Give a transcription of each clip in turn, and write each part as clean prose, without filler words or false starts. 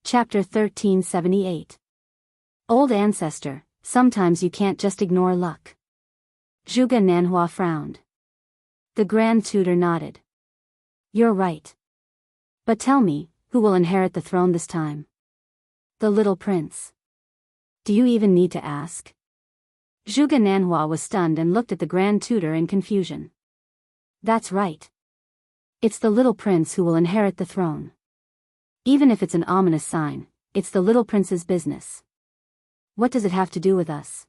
Chapter 1378. Old Ancestor, sometimes you can't just ignore luck. Zhuge Nanhua frowned. The Grand Tutor nodded. You're right. But tell me, who will inherit the throne this time? The little prince. Do you even need to ask? Zhuge Nanhua was stunned and looked at the Grand Tutor in confusion. That's right. It's the little prince who will inherit the throne. Even if it's an ominous sign, it's the little prince's business. What does it have to do with us?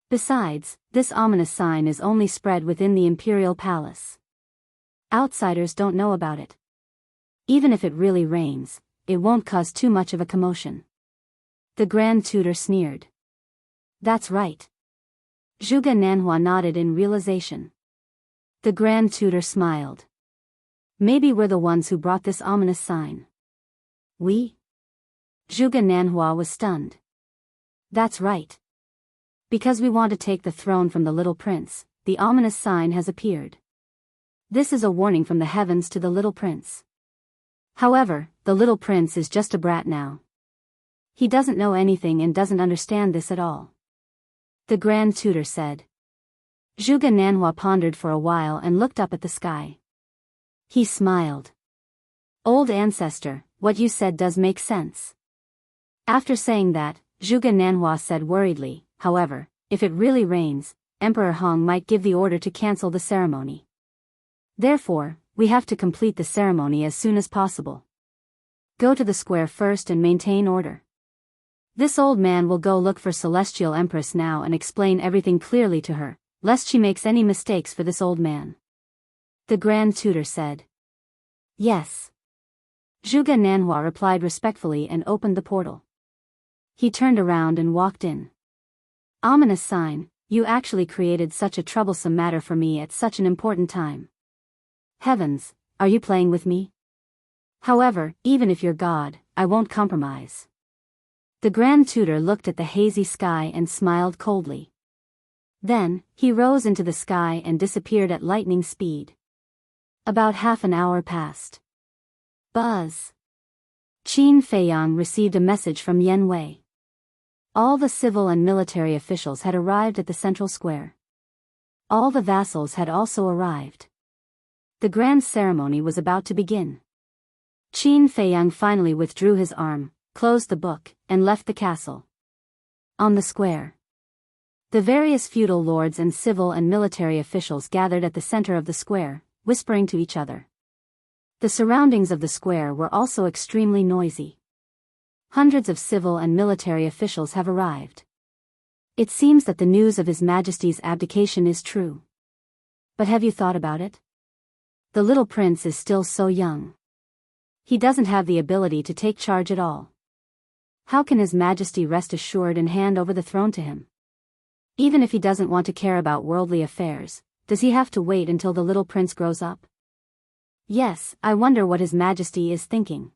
Besides, this ominous sign is only spread within the imperial palace. Outsiders don't know about it. Even if it really rains, it won't cause too much of a commotion. The Grand Tutor sneered. That's right. Zhuge Nanhua nodded in realization. The Grand Tutor smiled. Maybe we're the ones who brought this ominous sign. We? Zhuge Nanhua was stunned. That's right. Because we want to take the throne from the little prince, the ominous sign has appeared. This is a warning from the heavens to the little prince. However, the little prince is just a brat now. He doesn't know anything and doesn't understand this at all. The Grand Tutor said. Zhuge Nanhua pondered for a while and looked up at the sky. He smiled. Old Ancestor, what you said does make sense. After saying that, Zhuge Nanhua said worriedly, however, if it really rains, Emperor Hong might give the order to cancel the ceremony. Therefore, we have to complete the ceremony as soon as possible. Go to the square first and maintain order. This old man will go look for Celestial Empress now and explain everything clearly to her, lest she makes any mistakes for this old man. The Grand Tutor said. Yes. Zhuge Nanhua replied respectfully and opened the portal. He turned around and walked in. Ominous sign, you actually created such a troublesome matter for me at such an important time. Heavens, are you playing with me? However, even if you're God, I won't compromise. The Grand Tutor looked at the hazy sky and smiled coldly. Then, he rose into the sky and disappeared at lightning speed. About half an hour passed. Buzz. Qin Feiyang received a message from Yen Wei. All the civil and military officials had arrived at the central square. All the vassals had also arrived. The grand ceremony was about to begin. Qin Feiyang finally withdrew his arm, closed the book, and left the castle. On the square. The various feudal lords and civil and military officials gathered at the center of the square, whispering to each other. The surroundings of the square were also extremely noisy. Hundreds of civil and military officials have arrived. It seems that the news of His Majesty's abdication is true. But have you thought about it? The little prince is still so young. He doesn't have the ability to take charge at all. How can His Majesty rest assured and hand over the throne to him? Even if he doesn't want to care about worldly affairs, does he have to wait until the little prince grows up? Yes, I wonder what His Majesty is thinking.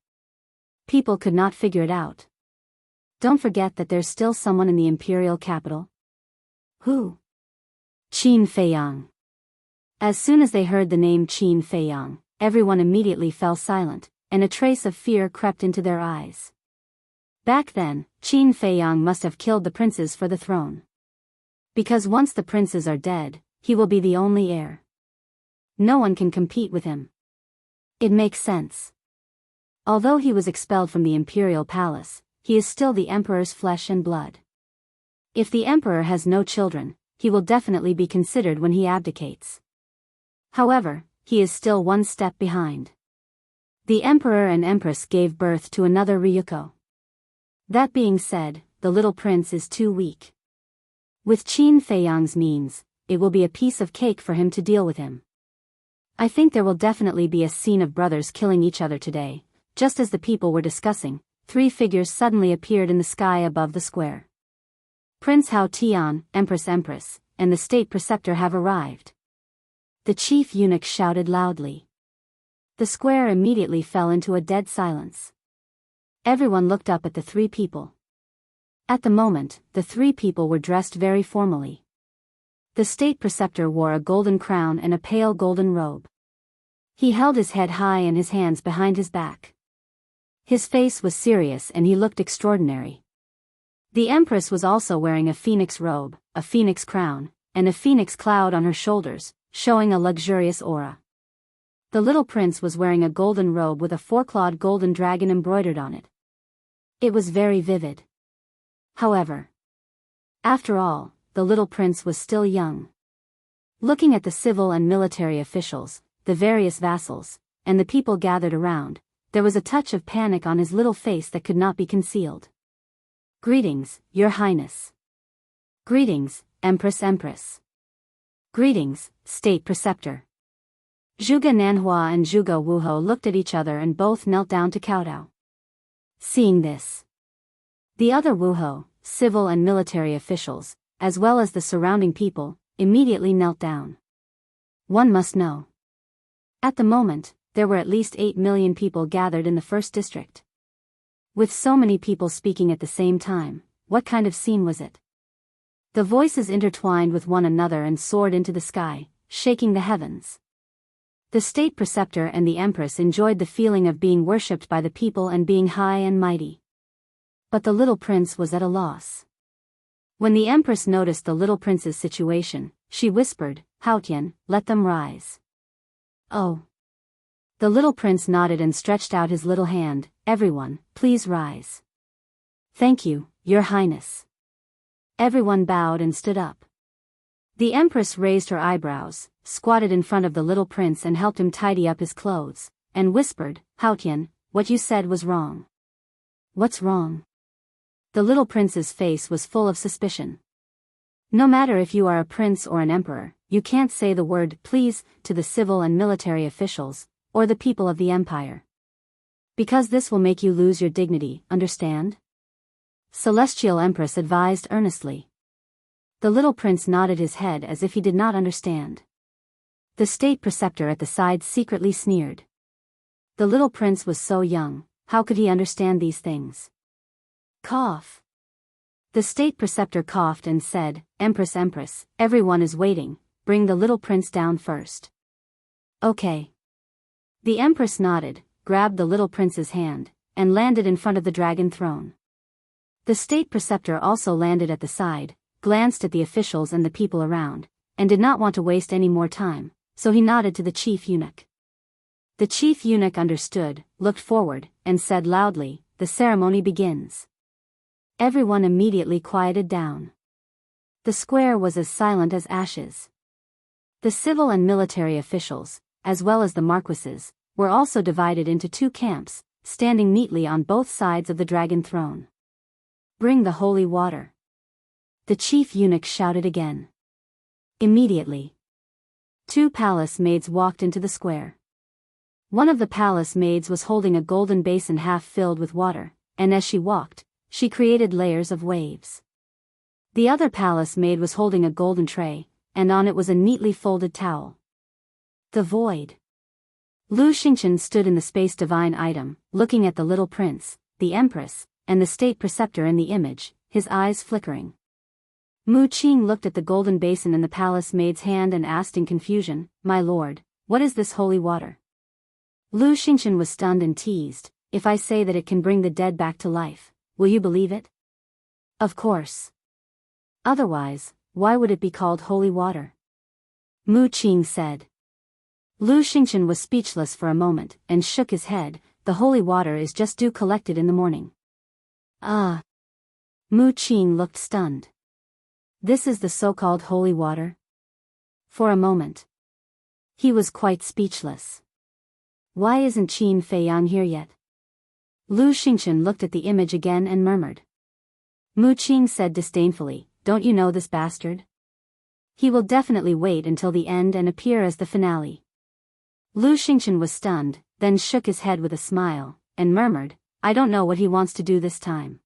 People could not figure it out. Don't forget that there's still someone in the imperial capital. Who? Qin Feiyang. As soon as they heard the name Qin Feiyang, everyone immediately fell silent, and a trace of fear crept into their eyes. Back then, Qin Feiyang must have killed the princes for the throne. Because once the princes are dead, he will be the only heir. No one can compete with him. It makes sense. Although he was expelled from the imperial palace, he is still the emperor's flesh and blood. If the emperor has no children, he will definitely be considered when he abdicates. However, he is still one step behind. The emperor and empress gave birth to another Ryuko. That being said, the little prince is too weak. With Qin Feiyang's means, it will be a piece of cake for him to deal with him. I think there will definitely be a scene of brothers killing each other today. Just as the people were discussing, three figures suddenly appeared in the sky above the square. Prince Hao Tian, Empress, and the state preceptor have arrived. The chief eunuch shouted loudly. The square immediately fell into a dead silence. Everyone looked up at the three people. At the moment, the three people were dressed very formally. The state preceptor wore a golden crown and a pale golden robe. He held his head high and his hands behind his back. His face was serious and he looked extraordinary. The Empress was also wearing a phoenix robe, a phoenix crown, and a phoenix cloud on her shoulders, showing a luxurious aura. The little prince was wearing a golden robe with a four-clawed golden dragon embroidered on it. It was very vivid. However, after all, the little prince was still young. Looking at the civil and military officials, the various vassals, and the people gathered around, there was a touch of panic on his little face that could not be concealed. "Greetings, Your Highness." "Greetings, Empress." "Greetings, State Preceptor." Zhuge Nanhua and Zhuge Wuhou looked at each other and both knelt down to kowtow. Seeing this, the other Wuhou, civil and military officials, as well as the surrounding people, immediately knelt down. One must know. At the moment, there were at least 8 million people gathered in the first district. With so many people speaking at the same time, what kind of scene was it? The voices intertwined with one another and soared into the sky, shaking the heavens. The state preceptor and the empress enjoyed the feeling of being worshipped by the people and being high and mighty. But the little prince was at a loss. When the empress noticed the little prince's situation, she whispered, "Haotian, let them rise." "Oh." The little prince nodded and stretched out his little hand. "Everyone, please rise." "Thank you, Your Highness." Everyone bowed and stood up. The empress raised her eyebrows, squatted in front of the little prince and helped him tidy up his clothes, and whispered, "Haotian, what you said was wrong." "What's wrong?" The little prince's face was full of suspicion. "No matter if you are a prince or an emperor, you can't say the word please to the civil and military officials, or the people of the empire. Because this will make you lose your dignity, understand?" Celestial Empress advised earnestly. The little prince nodded his head as if he did not understand. The state preceptor at the side secretly sneered. The little prince was so young, how could he understand these things? Cough. The state preceptor coughed and said, Empress, everyone is waiting, bring the little prince down first." "Okay." The empress nodded, grabbed the little prince's hand, and landed in front of the dragon throne. The state preceptor also landed at the side, glanced at the officials and the people around, and did not want to waste any more time, so he nodded to the chief eunuch. The chief eunuch understood, looked forward, and said loudly, "The ceremony begins." Everyone immediately quieted down. The square was as silent as ashes. The civil and military officials, as well as the marquises, were also divided into 2 camps, standing neatly on both sides of the dragon throne. "Bring the holy water." The chief eunuch shouted again. Immediately, 2 palace maids walked into the square. One of the palace maids was holding a golden basin half filled with water, and as she walked, she created layers of waves. The other palace maid was holding a golden tray, and on it was a neatly folded towel. The void. Lu Xingchen stood in the space divine item, looking at the little prince, the empress, and the state preceptor in the image, his eyes flickering. Mu Qing looked at the golden basin in the palace maid's hand and asked in confusion, "My lord, what is this holy water?" Lu Xingchen was stunned and teased, "If I say that it can bring the dead back to life, will you believe it?" "Of course. Otherwise, why would it be called holy water?" Mu Qing said. Lu Xingchen was speechless for a moment and shook his head. "The holy water is just dew collected in the morning." "Ah." Mu Qing looked stunned. "This is the so-called holy water?" For a moment, he was quite speechless. "Why isn't Qin Feiyang here yet?" Lu Xingchen looked at the image again and murmured. Mu Qing said disdainfully, "Don't you know this bastard? He will definitely wait until the end and appear as the finale." Lu Xingchen was stunned, then shook his head with a smile, and murmured, "I don't know what he wants to do this time.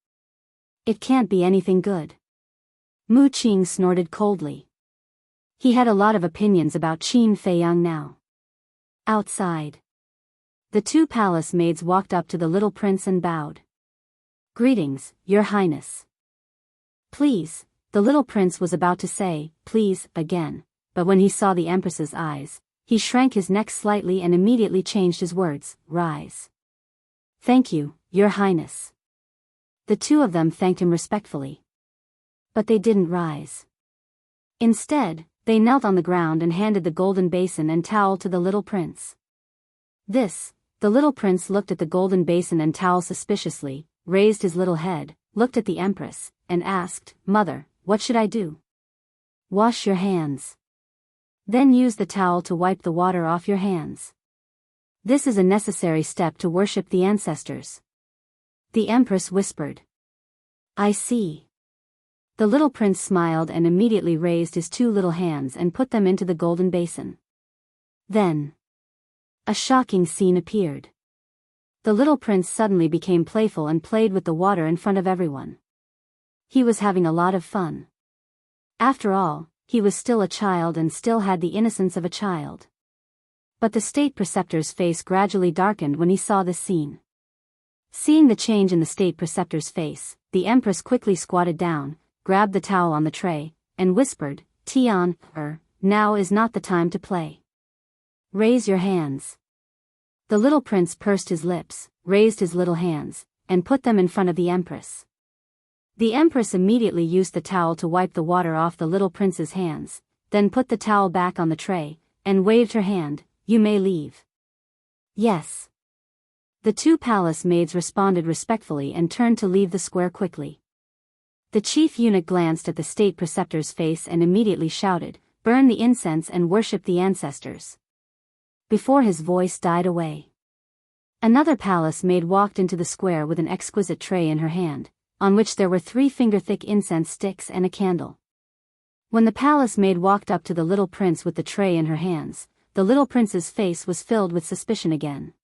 It can't be anything good." Mu Qing snorted coldly. He had a lot of opinions about Qin Feiyang now. Outside, the 2 palace maids walked up to the little prince and bowed. "Greetings, Your Highness." "Please," the little prince was about to say, "please," again, but when he saw the empress's eyes, he shrank his neck slightly and immediately changed his words, "Rise." "Thank you, Your Highness. The two of them thanked him respectfully. But they didn't rise. Instead, they knelt on the ground and handed the golden basin and towel to the little prince. The little prince looked at the golden basin and towel suspiciously, raised his little head, looked at the empress, and asked, "Mother, what should I do?" "Wash your hands. Then use the towel to wipe the water off your hands. This is a necessary step to worship the ancestors." The empress whispered. "I see." The little prince smiled and immediately raised his two little hands and put them into the golden basin. Then, a shocking scene appeared. The little prince suddenly became playful and played with the water in front of everyone. He was having a lot of fun. After all, he was still a child and still had the innocence of a child. But the state preceptor's face gradually darkened when he saw this scene. Seeing the change in the state preceptor's face, the empress quickly squatted down, grabbed the towel on the tray, and whispered, "Tian, now is not the time to play. Raise your hands." The little prince pursed his lips, raised his little hands, and put them in front of the empress. The empress immediately used the towel to wipe the water off the little prince's hands, then put the towel back on the tray, and waved her hand, "You may leave." "Yes." The two palace maids responded respectfully and turned to leave the square quickly. The chief eunuch glanced at the state preceptor's face and immediately shouted, "Burn the incense and worship the ancestors." Before his voice died away, another palace maid walked into the square with an exquisite tray in her hand, on which there were 3 finger-thick incense sticks and a candle. When the palace maid walked up to the little prince with the tray in her hands, the little prince's face was filled with suspicion again.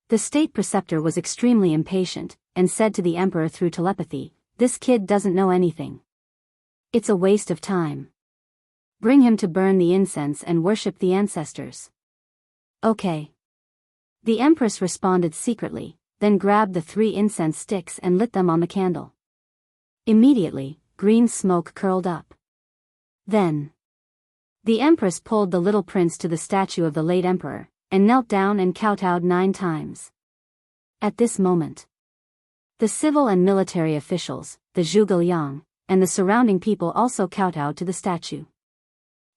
The state preceptor was extremely impatient, and said to the emperor through telepathy, "This kid doesn't know anything. It's a waste of time. Bring him to burn the incense and worship the ancestors." "Okay." The empress responded secretly, then grabbed the 3 incense sticks and lit them on the candle. Immediately, green smoke curled up. Then, the empress pulled the little prince to the statue of the late emperor, and knelt down and kowtowed 9 times. At this moment, the civil and military officials, the zhuge and the surrounding people also kowtowed to the statue.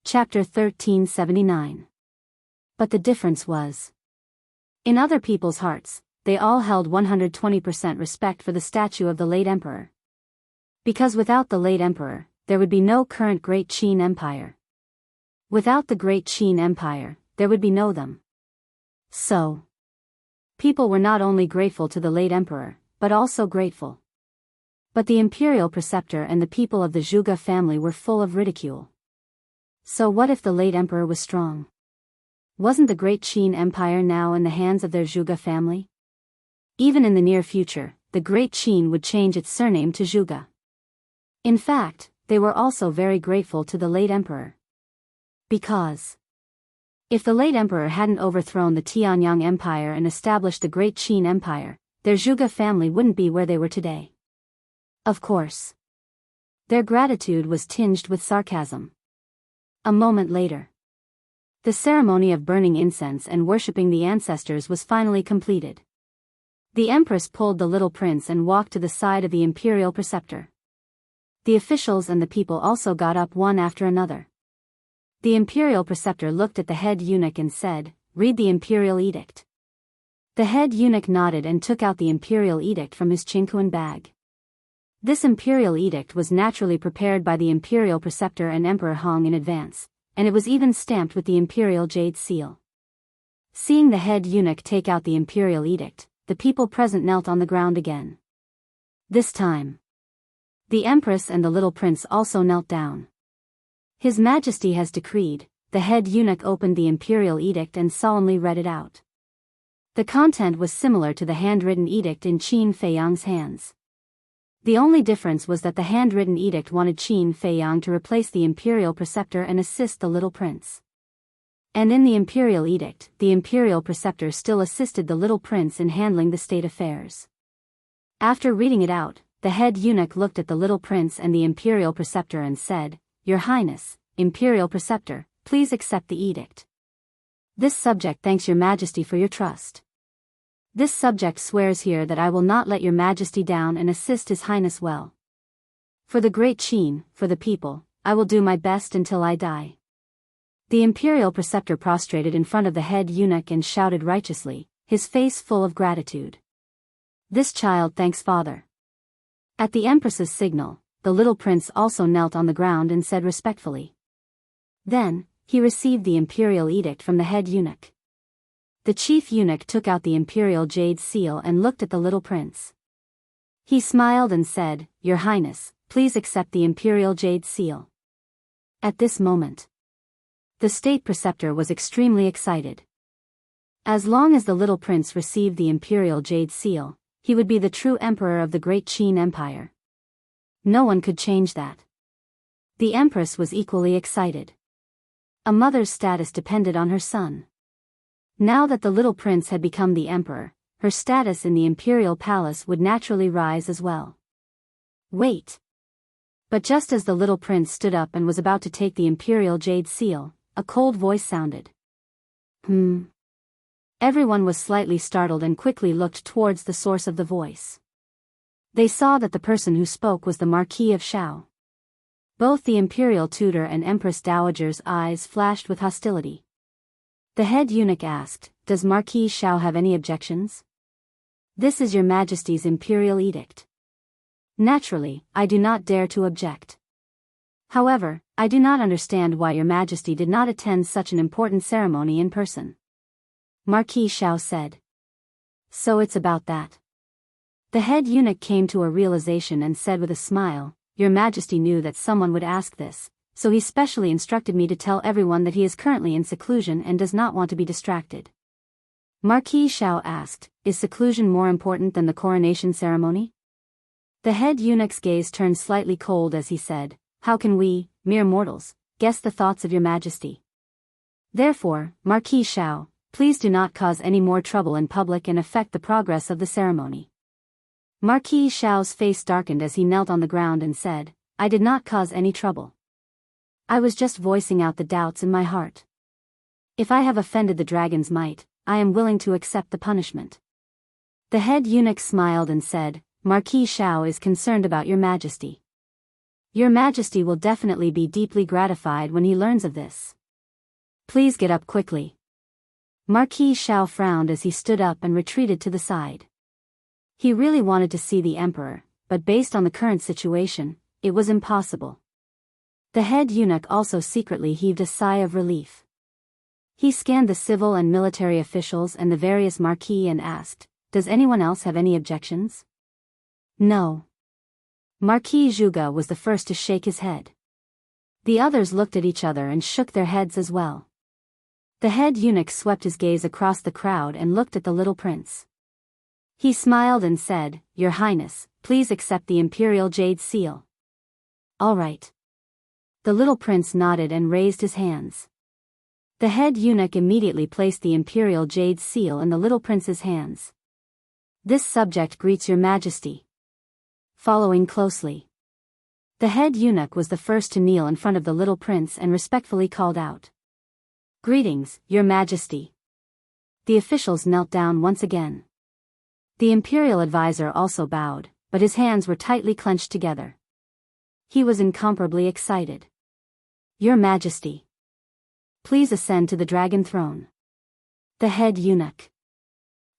Chapter 1379. But the difference was, in other people's hearts, they all held 120% respect for the statue of the late emperor. Because without the late emperor, there would be no current Great Qin Empire. Without the Great Qin Empire, there would be no them. So, people were not only grateful to the late emperor, but also grateful. But the imperial preceptor and the people of the Zhuge family were full of ridicule. So what if the late emperor was strong? Wasn't the Great Qin Empire now in the hands of their Zhuge family? Even in the near future, the Great Qin would change its surname to Zhuge. In fact, they were also very grateful to the late emperor. Because if the late emperor hadn't overthrown the Tianyang Empire and established the Great Qin Empire, their Zhuge family wouldn't be where they were today. Of course, their gratitude was tinged with sarcasm. A moment later, the ceremony of burning incense and worshipping the ancestors was finally completed. The empress pulled the little prince and walked to the side of the imperial preceptor. The officials and the people also got up one after another. The imperial preceptor looked at the head eunuch and said, "Read the imperial edict." The head eunuch nodded and took out the imperial edict from his chinquan bag. This imperial edict was naturally prepared by the imperial preceptor and Emperor Hong in advance, and it was even stamped with the imperial jade seal. Seeing the head eunuch take out the imperial edict, the people present knelt on the ground again. This time, the empress and the little prince also knelt down. "His Majesty has decreed," the head eunuch opened the imperial edict and solemnly read it out. The content was similar to the handwritten edict in Qin Feiyang's hands. The only difference was that the handwritten edict wanted Qin Feiyang to replace the imperial preceptor and assist the little prince. And in the imperial edict, the imperial preceptor still assisted the little prince in handling the state affairs. After reading it out, the head eunuch looked at the little prince and the imperial preceptor and said, "Your Highness, Imperial Preceptor, please accept the edict. This subject thanks your Majesty for your trust." This subject swears here that I will not let your majesty down and assist his highness well. For the great Qin, for the people, I will do my best until I die. The imperial preceptor prostrated in front of the head eunuch and shouted righteously, his face full of gratitude. This child thanks father. At the empress's signal, the little prince also knelt on the ground and said respectfully. Then, he received the imperial edict from the head eunuch. The chief eunuch took out the imperial jade seal and looked at the little prince. He smiled and said, Your Highness, please accept the imperial jade seal. At this moment, the state preceptor was extremely excited. As long as the little prince received the imperial jade seal, he would be the true emperor of the great Qin Empire. No one could change that. The empress was equally excited. A mother's status depended on her son. Now that the little prince had become the emperor, her status in the imperial palace would naturally rise as well. Wait. But just as the little prince stood up and was about to take the imperial jade seal, a cold voice sounded. Everyone was slightly startled and quickly looked towards the source of the voice. They saw that the person who spoke was the Marquis of Shao. Both the imperial tutor and Empress Dowager's eyes flashed with hostility. The head eunuch asked, Does Marquis Shao have any objections? This is your majesty's imperial edict. Naturally, I do not dare to object. However, I do not understand why your majesty did not attend such an important ceremony in person. Marquis Shao said. So it's about that. The head eunuch came to a realization and said with a smile, Your majesty knew that someone would ask this, so he specially instructed me to tell everyone that he is currently in seclusion and does not want to be distracted. Marquis Shao asked, Is seclusion more important than the coronation ceremony? The head eunuch's gaze turned slightly cold as he said, How can we, mere mortals, guess the thoughts of your majesty? Therefore, Marquis Shao, please do not cause any more trouble in public and affect the progress of the ceremony. Marquis Shao's face darkened as he knelt on the ground and said, I did not cause any trouble. I was just voicing out the doubts in my heart. If I have offended the dragon's might, I am willing to accept the punishment. The head eunuch smiled and said, Marquis Shao is concerned about your majesty. Your majesty will definitely be deeply gratified when he learns of this. Please get up quickly. Marquis Shao frowned as he stood up and retreated to the side. He really wanted to see the emperor, but based on the current situation, it was impossible. The head eunuch also secretly heaved a sigh of relief. He scanned the civil and military officials and the various marquis and asked, Does anyone else have any objections? No. Marquis Zhuge was the first to shake his head. The others looked at each other and shook their heads as well. The head eunuch swept his gaze across the crowd and looked at the little prince. He smiled and said, Your Highness, please accept the imperial jade seal. All right. The little prince nodded and raised his hands. The head eunuch immediately placed the imperial jade seal in the little prince's hands. This subject greets your majesty. Following closely. The head eunuch was the first to kneel in front of the little prince and respectfully called out. Greetings, your majesty. The officials knelt down once again. The imperial advisor also bowed, but his hands were tightly clenched together. He was incomparably excited. Your majesty. Please ascend to the dragon throne. The head eunuch.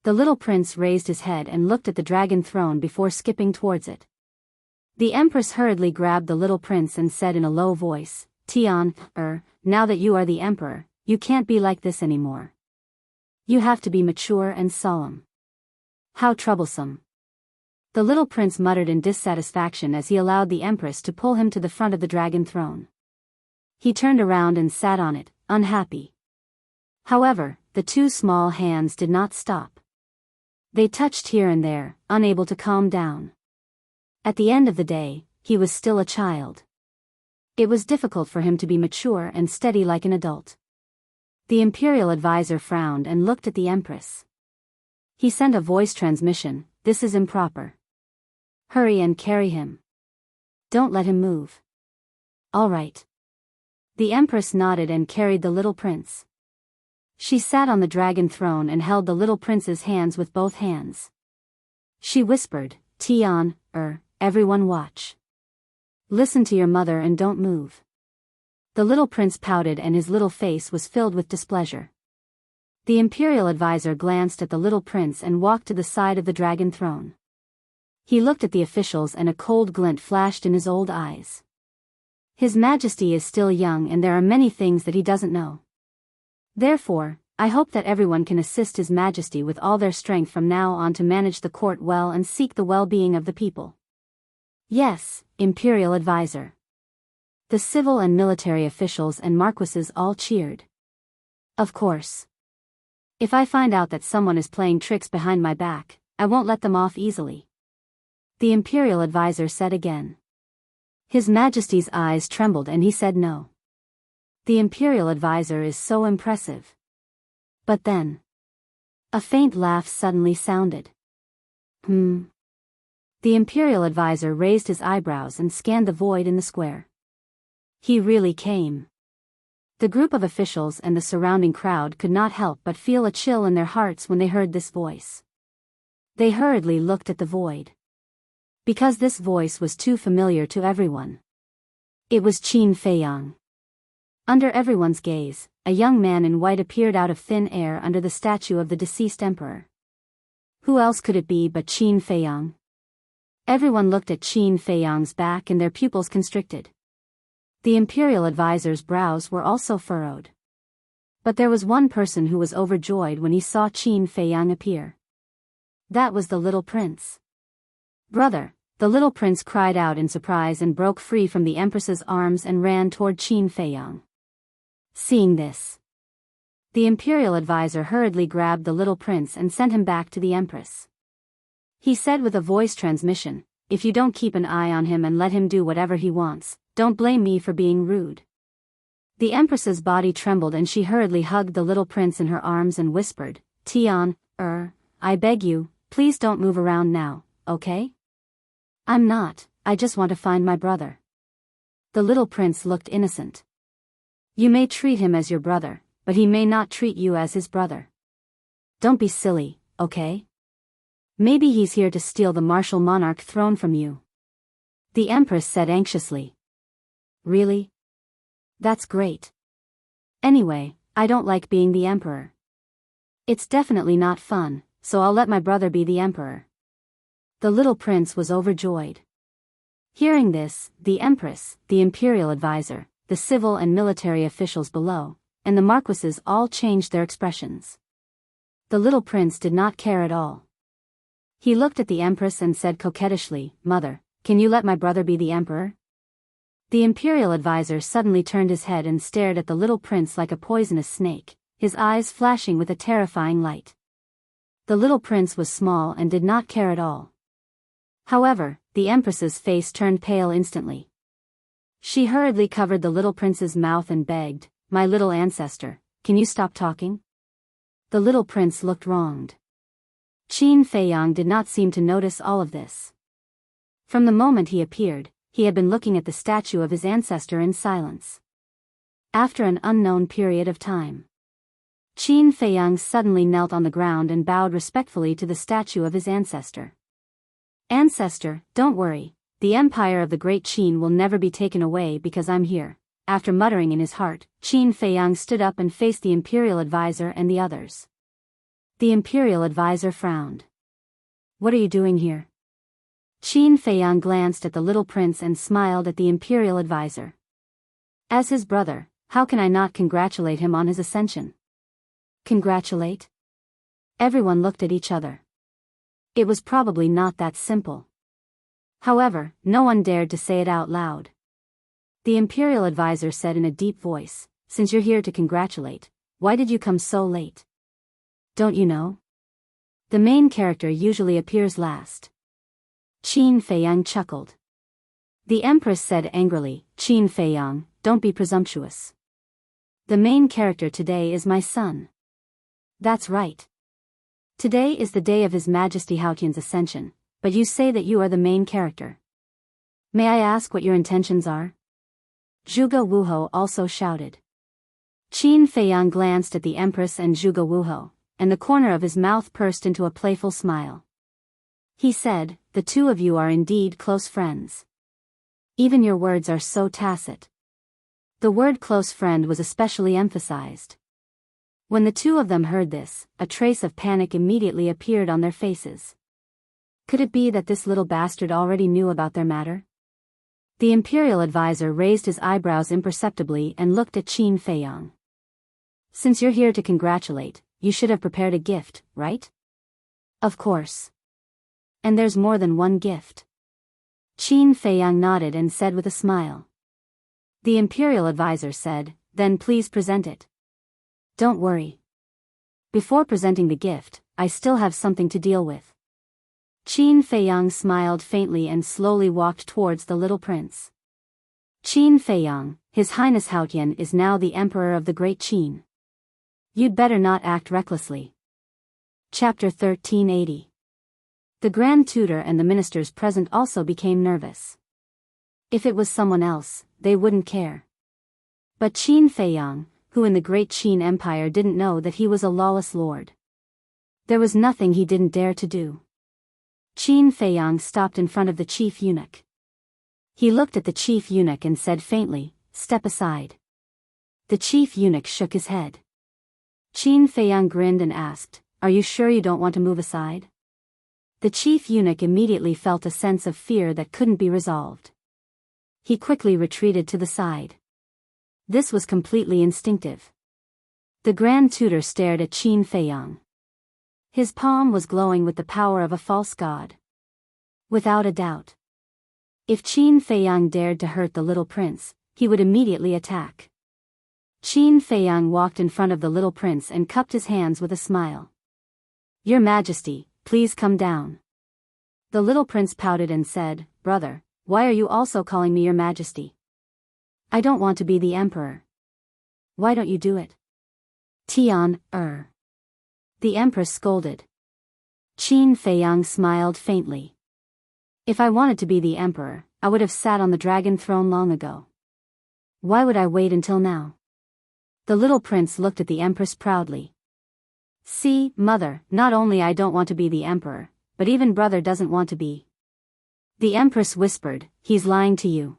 The little prince raised his head and looked at the dragon throne before skipping towards it. The empress hurriedly grabbed the little prince and said in a low voice, Tian, now that you are the emperor, you can't be like this anymore. You have to be mature and solemn. How troublesome. The little prince muttered in dissatisfaction as he allowed the empress to pull him to the front of the dragon throne. He turned around and sat on it, unhappy. However, the two small hands did not stop. They touched here and there, unable to calm down. At the end of the day, he was still a child. It was difficult for him to be mature and steady like an adult. The imperial advisor frowned and looked at the empress. He sent a voice transmission, This is improper. Hurry and carry him. Don't let him move. All right. The empress nodded and carried the little prince. She sat on the dragon throne and held the little prince's hands with both hands. She whispered, Tian, everyone watch. Listen to your mother and don't move. The little prince pouted and his little face was filled with displeasure. The imperial advisor glanced at the little prince and walked to the side of the dragon throne. He looked at the officials and a cold glint flashed in his old eyes. His Majesty is still young and there are many things that he doesn't know. Therefore, I hope that everyone can assist His Majesty with all their strength from now on to manage the court well and seek the well-being of the people. Yes, Imperial Advisor. The civil and military officials and marquises all cheered. Of course. If I find out that someone is playing tricks behind my back, I won't let them off easily. The Imperial Advisor said again. His Majesty's eyes trembled and he said no. The Imperial Advisor is so impressive. But then, a faint laugh suddenly sounded. The Imperial Advisor raised his eyebrows and scanned the void in the square. He really came. The group of officials and the surrounding crowd could not help but feel a chill in their hearts when they heard this voice. They hurriedly looked at the void. Because this voice was too familiar to everyone. It was Qin Feiyang. Under everyone's gaze, a young man in white appeared out of thin air under the statue of the deceased emperor. Who else could it be but Qin Feiyang? Everyone looked at Qin Feiyang's back and their pupils constricted. The Imperial Advisor's brows were also furrowed. But there was one person who was overjoyed when he saw Qin Feiyang appear. That was the little prince. Brother, the little prince cried out in surprise and broke free from the Empress's arms and ran toward Qin Feiyang. Seeing this, the Imperial Advisor hurriedly grabbed the little prince and sent him back to the Empress. He said with a voice transmission, if you don't keep an eye on him and let him do whatever he wants, don't blame me for being rude. The Empress's body trembled and she hurriedly hugged the little prince in her arms and whispered, Tian, I beg you, please don't move around now, okay? I'm not, I just want to find my brother. The little prince looked innocent. You may treat him as your brother, but he may not treat you as his brother. Don't be silly, okay? Maybe he's here to steal the martial monarch throne from you. The Empress said anxiously. Really? That's great. Anyway, I don't like being the emperor. It's definitely not fun, so I'll let my brother be the emperor. The little prince was overjoyed. Hearing this, the Empress, the Imperial Advisor, the civil and military officials below, and the marquises all changed their expressions. The little prince did not care at all. He looked at the Empress and said coquettishly, Mother, can you let my brother be the emperor? The Imperial Advisor suddenly turned his head and stared at the little prince like a poisonous snake, his eyes flashing with a terrifying light. The little prince was small and did not care at all. However, the Empress's face turned pale instantly. She hurriedly covered the little prince's mouth and begged, My little ancestor, can you stop talking? The little prince looked wronged. Qin Feiyang did not seem to notice all of this. From the moment he appeared, he had been looking at the statue of his ancestor in silence. After an unknown period of time, Qin Feiyang suddenly knelt on the ground and bowed respectfully to the statue of his ancestor. Ancestor, don't worry, the empire of the great Qin will never be taken away because I'm here. After muttering in his heart, Qin Feiyang stood up and faced the Imperial Advisor and the others. The Imperial Advisor frowned. What are you doing here? Qin Feiyang glanced at the little prince and smiled at the Imperial Advisor. As his brother, how can I not congratulate him on his ascension? Congratulate? Everyone looked at each other. It was probably not that simple. However, no one dared to say it out loud. The Imperial Advisor said in a deep voice, Since you're here to congratulate, why did you come so late? Don't you know? The main character usually appears last. Qin Feiyang chuckled. The Empress said angrily, Qin Feiyang, don't be presumptuous. The main character today is my son. That's right. Today is the day of His Majesty Haotian's ascension, but you say that you are the main character. May I ask what your intentions are? Zhuge Wuhou also shouted. Qin Feiyang glanced at the Empress and Zhuge Wuhou, and the corner of his mouth pursed into a playful smile. He said, "The two of you are indeed close friends. Even your words are so tacit." The word close friend was especially emphasized. When the two of them heard this, a trace of panic immediately appeared on their faces. Could it be that this little bastard already knew about their matter? The imperial advisor raised his eyebrows imperceptibly and looked at Qin Feiyang. "Since you're here to congratulate, you should have prepared a gift, right?" "Of course. And there's more than one gift." Qin Feiyang nodded and said with a smile. The imperial advisor said, "Then please present it." "Don't worry. Before presenting the gift, I still have something to deal with." Qin Feiyang smiled faintly and slowly walked towards the little prince. "Qin Feiyang, His Highness Haotian is now the Emperor of the Great Qin. You'd better not act recklessly." Chapter 1380. The Grand Tutor and the ministers present also became nervous. If it was someone else, they wouldn't care. But Qin Feiyang, who in the Great Qin Empire didn't know that he was a lawless lord. There was nothing he didn't dare to do. Qin Feiyang stopped in front of the chief eunuch. He looked at the chief eunuch and said faintly, "Step aside." The chief eunuch shook his head. Qin Feiyang grinned and asked, "Are you sure you don't want to move aside?" The chief eunuch immediately felt a sense of fear that couldn't be resolved. He quickly retreated to the side. This was completely instinctive. The Grand Tutor stared at Qin Feiyang. His palm was glowing with the power of a false god. Without a doubt. If Qin Feiyang dared to hurt the little prince, he would immediately attack. Qin Feiyang walked in front of the little prince and cupped his hands with a smile. "Your Majesty, please come down." The little prince pouted and said, "Brother, why are you also calling me Your Majesty? I don't want to be the Emperor." "Why don't you do it?" "Tian, The Empress scolded. Qin Feiyang smiled faintly. "If I wanted to be the Emperor, I would have sat on the dragon throne long ago. Why would I wait until now?" The little prince looked at the Empress proudly. "See, Mother, not only I don't want to be the Emperor, but even brother doesn't want to be." The Empress whispered, "He's lying to you.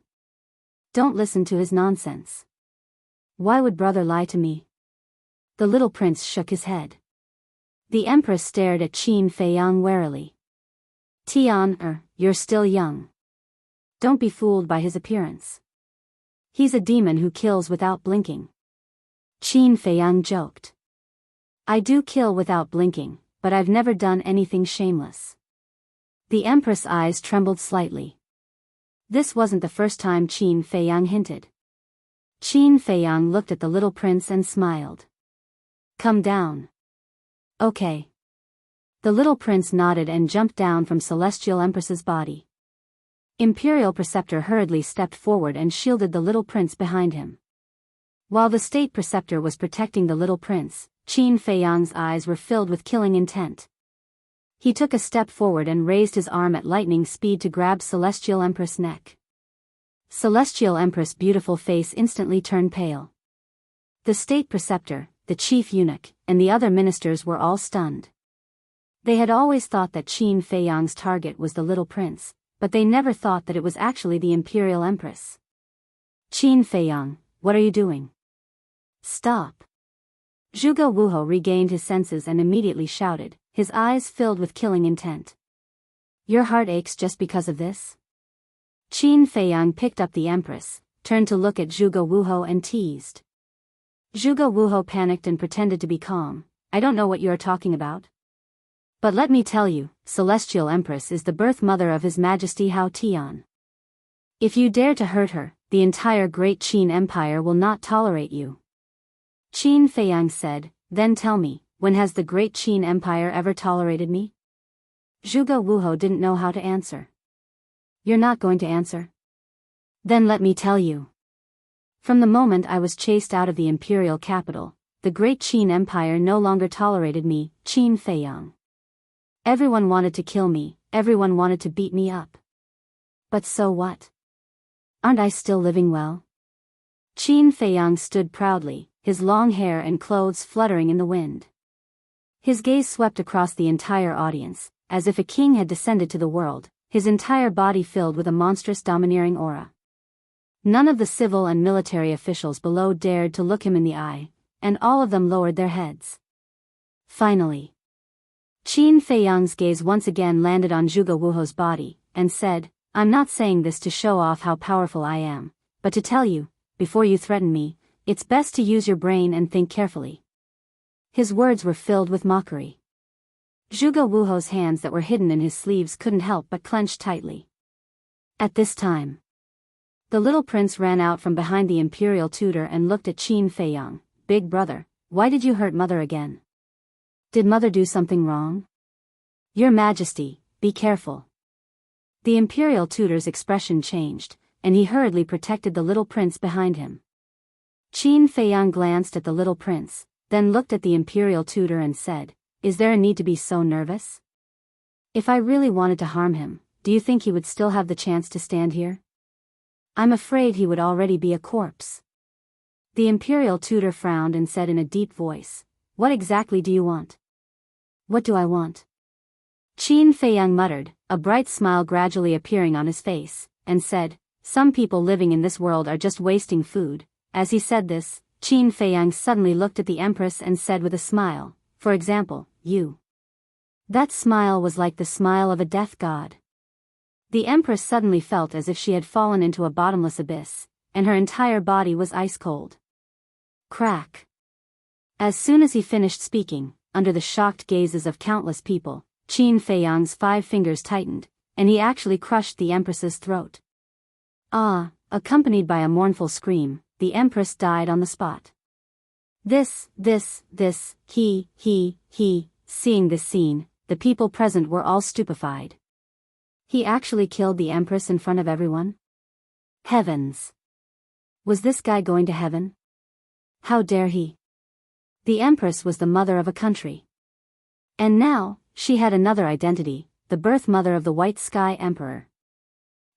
Don't listen to his nonsense." "Why would brother lie to me?" The little prince shook his head. The Empress stared at Qin Feiyang warily. "Tian, you're still young. Don't be fooled by his appearance. He's a demon who kills without blinking." Qin Feiyang joked. "I do kill without blinking, but I've never done anything shameless." The Empress' eyes trembled slightly. This wasn't the first time Qin Feiyang hinted. Qin Feiyang looked at the little prince and smiled. "Come down." "Okay." The little prince nodded and jumped down from Celestial Empress's body. Imperial Preceptor hurriedly stepped forward and shielded the little prince behind him. While the State Preceptor was protecting the little prince, Qin Feiyang's eyes were filled with killing intent. He took a step forward and raised his arm at lightning speed to grab Celestial Empress' neck. Celestial Empress' beautiful face instantly turned pale. The State Preceptor, the Chief Eunuch, and the other ministers were all stunned. They had always thought that Qin Feiyang's target was the little prince, but they never thought that it was actually the Imperial Empress. "Qin Feiyang, what are you doing? Stop." Zhuge Wuhou regained his senses and immediately shouted, his eyes filled with killing intent. "Your heart aches just because of this?" Qin Feiyang picked up the Empress, turned to look at Zhuge Wuhou and teased. Zhuge Wuhou panicked and pretended to be calm. "I don't know what you are talking about. But let me tell you, Celestial Empress is the birth mother of His Majesty Hao Tian. If you dare to hurt her, the entire Great Qin Empire will not tolerate you." Qin Feiyang said, "Then tell me, when has the Great Qin Empire ever tolerated me?" Zhuge Wuhou didn't know how to answer. "You're not going to answer? Then let me tell you. From the moment I was chased out of the imperial capital, the Great Qin Empire no longer tolerated me, Qin Feiyang. Everyone wanted to kill me, everyone wanted to beat me up. But so what? Aren't I still living well?" Qin Feiyang stood proudly, his long hair and clothes fluttering in the wind. His gaze swept across the entire audience, as if a king had descended to the world, his entire body filled with a monstrous domineering aura. None of the civil and military officials below dared to look him in the eye, and all of them lowered their heads. Finally, Qin Feiyang's gaze once again landed on Zhuge Wuho's body, and said, "I'm not saying this to show off how powerful I am, but to tell you, before you threaten me, it's best to use your brain and think carefully." His words were filled with mockery. Zhuge Wuho's hands that were hidden in his sleeves couldn't help but clench tightly. At this time, the little prince ran out from behind the imperial tutor and looked at Qin Feiyang. "Big brother, why did you hurt mother again? Did mother do something wrong? Your Majesty, be careful." The imperial tutor's expression changed, and he hurriedly protected the little prince behind him. Qin Feiyang glanced at the little prince, then looked at the imperial tutor and said, "Is there a need to be so nervous? If I really wanted to harm him, do you think he would still have the chance to stand here? I'm afraid he would already be a corpse." The imperial tutor frowned and said in a deep voice, "What exactly do you want?" "What do I want?" Qin Feiyang muttered, a bright smile gradually appearing on his face, and said, "Some people living in this world are just wasting food." As he said this, Qin Feiyang suddenly looked at the empress and said with a smile, "For example, you." That smile was like the smile of a death god. The empress suddenly felt as if she had fallen into a bottomless abyss, and her entire body was ice cold. Crack. As soon as he finished speaking, under the shocked gazes of countless people, Qin Feiyang's 5 fingers tightened, and he actually crushed the empress's throat. Ah! Accompanied by a mournful scream, the empress died on the spot. Seeing this scene, the people present were all stupefied. He actually killed the empress in front of everyone? Heavens! Was this guy going to heaven? How dare he? The empress was the mother of a country. And now, she had another identity, the birth mother of the White Sky Emperor.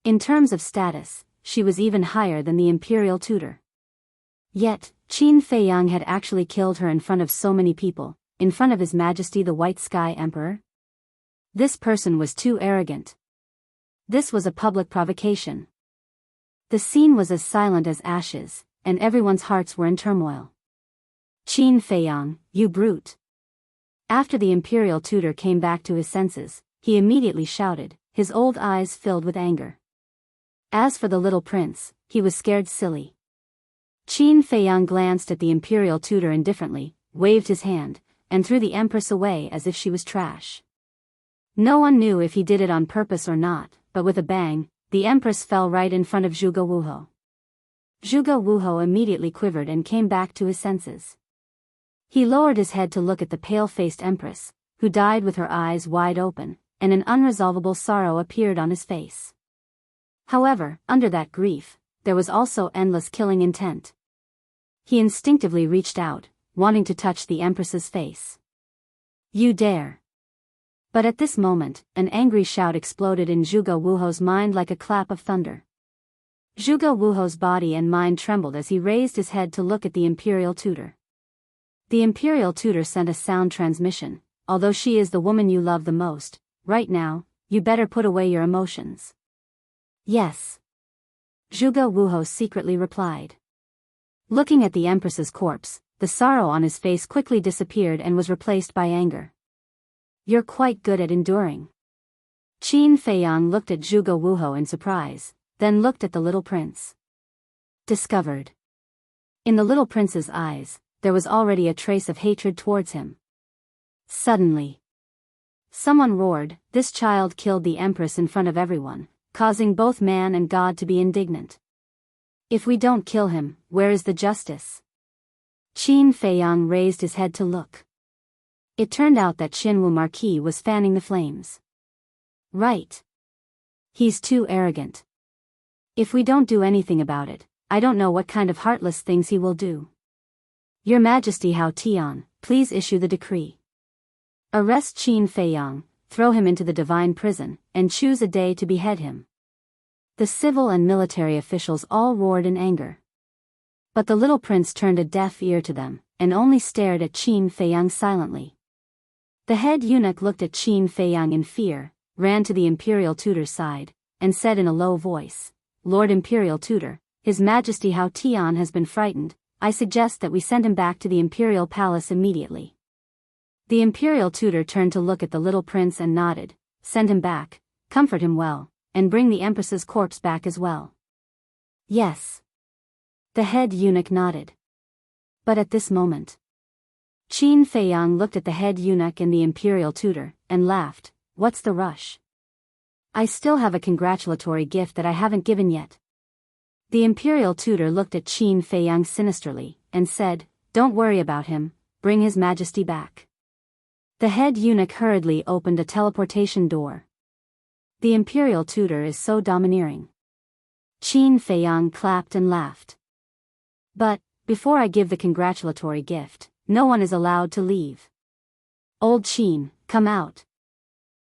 In terms of status, she was even higher than the imperial tutor. Yet, Qin Feiyang had actually killed her in front of so many people, in front of His Majesty the White Sky Emperor. This person was too arrogant. This was a public provocation. The scene was as silent as ashes, and everyone's hearts were in turmoil. "Qin Feiyang, you brute!" After the imperial tutor came back to his senses, he immediately shouted, his old eyes filled with anger. As for the little prince, he was scared silly. Qin Feiyang glanced at the imperial tutor indifferently, waved his hand, and threw the empress away as if she was trash. No one knew if he did it on purpose or not, but with a bang, the empress fell right in front of Zhuge Wuho. Zhuge Wuho immediately quivered and came back to his senses. He lowered his head to look at the pale-faced empress, who died with her eyes wide open, and an unresolvable sorrow appeared on his face. However, under that grief, there was also endless killing intent. He instinctively reached out, wanting to touch the empress's face. "You dare!" But at this moment, an angry shout exploded in Zhuge Wuho's mind like a clap of thunder. Zhuge Wuho's body and mind trembled as he raised his head to look at the imperial tutor. The imperial tutor sent a sound transmission, "Although she is the woman you love the most, right now, you better put away your emotions." "Yes." Zhuge Wuho secretly replied. Looking at the empress's corpse, the sorrow on his face quickly disappeared and was replaced by anger. "You're quite good at enduring." Qin Feiyang looked at Zhuge Wuho in surprise, then looked at the little prince. Discovered. In the little prince's eyes, there was already a trace of hatred towards him. Suddenly, someone roared, "This child killed the empress in front of everyone, causing both man and God to be indignant. If we don't kill him, where is the justice?" Qin Feiyang raised his head to look. It turned out that Xinwu Marquis was fanning the flames. "Right. He's too arrogant. If we don't do anything about it, I don't know what kind of heartless things he will do. Your Majesty Hao Tian, please issue the decree. Arrest Qin Feiyang, throw him into the divine prison, and choose a day to behead him." The civil and military officials all roared in anger. But the little prince turned a deaf ear to them, and only stared at Qin Feiyang silently. The head eunuch looked at Qin Feiyang in fear, ran to the imperial tutor's side, and said in a low voice, "Lord Imperial Tutor, His Majesty Hao Tian has been frightened. I suggest that we send him back to the imperial palace immediately." The imperial tutor turned to look at the little prince and nodded. "Send him back, comfort him well, and bring the empress's corpse back as well." "Yes." The head eunuch nodded. But at this moment, Qin Feiyang looked at the head eunuch and the imperial tutor, and laughed. "What's the rush? I still have a congratulatory gift that I haven't given yet." The imperial tutor looked at Qin Feiyang sinisterly, and said, "Don't worry about him, bring His Majesty back." The head eunuch hurriedly opened a teleportation door. The imperial tutor is so domineering. Qin Feiyang clapped and laughed. "But, before I give the congratulatory gift, no one is allowed to leave. Old Qin, come out."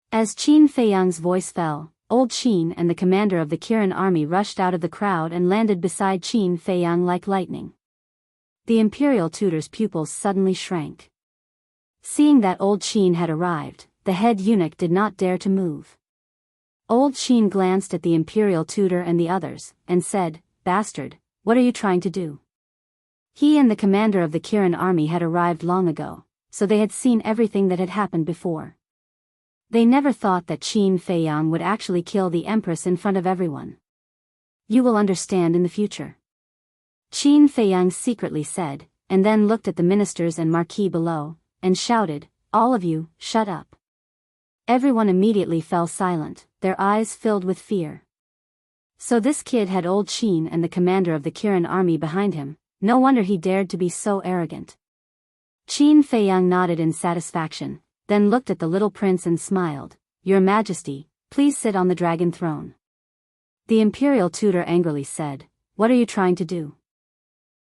As Qin Feiyang's voice fell, Old Qin and the commander of the Kirin army rushed out of the crowd and landed beside Qin Feiyang like lightning. The imperial tutor's pupils suddenly shrank. Seeing that Old Qin had arrived, the head eunuch did not dare to move. Old Qin glanced at the imperial tutor and the others, and said, "Bastard, what are you trying to do?" He and the commander of the Kirin army had arrived long ago, so they had seen everything that had happened before. They never thought that Qin Feiyang would actually kill the empress in front of everyone. "You will understand in the future," Qin Feiyang secretly said, and then looked at the ministers and marquis below, and shouted, "All of you, shut up." Everyone immediately fell silent, their eyes filled with fear. So this kid had Old Qin and the commander of the Kirin army behind him. No wonder he dared to be so arrogant. Qin Feiyang nodded in satisfaction, then looked at the little prince and smiled. "Your Majesty, please sit on the dragon throne." The imperial tutor angrily said, "What are you trying to do?"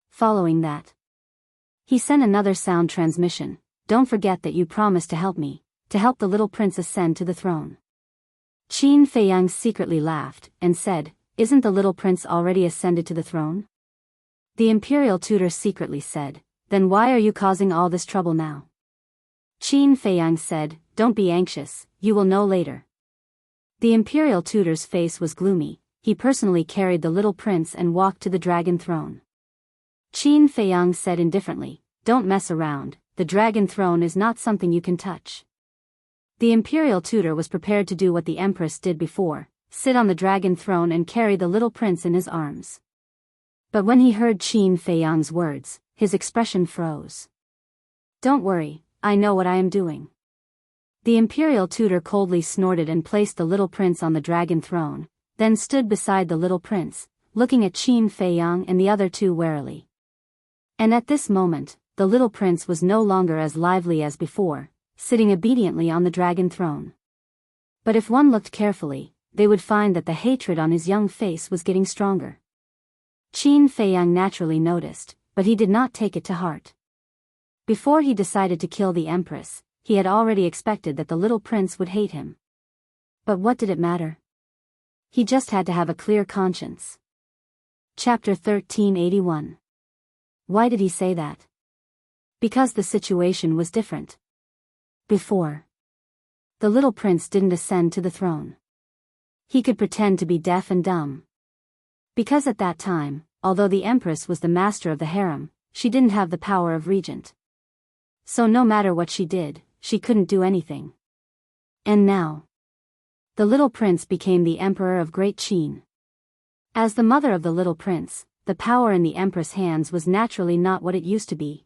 Following that, he sent another sound transmission. "Don't forget that you promised to help me, to help the little prince ascend to the throne." Qin Feiyang secretly laughed, and said, "Isn't the little prince already ascended to the throne?" The imperial tutor secretly said, "Then why are you causing all this trouble now?" Qin Feiyang said, "Don't be anxious, you will know later." The imperial tutor's face was gloomy. He personally carried the little prince and walked to the dragon throne. Qin Feiyang said indifferently, "Don't mess around, the dragon throne is not something you can touch." The imperial tutor was prepared to do what the empress did before, sit on the dragon throne and carry the little prince in his arms. But when he heard Qin Feiyang's words, his expression froze. "Don't worry, I know what I am doing." The imperial tutor coldly snorted and placed the little prince on the dragon throne, then stood beside the little prince, looking at Qin Feiyang and the other two warily. And at this moment, the little prince was no longer as lively as before, sitting obediently on the dragon throne. But if one looked carefully, they would find that the hatred on his young face was getting stronger. Qin Feiyang naturally noticed, but he did not take it to heart. Before he decided to kill the empress, he had already expected that the little prince would hate him. But what did it matter? He just had to have a clear conscience. Chapter 1381. Why did he say that? Because the situation was different. Before, the little prince didn't ascend to the throne. He could pretend to be deaf and dumb. Because at that time, although the empress was the master of the harem, she didn't have the power of regent. So no matter what she did, she couldn't do anything. And now, the little prince became the emperor of Great Qin. As the mother of the little prince, the power in the empress' hands was naturally not what it used to be.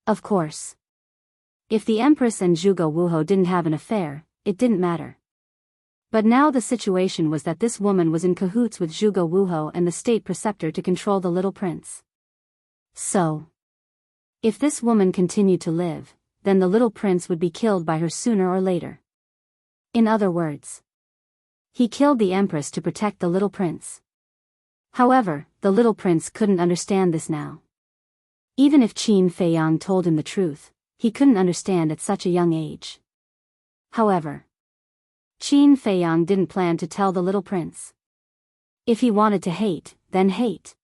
Of course, if the empress and Zhuge Wuhou didn't have an affair, it didn't matter. But now the situation was that this woman was in cahoots with Zhuge Wuhou and the state preceptor to control the little prince. So, if this woman continued to live, then the little prince would be killed by her sooner or later. In other words, he killed the empress to protect the little prince. However, the little prince couldn't understand this now. Even if Qin Feiyang told him the truth, he couldn't understand at such a young age. However, Qin Feiyang didn't plan to tell the little prince. If he wanted to hate, then hate.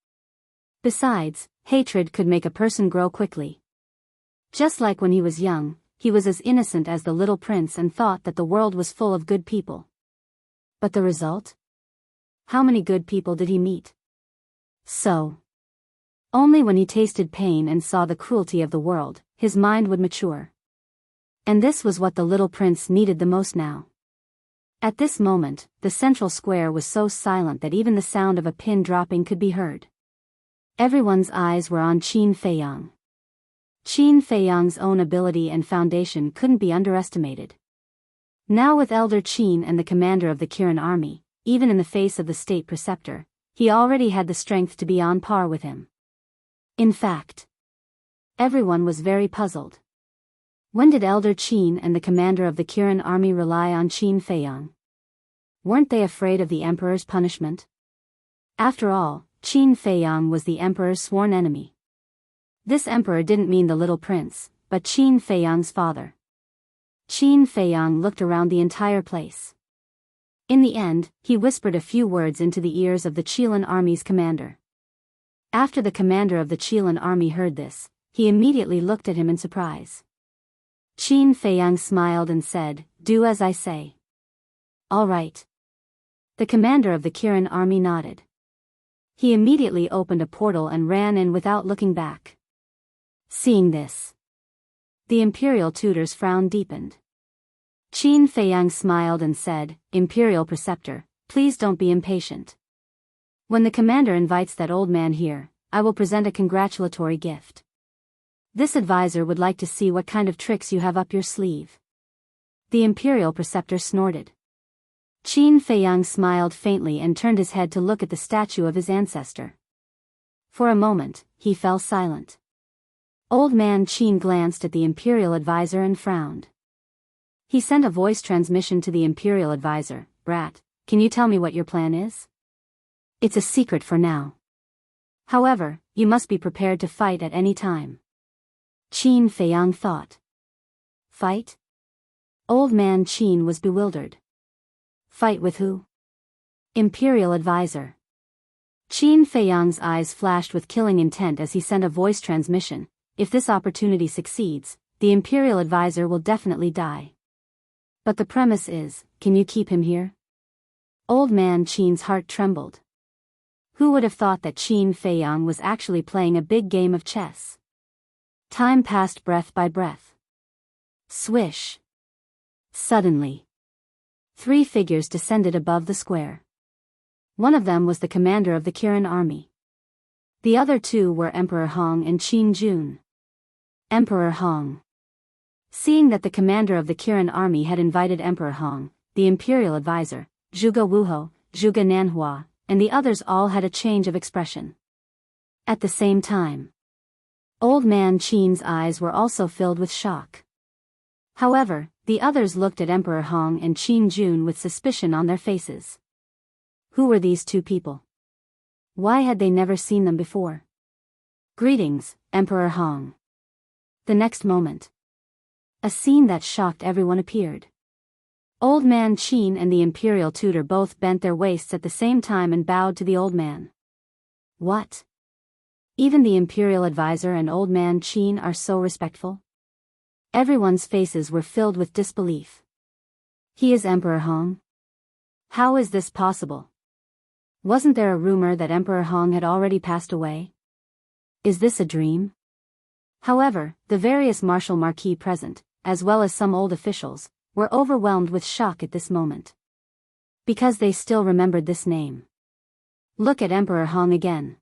Besides, Hatred could make a person grow quickly. Just like when he was young, he was as innocent as the little prince and thought that the world was full of good people. But the result? How many good people did he meet? So, only when he tasted pain and saw the cruelty of the world, his mind would mature. And this was what the little prince needed the most now. At this moment, the central square was so silent that even the sound of a pin dropping could be heard. Everyone's eyes were on Qin Feiyang. Qin Feiyang's own ability and foundation couldn't be underestimated. Now with Elder Qin and the commander of the Kirin army, even in the face of the state preceptor, he already had the strength to be on par with him. In fact, everyone was very puzzled. When did Elder Qin and the commander of the Kirin army rely on Qin Feiyang? Weren't they afraid of the emperor's punishment? After all, Qin Feiyang was the emperor's sworn enemy. This emperor didn't mean the little prince, but Qin Feiyang's father. Qin Feiyang looked around the entire place. In the end, he whispered a few words into the ears of the Qilin army's commander. After the commander of the Qilin army heard this, he immediately looked at him in surprise. Qin Feiyang smiled and said, "Do as I say." "All right." The commander of the Kirin army nodded. He immediately opened a portal and ran in without looking back. Seeing this, the imperial tutor's frown deepened. Qin Feiyang smiled and said, "Imperial preceptor, please don't be impatient. When the commander invites that old man here, I will present a congratulatory gift. This advisor would like to see what kind of tricks you have up your sleeve." The imperial preceptor snorted. Qin Feiyang smiled faintly and turned his head to look at the statue of his ancestor. For a moment, he fell silent. Old man Qin glanced at the imperial advisor and frowned. He sent a voice transmission to the imperial advisor, "Brat, can you tell me what your plan is? It's a secret for now. However, you must be prepared to fight at any time." Qin Feiyang thought. Fight? Old man Qin was bewildered. Fight with who? Imperial advisor. Qin Feiyang's eyes flashed with killing intent as he sent a voice transmission. If this opportunity succeeds, the imperial advisor will definitely die. But the premise is, can you keep him here? Old man Qin's heart trembled. Who would have thought that Qin Feiyang was actually playing a big game of chess? Time passed breath by breath. Swish. Suddenly, 3 figures descended above the square. One of them was the commander of the Kirin army. The other 2 were Emperor Hong and Qin Jun. Emperor Hong. Seeing that the commander of the Kirin army had invited Emperor Hong, the imperial advisor, Zhuge Wuho, Zhuge Nanhua, and the others all had a change of expression. At the same time, old man Qin's eyes were also filled with shock. However, the others looked at Emperor Hong and Qin Jun with suspicion on their faces. Who were these 2 people? Why had they never seen them before? "Greetings, Emperor Hong." The next moment, a scene that shocked everyone appeared. Old man Qin and the imperial tutor both bent their waists at the same time and bowed to the old man. What? Even the imperial advisor and old man Qin are so respectful? Everyone's faces were filled with disbelief. He is Emperor Hong? How is this possible? Wasn't there a rumor that Emperor Hong had already passed away? Is this a dream? However, the various martial marquis present, as well as some old officials, were overwhelmed with shock at this moment. Because they still remembered this name. Look at Emperor Hong again.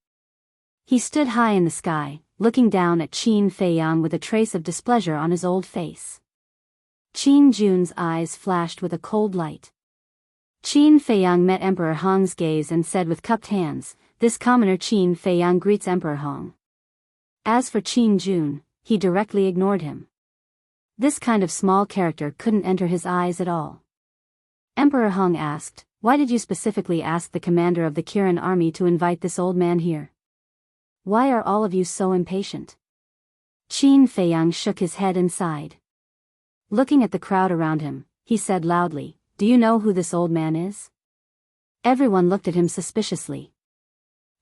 He stood high in the sky, looking down at Qin Feiyang with a trace of displeasure on his old face. Qin Jun's eyes flashed with a cold light. Qin Feiyang met Emperor Hong's gaze and said with cupped hands, "This commoner Qin Feiyang greets Emperor Hong." As for Qin Jun, he directly ignored him. This kind of small character couldn't enter his eyes at all. Emperor Hong asked, "Why did you specifically ask the commander of the Kirin army to invite this old man here? Why are all of you so impatient?" Qin Feiyang shook his head and sighed. Looking at the crowd around him, he said loudly, "Do you know who this old man is?" Everyone looked at him suspiciously.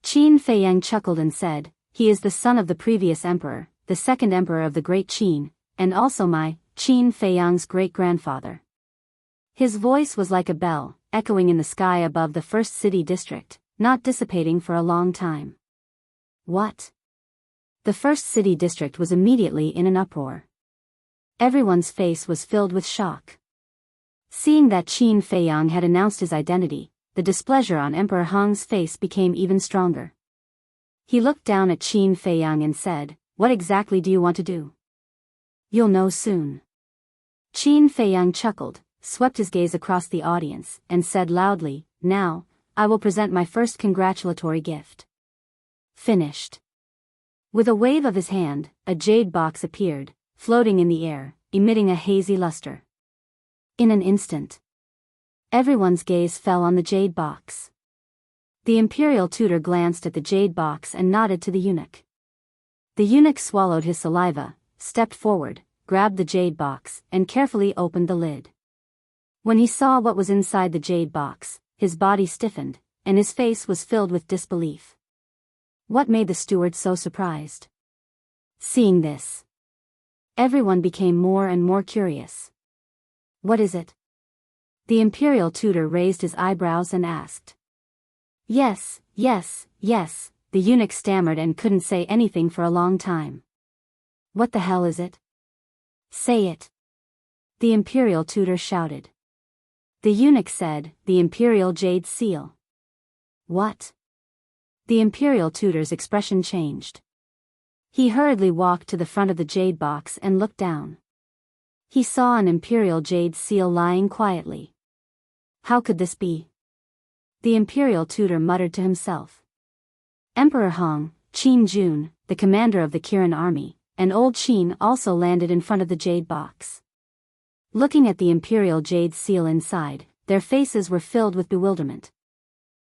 Qin Feiyang chuckled and said, he is the son of the previous emperor, the second emperor of the Great Qin, and also my, Qin Feiyang's great-grandfather. His voice was like a bell, echoing in the sky above the first city district, not dissipating for a long time. What? The first city district was immediately in an uproar. Everyone's face was filled with shock. Seeing that Qin Feiyang had announced his identity, the displeasure on Emperor Hong's face became even stronger. He looked down at Qin Feiyang and said, "What exactly do you want to do?" "You'll know soon." Qin Feiyang chuckled, swept his gaze across the audience, and said loudly, "Now, I will present my first congratulatory gift." Finished. With a wave of his hand, a jade box appeared, floating in the air, emitting a hazy luster. In an instant, everyone's gaze fell on the jade box. The imperial tutor glanced at the jade box and nodded to the eunuch. The eunuch swallowed his saliva, stepped forward, grabbed the jade box, and carefully opened the lid. When he saw what was inside the jade box, his body stiffened, and his face was filled with disbelief. What made the steward so surprised? Seeing this, everyone became more and more curious. "What is it?" The imperial tutor raised his eyebrows and asked. Yes, the eunuch stammered and couldn't say anything for a long time. "What the hell is it? Say it!" the imperial tutor shouted. The eunuch said, "The imperial jade seal." "What?" The imperial tutor's expression changed. He hurriedly walked to the front of the jade box and looked down. He saw an imperial jade seal lying quietly. How could this be? The imperial tutor muttered to himself. Emperor Hong, Qin Jun, the commander of the Kirin army, and old Qin also landed in front of the jade box. Looking at the imperial jade seal inside, their faces were filled with bewilderment.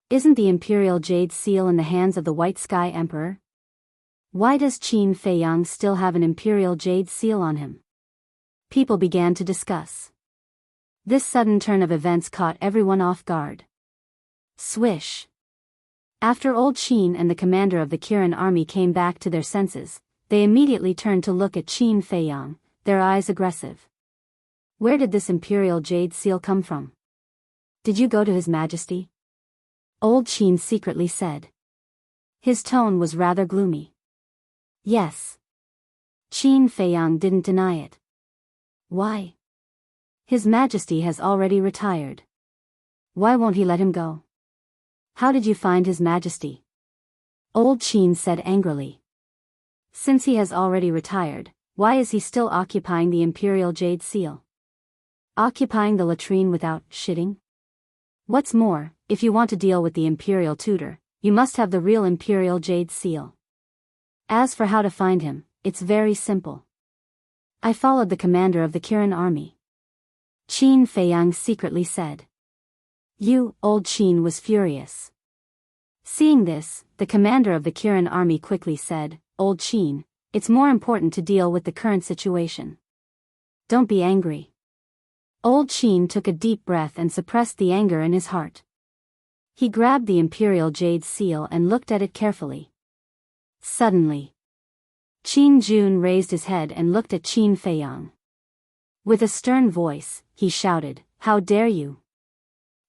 Isn't the imperial jade seal in the hands of the White Sky Emperor? Why does Qin Feiyang still have an imperial jade seal on him? People began to discuss. This sudden turn of events caught everyone off guard. Swish. After old Qin and the commander of the Kirin army came back to their senses, they immediately turned to look at Qin Feiyang, their eyes aggressive. Where did this imperial jade seal come from? Did you go to His Majesty? Old Qin secretly said. His tone was rather gloomy. Yes. Qin Feiyang didn't deny it. Why? His Majesty has already retired. Why won't he let him go? How did you find His Majesty? Old Qin said angrily. Since he has already retired, why is he still occupying the imperial jade seal? Occupying the latrine without shitting? What's more, if you want to deal with the imperial tutor, you must have the real imperial jade seal. As for how to find him, it's very simple. I followed the commander of the Kirin army. Qin Feiyang secretly said. Old Qin was furious. Seeing this, the commander of the Kirin army quickly said, Old Qin, it's more important to deal with the current situation. Don't be angry. Old Qin took a deep breath and suppressed the anger in his heart. He grabbed the imperial jade seal and looked at it carefully. Suddenly, Qin Jun raised his head and looked at Qin Feiyang. With a stern voice, he shouted, How dare you?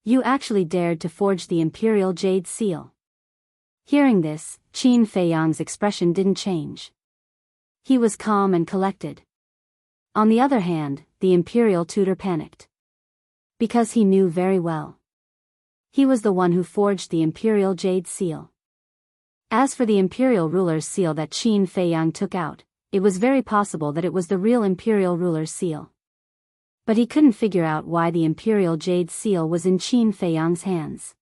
You actually dared to forge the imperial jade seal. Hearing this, Qin Feiyang's expression didn't change. He was calm and collected. On the other hand, the imperial tutor panicked. Because he knew very well. He was the one who forged the imperial jade seal. As for the imperial ruler's seal that Qin Feiyang took out, it was very possible that it was the real imperial ruler's seal. But he couldn't figure out why the imperial jade seal was in Qin Feiyang's hands.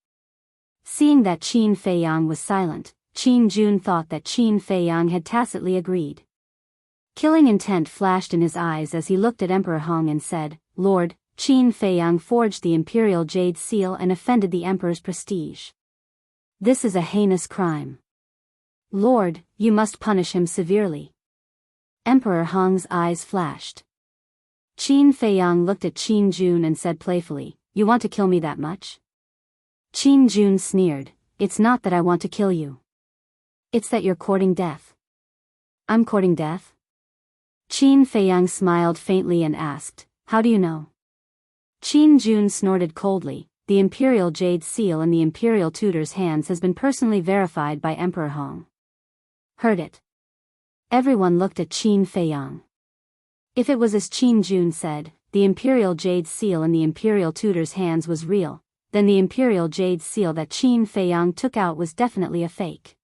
Seeing that Qin Feiyang was silent, Qin Jun thought that Qin Feiyang had tacitly agreed. Killing intent flashed in his eyes as he looked at Emperor Hong and said, Lord, Qin Feiyang forged the imperial jade seal and offended the emperor's prestige. This is a heinous crime. Lord, you must punish him severely. Emperor Hong's eyes flashed. Qin Feiyang looked at Qin Jun and said playfully, You want to kill me that much? Qin Jun sneered, It's not that I want to kill you. It's that you're courting death. I'm courting death? Qin Feiyang smiled faintly and asked, how do you know? Qin Jun snorted coldly, the Imperial Jade Seal in the Imperial Tutor's hands has been personally verified by Emperor Hong. Heard it. Everyone looked at Qin Feiyang. If it was as Qin Jun said, the Imperial Jade Seal in the Imperial Tutor's hands was real, then the Imperial Jade Seal that Qin Feiyang took out was definitely a fake.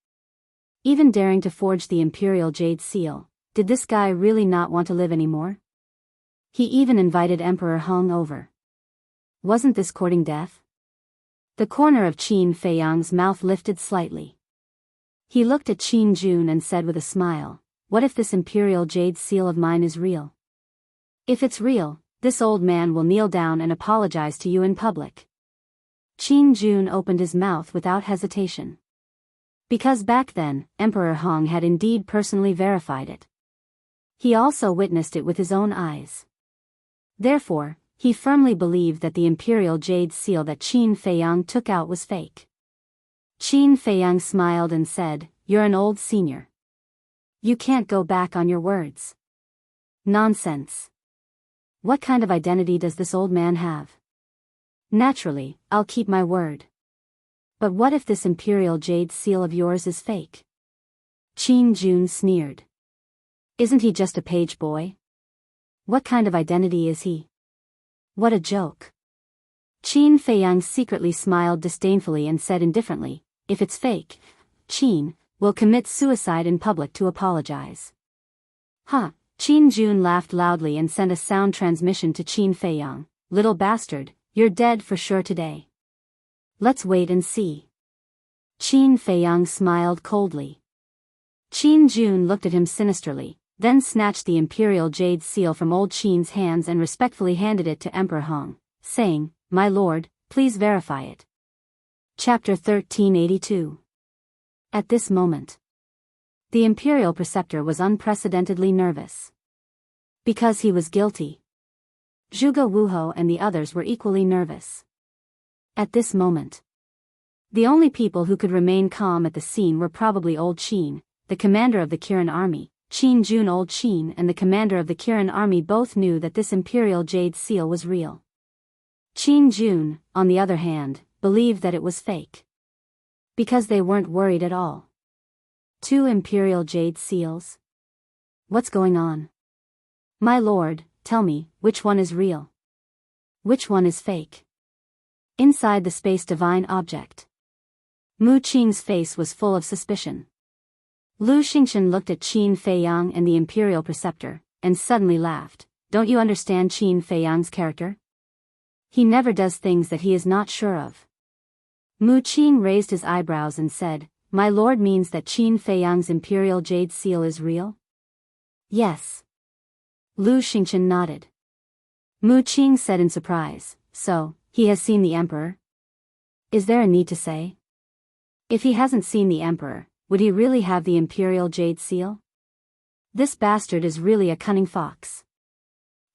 Even daring to forge the Imperial Jade Seal, did this guy really not want to live anymore? He even invited Emperor Hong over. Wasn't this courting death? The corner of Qin Feiyang's mouth lifted slightly. He looked at Qin Jun and said with a smile, what if this Imperial Jade Seal of mine is real? If it's real, this old man will kneel down and apologize to you in public. Qin Jun opened his mouth without hesitation. Because back then, Emperor Hong had indeed personally verified it. He also witnessed it with his own eyes. Therefore, he firmly believed that the Imperial Jade Seal that Qin Feiyang took out was fake. Qin Feiyang smiled and said, you're an old senior. You can't go back on your words. Nonsense. What kind of identity does this old man have? Naturally, I'll keep my word. But what if this Imperial Jade Seal of yours is fake? Qin Jun sneered. Isn't he just a page boy? What kind of identity is he? What a joke. Qin Feiyang secretly smiled disdainfully and said indifferently, if it's fake, Qin will commit suicide in public to apologize. Huh, Qin Jun laughed loudly and sent a sound transmission to Qin Feiyang, little bastard, you're dead for sure today. Let's wait and see. Qin Feiyang smiled coldly. Qin Jun looked at him sinisterly, then snatched the Imperial Jade Seal from old Qin's hands and respectfully handed it to Emperor Hong, saying, my lord, please verify it. Chapter 1382. At this moment, the Imperial Preceptor was unprecedentedly nervous. Because he was guilty. Zhuge Wuhou and the others were equally nervous. At this moment, the only people who could remain calm at the scene were probably old Qin, the commander of the Kirin army. Qin Jun, old Qin and the commander of the Kirin army both knew that this Imperial Jade Seal was real. Qin Jun, on the other hand, believed that it was fake. Because they weren't worried at all. 2 Imperial Jade Seals? What's going on? My lord, tell me, which one is real? Which one is fake? Inside the space divine object. Mu Qing's face was full of suspicion. Lu Xingchen looked at Qin Feiyang and the Imperial Preceptor, and suddenly laughed. Don't you understand Qin Feiyang's character? He never does things that he is not sure of. Mu Qing raised his eyebrows and said, my lord means that Qin Feiyang's Imperial Jade Seal is real? Yes. Lu Xingchen nodded. Mu Qing said in surprise, so, he has seen the Emperor? Is there a need to say? If he hasn't seen the Emperor, would he really have the Imperial Jade Seal? This bastard is really a cunning fox.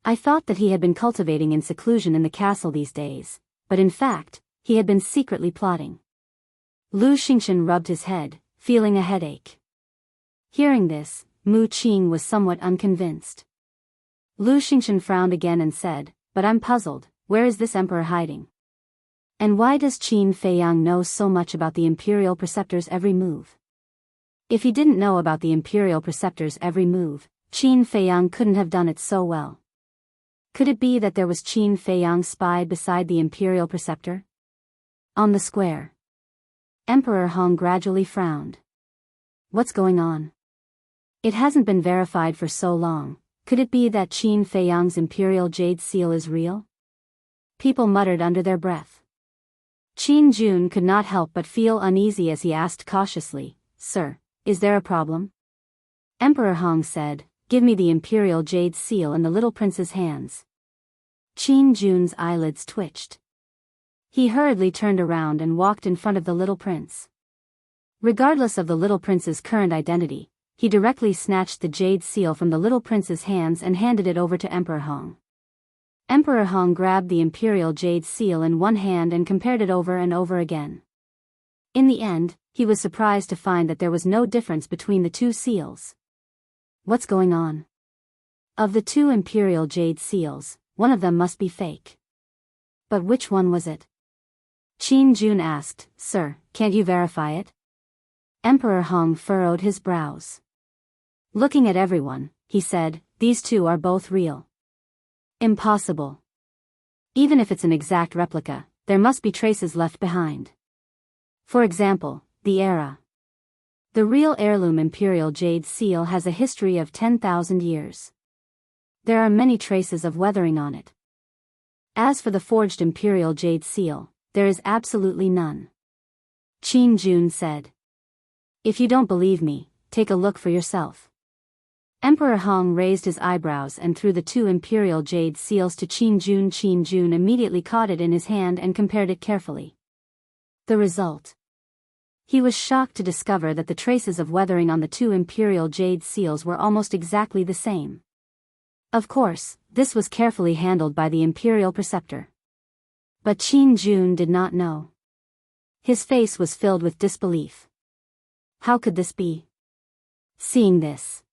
I thought that he had been cultivating in seclusion in the castle these days, but in fact, he had been secretly plotting. Lu Xingchen rubbed his head, feeling a headache. Hearing this, Mu Qing was somewhat unconvinced. Lu Xingchen frowned again and said, but I'm puzzled, where is this emperor hiding? And why does Qin Feiyang know so much about the Imperial Preceptor's every move? If he didn't know about the Imperial Preceptor's every move, Qin Feiyang couldn't have done it so well. Could it be that there was Qin Feiyang spied beside the Imperial Preceptor? On the square. Emperor Hong gradually frowned. What's going on? It hasn't been verified for so long. Could it be that Qin Feiyang's Imperial Jade Seal is real? People muttered under their breath. Qin Jun could not help but feel uneasy as he asked cautiously, Sir, is there a problem? Emperor Hong said, give me the Imperial Jade Seal in the little prince's hands. Qin Jun's eyelids twitched. He hurriedly turned around and walked in front of the little prince. Regardless of the little prince's current identity, he directly snatched the Jade Seal from the little prince's hands and handed it over to Emperor Hong. Emperor Hong grabbed the Imperial Jade Seal in one hand and compared it over and over again. In the end, he was surprised to find that there was no difference between the two seals. What's going on? Of the two imperial jade seals, one of them must be fake. But which one was it? Qin Jun asked, Sir, can't you verify it? Emperor Hong furrowed his brows. Looking at everyone, he said, these two are both real. Impossible. Even if it's an exact replica, there must be traces left behind. For example, the era. The real heirloom imperial jade seal has a history of 10,000 years. There are many traces of weathering on it. As for the forged imperial jade seal, there is absolutely none. Qin Jun said. If you don't believe me, take a look for yourself. Emperor Hong raised his eyebrows and threw the two imperial jade seals to Qin Jun. Qin Jun immediately caught it in his hand and compared it carefully. The result. He was shocked to discover that the traces of weathering on the two imperial jade seals were almost exactly the same. Of course, this was carefully handled by the imperial preceptor. But Qin Jun did not know. His face was filled with disbelief. How could this be? Seeing this,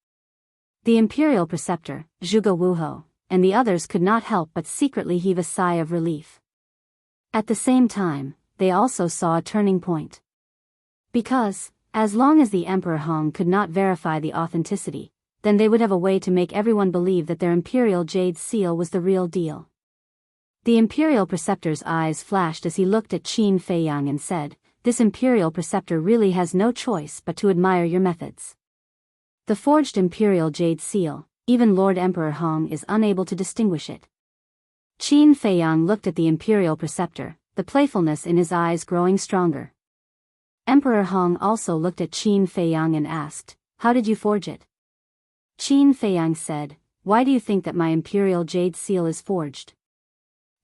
the imperial preceptor, Zhuge Wuhou, and the others could not help but secretly heave a sigh of relief. At the same time, they also saw a turning point. Because, as long as the Emperor Hong could not verify the authenticity, then they would have a way to make everyone believe that their imperial jade seal was the real deal. The imperial preceptor's eyes flashed as he looked at Qin Feiyang and said, This imperial preceptor really has no choice but to admire your methods. The forged imperial jade seal, even Lord Emperor Hong is unable to distinguish it. Qin Feiyang looked at the imperial preceptor, the playfulness in his eyes growing stronger. Emperor Hong also looked at Qin Feiyang and asked, How did you forge it? Qin Feiyang said, Why do you think that my imperial jade seal is forged?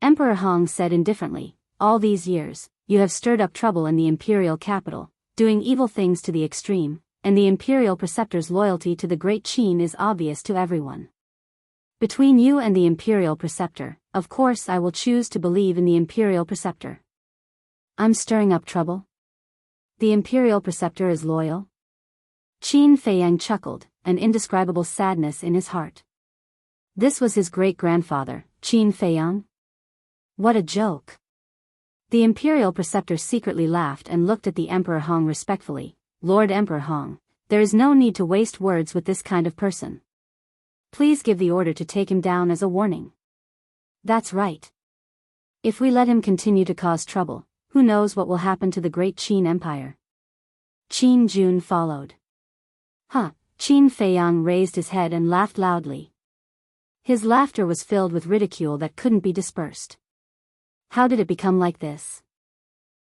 Emperor Hong said indifferently, All these years, you have stirred up trouble in the imperial capital, doing evil things to the extreme, and the imperial preceptor's loyalty to the great Qin is obvious to everyone. Between you and the imperial preceptor, of course I will choose to believe in the imperial preceptor. I'm stirring up trouble? The imperial preceptor is loyal? Qin Feiyang chuckled, an indescribable sadness in his heart. This was his great-grandfather, Qin Feiyang? What a joke. The imperial preceptor secretly laughed and looked at the Emperor Hong respectfully. Lord Emperor Hong, there is no need to waste words with this kind of person. Please give the order to take him down as a warning. That's right. If we let him continue to cause trouble, who knows what will happen to the great Qin Empire? Qin Jun followed. Qin Feiyang raised his head and laughed loudly. His laughter was filled with ridicule that couldn't be dispersed. How did it become like this?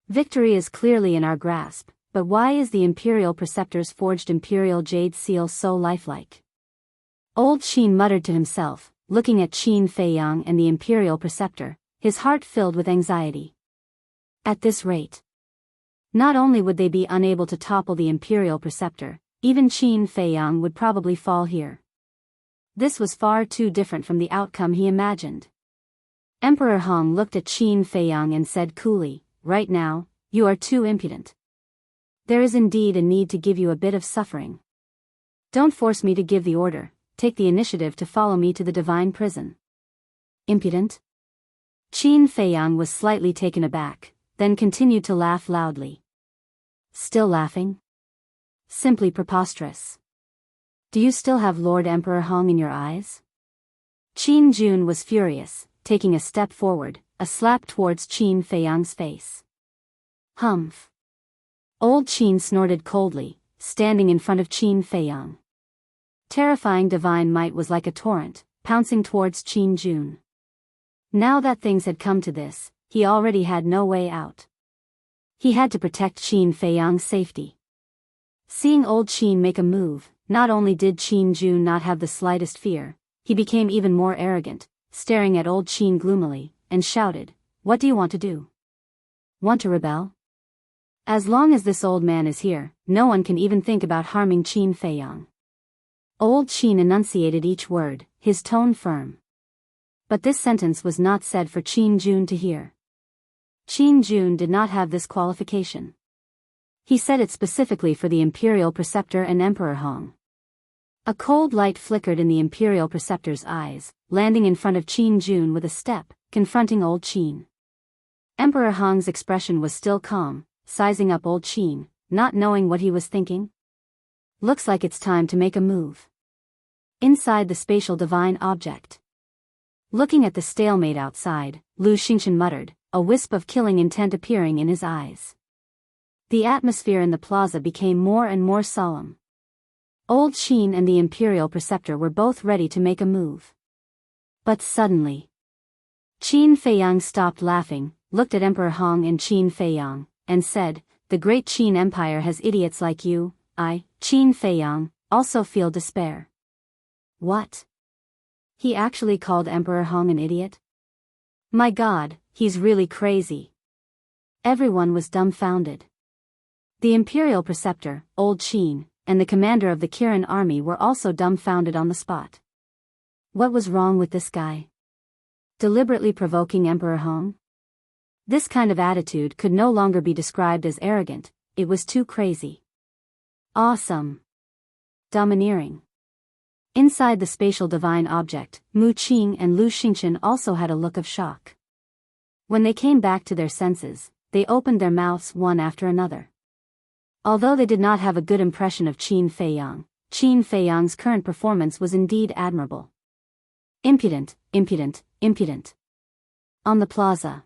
Victory is clearly in our grasp, but why is the imperial preceptor's forged imperial jade seal so lifelike? Old Qin muttered to himself, looking at Qin Feiyang and the imperial preceptor, his heart filled with anxiety. At this rate, not only would they be unable to topple the imperial preceptor, even Qin Feiyang would probably fall here. This was far too different from the outcome he imagined. Emperor Hong looked at Qin Feiyang and said coolly, Right now, you are too impudent. There is indeed a need to give you a bit of suffering. Don't force me to give the order, take the initiative to follow me to the divine prison. Impudent? Qin Feiyang was slightly taken aback, then continued to laugh loudly. Still laughing? Simply preposterous. Do you still have Lord Emperor Hong in your eyes? Qin Jun was furious, taking a step forward, a slap towards Qin Feiyang's face. Humph. Old Qin snorted coldly, standing in front of Qin Feiyang. Terrifying divine might was like a torrent, pouncing towards Qin Jun. Now that things had come to this, he already had no way out. He had to protect Qin Feiyang's safety. Seeing old Qin make a move, not only did Qin Jun not have the slightest fear, he became even more arrogant, staring at old Qin gloomily, and shouted, What do you want to do? Want to rebel? As long as this old man is here, no one can even think about harming Qin Feiyang. Old Qin enunciated each word, his tone firm. But this sentence was not said for Qin Jun to hear. Qin Jun did not have this qualification. He said it specifically for the Imperial Preceptor and Emperor Hong. A cold light flickered in the Imperial Preceptor's eyes, landing in front of Qin Jun with a step, confronting old Qin. Emperor Hong's expression was still calm, sizing up old Qin, not knowing what he was thinking. Looks like it's time to make a move. Inside the spatial divine object. Looking at the stalemate outside, Lu Xingchen muttered, a wisp of killing intent appearing in his eyes. The atmosphere in the plaza became more and more solemn. Old Qin and the Imperial Preceptor were both ready to make a move. But suddenly, Qin Feiyang stopped laughing, looked at Emperor Hong and Qin Feiyang, and said, "The great Qin Empire has idiots like you. I, Qin Feiyang, also feel despair." What? He actually called Emperor Hong an idiot? My God, he's really crazy. Everyone was dumbfounded. The Imperial Preceptor, Old Qin, and the commander of the Kirin army were also dumbfounded on the spot. What was wrong with this guy? Deliberately provoking Emperor Hong? This kind of attitude could no longer be described as arrogant, it was too crazy. Awesome. Domineering. Inside the spatial divine object, Mu Qing and Lu Xingchen also had a look of shock. When they came back to their senses, they opened their mouths one after another. Although they did not have a good impression of Qin Feiyang's current performance was indeed admirable. Impudent, impudent, impudent. On the plaza,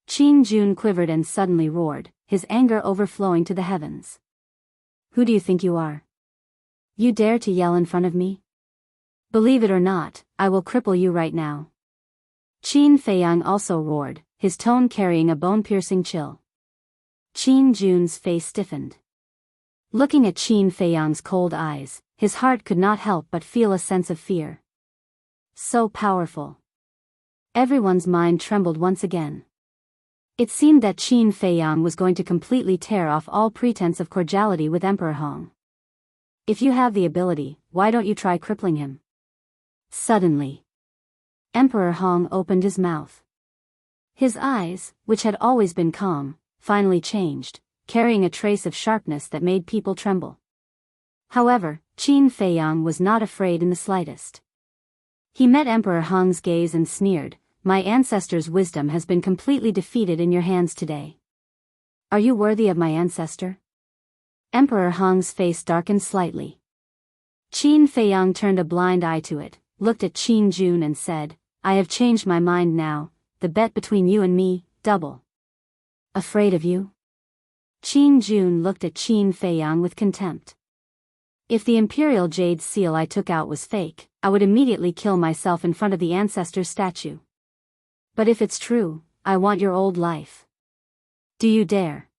Qin Jun quivered and suddenly roared, his anger overflowing to the heavens. Who do you think you are? You dare to yell in front of me? Believe it or not, I will cripple you right now. Qin Feiyang also roared, his tone carrying a bone-piercing chill. Qin Jun's face stiffened. Looking at Qin Feiyang's cold eyes, his heart could not help but feel a sense of fear. So powerful. Everyone's mind trembled once again. It seemed that Qin Feiyang was going to completely tear off all pretense of cordiality with Emperor Hong. If you have the ability, why don't you try crippling him? Suddenly, Emperor Hong opened his mouth. His eyes, which had always been calm, finally changed, carrying a trace of sharpness that made people tremble. However, Qin Feiyang was not afraid in the slightest. He met Emperor Hong's gaze and sneered, "My ancestor's wisdom has been completely defeated in your hands today. Are you worthy of my ancestor?" Emperor Hong's face darkened slightly. Qin Feiyang turned a blind eye to it, looked at Qin Jun and said, "I have changed my mind now, the bet between you and me, double." Afraid of you? Qin Jun looked at Qin Feiyang with contempt. If the Imperial Jade Seal I took out was fake, I would immediately kill myself in front of the ancestor's statue. But if it's true, I want your old life. Do you dare?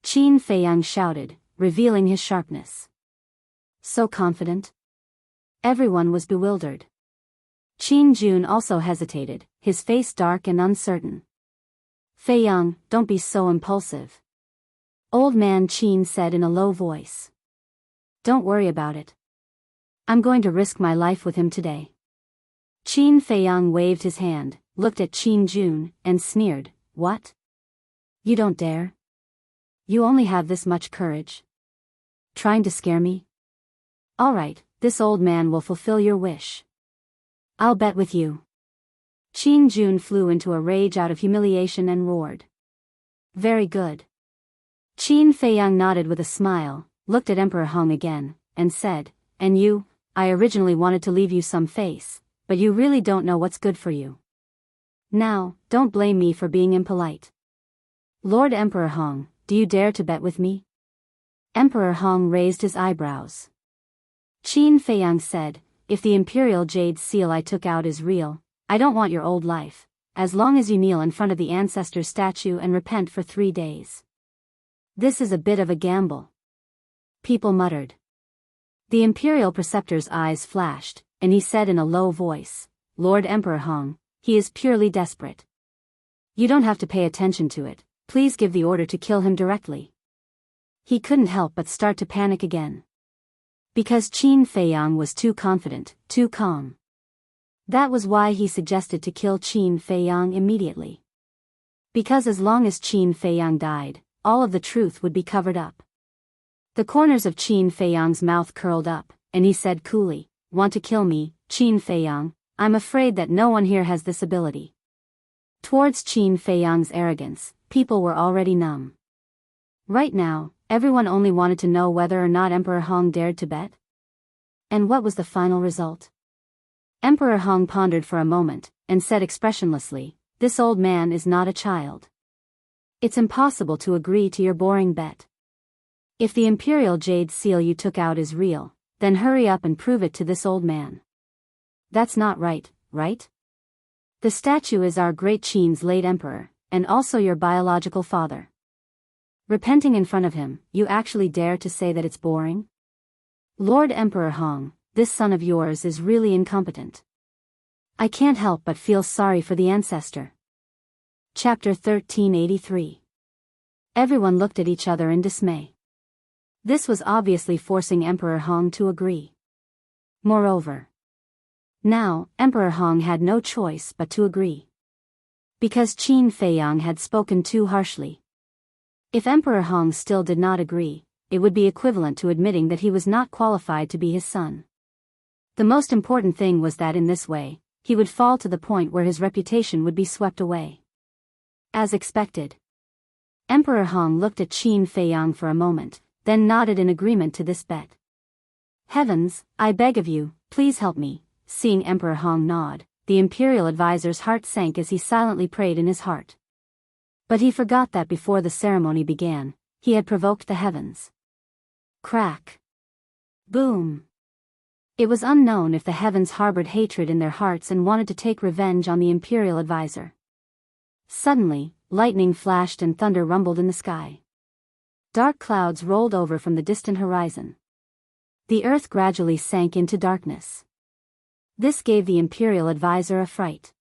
Qin Feiyang shouted, revealing his sharpness. So confident? Everyone was bewildered. Qin Jun also hesitated, his face dark and uncertain. "Feiyang, don't be so impulsive." Old man Qin said in a low voice. "Don't worry about it. I'm going to risk my life with him today." Qin Feiyang waved his hand, looked at Qin Jun, and sneered, "What? You don't dare? You only have this much courage? Trying to scare me? All right, this old man will fulfill your wish. I'll bet with you." Qin Jun flew into a rage out of humiliation and roared. "Very good." Qin Feiyang nodded with a smile, looked at Emperor Hong again, and said, "And you, I originally wanted to leave you some face, but you really don't know what's good for you. Now, don't blame me for being impolite. Lord Emperor Hong, do you dare to bet with me?" Emperor Hong raised his eyebrows. Qin Feiyang said, "If the Imperial Jade Seal I took out is real, I don't want your old life, as long as you kneel in front of the ancestor's statue and repent for 3 days. This is a bit of a gamble." People muttered. The Imperial Preceptor's eyes flashed, and he said in a low voice, "Lord Emperor Hong, he is purely desperate. You don't have to pay attention to it, please give the order to kill him directly." He couldn't help but start to panic again. Because Qin Feiyang was too confident, too calm. That was why he suggested to kill Qin Feiyang immediately. Because as long as Qin Feiyang died, all of the truth would be covered up. The corners of Qin Feiyang's mouth curled up, and he said coolly, "Want to kill me, Qin Feiyang? I'm afraid that no one here has this ability." Towards Qin Feiyang's arrogance, people were already numb. Right now, everyone only wanted to know whether or not Emperor Hong dared to bet. And what was the final result? Emperor Hong pondered for a moment, and said expressionlessly, "This old man is not a child. It's impossible to agree to your boring bet. If the Imperial Jade Seal you took out is real, then hurry up and prove it to this old man. That's not right, right? The statue is our great Qin's late emperor, and also your biological father. Repenting in front of him, you actually dare to say that it's boring? Lord Emperor Hong, this son of yours is really incompetent. I can't help but feel sorry for the ancestor." Chapter 1383. Everyone looked at each other in dismay. This was obviously forcing Emperor Hong to agree. Moreover, now, Emperor Hong had no choice but to agree. Because Qin Feiyang had spoken too harshly. If Emperor Hong still did not agree, it would be equivalent to admitting that he was not qualified to be his son. The most important thing was that in this way, he would fall to the point where his reputation would be swept away. As expected, Emperor Hong looked at Qin Feiyang for a moment, then nodded in agreement to this bet. "Heavens, I beg of you, please help me." Seeing Emperor Hong nod, the imperial advisor's heart sank as he silently prayed in his heart. But he forgot that before the ceremony began, he had provoked the heavens. Crack. Boom. It was unknown if the heavens harbored hatred in their hearts and wanted to take revenge on the imperial advisor. Suddenly, lightning flashed and thunder rumbled in the sky. Dark clouds rolled over from the distant horizon. The earth gradually sank into darkness. This gave the imperial advisor a fright.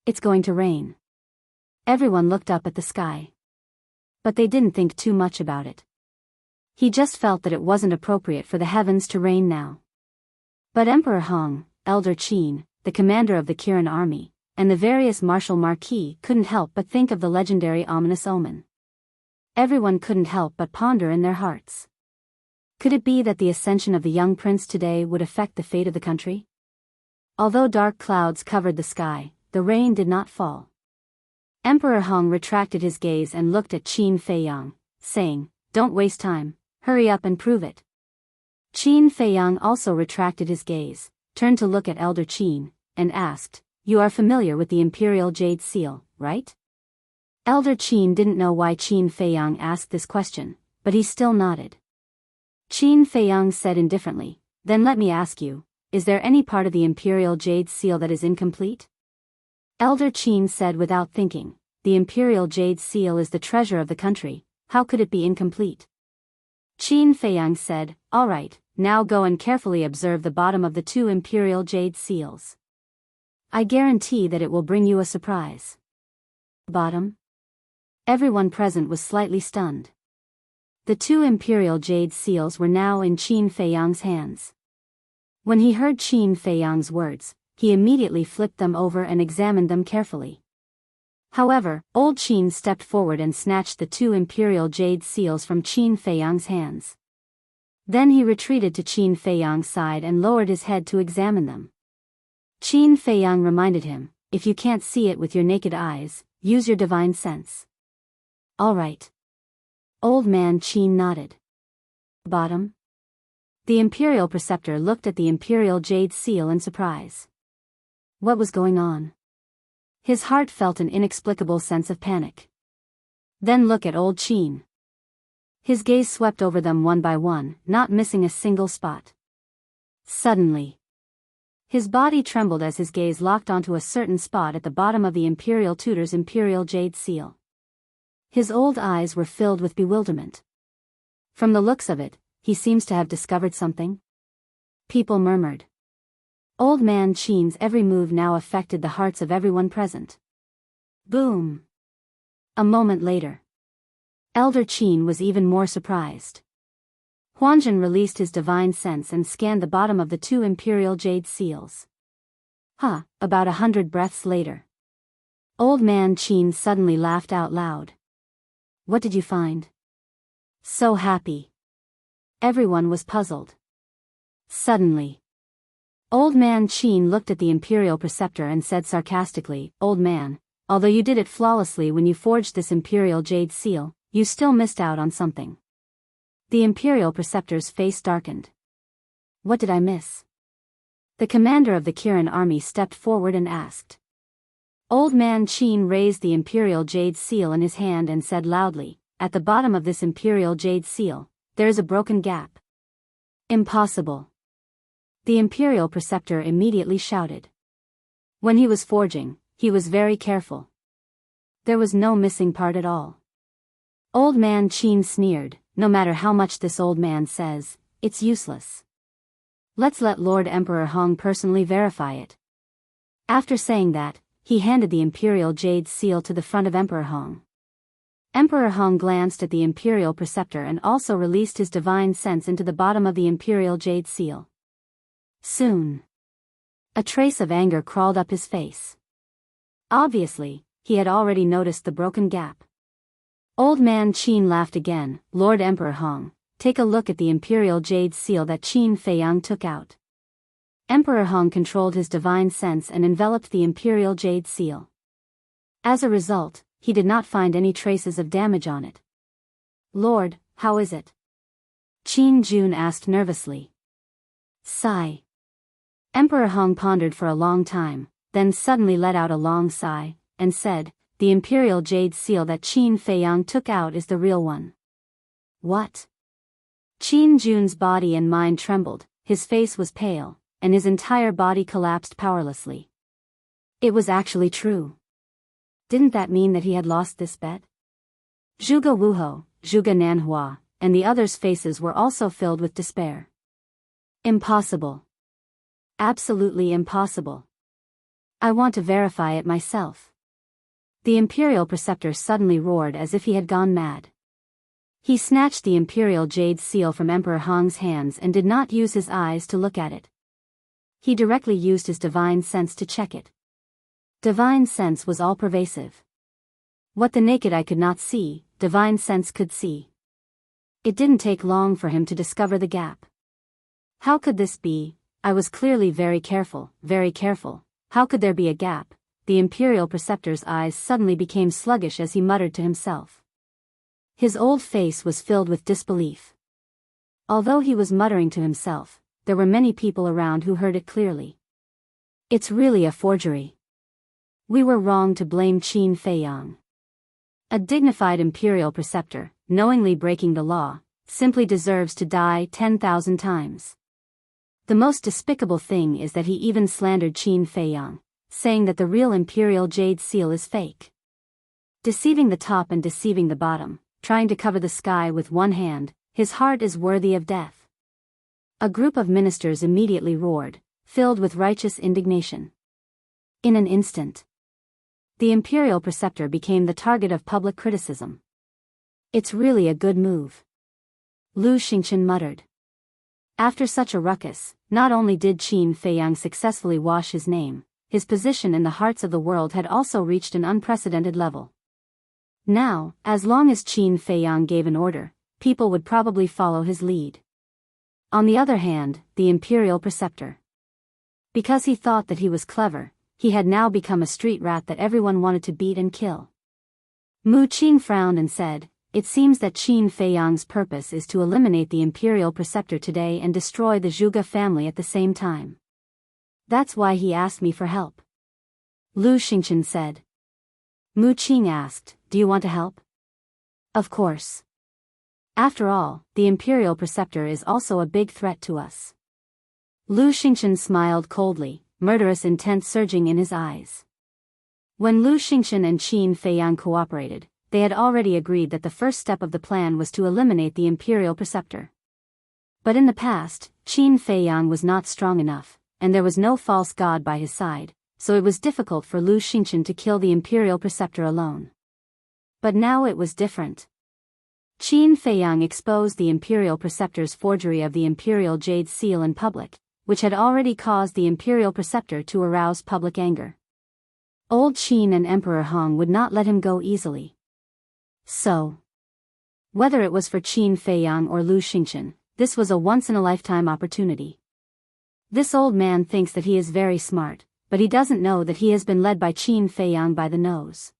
"It's going to rain." Everyone looked up at the sky. But they didn't think too much about it. He just felt that it wasn't appropriate for the heavens to rain now. But Emperor Hong, Elder Qin, the commander of the Kirin army, and the various martial marquis couldn't help but think of the legendary ominous omen. Everyone couldn't help but ponder in their hearts. Could it be that the ascension of the young prince today would affect the fate of the country? Although dark clouds covered the sky, the rain did not fall. Emperor Hong retracted his gaze and looked at Qin Feiyang, saying, "Don't waste time, hurry up and prove it." Qin Feiyang also retracted his gaze, turned to look at Elder Qin, and asked, "You are familiar with the Imperial Jade Seal, right?" Elder Qin didn't know why Qin Feiyang asked this question, but he still nodded. Qin Feiyang said indifferently, "Then let me ask you, is there any part of the Imperial Jade Seal that is incomplete?" Elder Qin said without thinking, "The Imperial Jade Seal is the treasure of the country, how could it be incomplete?" Qin Feiyang said, "All right, now go and carefully observe the bottom of the 2 Imperial Jade Seals. I guarantee that it will bring you a surprise." Bottom? Everyone present was slightly stunned. The 2 Imperial Jade Seals were now in Qin Feiyang's hands. When he heard Qin Feiyang's words, he immediately flipped them over and examined them carefully. However, old Qin stepped forward and snatched the 2 Imperial Jade Seals from Qin Feiyang's hands. Then he retreated to Qin Feiyang's side and lowered his head to examine them. Qin Feiyang reminded him, "If you can't see it with your naked eyes, use your divine sense." "All right." Old man Qin nodded. Bottom? The Imperial Preceptor looked at the Imperial Jade Seal in surprise. What was going on? His heart felt an inexplicable sense of panic. Then look at old Qin. His gaze swept over them one by one, not missing a single spot. Suddenly, his body trembled as his gaze locked onto a certain spot at the bottom of the Imperial Tutor's Imperial Jade Seal. His old eyes were filled with bewilderment. From the looks of it, he seems to have discovered something. People murmured. Old man Qin's every move now affected the hearts of everyone present. Boom! A moment later, Elder Qin was even more surprised. Huanzhen released his divine sense and scanned the bottom of the 2 Imperial Jade Seals. About 100 breaths later, old man Qin suddenly laughed out loud. What did you find? So happy. Everyone was puzzled. Suddenly, Old Man Qin looked at the Imperial Preceptor and said sarcastically, "Old man, although you did it flawlessly when you forged this Imperial Jade Seal, you still missed out on something." The Imperial Preceptor's face darkened. What did I miss? The commander of the Kirin army stepped forward and asked. Old Man Qin raised the Imperial Jade Seal in his hand and said loudly, "At the bottom of this Imperial Jade Seal, there is a broken gap." Impossible. The Imperial Preceptor immediately shouted. When he was forging, he was very careful. There was no missing part at all. Old Man Qin sneered, "No matter how much this old man says, it's useless. Let's let Lord Emperor Hong personally verify it." After saying that, he handed the Imperial Jade Seal to the front of Emperor Hong. Emperor Hong glanced at the Imperial Preceptor and also released his divine sense into the bottom of the Imperial Jade Seal. Soon, a trace of anger crawled up his face. Obviously, he had already noticed the broken gap. Old Man Qin laughed again. "Lord Emperor Hong, take a look at the Imperial Jade Seal that Qin Feiyang took out." Emperor Hong controlled his divine sense and enveloped the Imperial Jade Seal. As a result, he did not find any traces of damage on it. "Lord, how is it?" Qin Jun asked nervously. Sigh. Emperor Hong pondered for a long time, then suddenly let out a long sigh, and said, "The Imperial Jade Seal that Qin Feiyang took out is the real one." What? Qin Jun's body and mind trembled, his face was pale, and his entire body collapsed powerlessly. It was actually true. Didn't that mean that he had lost this bet? Zhuge Wuhou, Zhuge Nanhua, and the others' faces were also filled with despair. Impossible. Absolutely impossible. I want to verify it myself. The Imperial Preceptor suddenly roared as if he had gone mad. He snatched the Imperial Jade Seal from Emperor Hong's hands and did not use his eyes to look at it. He directly used his divine sense to check it. Divine sense was all-pervasive. What the naked eye could not see, divine sense could see. It didn't take long for him to discover the gap. How could this be? I was clearly very careful, very careful. How could there be a gap? The Imperial Preceptor's eyes suddenly became sluggish as he muttered to himself. His old face was filled with disbelief. Although he was muttering to himself, there were many people around who heard it clearly. It's really a forgery. We were wrong to blame Qin Feiyang. A dignified Imperial Preceptor, knowingly breaking the law, simply deserves to die 10,000 times. The most despicable thing is that he even slandered Qin Feiyang, saying that the real Imperial Jade Seal is fake. Deceiving the top and deceiving the bottom, trying to cover the sky with one hand, his heart is worthy of death. A group of ministers immediately roared, filled with righteous indignation. In an instant, the Imperial Preceptor became the target of public criticism. It's really a good move, Lu Xingchen muttered. After such a ruckus, not only did Qin Feiyang successfully wash his name, his position in the hearts of the world had also reached an unprecedented level. Now, as long as Qin Feiyang gave an order, people would probably follow his lead. On the other hand, the Imperial Preceptor. Because he thought that he was clever, he had now become a street rat that everyone wanted to beat and kill. Mu Qing frowned and said, "It seems that Qin Feiyang's purpose is to eliminate the Imperial Preceptor today and destroy the Zhuge family at the same time. That's why he asked me for help." Lu Xingchen said. Mu Qing asked, "Do you want to help?" Of course. After all, the Imperial Preceptor is also a big threat to us. Lu Xingchen smiled coldly, murderous intent surging in his eyes. When Lu Xingchen and Qin Feiyang cooperated, they had already agreed that the first step of the plan was to eliminate the Imperial Preceptor. But in the past, Qin Feiyang was not strong enough, and there was no false god by his side, so it was difficult for Lu Xingchen to kill the Imperial Preceptor alone. But now it was different. Qin Feiyang exposed the Imperial Preceptor's forgery of the Imperial Jade Seal in public, which had already caused the Imperial Preceptor to arouse public anger. Old Qin and Emperor Hong would not let him go easily. So, Whether it was for Qin Feiyang or Lu Xingchen, this was a once-in-a-lifetime opportunity. This old man thinks that he is very smart, but he doesn't know that he has been led by Qin Feiyang by the nose.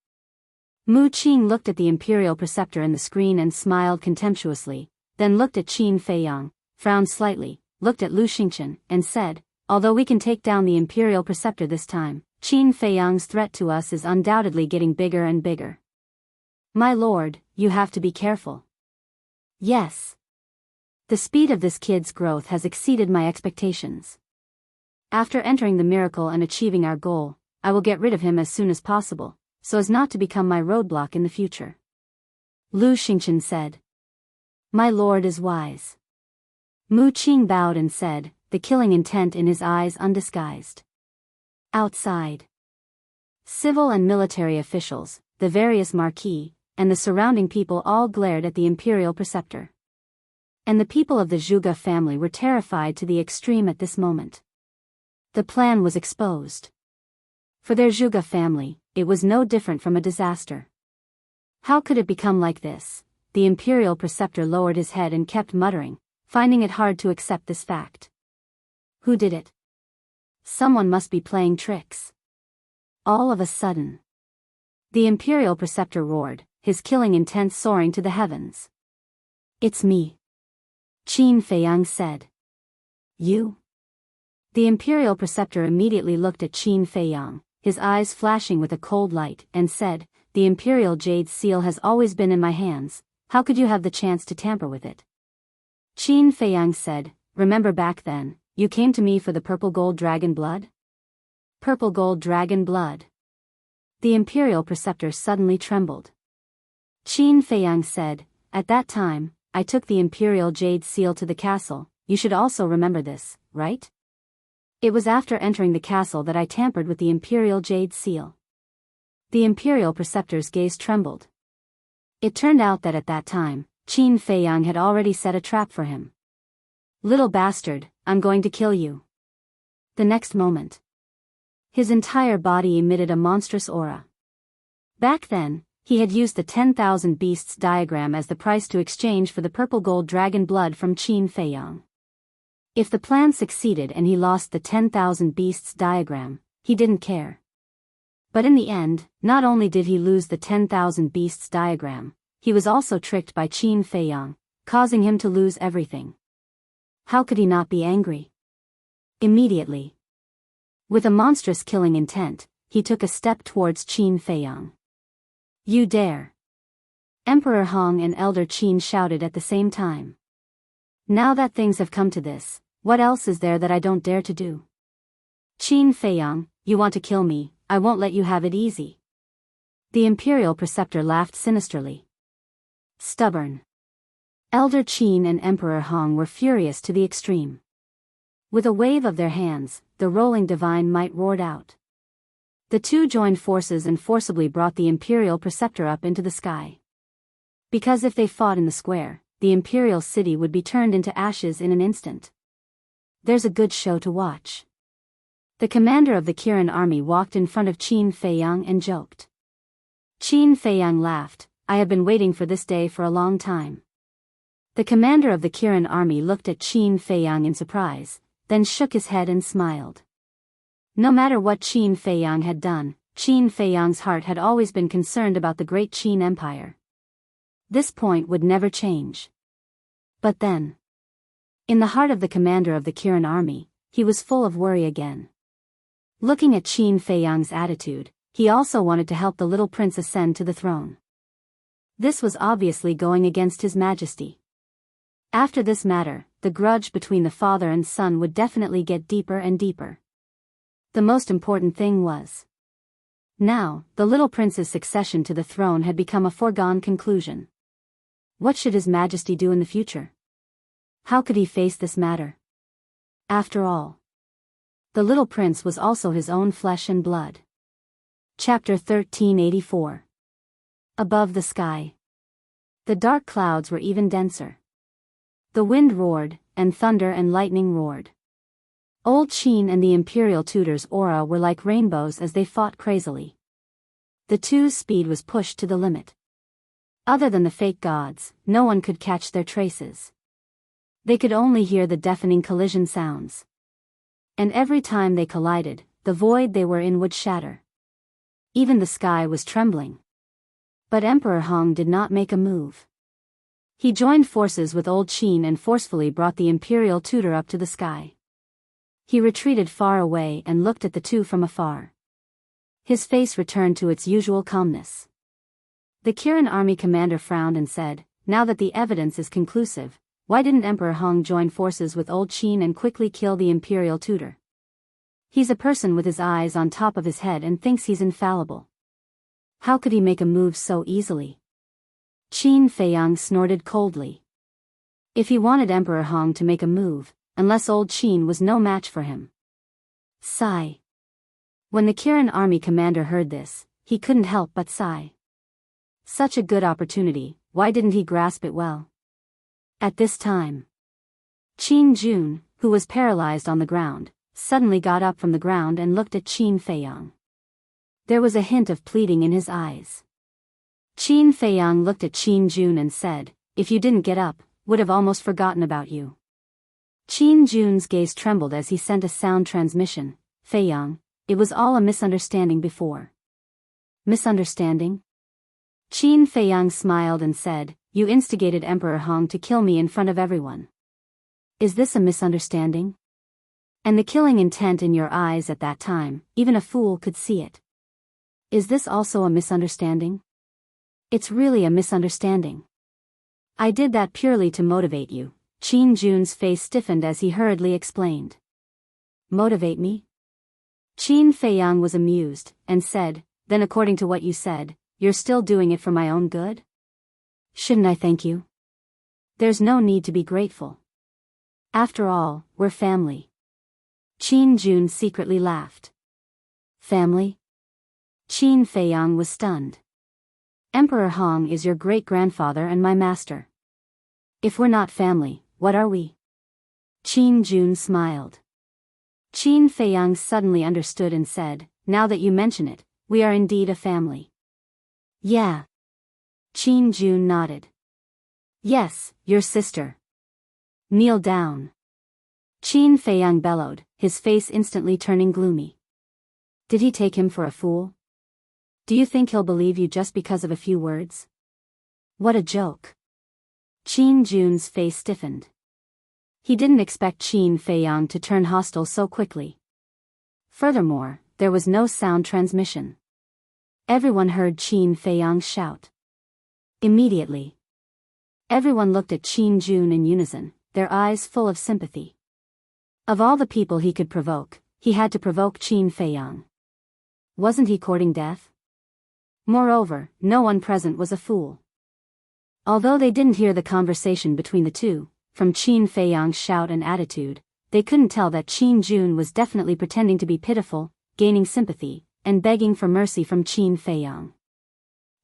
Mu Qing looked at the Imperial Preceptor in the screen and smiled contemptuously, then looked at Qin Feiyang, frowned slightly, looked at Lu Xingchen, and said, "Although we can take down the Imperial Preceptor this time, Qin Feiyang's threat to us is undoubtedly getting bigger and bigger. My lord, you have to be careful." Yes. The speed of this kid's growth has exceeded my expectations. After entering the miracle and achieving our goal, I will get rid of him as soon as possible, so as not to become my roadblock in the future. Lu Xingchen said. My lord is wise. Mu Qing bowed and said, the killing intent in his eyes undisguised. Outside, civil and military officials, the various marquis, and the surrounding people all glared at the Imperial Preceptor. And the people of the Zhuge family were terrified to the extreme at this moment. The plan was exposed. For their Zhuge family, it was no different from a disaster. How could it become like this? The Imperial Preceptor lowered his head and kept muttering, finding it hard to accept this fact. Who did it? Someone must be playing tricks. All of a sudden, the Imperial Preceptor roared, his killing intent soaring to the heavens. It's me. Qin Feiyang said. You? The Imperial Preceptor immediately looked at Qin Feiyang, his eyes flashing with a cold light, and said, the Imperial Jade Seal has always been in my hands, how could you have the chance to tamper with it? Qin Feiyang said, remember back then, you came to me for the purple gold dragon blood? Purple gold dragon blood. The Imperial Preceptor suddenly trembled. Qin Feiyang said, at that time, I took the Imperial Jade Seal to the castle, you should also remember this, right? It was after entering the castle that I tampered with the Imperial Jade Seal. The Imperial Preceptor's gaze trembled. It turned out that at that time, Qin Feiyang had already set a trap for him. Little bastard, I'm going to kill you. The next moment, his entire body emitted a monstrous aura. Back then, he had used the 10,000 beasts diagram as the price to exchange for the purple gold dragon blood from Qin Feiyang. If the plan succeeded and he lost the 10,000 beasts diagram, he didn't care. But in the end, not only did he lose the 10,000 beasts diagram, he was also tricked by Qin Feiyang, causing him to lose everything. How could he not be angry? Immediately, with a monstrous killing intent, he took a step towards Qin Feiyang. You dare! Emperor Hong and Elder Qin shouted at the same time. Now that things have come to this, what else is there that I don't dare to do? Qin Feiyang, you want to kill me, I won't let you have it easy. The Imperial Preceptor laughed sinisterly. Stubborn. Elder Qin and Emperor Hong were furious to the extreme. With a wave of their hands, the rolling divine might roared out. The two joined forces and forcibly brought the Imperial Preceptor up into the sky. Because if they fought in the square, the Imperial City would be turned into ashes in an instant. There's a good show to watch. The commander of the Kirin army walked in front of Qin Feiyang and joked. Qin Feiyang laughed, I have been waiting for this day for a long time. The commander of the Kirin army looked at Qin Feiyang in surprise, then shook his head and smiled. No matter what Qin Feiyang had done, Qin Feiyang's heart had always been concerned about the great Qin Empire. This point would never change. But then, in the heart of the commander of the Kirin army, he was full of worry again. Looking at Qin Feiyang's attitude, he also wanted to help the little prince ascend to the throne. This was obviously going against his majesty. After this matter, the grudge between the father and son would definitely get deeper and deeper. The most important thing was, now, the little prince's succession to the throne had become a foregone conclusion. What should his majesty do in the future? How could he face this matter? After all, the little prince was also his own flesh and blood. Chapter 1384. Above the sky. The dark clouds were even denser. The wind roared, and thunder and lightning roared. Old Qin and the Imperial Tutor's aura were like rainbows as they fought crazily. The two's speed was pushed to the limit. Other than the fake gods, no one could catch their traces. They could only hear the deafening collision sounds. And every time they collided, the void they were in would shatter. Even the sky was trembling. But Emperor Hong did not make a move. He joined forces with Old Qin and forcefully brought the imperial tutor up to the sky. He retreated far away and looked at the two from afar. His face returned to its usual calmness. The Kirin army commander frowned and said, "Now that the evidence is conclusive, why didn't Emperor Hong join forces with Old Qin and quickly kill the imperial tutor? He's a person with his eyes on top of his head and thinks he's infallible. How could he make a move so easily?" Qin Feiyang snorted coldly. If he wanted Emperor Hong to make a move, unless Old Qin was no match for him. Sigh. When the Kirin army commander heard this, he couldn't help but sigh. Such a good opportunity, why didn't he grasp it well? At this time, Qin Jun, who was paralyzed on the ground, suddenly got up from the ground and looked at Qin Feiyang. There was a hint of pleading in his eyes. Qin Feiyang looked at Qin Jun and said, "If you didn't get up, would have almost forgotten about you." Qin Jun's gaze trembled as he sent a sound transmission. "Feiyang, it was all a misunderstanding before." Misunderstanding? Qin Feiyang smiled and said, "You instigated Emperor Hong to kill me in front of everyone. Is this a misunderstanding? And the killing intent in your eyes at that time, even a fool could see it. Is this also a misunderstanding?" "It's really a misunderstanding. I did that purely to motivate you." Qin Jun's face stiffened as he hurriedly explained. "Motivate me?" Qin Feiyang was amused, and said, "Then according to what you said, you're still doing it for my own good? Shouldn't I thank you? There's no need to be grateful. After all, we're family." Qin Jun secretly laughed. "Family?" Qin Feiyang was stunned. "Emperor Hong is your great-grandfather and my master. If we're not family, what are we?" Qin Jun smiled. Qin Feiyang suddenly understood and said, "Now that you mention it, we are indeed a family." "Yeah." Qin Jun nodded. "Yes, your sister." "Kneel down." Qin Feiyang bellowed, his face instantly turning gloomy. Did he take him for a fool? Do you think he'll believe you just because of a few words? What a joke. Qin Jun's face stiffened. He didn't expect Qin Feiyang to turn hostile so quickly. Furthermore, there was no sound transmission. Everyone heard Qin Feiyang shout. Immediately, everyone looked at Qin Jun in unison, their eyes full of sympathy. Of all the people he could provoke, he had to provoke Qin Feiyang. Wasn't he courting death? Moreover, no one present was a fool. Although they didn't hear the conversation between the two, from Qin Feiyang's shout and attitude, they couldn't tell that Qin Jun was definitely pretending to be pitiful, gaining sympathy, and begging for mercy from Qin Feiyang.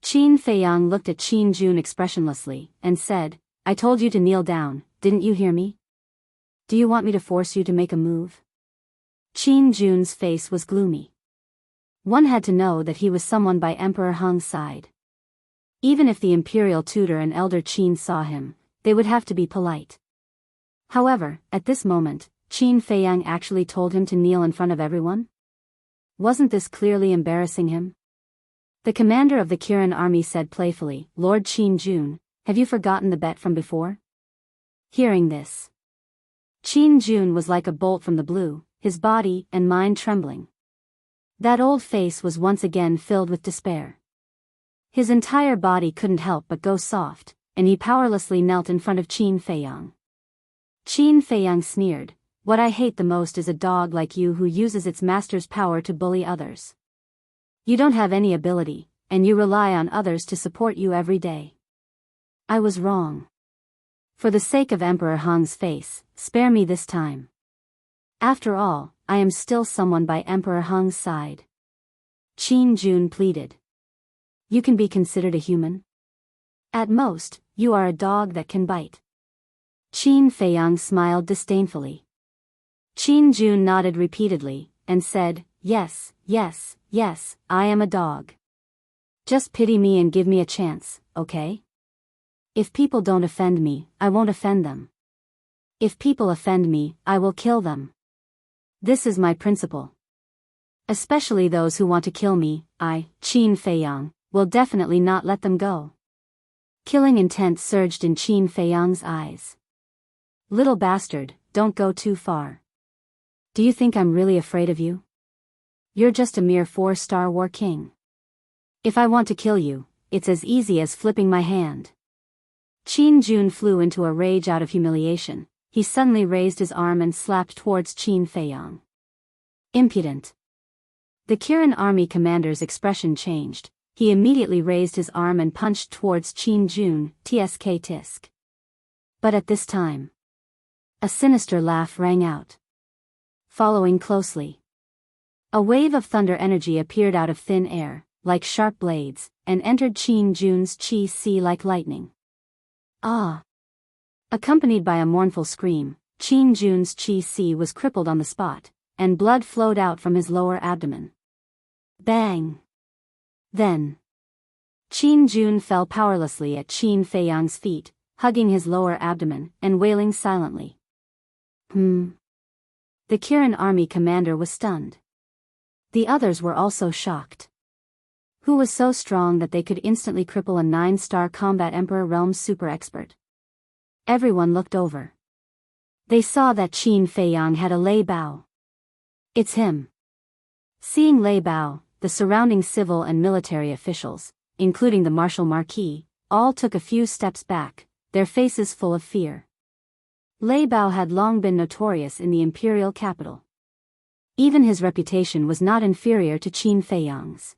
Qin Feiyang looked at Qin Jun expressionlessly, and said, "I told you to kneel down, didn't you hear me? Do you want me to force you to make a move?" Qin Jun's face was gloomy. One had to know that he was someone by Emperor Hong's side. Even if the imperial tutor and elder Qin saw him, they would have to be polite. However, at this moment, Qin Feiyang actually told him to kneel in front of everyone? Wasn't this clearly embarrassing him? The commander of the Kirin army said playfully, "Lord Qin Jun, have you forgotten the bet from before?" Hearing this, Qin Jun was like a bolt from the blue, his body and mind trembling. That old face was once again filled with despair. His entire body couldn't help but go soft, and he powerlessly knelt in front of Qin Feiyang. Qin Feiyang sneered, "What I hate the most is a dog like you who uses its master's power to bully others. You don't have any ability, and you rely on others to support you every day. I was wrong. For the sake of Emperor Hong's face, spare me this time. After all, I am still someone by Emperor Hong's side." Qin Jun pleaded. "You can be considered a human? At most, you are a dog that can bite." Qin Feiyang smiled disdainfully. Qin Jun nodded repeatedly, and said, "Yes, yes, yes, I am a dog. Just pity me and give me a chance, okay?" If people don't offend me, I won't offend them. If people offend me, I will kill them. This is my principle. Especially those who want to kill me, I, Qin Feiyang, will definitely not let them go. Killing intent surged in Qin Feiyang's eyes. Little bastard, don't go too far. Do you think I'm really afraid of you? You're just a mere 4-star war king. If I want to kill you, it's as easy as flipping my hand. Qin Jun flew into a rage out of humiliation. He suddenly raised his arm and slapped towards Qin Feiyang. Impudent. The Kirin army commander's expression changed. He immediately raised his arm and punched towards Qin Jun, tsk tisk. But at this time, a sinister laugh rang out. Following closely, a wave of thunder energy appeared out of thin air, like sharp blades, and entered Qin Jun's chi si like lightning. Ah! Accompanied by a mournful scream, Qin Jun's chi si was crippled on the spot, and blood flowed out from his lower abdomen. Bang! Then, Qin Jun fell powerlessly at Qin Feiyang's feet, hugging his lower abdomen and wailing silently. The Kirin army commander was stunned. The others were also shocked. Who was so strong that they could instantly cripple a 9-star combat Emperor Realm's super expert? Everyone looked over. They saw that Qin Feiyang had a Lei Bao. It's him. Seeing Lei Bao, the surrounding civil and military officials, including the Marshal Marquis, all took a few steps back, their faces full of fear. Lei Bao had long been notorious in the imperial capital. Even his reputation was not inferior to Qin Feiyang's.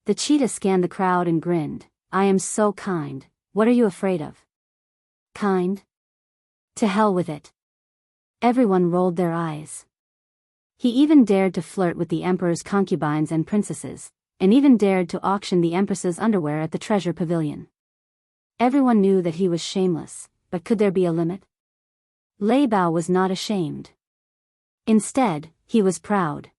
The cheetah scanned the crowd and grinned. I am so kind, what are you afraid of? Kind? To hell with it. Everyone rolled their eyes. He even dared to flirt with the emperor's concubines and princesses, and even dared to auction the empress's underwear at the treasure pavilion. Everyone knew that he was shameless, but could there be a limit? Lei Bao was not ashamed. Instead, he was proud.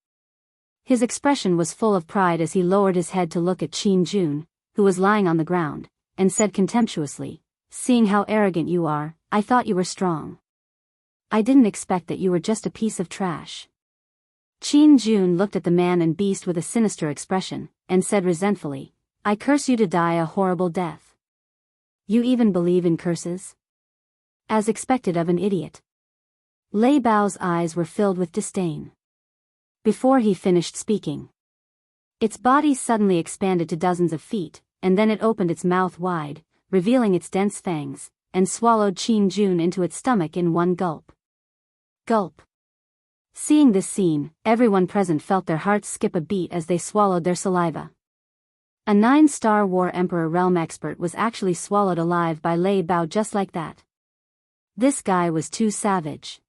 His expression was full of pride as he lowered his head to look at Qin Jun, who was lying on the ground, and said contemptuously, seeing how arrogant you are, I thought you were strong. I didn't expect that you were just a piece of trash. Qin Jun looked at the man and beast with a sinister expression, and said resentfully, I curse you to die a horrible death. You even believe in curses? As expected of an idiot. Lei Bao's eyes were filled with disdain. Before he finished speaking, its body suddenly expanded to dozens of feet, and then it opened its mouth wide, revealing its dense fangs, and swallowed Qin Jun into its stomach in one gulp. Gulp. Seeing this scene, everyone present felt their hearts skip a beat as they swallowed their saliva. A 9-star War Emperor realm expert was actually swallowed alive by Lei Bao just like that. This guy was too savage.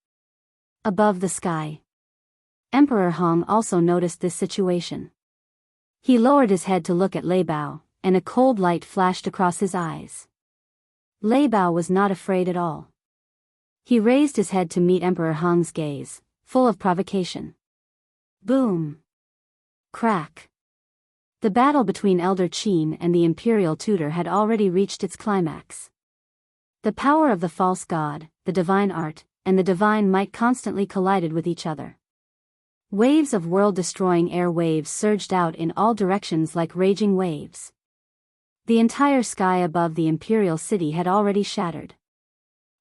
Above the sky, Emperor Hong also noticed this situation. He lowered his head to look at Lei Bao, and a cold light flashed across his eyes. Lei Bao was not afraid at all. He raised his head to meet Emperor Hong's gaze, full of provocation. Boom! Crack! The battle between Elder Qin and the Imperial Tutor had already reached its climax. The power of the false god, the divine art, and the divine might constantly collided with each other. Waves of world-destroying air waves surged out in all directions like raging waves. The entire sky above the imperial city had already shattered.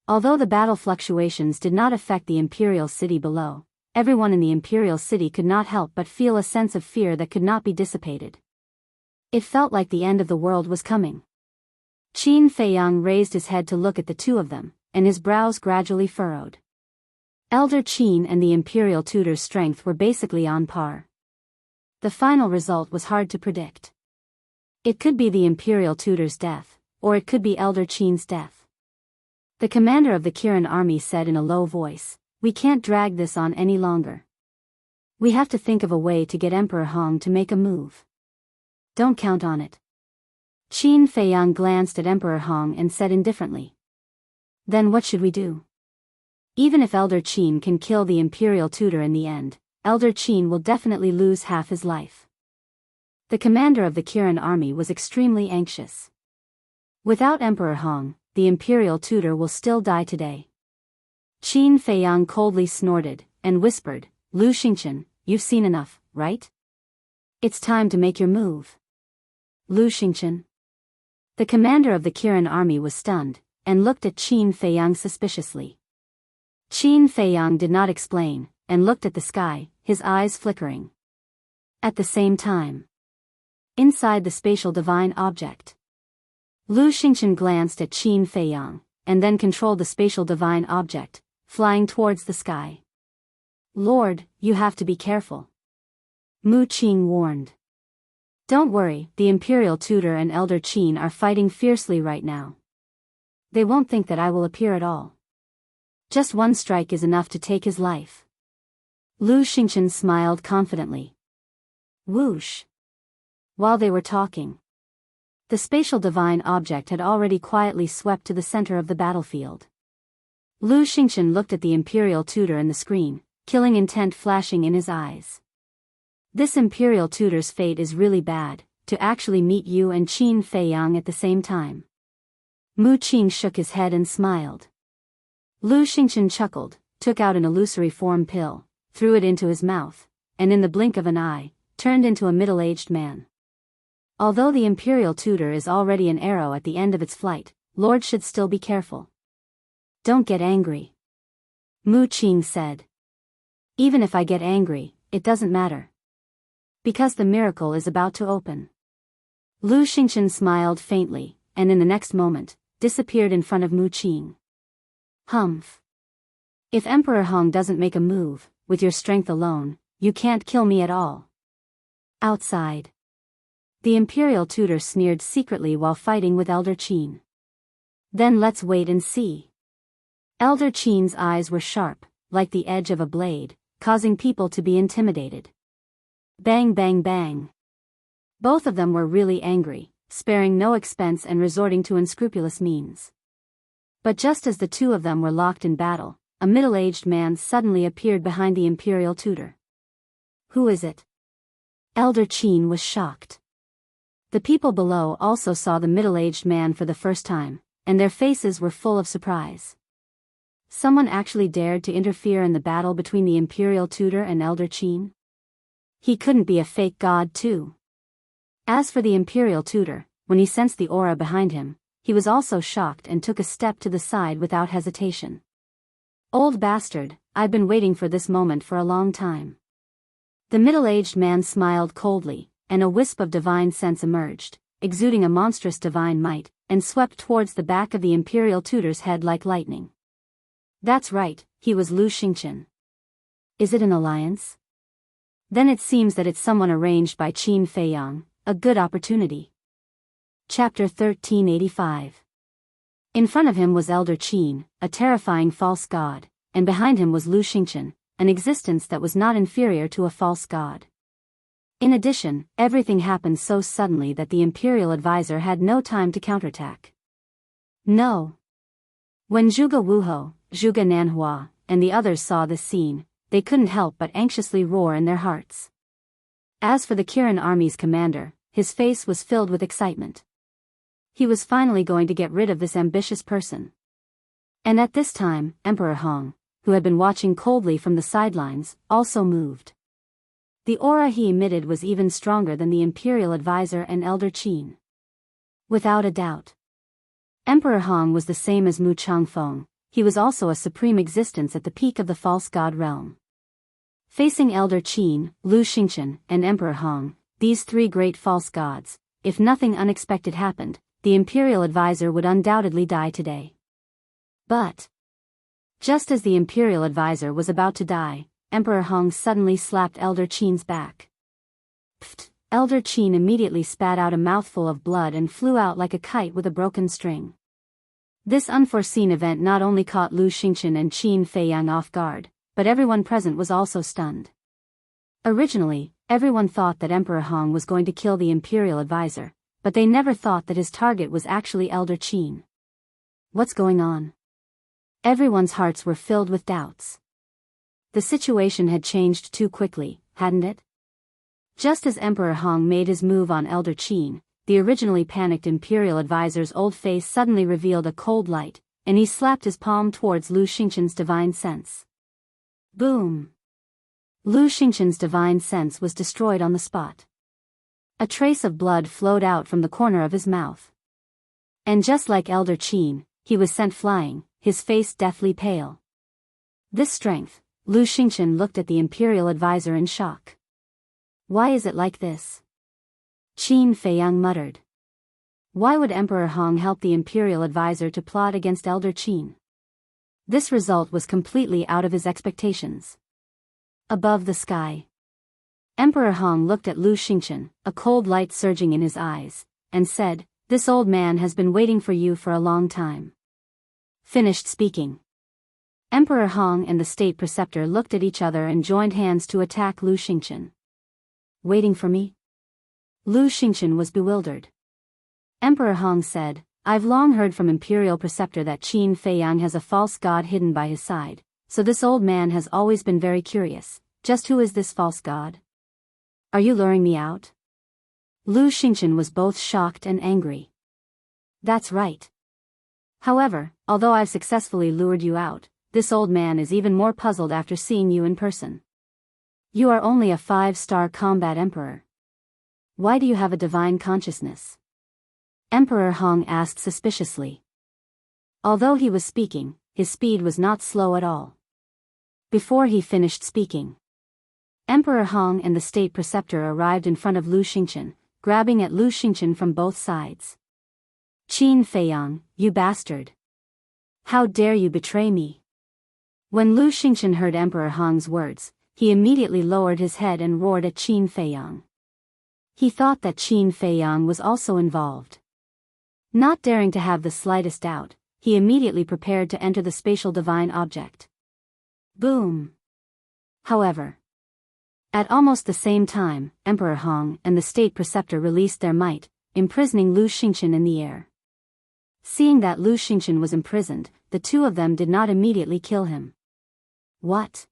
Although the battle fluctuations did not affect the imperial city below, everyone in the imperial city could not help but feel a sense of fear that could not be dissipated. It felt like the end of the world was coming. Qin Feiyang raised his head to look at the two of them, and his brows gradually furrowed. Elder Qin and the Imperial Tutor's strength were basically on par. The final result was hard to predict. It could be the Imperial Tutor's death, or it could be Elder Qin's death. The commander of the Kirin army said in a low voice, we can't drag this on any longer. We have to think of a way to get Emperor Hong to make a move. Don't count on it. Qin Feiyang glanced at Emperor Hong and said indifferently. Then what should we do? Even if Elder Qin can kill the Imperial Tutor in the end, Elder Qin will definitely lose half his life. The commander of the Kirin army was extremely anxious. Without Emperor Hong, the imperial tutor will still die today. Qin Feiyang coldly snorted, and whispered, Lu Xingqian, you've seen enough, right? It's time to make your move. Lu Xingqian. The commander of the Kirin army was stunned, and looked at Qin Feiyang suspiciously. Qin Feiyang did not explain, and looked at the sky, his eyes flickering. At the same time, inside the spatial divine object, Lu Xingqian glanced at Qin Feiyang, and then controlled the spatial divine object, flying towards the sky. Lord, you have to be careful. Mu Qing warned. Don't worry, the imperial tutor and elder Qin are fighting fiercely right now. They won't think that I will appear at all. Just one strike is enough to take his life. Lu Xingqian smiled confidently. Whoosh. While they were talking, the spatial divine object had already quietly swept to the center of the battlefield. Lu Xingqian looked at the imperial tutor in the screen, killing intent flashing in his eyes. This imperial tutor's fate is really bad, to actually meet you and Qin Feiyang at the same time. Mu Qing shook his head and smiled. Lu Xingqian chuckled, took out an illusory form pill, threw it into his mouth, and in the blink of an eye, turned into a middle-aged man. Although the imperial tutor is already an arrow at the end of its flight, Lord should still be careful. Don't get angry. Mu Qing said. Even if I get angry, it doesn't matter. Because the miracle is about to open. Lu Xingqian smiled faintly, and in the next moment, disappeared in front of Mu Qing. Humph. If Emperor Hong doesn't make a move, with your strength alone, you can't kill me at all. Outside, the imperial tutor sneered secretly while fighting with Elder Qin. Then let's wait and see. Elder Qin's eyes were sharp, like the edge of a blade, causing people to be intimidated. Bang bang bang. Both of them were really angry, sparing no expense and resorting to unscrupulous means. But just as the two of them were locked in battle, a middle-aged man suddenly appeared behind the imperial tutor. Who is it? Elder Qin was shocked. The people below also saw the middle-aged man for the first time, and their faces were full of surprise. Someone actually dared to interfere in the battle between the imperial tutor and Elder Qin? He couldn't be a fake god too. As for the imperial tutor, when he sensed the aura behind him, he was also shocked and took a step to the side without hesitation. Old bastard, I've been waiting for this moment for a long time. The middle-aged man smiled coldly, and a wisp of divine sense emerged, exuding a monstrous divine might, and swept towards the back of the imperial tutor's head like lightning. That's right, he was Lu Xingqian. Is it an alliance? Then it seems that it's someone arranged by Qin Feiyang, a good opportunity. Chapter 1385. In front of him was Elder Qin, a terrifying false god, and behind him was Lu Xingqian, an existence that was not inferior to a false god. In addition, everything happened so suddenly that the imperial advisor had no time to counterattack. No. When Zhuge Wuhou, Zhuge Nanhua, and the others saw this scene, they couldn't help but anxiously roar in their hearts. As for the Kirin army's commander, his face was filled with excitement. He was finally going to get rid of this ambitious person. And at this time, Emperor Hong, who had been watching coldly from the sidelines, also moved. The aura he emitted was even stronger than the imperial advisor and Elder Qin. Without a doubt, Emperor Hong was the same as Mu Changfeng. He was also a supreme existence at the peak of the false god realm. Facing Elder Qin, Lu Xingqian, and Emperor Hong, these three great false gods, if nothing unexpected happened, the imperial advisor would undoubtedly die today. But just as the imperial advisor was about to die, Emperor Hong suddenly slapped Elder Qin's back. Pfft! Elder Qin immediately spat out a mouthful of blood and flew out like a kite with a broken string. This unforeseen event not only caught Lu Xingqian and Qin Feiyang off guard, but everyone present was also stunned. Originally, everyone thought that Emperor Hong was going to kill the imperial advisor, but they never thought that his target was actually Elder Qin. What's going on? Everyone's hearts were filled with doubts. The situation had changed too quickly, hadn't it? Just as Emperor Hong made his move on Elder Qin, the originally panicked imperial advisor's old face suddenly revealed a cold light, and he slapped his palm towards Lu Xingchen's divine sense. Boom! Lu Xingchen's divine sense was destroyed on the spot. A trace of blood flowed out from the corner of his mouth. And just like Elder Qin, he was sent flying, his face deathly pale. This strength, Lu Xingchen looked at the imperial advisor in shock. Why is it like this? Qin Feiyang muttered. Why would Emperor Hong help the imperial advisor to plot against Elder Qin? This result was completely out of his expectations. Above the sky, Emperor Hong looked at Lu Xingchen, a cold light surging in his eyes, and said, "This old man has been waiting for you for a long time." Finished speaking. Emperor Hong and the state preceptor looked at each other and joined hands to attack Lu Xingchen. Waiting for me? Lu Xingchen was bewildered. Emperor Hong said, "I've long heard from Imperial Preceptor that Qin Feiyang has a false god hidden by his side, so this old man has always been very curious. Just who is this false god? Are you luring me out?" Lu Xingchen was both shocked and angry. "That's right. However, although I've successfully lured you out, this old man is even more puzzled after seeing you in person. You are only a 5-star combat emperor. Why do you have a divine consciousness?" Emperor Hong asked suspiciously. Although he was speaking, his speed was not slow at all. Before he finished speaking, Emperor Hong and the state preceptor arrived in front of Lu Xingchen, grabbing at Lu Xingchen from both sides. "Qin Feiyang, you bastard! How dare you betray me?" When Lu Xingchen heard Emperor Hong's words, he immediately lowered his head and roared at Qin Feiyang. He thought that Qin Feiyang was also involved. Not daring to have the slightest doubt, he immediately prepared to enter the spatial divine object. Boom! However, at almost the same time, Emperor Hong and the state preceptor released their might, imprisoning Lu Xingchen in the air. Seeing that Lu Xingchen was imprisoned, the two of them did not immediately kill him. What?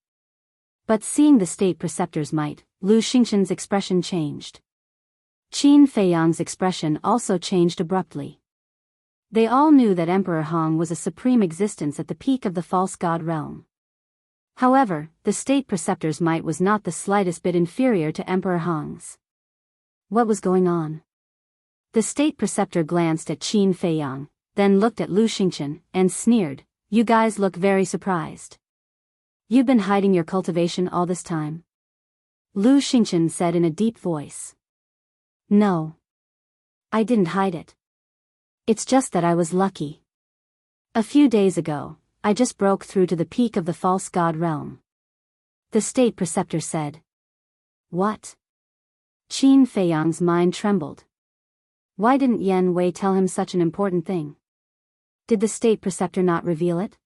But seeing the state preceptor's might, Lu Xingchen's expression changed. Qin Feiyang's expression also changed abruptly. They all knew that Emperor Hong was a supreme existence at the peak of the false god realm. However, the state preceptor's might was not the slightest bit inferior to Emperor Hong's. What was going on? The state preceptor glanced at Qin Feiyang, then looked at Lu Xingchen, and sneered, "You guys look very surprised. You've been hiding your cultivation all this time?" Lu Xingchen said in a deep voice. "No. I didn't hide it. It's just that I was lucky. A few days ago, I just broke through to the peak of the false god realm." The state preceptor said. "What?" Qin Feiyang's mind trembled. Why didn't Yan Wei tell him such an important thing? Did the state preceptor not reveal it?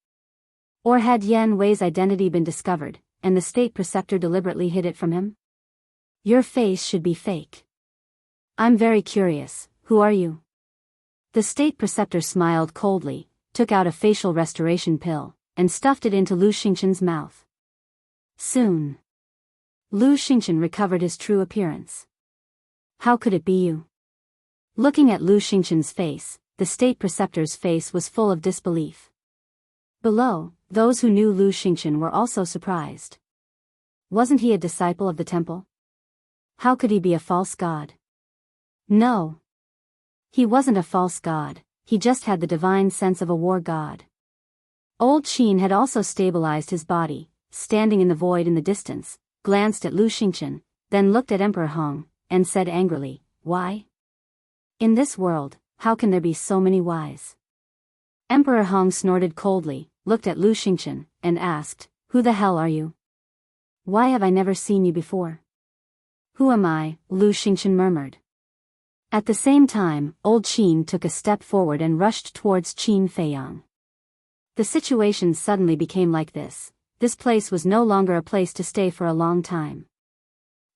Or had Yan Wei's identity been discovered, and the state preceptor deliberately hid it from him? Your face should be fake. I'm very curious, who are you? The state preceptor smiled coldly, took out a facial restoration pill, and stuffed it into Lu Xingchen's mouth. Soon, Lu Xingchen recovered his true appearance. How could it be you? Looking at Lu Xingchen's face, the state preceptor's face was full of disbelief. Below, those who knew Lu Xingchen were also surprised. Wasn't he a disciple of the temple? How could he be a false god? No. He wasn't a false god, he just had the divine sense of a war god. Old Qin had also stabilized his body, standing in the void in the distance, glanced at Lu Xingchen, then looked at Emperor Hong, and said angrily, "Why? In this world, how can there be so many whys?" Emperor Hong snorted coldly, looked at Lu Xingchen, and asked, "Who the hell are you? Why have I never seen you before?" "Who am I?" Lu Xingchen murmured. At the same time, old Qin took a step forward and rushed towards Qin Feiyang. The situation suddenly became like this. This place was no longer a place to stay for a long time.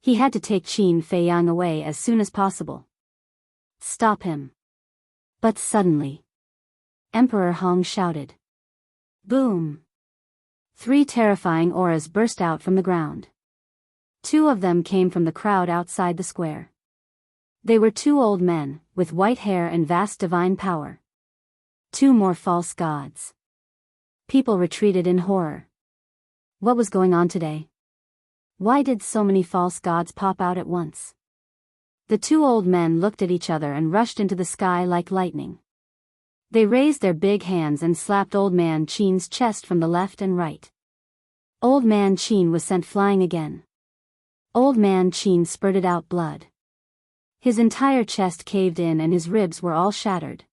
He had to take Qin Feiyang away as soon as possible. Stop him. But suddenly, Emperor Hong shouted. Boom! 3 terrifying auras burst out from the ground. 2 of them came from the crowd outside the square. They were two old men, with white hair and vast divine power. Two more false gods. People retreated in horror. What was going on today? Why did so many false gods pop out at once? The two old men looked at each other and rushed into the sky like lightning. They raised their big hands and slapped Old Man Qin's chest from the left and right. Old Man Qin was sent flying again. Old Man Qin spurted out blood. His entire chest caved in and his ribs were all shattered.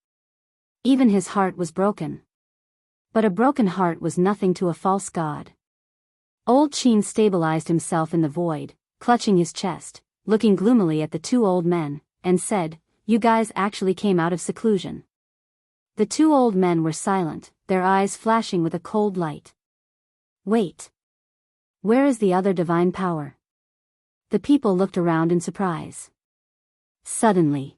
Even his heart was broken. But a broken heart was nothing to a false god. Old Qin stabilized himself in the void, clutching his chest, looking gloomily at the two old men, and said, "You guys actually came out of seclusion." The two old men were silent, their eyes flashing with a cold light. Wait. Where is the other divine power? The people looked around in surprise. Suddenly,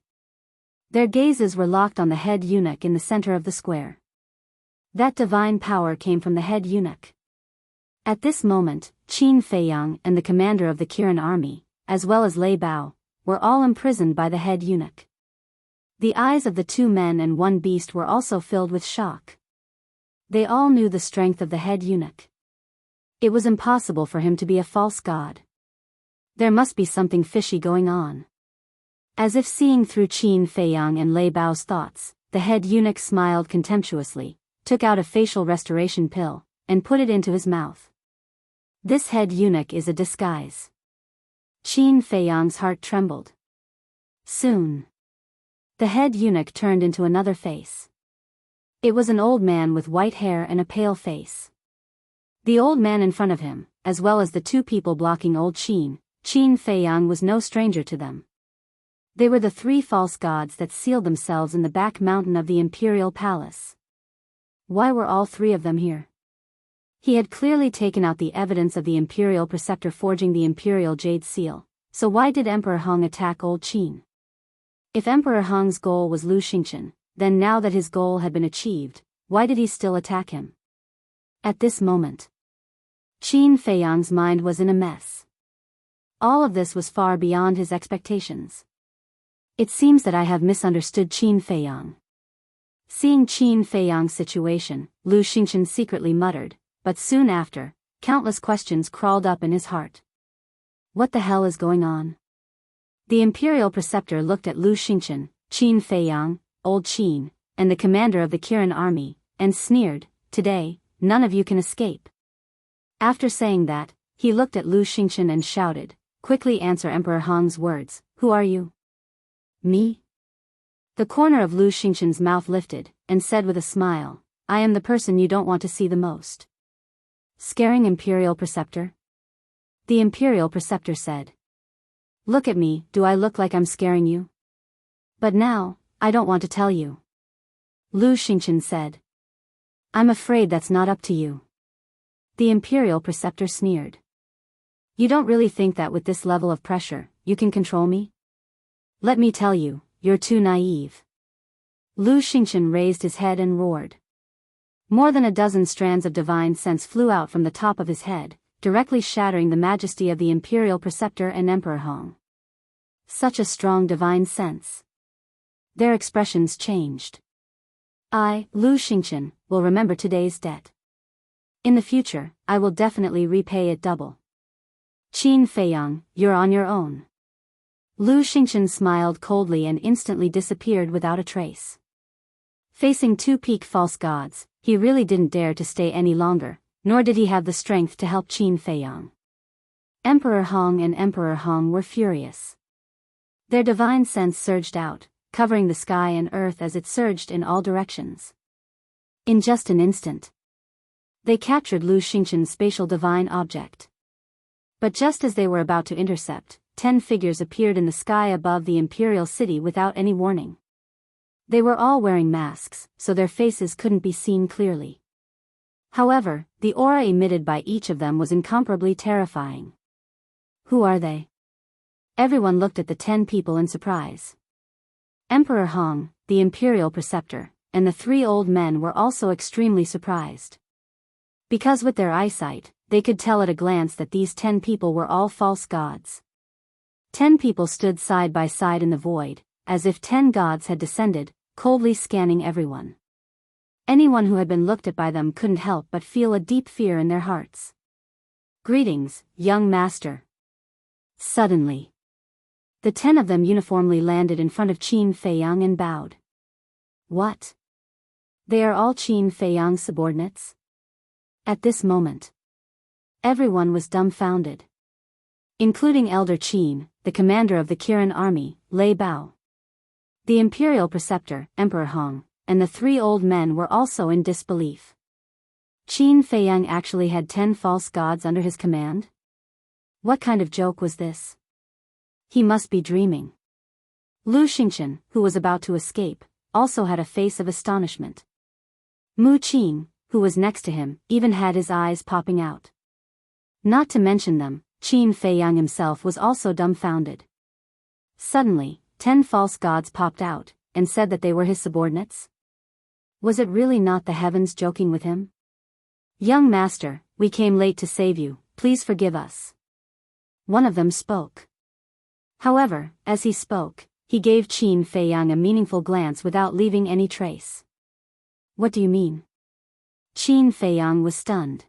their gazes were locked on the head eunuch in the center of the square. That divine power came from the head eunuch. At this moment, Qin Feiyang and the commander of the Kirin army, as well as Lei Bao, were all imprisoned by the head eunuch. The eyes of the two men and one beast were also filled with shock. They all knew the strength of the head eunuch. It was impossible for him to be a false god. There must be something fishy going on. As if seeing through Qin Feiyang and Lei Bao's thoughts, the head eunuch smiled contemptuously, took out a facial restoration pill, and put it into his mouth. This head eunuch is a disguise. Qin Feiyang's heart trembled. Soon, the head eunuch turned into another face. It was an old man with white hair and a pale face. The old man in front of him, as well as the two people blocking old Qin Feiyang was no stranger to them. They were the three false gods that sealed themselves in the back mountain of the imperial palace. Why were all three of them here? He had clearly taken out the evidence of the imperial preceptor forging the imperial jade seal, so why did Emperor Hong attack old Qin? If Emperor Hong's goal was Lu Xingchen, then now that his goal had been achieved, why did he still attack him? At this moment, Qin Feiyang's mind was in a mess. All of this was far beyond his expectations. It seems that I have misunderstood Qin Feiyang. Seeing Qin Feiyang's situation, Lu Xingchen secretly muttered, but soon after, countless questions crawled up in his heart. What the hell is going on? The imperial preceptor looked at Lu Xingchen, Qin Feiyang, old Qin, and the commander of the Kirin army, and sneered, "Today, none of you can escape." After saying that, he looked at Lu Xingchen and shouted, "Quickly answer Emperor Hong's words, who are you?" "Me?" The corner of Lu Xingchen's mouth lifted, and said with a smile, "I am the person you don't want to see the most." Scaring imperial preceptor? The imperial preceptor said, "Look at me, do I look like I'm scaring you?" "But now, I don't want to tell you." Lu Xingchen said. "I'm afraid that's not up to you." The imperial preceptor sneered. "You don't really think that with this level of pressure, you can control me? Let me tell you, you're too naive." Lu Xingchen raised his head and roared. More than a dozen strands of divine sense flew out from the top of his head, directly shattering the majesty of the imperial preceptor and Emperor Hong. Such a strong divine sense. Their expressions changed. "I, Lu Xingchen, will remember today's debt. In the future, I will definitely repay it double. Qin Feiyang, you're on your own." Lu Xingchen smiled coldly and instantly disappeared without a trace. Facing two peak false gods, he really didn't dare to stay any longer, nor did he have the strength to help Qin Feiyang. Emperor Hong and Emperor Hong were furious. Their divine sense surged out, covering the sky and earth as it surged in all directions. In just an instant, they captured Lu Xingchen's spatial divine object. But just as they were about to intercept, 10 figures appeared in the sky above the imperial city without any warning. They were all wearing masks, so their faces couldn't be seen clearly. However, the aura emitted by each of them was incomparably terrifying. Who are they? Everyone looked at the 10 people in surprise. Emperor Hong, the imperial preceptor, and the 3 old men were also extremely surprised. Because with their eyesight, they could tell at a glance that these 10 people were all false gods. 10 people stood side by side in the void, as if 10 gods had descended, coldly scanning everyone. Anyone who had been looked at by them couldn't help but feel a deep fear in their hearts. "Greetings, young master." Suddenly, the 10 of them uniformly landed in front of Qin Feiyang and bowed. What? They are all Qin Feiyang's subordinates? At this moment, everyone was dumbfounded. Including Elder Qin, the commander of the Kirin army, Lei Bao. The imperial preceptor, Emperor Hong, and the 3 old men were also in disbelief. Qin Feiyang actually had 10 false gods under his command? What kind of joke was this? He must be dreaming. Lu Xingchen, who was about to escape, also had a face of astonishment. Mu Qin, who was next to him, even had his eyes popping out. Not to mention them, Qin Feiyang himself was also dumbfounded. Suddenly, 10 false gods popped out, and said that they were his subordinates? Was it really not the heavens joking with him? "Young master, we came late to save you, please forgive us." One of them spoke. However, as he spoke, he gave Qin Feiyang a meaningful glance without leaving any trace. "What do you mean?" Qin Feiyang was stunned.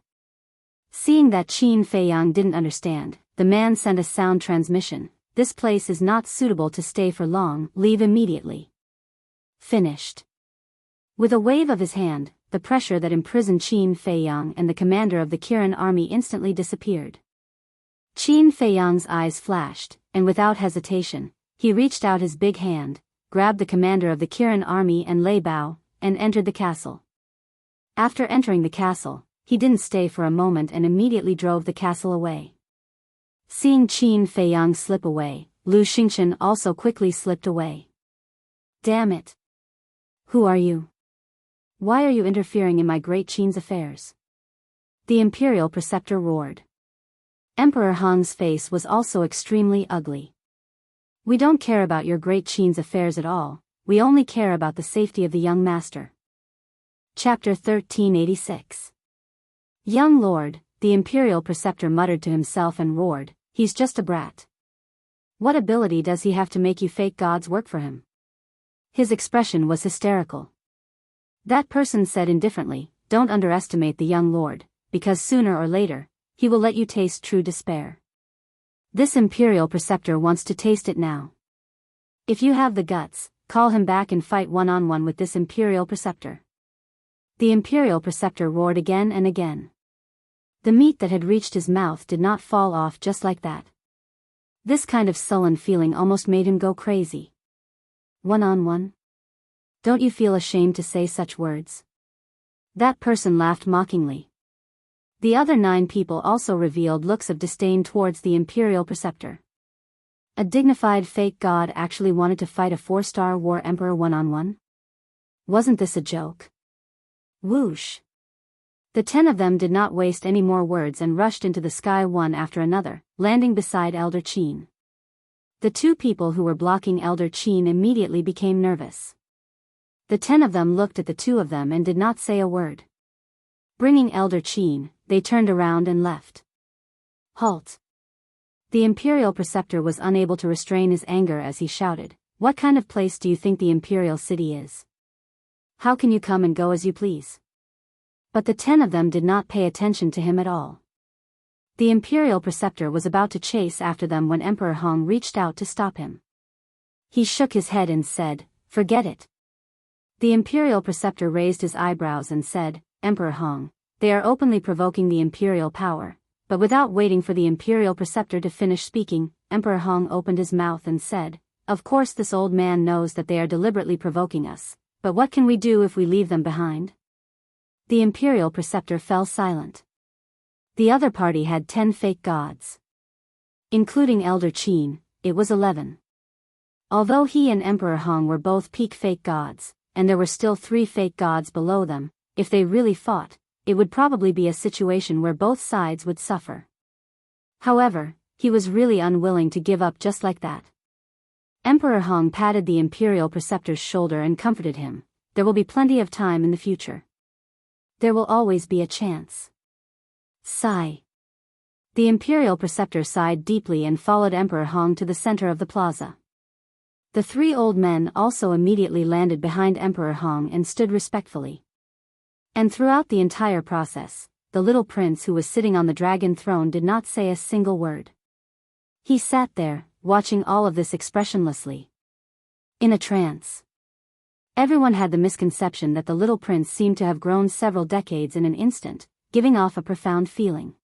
Seeing that Qin Feiyang didn't understand, the man sent a sound transmission. "This place is not suitable to stay for long, leave immediately." Finished. With a wave of his hand, the pressure that imprisoned Qin Feiyang and the commander of the Kirin army instantly disappeared. Qin Feiyang's eyes flashed, and without hesitation, he reached out his big hand, grabbed the commander of the Kirin army and Lei Bao, and entered the castle. After entering the castle, he didn't stay for a moment and immediately drove the castle away. Seeing Qin Feiyang slip away, Lu Xingchen also quickly slipped away. "Damn it! Who are you? Why are you interfering in my great Qin's affairs?" The imperial preceptor roared. Emperor Hong's face was also extremely ugly. "We don't care about your great Qin's affairs at all, we only care about the safety of the young master." Chapter 1386. "Young lord," the imperial preceptor muttered to himself and roared, "he's just a brat. What ability does he have to make you fake gods work for him?" His expression was hysterical. That person said indifferently, "Don't underestimate the young lord, because sooner or later, he will let you taste true despair. This imperial preceptor wants to taste it now. If you have the guts, call him back and fight one-on-one with this imperial preceptor." The imperial preceptor roared again and again. The meat that had reached his mouth did not fall off just like that. This kind of sullen feeling almost made him go crazy. "One-on-one? Don't you feel ashamed to say such words?" That person laughed mockingly. The other 9 people also revealed looks of disdain towards the imperial preceptor. A dignified fake god actually wanted to fight a 4-star war emperor one-on-one? Wasn't this a joke? Whoosh! The 10 of them did not waste any more words and rushed into the sky one after another, landing beside Elder Qin. The 2 people who were blocking Elder Qin immediately became nervous. The 10 of them looked at the 2 of them and did not say a word. Bringing Elder Qin, they turned around and left. "Halt!" The imperial preceptor was unable to restrain his anger as he shouted, "What kind of place do you think the imperial city is? How can you come and go as you please?" But the 10 of them did not pay attention to him at all. The imperial preceptor was about to chase after them when Emperor Hong reached out to stop him. He shook his head and said, "Forget it." The imperial preceptor raised his eyebrows and said, "Emperor Hong, they are openly provoking the imperial power." But without waiting for the imperial preceptor to finish speaking, Emperor Hong opened his mouth and said, "Of course this old man knows that they are deliberately provoking us, but what can we do if we leave them behind?" The imperial preceptor fell silent. The other party had 10 fake gods. Including Elder Qin, it was 11. Although he and Emperor Hong were both peak fake gods, and there were still 3 fake gods below them, if they really fought, it would probably be a situation where both sides would suffer. However, he was really unwilling to give up just like that. Emperor Hong patted the imperial preceptor's shoulder and comforted him. "There will be plenty of time in the future. There will always be a chance." Sigh. The imperial preceptor sighed deeply and followed Emperor Hong to the center of the plaza. The three old men also immediately landed behind Emperor Hong and stood respectfully. And throughout the entire process, the little prince who was sitting on the dragon throne did not say a single word. He sat there, watching all of this expressionlessly. In a trance. Everyone had the misconception that the little prince seemed to have grown several decades in an instant, giving off a profound feeling.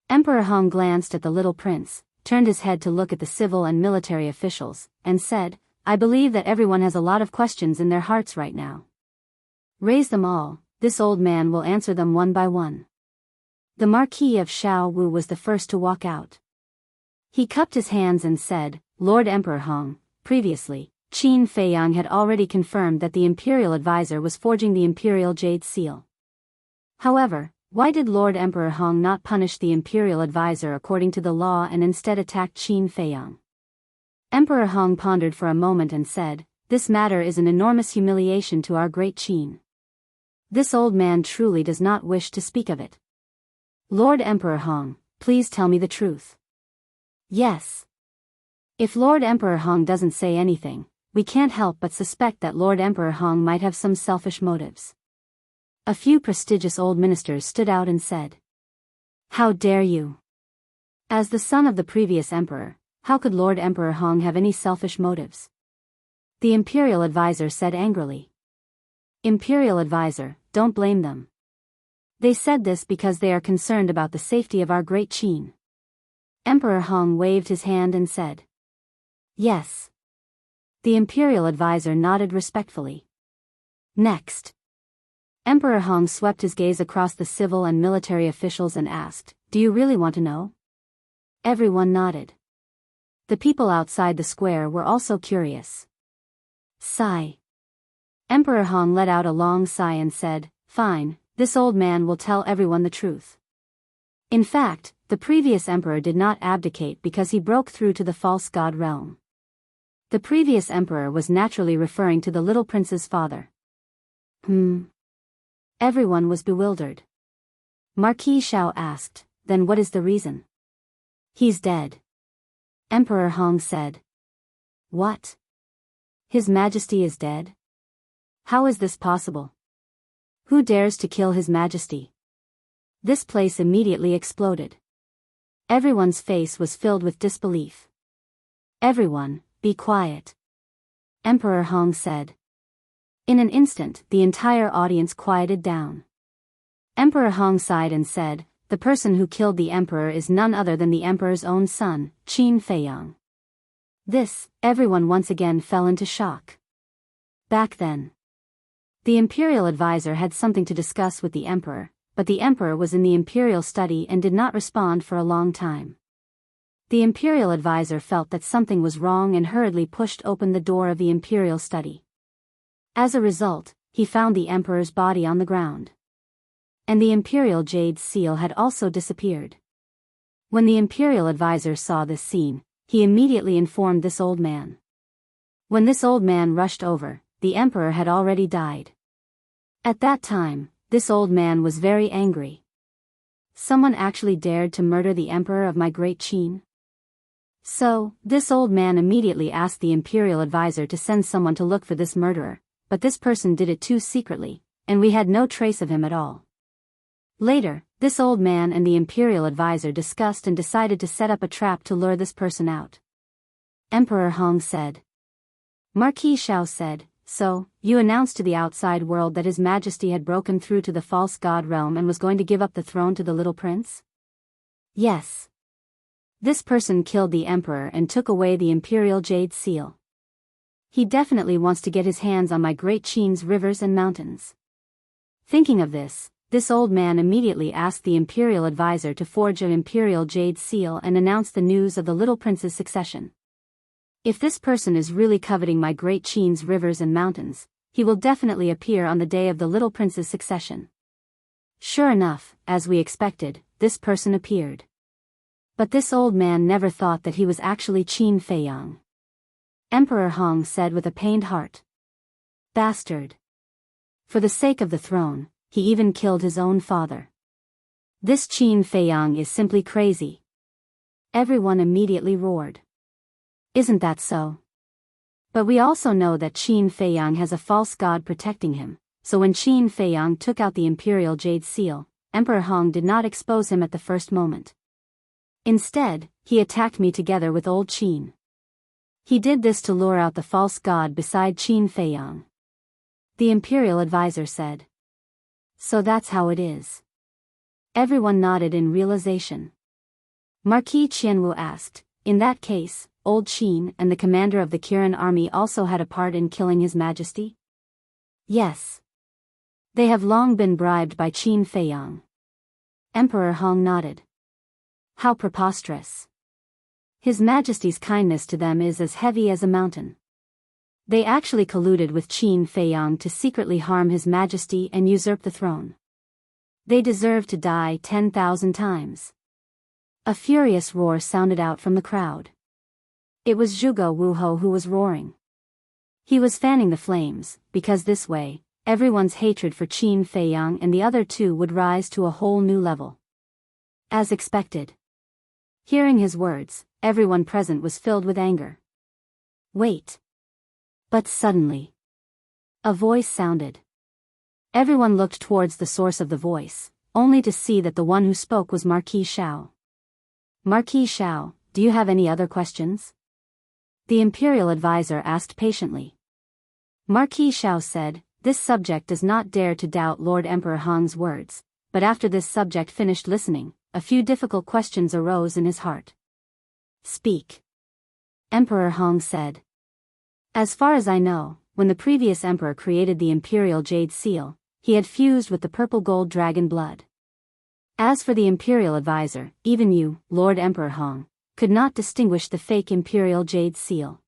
Emperor Hong glanced at the little prince, turned his head to look at the civil and military officials, and said, "I believe that everyone has a lot of questions in their hearts right now. Raise them all, this old man will answer them one by one." The Marquis of Shao Wu was the first to walk out. He cupped his hands and said, "Lord Emperor Hong, previously, Qin Feiyang had already confirmed that the imperial advisor was forging the imperial jade seal. However, why did Lord Emperor Hong not punish the imperial advisor according to the law and instead attack Qin Feiyang?" Emperor Hong pondered for a moment and said, "This matter is an enormous humiliation to our great Qin. This old man truly does not wish to speak of it. Lord Emperor Hong, please tell me the truth." "Yes." If Lord Emperor Hong doesn't say anything, we can't help but suspect that Lord Emperor Hong might have some selfish motives. A few prestigious old ministers stood out and said, "How dare you? As the son of the previous emperor, how could Lord Emperor Hong have any selfish motives?" The imperial advisor said angrily. "Imperial advisor, don't blame them. They said this because they are concerned about the safety of our great Qin." Emperor Hong waved his hand and said, "Yes." The imperial advisor nodded respectfully. Next. Emperor Hong swept his gaze across the civil and military officials and asked, "Do you really want to know?" Everyone nodded. The people outside the square were also curious. Sigh. Emperor Hong let out a long sigh and said, "Fine, this old man will tell everyone the truth." In fact, the previous emperor did not abdicate because he broke through to the false god realm. The previous emperor was naturally referring to the little prince's father. Everyone was bewildered. Marquis Xiao asked, "Then what is the reason?" "He's dead." Emperor Hong said. "What? His Majesty is dead? How is this possible? Who dares to kill His Majesty?" This place immediately exploded. Everyone's face was filled with disbelief. "Everyone, be quiet," Emperor Hong said. In an instant, the entire audience quieted down. Emperor Hong sighed and said, "The person who killed the emperor is none other than the emperor's own son, Qin Feiyang." Everyone once again fell into shock. Back then, the imperial advisor had something to discuss with the emperor, but the emperor was in the imperial study and did not respond for a long time. The imperial advisor felt that something was wrong and hurriedly pushed open the door of the imperial study. As a result, he found the emperor's body on the ground. And the imperial jade seal had also disappeared. When the imperial advisor saw this scene, he immediately informed this old man. When this old man rushed over, the emperor had already died. At that time, this old man was very angry. Someone actually dared to murder the emperor of my great Qin? So, this old man immediately asked the imperial advisor to send someone to look for this murderer, but this person did it too secretly, and we had no trace of him at all. Later, this old man and the imperial advisor discussed and decided to set up a trap to lure this person out. Emperor Hong said. Marquis Xiao said, "So, you announced to the outside world that His Majesty had broken through to the false god realm and was going to give up the throne to the little prince?" "Yes. This person killed the emperor and took away the imperial jade seal. He definitely wants to get his hands on my great Qin's rivers and mountains." Thinking of this old man immediately asked the imperial advisor to forge an imperial jade seal and announce the news of the little prince's succession. If this person is really coveting my great Qin's rivers and mountains, he will definitely appear on the day of the little prince's succession. Sure enough, as we expected, this person appeared. But this old man never thought that he was actually Qin Feiyang. Emperor Hong said with a pained heart. Bastard. For the sake of the throne, he even killed his own father. This Qin Feiyang is simply crazy. Everyone immediately roared. Isn't that so? But we also know that Qin Feiyang has a false god protecting him, so when Qin Feiyang took out the imperial jade seal, Emperor Hong did not expose him at the first moment. Instead, he attacked me together with old Qin. He did this to lure out the false god beside Qin Feiyang. The imperial advisor said. So that's how it is. Everyone nodded in realization. Marquis Qianwu asked, in that case, old Qin and the commander of the Kirin army also had a part in killing His Majesty? Yes. They have long been bribed by Qin Feiyang. Emperor Hong nodded. How preposterous. His Majesty's kindness to them is as heavy as a mountain. They actually colluded with Qin Feiyang to secretly harm His Majesty and usurp the throne. They deserve to die 10,000 times. A furious roar sounded out from the crowd. It was Zhuge Wuhou who was roaring. He was fanning the flames, because this way, everyone's hatred for Qin Feiyang and the other two would rise to a whole new level. As expected. Hearing his words, everyone present was filled with anger. Wait. But suddenly, a voice sounded. Everyone looked towards the source of the voice, only to see that the one who spoke was Marquis Xiao. Marquis Xiao, do you have any other questions? The imperial advisor asked patiently. Marquis Xiao said, this subject does not dare to doubt Lord Emperor Hong's words, but after this subject finished listening, a few difficult questions arose in his heart. Speak. Emperor Hong said. As far as I know, when the previous emperor created the imperial jade seal, he had fused with the purple gold dragon blood. As for the imperial advisor, even you, Lord Emperor Hong, could not distinguish the fake imperial jade seal.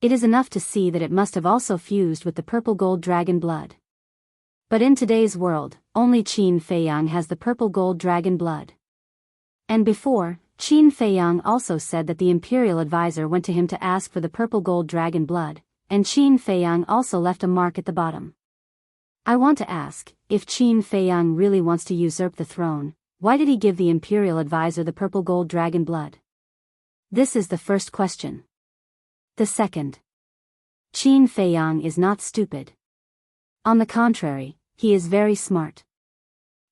It is enough to see that it must have also fused with the purple gold dragon blood. But in today's world, only Qin Feiyang has the purple gold dragon blood. And before, Qin Feiyang also said that the imperial advisor went to him to ask for the purple gold dragon blood, and Qin Feiyang also left a mark at the bottom. I want to ask, if Qin Feiyang really wants to usurp the throne, why did he give the imperial advisor the purple gold dragon blood? This is the first question. The second. Qin Feiyang is not stupid. On the contrary, he is very smart.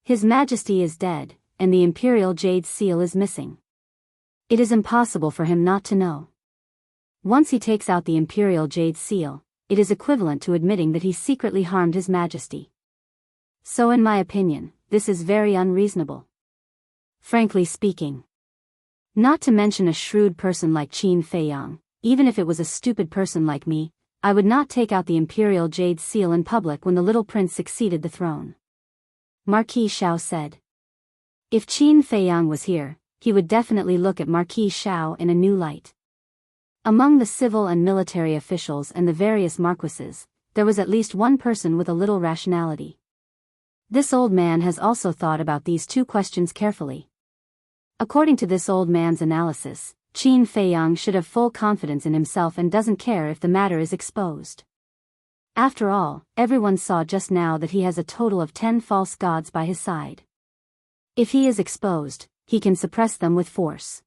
His Majesty is dead, and the imperial jade seal is missing. It is impossible for him not to know. Once he takes out the imperial jade seal, it is equivalent to admitting that he secretly harmed His Majesty. So in my opinion, this is very unreasonable. Frankly speaking. Not to mention a shrewd person like Qin Feiyang, even if it was a stupid person like me, I would not take out the imperial jade seal in public when the little prince succeeded the throne. Marquis Xiao said. If Qin Feiyang was here, he would definitely look at Marquis Xiao in a new light. Among the civil and military officials and the various marquises, there was at least one person with a little rationality. This old man has also thought about these two questions carefully. According to this old man's analysis, Qin Feiyang should have full confidence in himself and doesn't care if the matter is exposed. After all, everyone saw just now that he has a total of 10 false gods by his side. If he is exposed, he can suppress them with force.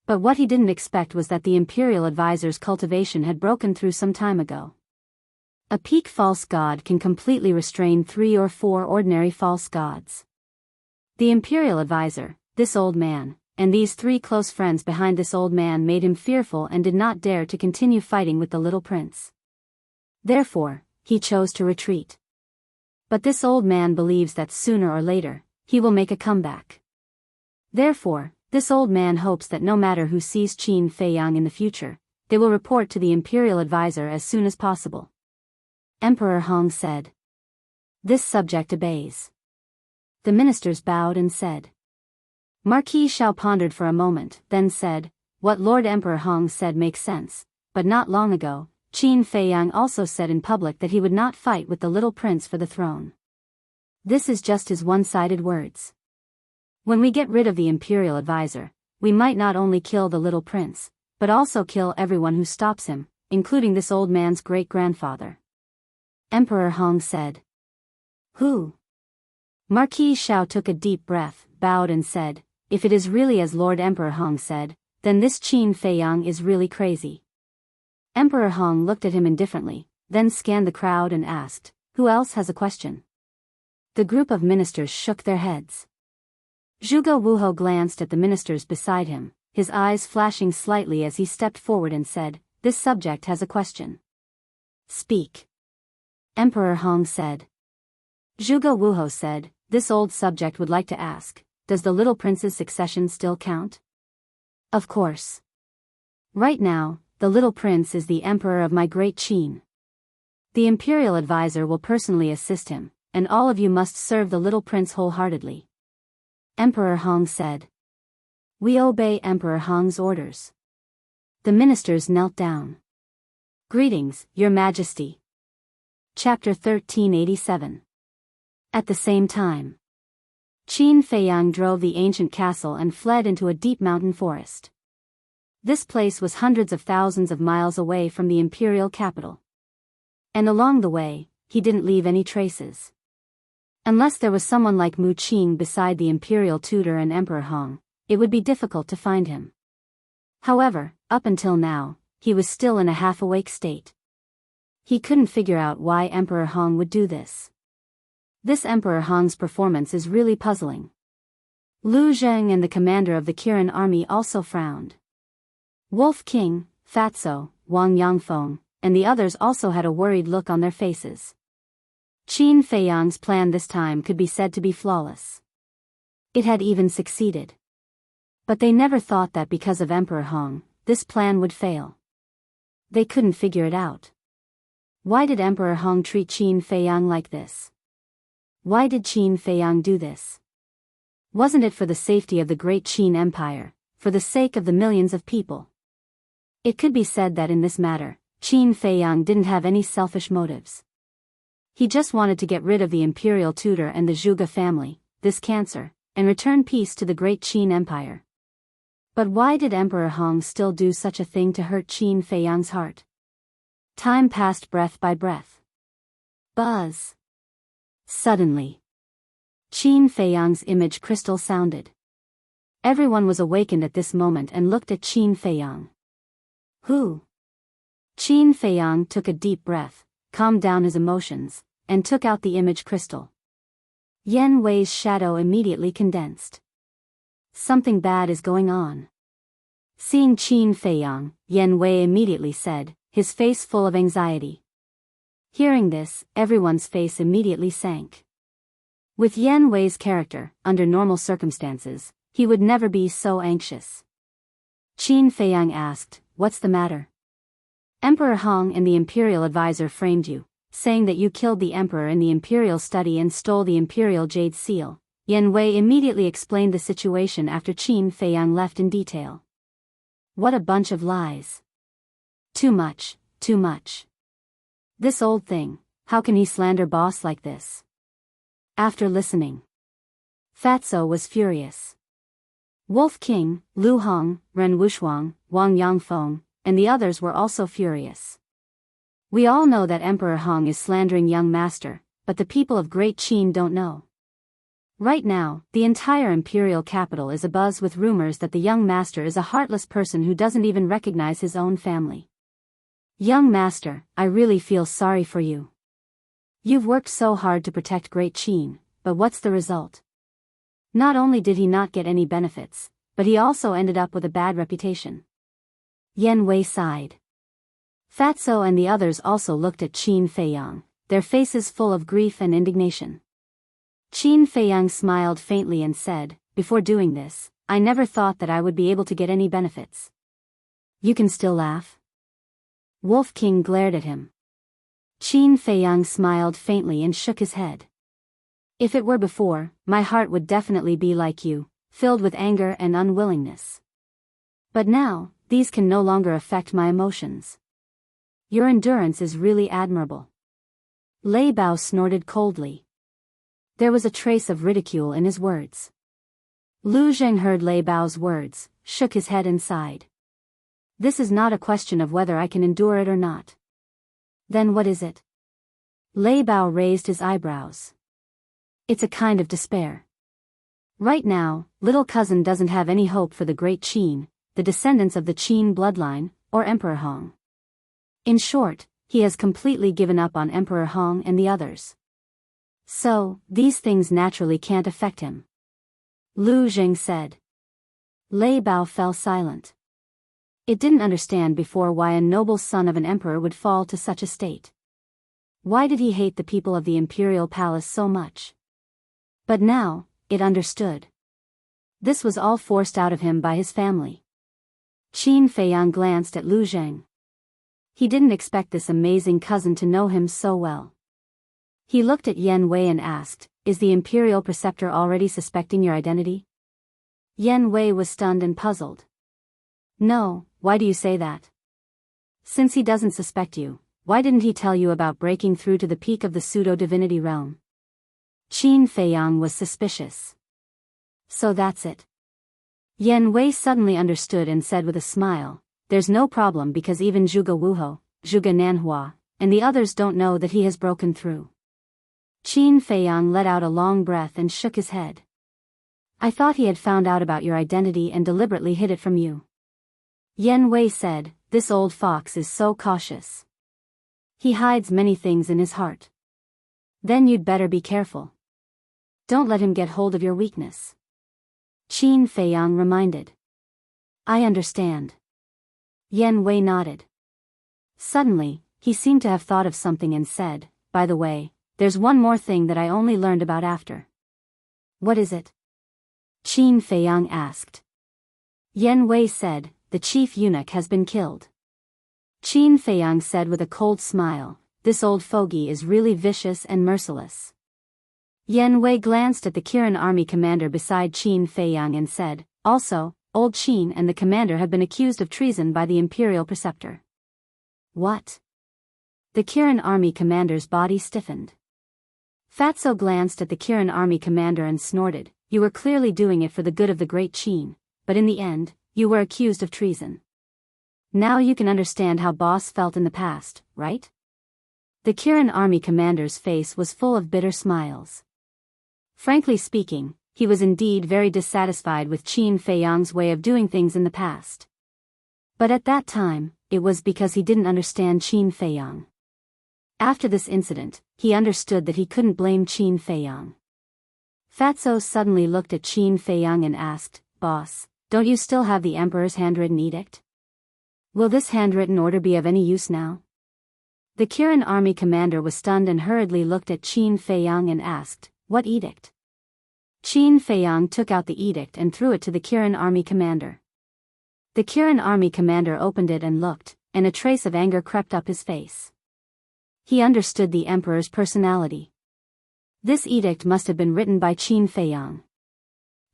But what he didn't expect was that the imperial advisor's cultivation had broken through some time ago. A peak false god can completely restrain 3 or 4 ordinary false gods. The imperial advisor, this old man, and these 3 close friends behind this old man made him fearful and did not dare to continue fighting with the little prince. Therefore, he chose to retreat. But this old man believes that sooner or later, he will make a comeback. Therefore, this old man hopes that no matter who sees Qin Feiyang in the future, they will report to the imperial advisor as soon as possible. Emperor Hong said. This subject obeys. The ministers bowed and said. Marquis Xiao pondered for a moment, then said, what Lord Emperor Hong said makes sense, but not long ago, Qin Feiyang also said in public that he would not fight with the little prince for the throne. This is just his one-sided words. When we get rid of the imperial advisor, we might not only kill the little prince, but also kill everyone who stops him, including this old man's great-grandfather. Emperor Hong said. Who? Marquis Xiao took a deep breath, bowed and said, "If it is really as Lord Emperor Hong said, then this Qin Feiyang is really crazy." Emperor Hong looked at him indifferently, then scanned the crowd and asked, "Who else has a question?" The group of ministers shook their heads. Zhuge Wuhou glanced at the ministers beside him, his eyes flashing slightly as he stepped forward and said, "This subject has a question." "Speak." Emperor Hong said. Zhuge Wuhou said, "This old subject would like to ask, does the little prince's succession still count?" "Of course. Right now, the little prince is the emperor of my great Qin. The imperial advisor will personally assist him, and all of you must serve the little prince wholeheartedly." Emperor Hong said. "We obey Emperor Hong's orders." The ministers knelt down. "Greetings, Your Majesty." Chapter 1387. At the same time, Qin Feiyang drove the ancient castle and fled into a deep mountain forest. This place was hundreds of thousands of miles away from the imperial capital. And along the way, he didn't leave any traces. Unless there was someone like Mu Qing beside the imperial tutor and Emperor Hong, it would be difficult to find him. However, up until now, he was still in a half-awake state. He couldn't figure out why Emperor Hong would do this. This Emperor Hong's performance is really puzzling. Lu Zheng and the commander of the Kirin army also frowned. Wolf King, Fatso, Wang Yangfeng, and the others also had a worried look on their faces. Qin Feiyang's plan this time could be said to be flawless. It had even succeeded. But they never thought that because of Emperor Hong, this plan would fail. They couldn't figure it out. Why did Emperor Hong treat Qin Feiyang like this? Why did Qin Feiyang do this? Wasn't it for the safety of the great Qin Empire, for the sake of the millions of people? It could be said that in this matter, Qin Feiyang didn't have any selfish motives. He just wanted to get rid of the imperial tutor and the Zhuge family, this cancer, and return peace to the great Qin Empire. But why did Emperor Hong still do such a thing to hurt Qin Feiyang's heart? Time passed breath by breath. Buzz. Suddenly, Qin Feiyang's image crystal sounded. Everyone was awakened at this moment and looked at Qin Feiyang. "Who?" Qin Feiyang took a deep breath, calmed down his emotions, and took out the image crystal. Yan Wei's shadow immediately condensed. Something bad is going on. Seeing Qin Feiyang, Yan Wei immediately said, his face full of anxiety. Hearing this, everyone's face immediately sank. With Yan Wei's character, under normal circumstances, he would never be so anxious. Qin Feiyang asked, "What's the matter?" "Emperor Hong and the imperial advisor framed you, saying that you killed the emperor in the imperial study and stole the imperial jade seal." Yan Wei immediately explained the situation after Qin Feiyang left in detail. What a bunch of lies. Too much, too much. This old thing, how can he slander boss like this? After listening, Fatso was furious. Wolf King, Lu Hong, Ren Wushuang, Wang Yangfeng, and the others were also furious. We all know that Emperor Hong is slandering young master, but the people of Great Qin don't know. Right now, the entire imperial capital is abuzz with rumors that the young master is a heartless person who doesn't even recognize his own family. Young master, I really feel sorry for you. You've worked so hard to protect Great Qin, but what's the result? Not only did he not get any benefits, but he also ended up with a bad reputation. Yan Wei sighed. Fatso and the others also looked at Qin Feiyang, their faces full of grief and indignation. Qin Feiyang smiled faintly and said, "Before doing this, I never thought that I would be able to get any benefits." "You can still laugh?" Wolf King glared at him. Qin Feiyang smiled faintly and shook his head. "If it were before, my heart would definitely be like you, filled with anger and unwillingness. But now, these can no longer affect my emotions. Your endurance is really admirable." Lei Bao snorted coldly. There was a trace of ridicule in his words. Lu Zheng heard Lei Bao's words, shook his head and sighed. "This is not a question of whether I can endure it or not." "Then what is it?" Lei Bao raised his eyebrows. It's a kind of despair. Right now, little cousin doesn't have any hope for the great Qin, the descendants of the Qin bloodline, or Emperor Hong. In short, he has completely given up on Emperor Hong and the others. So, these things naturally can't affect him. Lu Zheng said. Lei Bao fell silent. It didn't understand before why a noble son of an emperor would fall to such a state. Why did he hate the people of the imperial palace so much? But now, it understood. This was all forced out of him by his family. Qin Feiyang glanced at Lu Zheng. He didn't expect this amazing cousin to know him so well. He looked at Yan Wei and asked, "Is the imperial preceptor already suspecting your identity?" Yan Wei was stunned and puzzled. "No, why do you say that? Since he doesn't suspect you, why didn't he tell you about breaking through to the peak of the pseudo-divinity realm?" Qin Feiyang was suspicious. "So that's it." Yan Wei suddenly understood and said with a smile, "There's no problem because even Zhuge Wuhou, Zhuge Nanhua, and the others don't know that he has broken through." Qin Feiyang let out a long breath and shook his head. "I thought he had found out about your identity and deliberately hid it from you." Yan Wei said, "This old fox is so cautious. He hides many things in his heart. Then you'd better be careful. Don't let him get hold of your weakness." Qin Feiyang reminded. "I understand." Yan Wei nodded. Suddenly, he seemed to have thought of something and said, "By the way, there's one more thing that I only learned about after." "What is it?" Qin Feiyang asked. Yan Wei said, "The chief eunuch has been killed." Qin Feiyang said with a cold smile, "This old fogey is really vicious and merciless." Yan Wei glanced at the Kirin army commander beside Qin Feiyang and said, "Also, old Qin and the commander have been accused of treason by the imperial preceptor." "What?" The Kirin army commander's body stiffened. Fatso glanced at the Kirin army commander and snorted, "You were clearly doing it for the good of the great Qin, but in the end, you were accused of treason. Now you can understand how Boss felt in the past, right?" The Kirin army commander's face was full of bitter smiles. Frankly speaking, he was indeed very dissatisfied with Qin Feiyang's way of doing things in the past. But at that time, it was because he didn't understand Qin Feiyang. After this incident, he understood that he couldn't blame Qin Feiyang. Fatso suddenly looked at Qin Feiyang and asked, "Boss, don't you still have the emperor's handwritten edict? Will this handwritten order be of any use now?" The Kirin army commander was stunned and hurriedly looked at Qin Feiyang and asked, "What edict?" Qin Feiyang took out the edict and threw it to the Kirin army commander. The Kirin army commander opened it and looked, and a trace of anger crept up his face. He understood the emperor's personality. This edict must have been written by Qin Feiyang.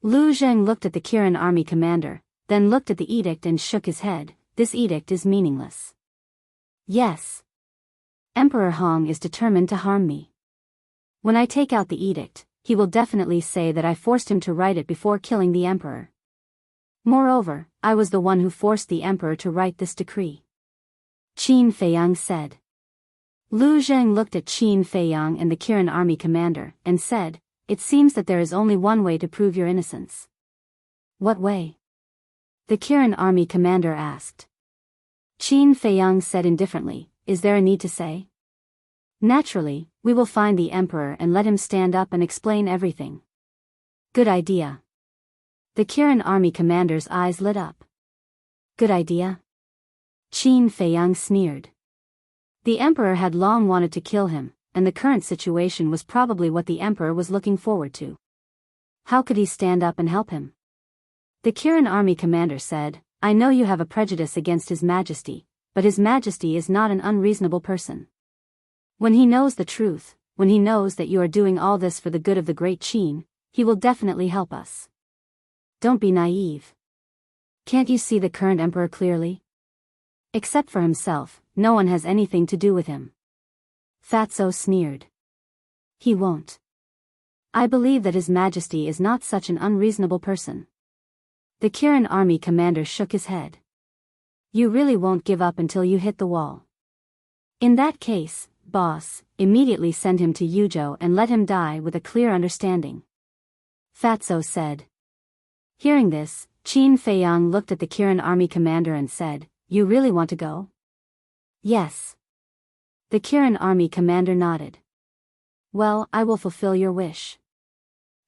Lu Zheng looked at the Kirin army commander, then looked at the edict and shook his head. "This edict is meaningless." "Yes. Emperor Hong is determined to harm me. When I take out the edict, he will definitely say that I forced him to write it before killing the emperor. Moreover, I was the one who forced the emperor to write this decree," Qin Feiyang said. Lu Zheng looked at Qin Feiyang and the Kirin army commander, and said, "It seems that there is only one way to prove your innocence." "What way?" the Kirin army commander asked. Qin Feiyang said indifferently, "Is there a need to say? Naturally, we will find the emperor and let him stand up and explain everything." "Good idea." The Kirin army commander's eyes lit up. "Good idea?" Qin Feiyang sneered. The emperor had long wanted to kill him, and the current situation was probably what the emperor was looking forward to. How could he stand up and help him? The Kirin army commander said, "I know you have a prejudice against His Majesty, but His Majesty is not an unreasonable person. When he knows the truth, when he knows that you are doing all this for the good of the great Qin, he will definitely help us. Don't be naive. Can't you see the current emperor clearly? Except for himself, no one has anything to do with him." Fatso sneered. "He won't. I believe that His Majesty is not such an unreasonable person." The Kirin army commander shook his head. "You really won't give up until you hit the wall. In that case, boss, immediately send him to Yuzhou and let him die with a clear understanding. Fatso said. Hearing this, Qin Feiyang looked at the Kirin army commander and said, "You really want to go?" "Yes." The Kirin army commander nodded. "Well, I will fulfill your wish."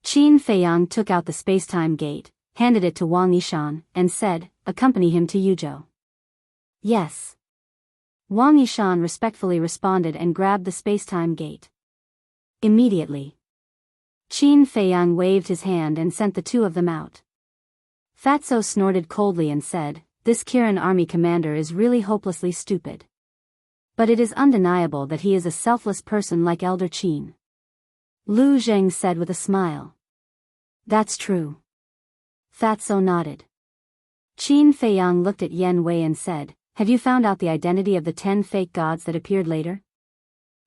Qin Feiyang took out the space-time gate, handed it to Wang Yishan, and said, "Accompany him to Yuzhou." "Yes." Wang Yishan respectfully responded and grabbed the space-time gate. Immediately, Qin Feiyang waved his hand and sent the two of them out. Fatso snorted coldly and said, "This Kirin army commander is really hopelessly stupid. But it is undeniable that he is a selfless person like Elder Qin." Lu Zheng said with a smile. "That's true." Fatso nodded. Qin Feiyang looked at Yen Wei and said, "Have you found out the identity of the 10 fake gods that appeared later?"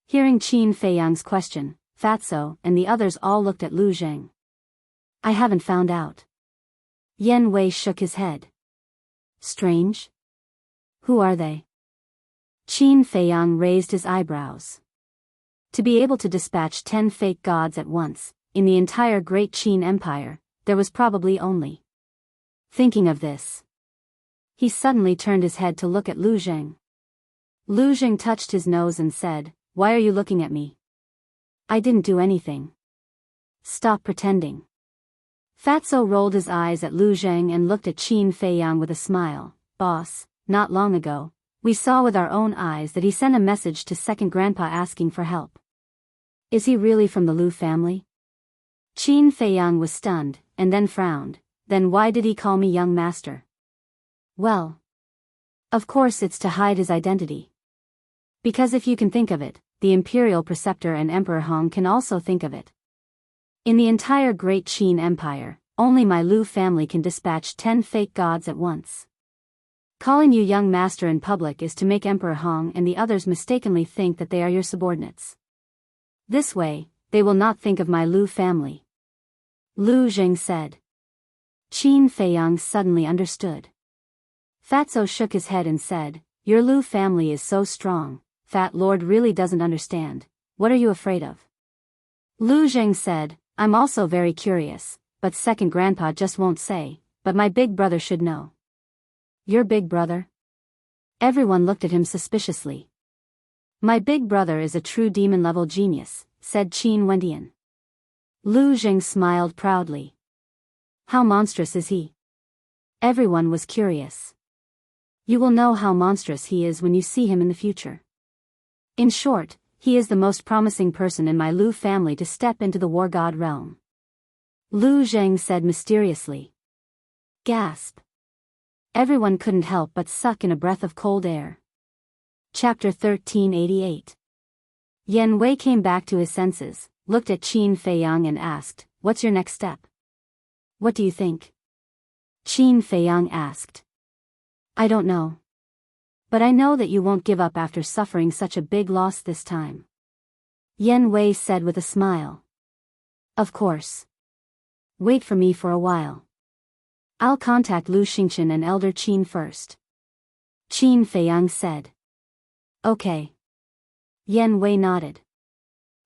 Hearing Qin Feiyang's question, Fatso and the others all looked at Lu Zheng. "I haven't found out." Yen Wei shook his head. "Strange? Who are they?" Qin Feiyang raised his eyebrows. To be able to dispatch 10 fake gods at once, in the entire Great Qin Empire, there was probably only. Thinking of this, he suddenly turned his head to look at Lu Zheng. Lu Zheng touched his nose and said, "Why are you looking at me? I didn't do anything. Stop pretending." Fatso rolled his eyes at Lu Zheng and looked at Qin Feiyang with a smile. "Boss, not long ago, we saw with our own eyes that he sent a message to second grandpa asking for help. Is he really from the Lu family?" Qin Feiyang was stunned, and then frowned. "Then why did he call me young master?" "Well, of course it's to hide his identity. Because if you can think of it, the Imperial Preceptor and Emperor Hong can also think of it. In the entire Great Qin Empire, only my Lu family can dispatch 10 fake gods at once. Calling you young master in public is to make Emperor Hong and the others mistakenly think that they are your subordinates. This way, they will not think of my Lu family." Lu Zheng said. Qin Feiyang suddenly understood. Fatso shook his head and said, "Your Lu family is so strong, Fat Lord really doesn't understand. What are you afraid of?" Lu Zheng said, "I'm also very curious, but second grandpa just won't say, but my big brother should know." "Your big brother?" Everyone looked at him suspiciously. "My big brother is a true demon-level genius," said Qin Wendian. Lu Zheng smiled proudly. "How monstrous is he?" Everyone was curious. "You will know how monstrous he is when you see him in the future. In short, he is the most promising person in my Lu family to step into the war god realm," Lu Zheng said mysteriously. Gasp. Everyone couldn't help but suck in a breath of cold air. Chapter 1388. Yen Wei came back to his senses, looked at Qin Feiyang and asked, "What's your next step?" "What do you think?" Qin Feiyang asked. "I don't know. But I know that you won't give up after suffering such a big loss this time," Yen Wei said with a smile. "Of course. Wait for me for a while. I'll contact Lu Xingqian and Elder Qin first," Qin Feiyang said. "Okay." Yen Wei nodded.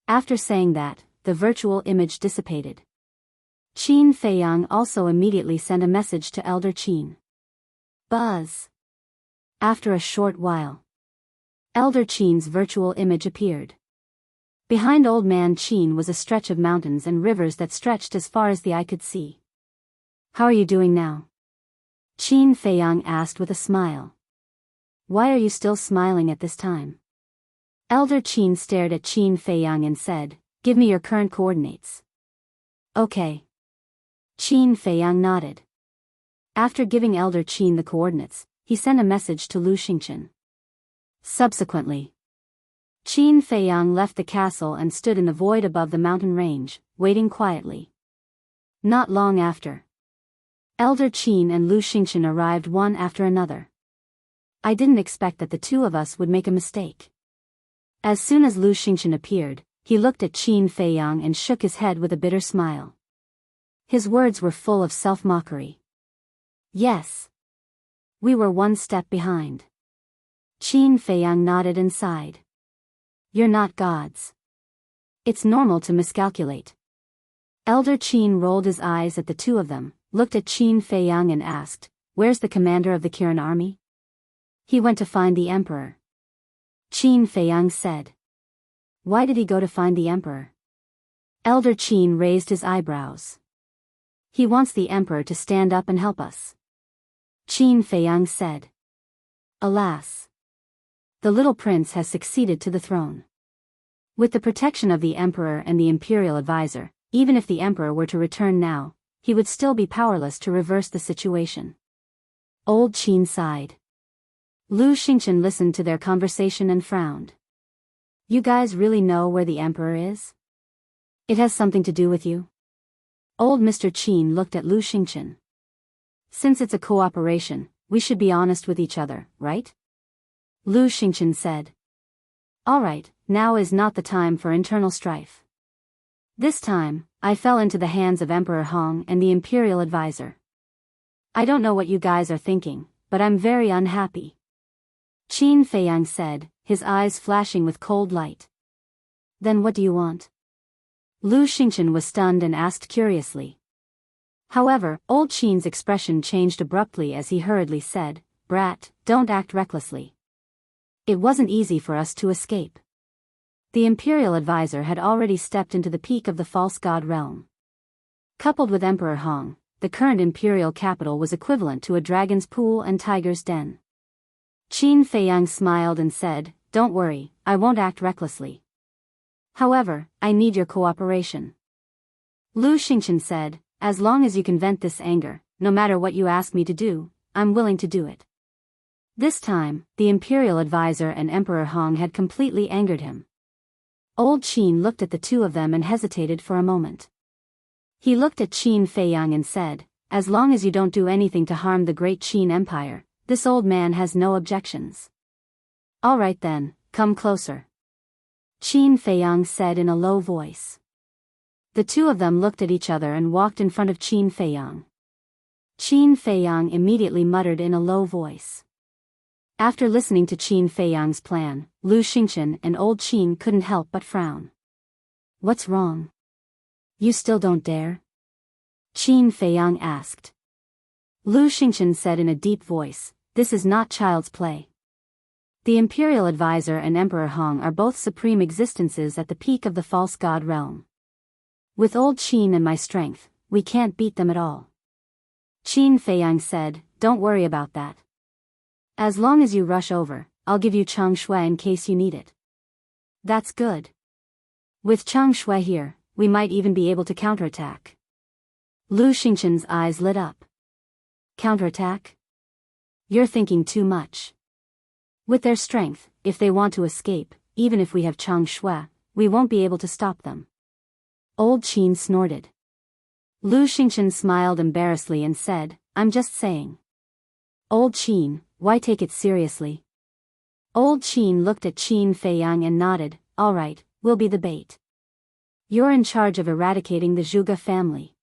After saying that, the virtual image dissipated. Qin Feiyang also immediately sent a message to Elder Qin. Buzz. After a short while, Elder Qin's virtual image appeared. Behind Old Man Qin was a stretch of mountains and rivers that stretched as far as the eye could see. "How are you doing now?" Qin Feiyang asked with a smile. "Why are you still smiling at this time?" Elder Qin stared at Qin Feiyang and said, "Give me your current coordinates." "Okay." Qin Feiyang nodded. After giving Elder Qin the coordinates, he sent a message to Lu Xingqian. Subsequently, Qin Feiyang left the castle and stood in the void above the mountain range, waiting quietly. Not long after, Elder Qin and Lu Xingqian arrived one after another. "I didn't expect that the two of us would make a mistake." As soon as Lu Xingqian appeared, he looked at Qin Feiyang and shook his head with a bitter smile. His words were full of self-mockery. "Yes. We were one step behind." Qin Feiyang nodded and sighed. You're not gods. It's normal to miscalculate. Elder Qin rolled his eyes at the two of them, looked at Qin Feiyang and asked, "Where's the commander of the Kirin army?" "He went to find the emperor," Qin Feiyang said. "Why did he go to find the emperor?" Elder Qin raised his eyebrows. "He wants the emperor to stand up and help us," Qin Feiyang said. "Alas. The little prince has succeeded to the throne. With the protection of the emperor and the imperial advisor, even if the emperor were to return now, he would still be powerless to reverse the situation." Old Qin sighed. Lu Xingchen listened to their conversation and frowned. "You guys really know where the emperor is? It has something to do with you?" Old Mr. Qin looked at Lu Xingchen. "Since it's a cooperation, we should be honest with each other, right?" Lu Xingchen said. "All right, now is not the time for internal strife. This time, I fell into the hands of Emperor Hong and the imperial advisor. I don't know what you guys are thinking, but I'm very unhappy," Qin Feiyang said, his eyes flashing with cold light. "Then what do you want?" Lu Xingchen was stunned and asked curiously. However, old Qin's expression changed abruptly as he hurriedly said, "Brat, don't act recklessly. It wasn't easy for us to escape. The imperial advisor had already stepped into the peak of the false god realm. Coupled with Emperor Hong, the current imperial capital was equivalent to a dragon's pool and tiger's den." Qin Feiyang smiled and said, "Don't worry, I won't act recklessly. However, I need your cooperation." Lu Xingchen said, "As long as you can vent this anger, no matter what you ask me to do, I'm willing to do it." This time, the imperial advisor and Emperor Hong had completely angered him. Old Qin looked at the two of them and hesitated for a moment. He looked at Qin Feiyang and said, "As long as you don't do anything to harm the great Qin Empire, this old man has no objections." "All right then, come closer," Qin Feiyang said in a low voice. The two of them looked at each other and walked in front of Qin Feiyang. Qin Feiyang immediately muttered in a low voice. After listening to Qin Feiyang's plan, Lu Xingchen and old Qin couldn't help but frown. "What's wrong? You still don't dare?" Qin Feiyang asked. Lu Xingchen said in a deep voice, "This is not child's play. The imperial advisor and Emperor Hong are both supreme existences at the peak of the false god realm. With old Qin and my strength, we can't beat them at all." Qin Feiyang said, "Don't worry about that. As long as you rush over, I'll give you Chang Shui in case you need it." "That's good. With Chang Shui here, we might even be able to counterattack." Lu Xingchen's eyes lit up. "Counterattack? You're thinking too much. With their strength, if they want to escape, even if we have Chang Shui, we won't be able to stop them." Old Qin snorted. Lu Xingchen smiled embarrassedly and said, "I'm just saying." "Old Qin, why take it seriously?" Old Qin looked at Qin Feiyang and nodded, "All right, we'll be the bait. You're in charge of eradicating the Zhuge family."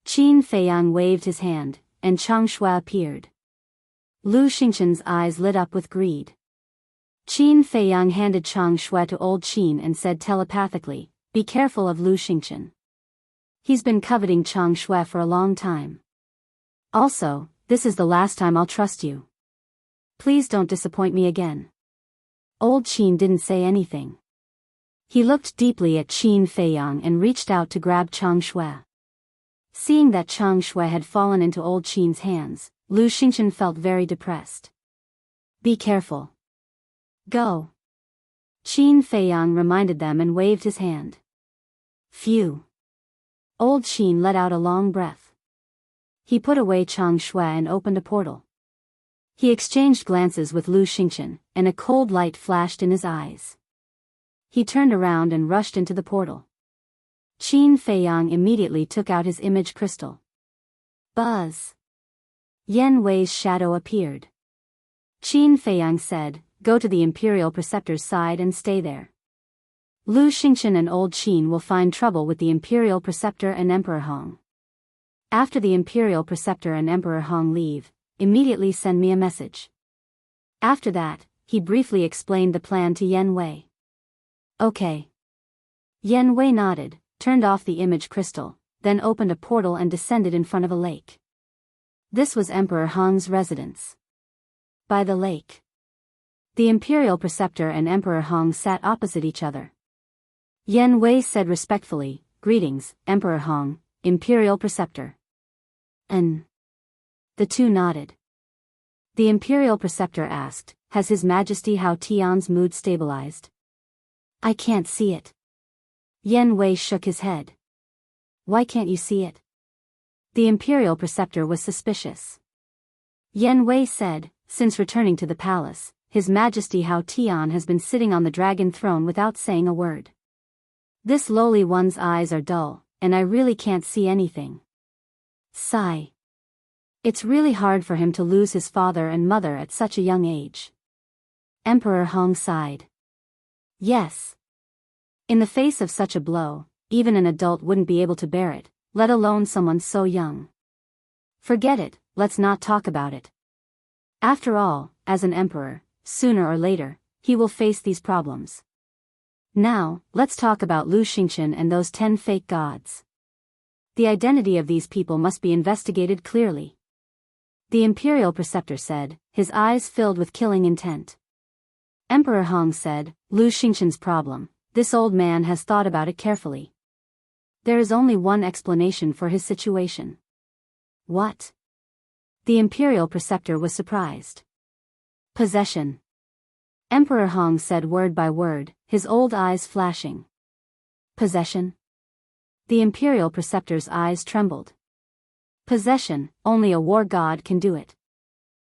Qin Feiyang waved his hand, and Chang Shui appeared. Lu Xingchen's eyes lit up with greed. Qin Feiyang handed Chang Shui to old Qin and said telepathically, "Be careful of Lu Xingchen. He's been coveting Chang Shui for a long time. Also, this is the last time I'll trust you. Please don't disappoint me again." Old Qin didn't say anything. He looked deeply at Qin Feiyang and reached out to grab Chang Shui. Seeing that Chang Shui had fallen into old Qin's hands, Lu Xingchen felt very depressed. "Be careful. Go." Qin Feiyang reminded them and waved his hand. Phew. Old Qin let out a long breath. He put away Chang Shui and opened a portal. He exchanged glances with Lu Xingchen, and a cold light flashed in his eyes. He turned around and rushed into the portal. Qin Feiyang immediately took out his image crystal. Buzz! Yan Wei's shadow appeared. Qin Feiyang said, "Go to the Imperial Preceptor's side and stay there. Lu Xingchen and old Qin will find trouble with the Imperial Preceptor and Emperor Hong. After the Imperial Preceptor and Emperor Hong leave, immediately send me a message." After that, he briefly explained the plan to Yan Wei. Okay. Yan Wei nodded, turned off the image crystal, then opened a portal and descended in front of a lake. This was Emperor Hong's residence. By the lake, the Imperial Preceptor and Emperor Hong sat opposite each other. Yan Wei said respectfully, "Greetings, Emperor Hong, Imperial Preceptor." And the two nodded. The Imperial Preceptor asked, "Has His Majesty Hao Tian's mood stabilized?" "I can't see it." Yan Wei shook his head. "Why can't you see it?" The Imperial Preceptor was suspicious. Yan Wei said, "Since returning to the palace, His Majesty Hao Tian has been sitting on the dragon throne without saying a word. This lowly one's eyes are dull, and I really can't see anything." Sigh. It's really hard for him to lose his father and mother at such a young age. Emperor Hong sighed. Yes. In the face of such a blow, even an adult wouldn't be able to bear it, let alone someone so young. Forget it, let's not talk about it. After all, as an emperor, sooner or later, he will face these problems. Now, let's talk about Lu Xingchen and those 10 fake gods. The identity of these people must be investigated clearly. The Imperial Preceptor said, his eyes filled with killing intent. Emperor Hong said, "Lu Xingchen's problem, this old man has thought about it carefully. There is only one explanation for his situation." What? The Imperial Preceptor was surprised. Possession. Emperor Hong said word by word, his old eyes flashing. Possession? The Imperial Preceptor's eyes trembled. Possession, only a war god can do it.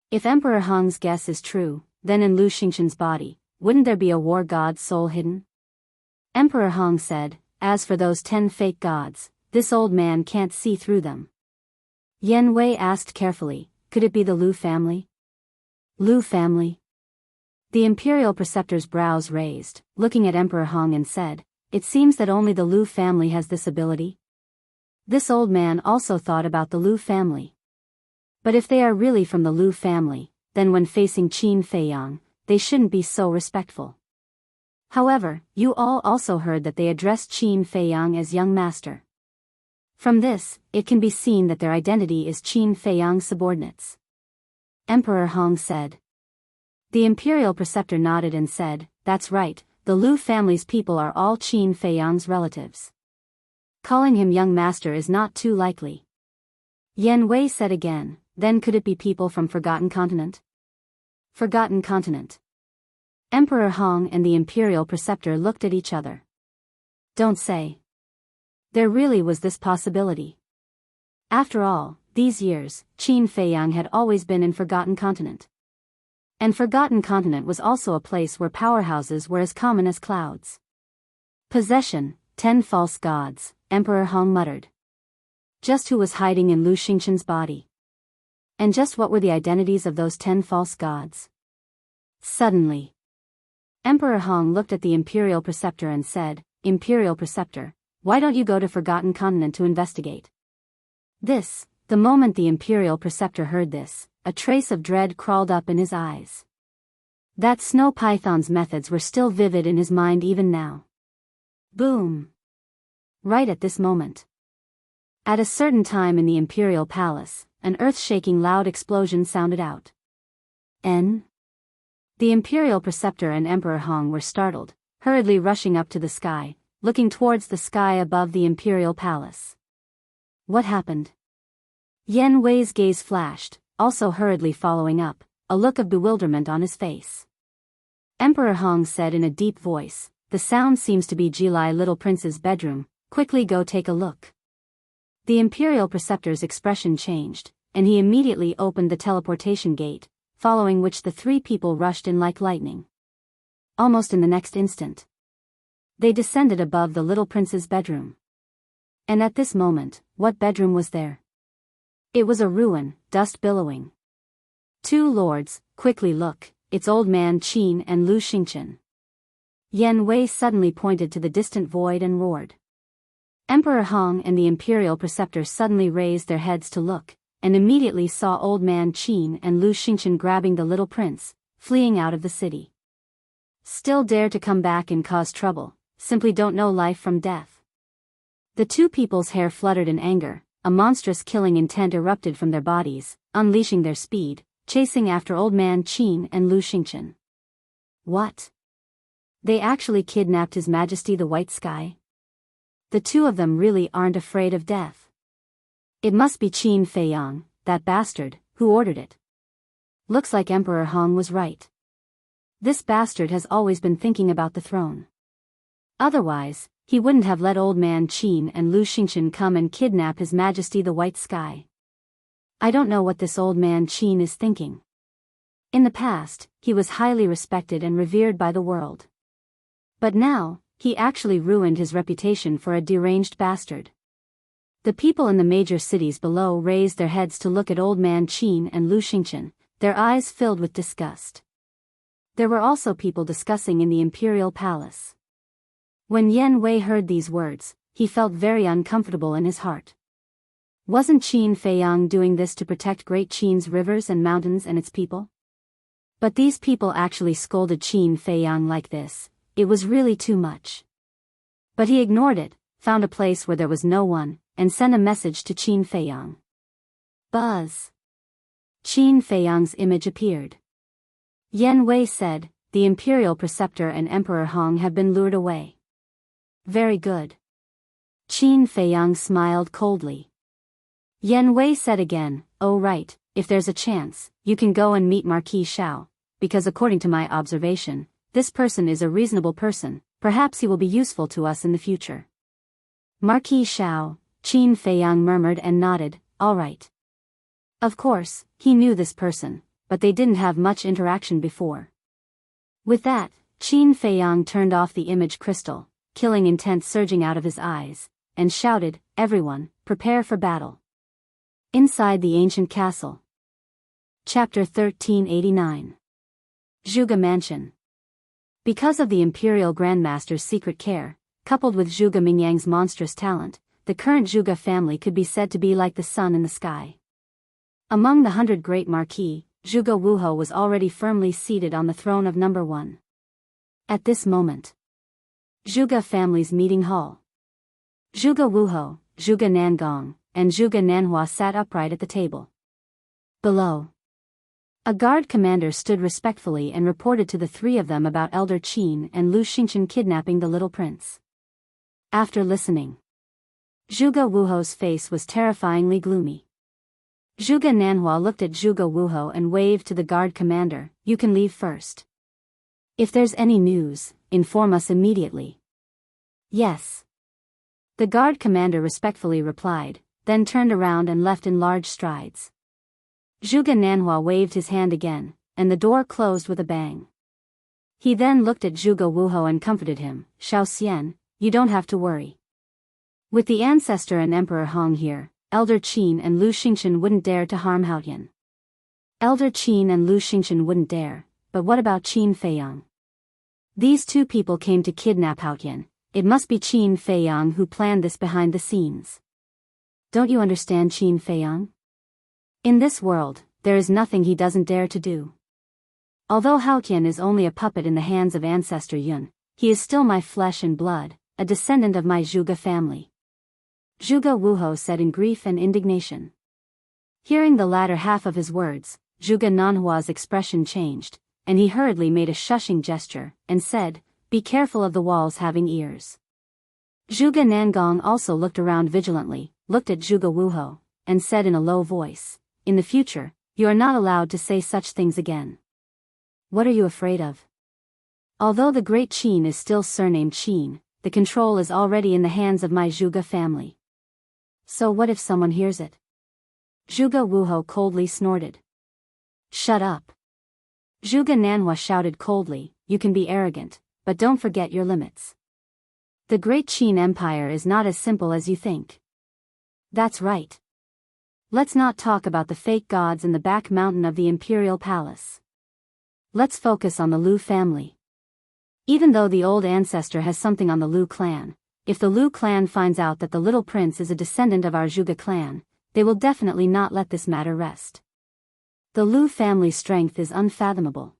If Emperor Hong's guess is true, then in Lu Xingchen's body, wouldn't there be a war god's soul hidden? Emperor Hong said, "As for those 10 fake gods, this old man can't see through them." Yan Wei asked carefully, "Could it be the Lu family?" Lu family? The Imperial Preceptor's brows raised, looking at Emperor Hong and said, "It seems that only the Lu family has this ability." This old man also thought about the Lu family. But if they are really from the Lu family, then when facing Qin Feiyang, they shouldn't be so respectful. However, you all also heard that they addressed Qin Feiyang as young master. From this, it can be seen that their identity is Qin Feiyang's subordinates. Emperor Hong said. The Imperial Preceptor nodded and said, "That's right, the Lu family's people are all Qin Feiyang's relatives. Calling him young master is not too likely." Yan Wei said again, "Then could it be people from Forgotten Continent?" Forgotten Continent. Emperor Hong and the Imperial Preceptor looked at each other. Don't say. There really was this possibility. After all, these years, Qin Feiyang had always been in Forgotten Continent. And Forgotten Continent was also a place where powerhouses were as common as clouds. Possession, 10 false gods, Emperor Hong muttered. Just who was hiding in Lu Xingchen's body? And just what were the identities of those 10 false gods? Suddenly, Emperor Hong looked at the Imperial Preceptor and said, "Imperial Preceptor, why don't you go to Forgotten Continent to investigate?" The moment the Imperial Preceptor heard this, a trace of dread crawled up in his eyes. That Snow Python's methods were still vivid in his mind even now. Boom! Right at this moment. At a certain time in the Imperial Palace, an earth-shaking loud explosion sounded out. The Imperial Preceptor and Emperor Hong were startled, hurriedly rushing up to the sky, looking towards the sky above the Imperial Palace. What happened? Yan Wei's gaze flashed, also hurriedly following up, a look of bewilderment on his face. Emperor Hong said in a deep voice, "The sound seems to be Jilai Little Prince's bedroom, quickly go take a look." The Imperial Preceptor's expression changed, and he immediately opened the teleportation gate, following which the 3 people rushed in like lightning. Almost in the next instant, they descended above the little prince's bedroom. And at this moment, what bedroom was there? It was a ruin, dust billowing. 2 lords, quickly look, it's old man Qin and Lu Xingchen. Yan Wei suddenly pointed to the distant void and roared. Emperor Hong and the Imperial Preceptor suddenly raised their heads to look, and immediately saw old man Qin and Lu Xingchen grabbing the little prince, fleeing out of the city. Still dare to come back and cause trouble, simply don't know life from death. The two people's hair fluttered in anger, a monstrous killing intent erupted from their bodies, unleashing their speed, chasing after Old Man Qin and Lu Xingchen. What? They actually kidnapped His Majesty the White Sky? The two of them really aren't afraid of death. It must be Qin Feiyang, that bastard, who ordered it. Looks like Emperor Hong was right. This bastard has always been thinking about the throne. Otherwise, he wouldn't have let Old Man Qin and Lu Xingchen come and kidnap His Majesty the White Sky. I don't know what this Old Man Qin is thinking. In the past, he was highly respected and revered by the world. But now, he actually ruined his reputation for a deranged bastard. The people in the major cities below raised their heads to look at Old Man Qin and Lu Xingchen, their eyes filled with disgust. There were also people discussing in the imperial palace. When Yan Wei heard these words, he felt very uncomfortable in his heart. Wasn't Qin Feiyang doing this to protect Great Qin's rivers and mountains and its people? But these people actually scolded Qin Feiyang like this. It was really too much. But he ignored it, found a place where there was no one, and sent a message to Qin Feiyang. Buzz. Qin Feiyang's image appeared. Yan Wei said, "The Imperial Preceptor and Emperor Hong have been lured away." Very good. Qin Feiyang smiled coldly. Yan Wei said again, "Oh right, if there's a chance, you can go and meet Marquis Xiao, because according to my observation, this person is a reasonable person, perhaps he will be useful to us in the future." Marquis Xiao, Qin Feiyang murmured and nodded, "All right." Of course, he knew this person, but they didn't have much interaction before. With that, Qin Feiyang turned off the image crystal, killing intent surging out of his eyes, and shouted, "Everyone, prepare for battle." Inside the ancient castle. Chapter 1389. Zhuge Mansion. Because of the Imperial Grandmaster's secret care, coupled with Zhuge Mingyang's monstrous talent, the current Zhuge family could be said to be like the sun in the sky. Among the 100 great marquis, Zhuge Wuhou was already firmly seated on the throne of number 1. At this moment, Zhuge family's meeting hall. Zhuge Wuhou, Zhuge Nangong, and Zhuge Nanhua sat upright at the table. Below, a guard commander stood respectfully and reported to the three of them about Elder Qin and Lu Xingchen kidnapping the little prince. After listening, Zhuge Wuhou's face was terrifyingly gloomy. Zhuge Nanhua looked at Zhuge Wuhou and waved to the guard commander, "You can leave first. If there's any news, inform us immediately." "Yes." The guard commander respectfully replied, then turned around and left in large strides. Zhuge Nanhua waved his hand again, and the door closed with a bang. He then looked at Zhuge Wuhou and comforted him, "Xiao Xian, you don't have to worry. With the ancestor and Emperor Hong here, Elder Qin and Lu Xingchen wouldn't dare to harm Haotian." Elder Qin and Lu Xingchen wouldn't dare, but what about Qin Feiyang? These two people came to kidnap Haotian. It must be Qin Feiyang who planned this behind the scenes. Don't you understand Qin Feiyang? In this world, there is nothing he doesn't dare to do. Although Haotian is only a puppet in the hands of Ancestor Yun, he is still my flesh and blood, a descendant of my Zhuge family. Zhuge Wuhou said in grief and indignation. Hearing the latter half of his words, Zhuge Nanhua's expression changed, and he hurriedly made a shushing gesture, and said, "Be careful of the walls having ears." Zhuge Nangong also looked around vigilantly, looked at Zhuge Wuhou, and said in a low voice, "In the future, you are not allowed to say such things again." What are you afraid of? Although the great Qin is still surnamed Qin, the control is already in the hands of my Zhuge family. So what if someone hears it? Zhuge Wuhou coldly snorted. "Shut up." Zhuge Nanhua shouted coldly, "You can be arrogant, but don't forget your limits. The great Qin Empire is not as simple as you think." "That's right. Let's not talk about the fake gods in the back mountain of the Imperial Palace. Let's focus on the Lu family. Even though the old ancestor has something on the Lu clan, if the Lu clan finds out that the little prince is a descendant of our Zhuge clan, they will definitely not let this matter rest. The Lu family's strength is unfathomable.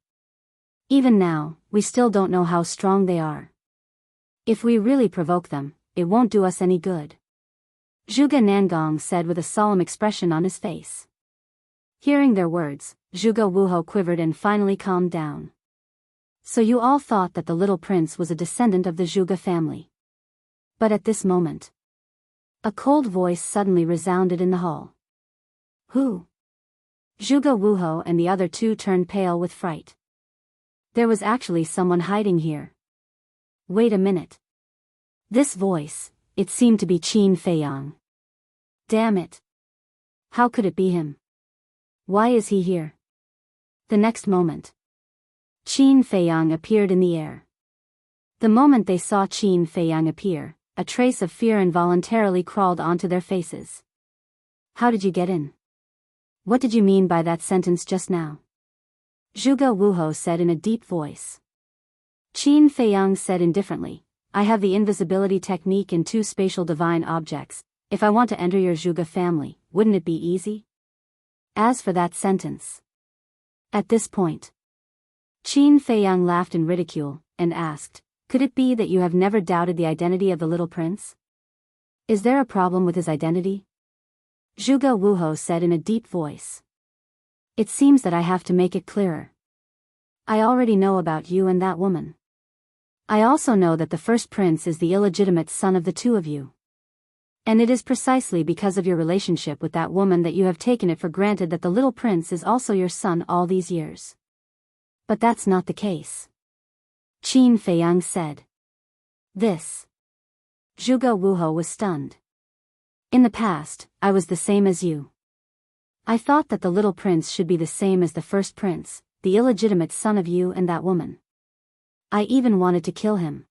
Even now, we still don't know how strong they are. If we really provoke them, it won't do us any good. Zhuge Nangong said with a solemn expression on his face. Hearing their words, Zhuge Wuhou quivered and finally calmed down. So you all thought that the little prince was a descendant of the Zhuge family. But at this moment, a cold voice suddenly resounded in the hall. Who? Zhuge Wuhou and the other two turned pale with fright. There was actually someone hiding here. Wait a minute. This voice, it seemed to be Qin Feiyang. Damn it. How could it be him? Why is he here? The next moment, Qin Feiyang appeared in the air. The moment they saw Qin Feiyang appear, a trace of fear involuntarily crawled onto their faces. How did you get in? What did you mean by that sentence just now? Zhuge Wuhou said in a deep voice. Qin Feiyang said indifferently, I have the invisibility technique in 2 spatial divine objects. If I want to enter your Zhuge family, wouldn't it be easy? As for that sentence. At this point, Qin Feiyang laughed in ridicule, and asked, could it be that you have never doubted the identity of the little prince? Is there a problem with his identity? Zhuge Wuhou said in a deep voice. It seems that I have to make it clearer. I already know about you and that woman. I also know that the first prince is the illegitimate son of the two of you. And it is precisely because of your relationship with that woman that you have taken it for granted that the little prince is also your son all these years. But that's not the case. Qin Feiyang said. This. Zhuge Wuhou was stunned. In the past, I was the same as you. I thought that the little prince should be the same as the first prince, the illegitimate son of you and that woman. I even wanted to kill him.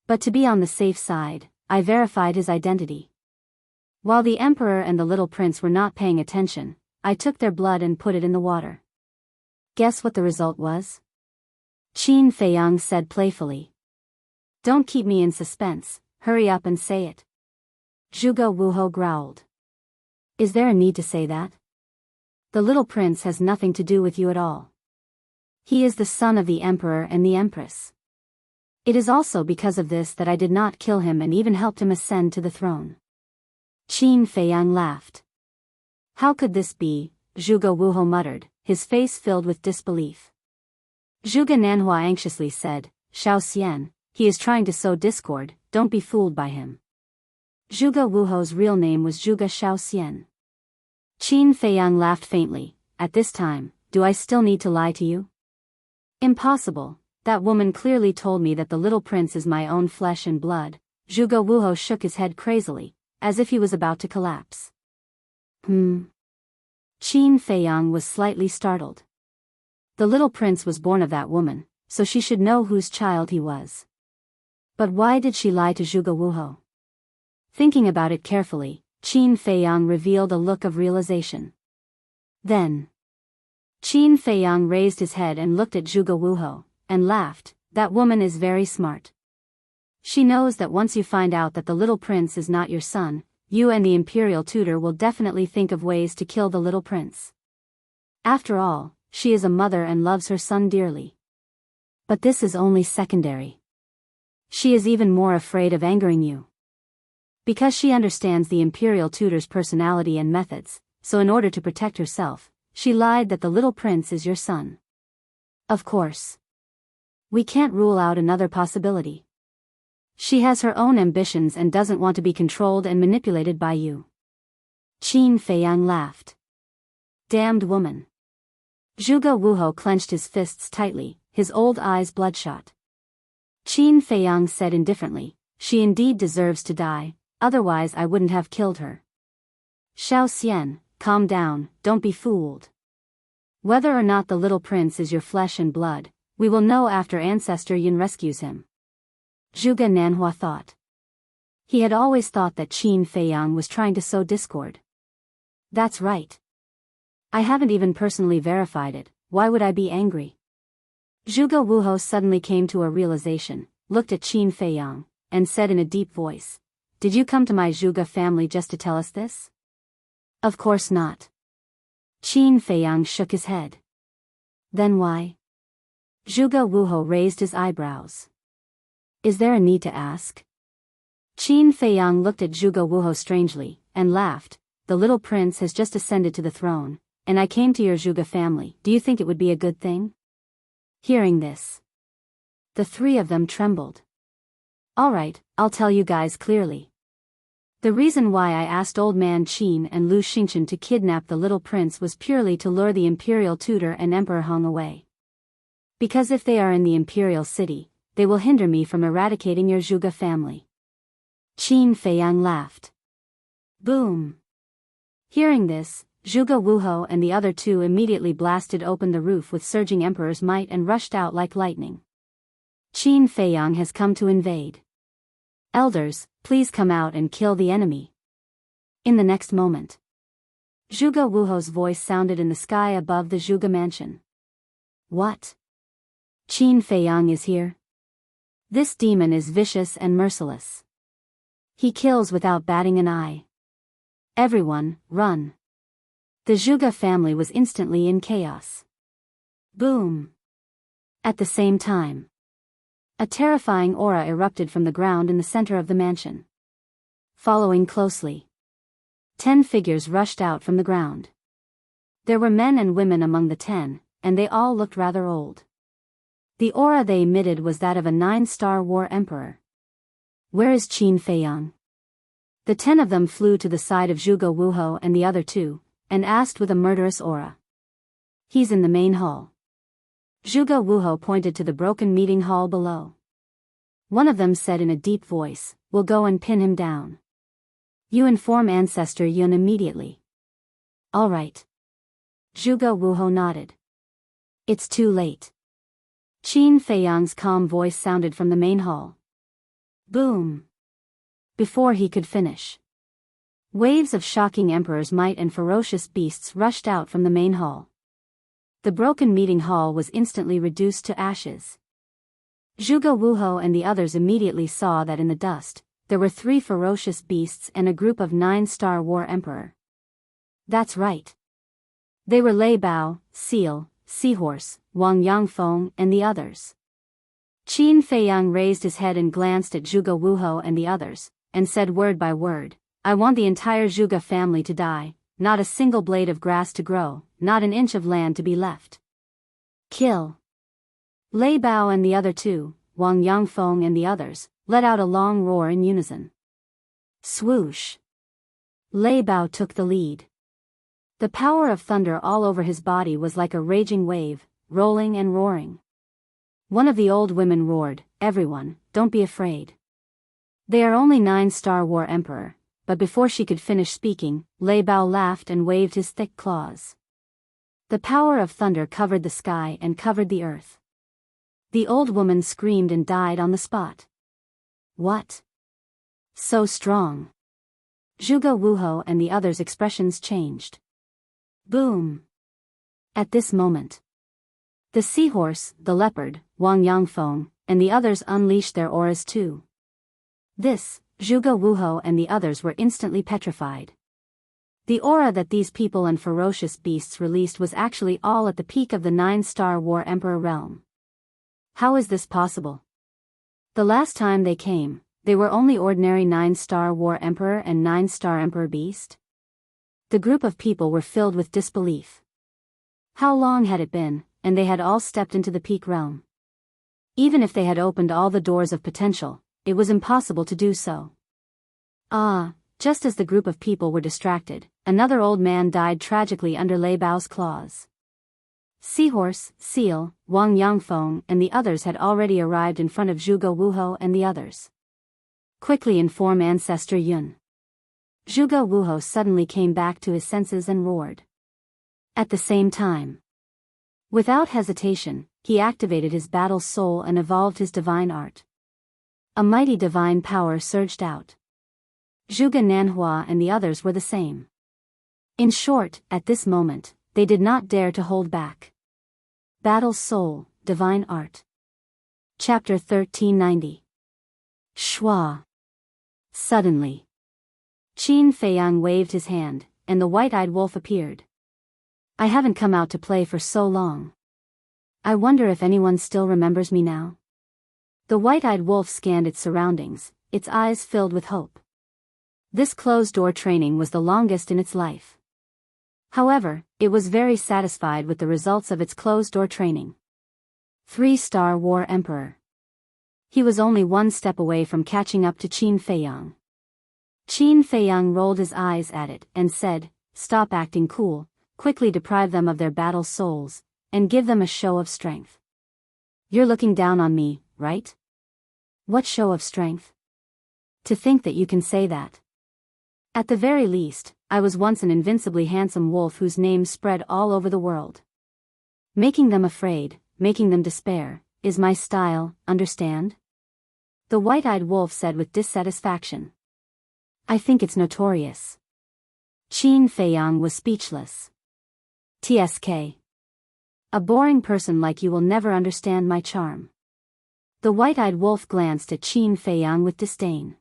But to be on the safe side, I verified his identity. While the emperor and the little prince were not paying attention, I took their blood and put it in the water. Guess what the result was? Qin Feiyang said playfully. Don't keep me in suspense, hurry up and say it. Zhuge Wuhou growled. Is there a need to say that? The little prince has nothing to do with you at all. He is the son of the emperor and the empress. It is also because of this that I did not kill him and even helped him ascend to the throne. Qin Feiyang laughed. How could this be? Zhuge Wuhou muttered, his face filled with disbelief. Zhuge Nanhua anxiously said, Xiao Xian, he is trying to sow discord, don't be fooled by him. Zhuge Wuhou's real name was Zhuge Xiao Xian. Qin Feiyang laughed faintly. At this time, do I still need to lie to you? Impossible, that woman clearly told me that the little prince is my own flesh and blood. Zhuge Wuhou shook his head crazily, as if he was about to collapse. Qin Feiyang was slightly startled. The little prince was born of that woman, so she should know whose child he was. But why did she lie to Zhuge Wuhou? Thinking about it carefully, Qin Feiyang revealed a look of realization. Then, Qin Feiyang raised his head and looked at Zhuge Wuhou, and laughed. That woman is very smart. She knows that once you find out that the little prince is not your son, you and the imperial tutor will definitely think of ways to kill the little prince. After all, she is a mother and loves her son dearly. But this is only secondary. She is even more afraid of angering you. Because she understands the imperial tutor's personality and methods, so in order to protect herself, she lied that the little prince is your son. Of course. We can't rule out another possibility. She has her own ambitions and doesn't want to be controlled and manipulated by you. Qin Feiyang laughed. Damned woman. Zhuge Wuhou clenched his fists tightly, his old eyes bloodshot. Qin Feiyang said indifferently, she indeed deserves to die, otherwise I wouldn't have killed her. Xiao Xian, calm down, don't be fooled. Whether or not the little prince is your flesh and blood, we will know after Ancestor Yin rescues him. Zhuge Nanhua thought. He had always thought that Qin Feiyang was trying to sow discord. That's right. I haven't even personally verified it, why would I be angry? Zhuge Wuhou suddenly came to a realization, looked at Qin Feiyang, and said in a deep voice, did you come to my Zhuge family just to tell us this? Of course not. Qin Feiyang shook his head. Then why? Zhuge Wuhou raised his eyebrows. Is there a need to ask? Qin Feiyang looked at Zhuge Wuhou strangely, and laughed. The little prince has just ascended to the throne, and I came to your Zhuge family. Do you think it would be a good thing? Hearing this, the three of them trembled. Alright, I'll tell you guys clearly. The reason why I asked Old Man Qin and Lu Xingchen to kidnap the little prince was purely to lure the imperial tutor and Emperor Hong away. Because if they are in the imperial city, they will hinder me from eradicating your Zhuge family. Qin Feiyang laughed. Boom. Hearing this, Zhuge Wuhou and the other two immediately blasted open the roof with surging emperor's might and rushed out like lightning. Qin Feiyang has come to invade. Elders, please come out and kill the enemy. In the next moment, Zhuge Wuhou's voice sounded in the sky above the Zhuge mansion. What? Qin Feiyang is here? This demon is vicious and merciless. He kills without batting an eye. Everyone, run. The Zhuge family was instantly in chaos. Boom. At the same time, a terrifying aura erupted from the ground in the center of the mansion. Following closely, 10 figures rushed out from the ground. There were men and women among the 10, and they all looked rather old. The aura they emitted was that of a 9-star war emperor. Where is Qin Feiyang? The 10 of them flew to the side of Zhuge Wuhou and the other two, and asked with a murderous aura. He's in the main hall. Zhuge Wuhou pointed to the broken meeting hall below. One of them said in a deep voice, "We'll go and pin him down. You inform Ancestor Yun immediately." All right. Zhuge Wuhou nodded. It's too late. Qin Feiyang's calm voice sounded from the main hall. Boom. Before he could finish, waves of shocking emperor's might and ferocious beasts rushed out from the main hall. The broken meeting hall was instantly reduced to ashes. Zhuge Wuhou and the others immediately saw that in the dust, there were 3 ferocious beasts and a group of 9-star war emperor. That's right. They were Lei Bao, Seal, Seahorse, Wang Yangfeng, and the others. Qin Feiyang raised his head and glanced at Zhuge Wuhou and the others, and said word by word, I want the entire Zhuge family to die, not a single blade of grass to grow, not an inch of land to be left. Kill. Lei Bao and the other two, Wang Yangfeng and the others, let out a long roar in unison. Swoosh. Lei Bao took the lead. The power of thunder all over his body was like a raging wave, rolling and roaring. One of the old women roared, Everyone, don't be afraid. They are only 9-star war emperor. But before she could finish speaking, Lei Bao laughed and waved his thick claws. The power of thunder covered the sky and covered the earth. The old woman screamed and died on the spot. What? So strong. Zhuge Wuhou and the others' expressions changed. Boom. At this moment, the seahorse, the leopard, Wang Yangfeng, and the others unleashed their auras too. This, Zhuge Wuhou and the others were instantly petrified. The aura that these people and ferocious beasts released was actually all at the peak of the 9-star war emperor realm. How is this possible? The last time they came, they were only ordinary 9-star war emperor and 9-star emperor beast? The group of people were filled with disbelief. How long had it been, and they had all stepped into the peak realm? Even if they had opened all the doors of potential, it was impossible to do so. Just as the group of people were distracted, another old man died tragically under Lei Bao's claws. Seahorse, Seal, Wang Yangfeng and the others had already arrived in front of Zhuge Wuhou and the others. Quickly inform Ancestor Yun. Zhuge Wuhou suddenly came back to his senses and roared. At the same time, without hesitation, he activated his battle soul and evolved his divine art. A mighty divine power surged out. Zhuge Nanhua and the others were the same. In short, at this moment, they did not dare to hold back. Battle Soul, Divine Art. Chapter 1390. Schwa. Suddenly, Qin Feiyang waved his hand, and the white-eyed wolf appeared. I haven't come out to play for so long. I wonder if anyone still remembers me now. The white-eyed wolf scanned its surroundings, its eyes filled with hope. This closed-door training was the longest in its life. However, it was very satisfied with the results of its closed-door training. 3-star War Emperor. He was only one step away from catching up to Qin Feiyang. Qin Feiyang rolled his eyes at it and said, "Stop acting cool, quickly deprive them of their battle souls, and give them a show of strength." "You're looking down on me, right? What show of strength? To think that you can say that. At the very least, I was once an invincibly handsome wolf whose name spread all over the world. Making them afraid, making them despair, is my style, understand?" The white-eyed wolf said with dissatisfaction. "I think it's notorious." Qin Feiyang was speechless. "TSK. A boring person like you will never understand my charm." The white-eyed wolf glanced at Qin Feiyang with disdain.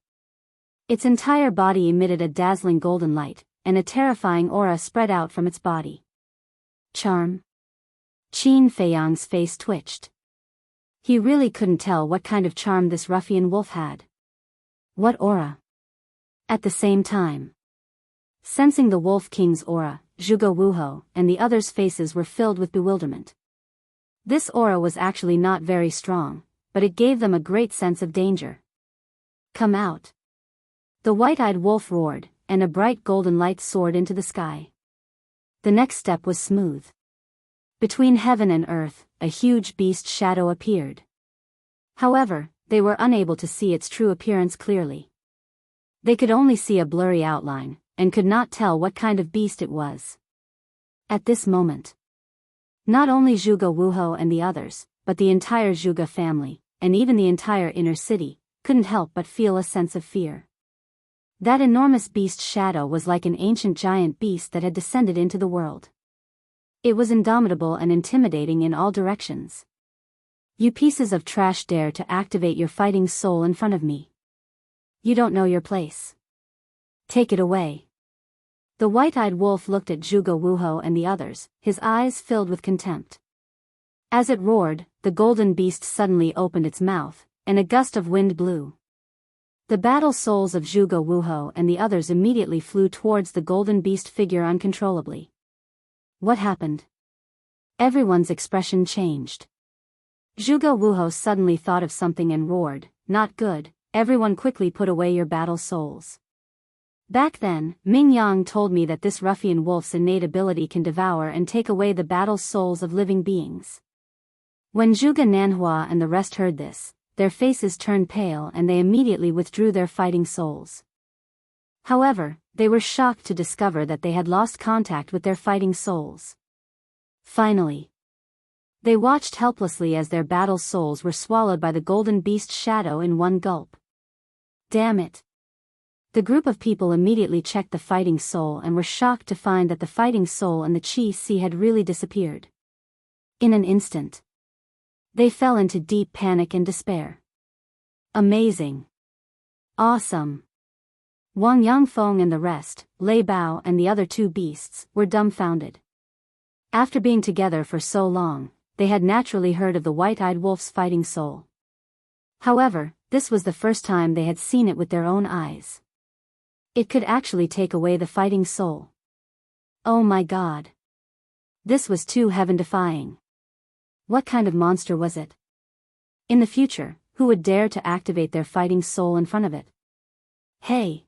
Its entire body emitted a dazzling golden light, and a terrifying aura spread out from its body. "Charm?" Qin Feiyang's face twitched. He really couldn't tell what kind of charm this ruffian wolf had. What aura? At the same time, sensing the Wolf King's aura, Zhuge Wuhou and the others' faces were filled with bewilderment. This aura was actually not very strong, but it gave them a great sense of danger. "Come out!" The white-eyed wolf roared, and a bright golden light soared into the sky. The next step was smooth. Between heaven and earth, a huge beast shadow appeared. However, they were unable to see its true appearance clearly. They could only see a blurry outline, and could not tell what kind of beast it was. At this moment, not only Zhuge Wuhou and the others, but the entire Zhuge family, and even the entire inner city, couldn't help but feel a sense of fear. That enormous beast shadow was like an ancient giant beast that had descended into the world. It was indomitable and intimidating in all directions. "You pieces of trash dare to activate your fighting soul in front of me. You don't know your place. Take it away." The white-eyed wolf looked at Zhuge Wuhou and the others, his eyes filled with contempt. As it roared, the golden beast suddenly opened its mouth, and a gust of wind blew. The battle souls of Zhuge Wuhou and the others immediately flew towards the golden beast figure uncontrollably. What happened? Everyone's expression changed. Zhuge Wuhou suddenly thought of something and roared, "Not good, everyone quickly put away your battle souls. Back then, Ming Yang told me that this ruffian wolf's innate ability can devour and take away the battle souls of living beings." When Zhuge Nanhua and the rest heard this, their faces turned pale and they immediately withdrew their fighting souls. However, they were shocked to discover that they had lost contact with their fighting souls. Finally, they watched helplessly as their battle souls were swallowed by the golden beast shadow in one gulp. Damn it! The group of people immediately checked the fighting soul and were shocked to find that the fighting soul and the Qi had really disappeared. In an instant, they fell into deep panic and despair. Amazing! Awesome! Wang Yangfeng and the rest, Lei Bao and the other two beasts, were dumbfounded. After being together for so long, they had naturally heard of the white-eyed wolf's fighting soul. However, this was the first time they had seen it with their own eyes. It could actually take away the fighting soul. Oh my god! This was too heaven-defying. What kind of monster was it? In the future, who would dare to activate their fighting soul in front of it? Hey!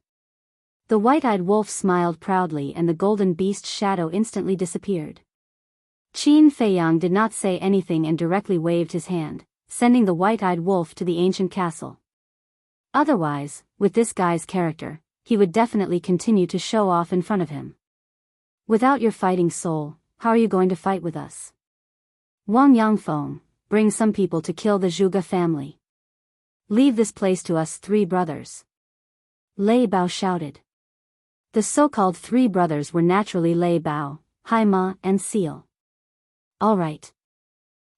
The white-eyed wolf smiled proudly and the golden beast shadow instantly disappeared. Qin Feiyang did not say anything and directly waved his hand, sending the white-eyed wolf to the ancient castle. Otherwise, with this guy's character, he would definitely continue to show off in front of him. "Without your fighting soul, how are you going to fight with us? Wang Yangfeng, bring some people to kill the Zhuge family. Leave this place to us three brothers." Lei Bao shouted. The so-called three brothers were naturally Lei Bao, Haima and Seal. All right.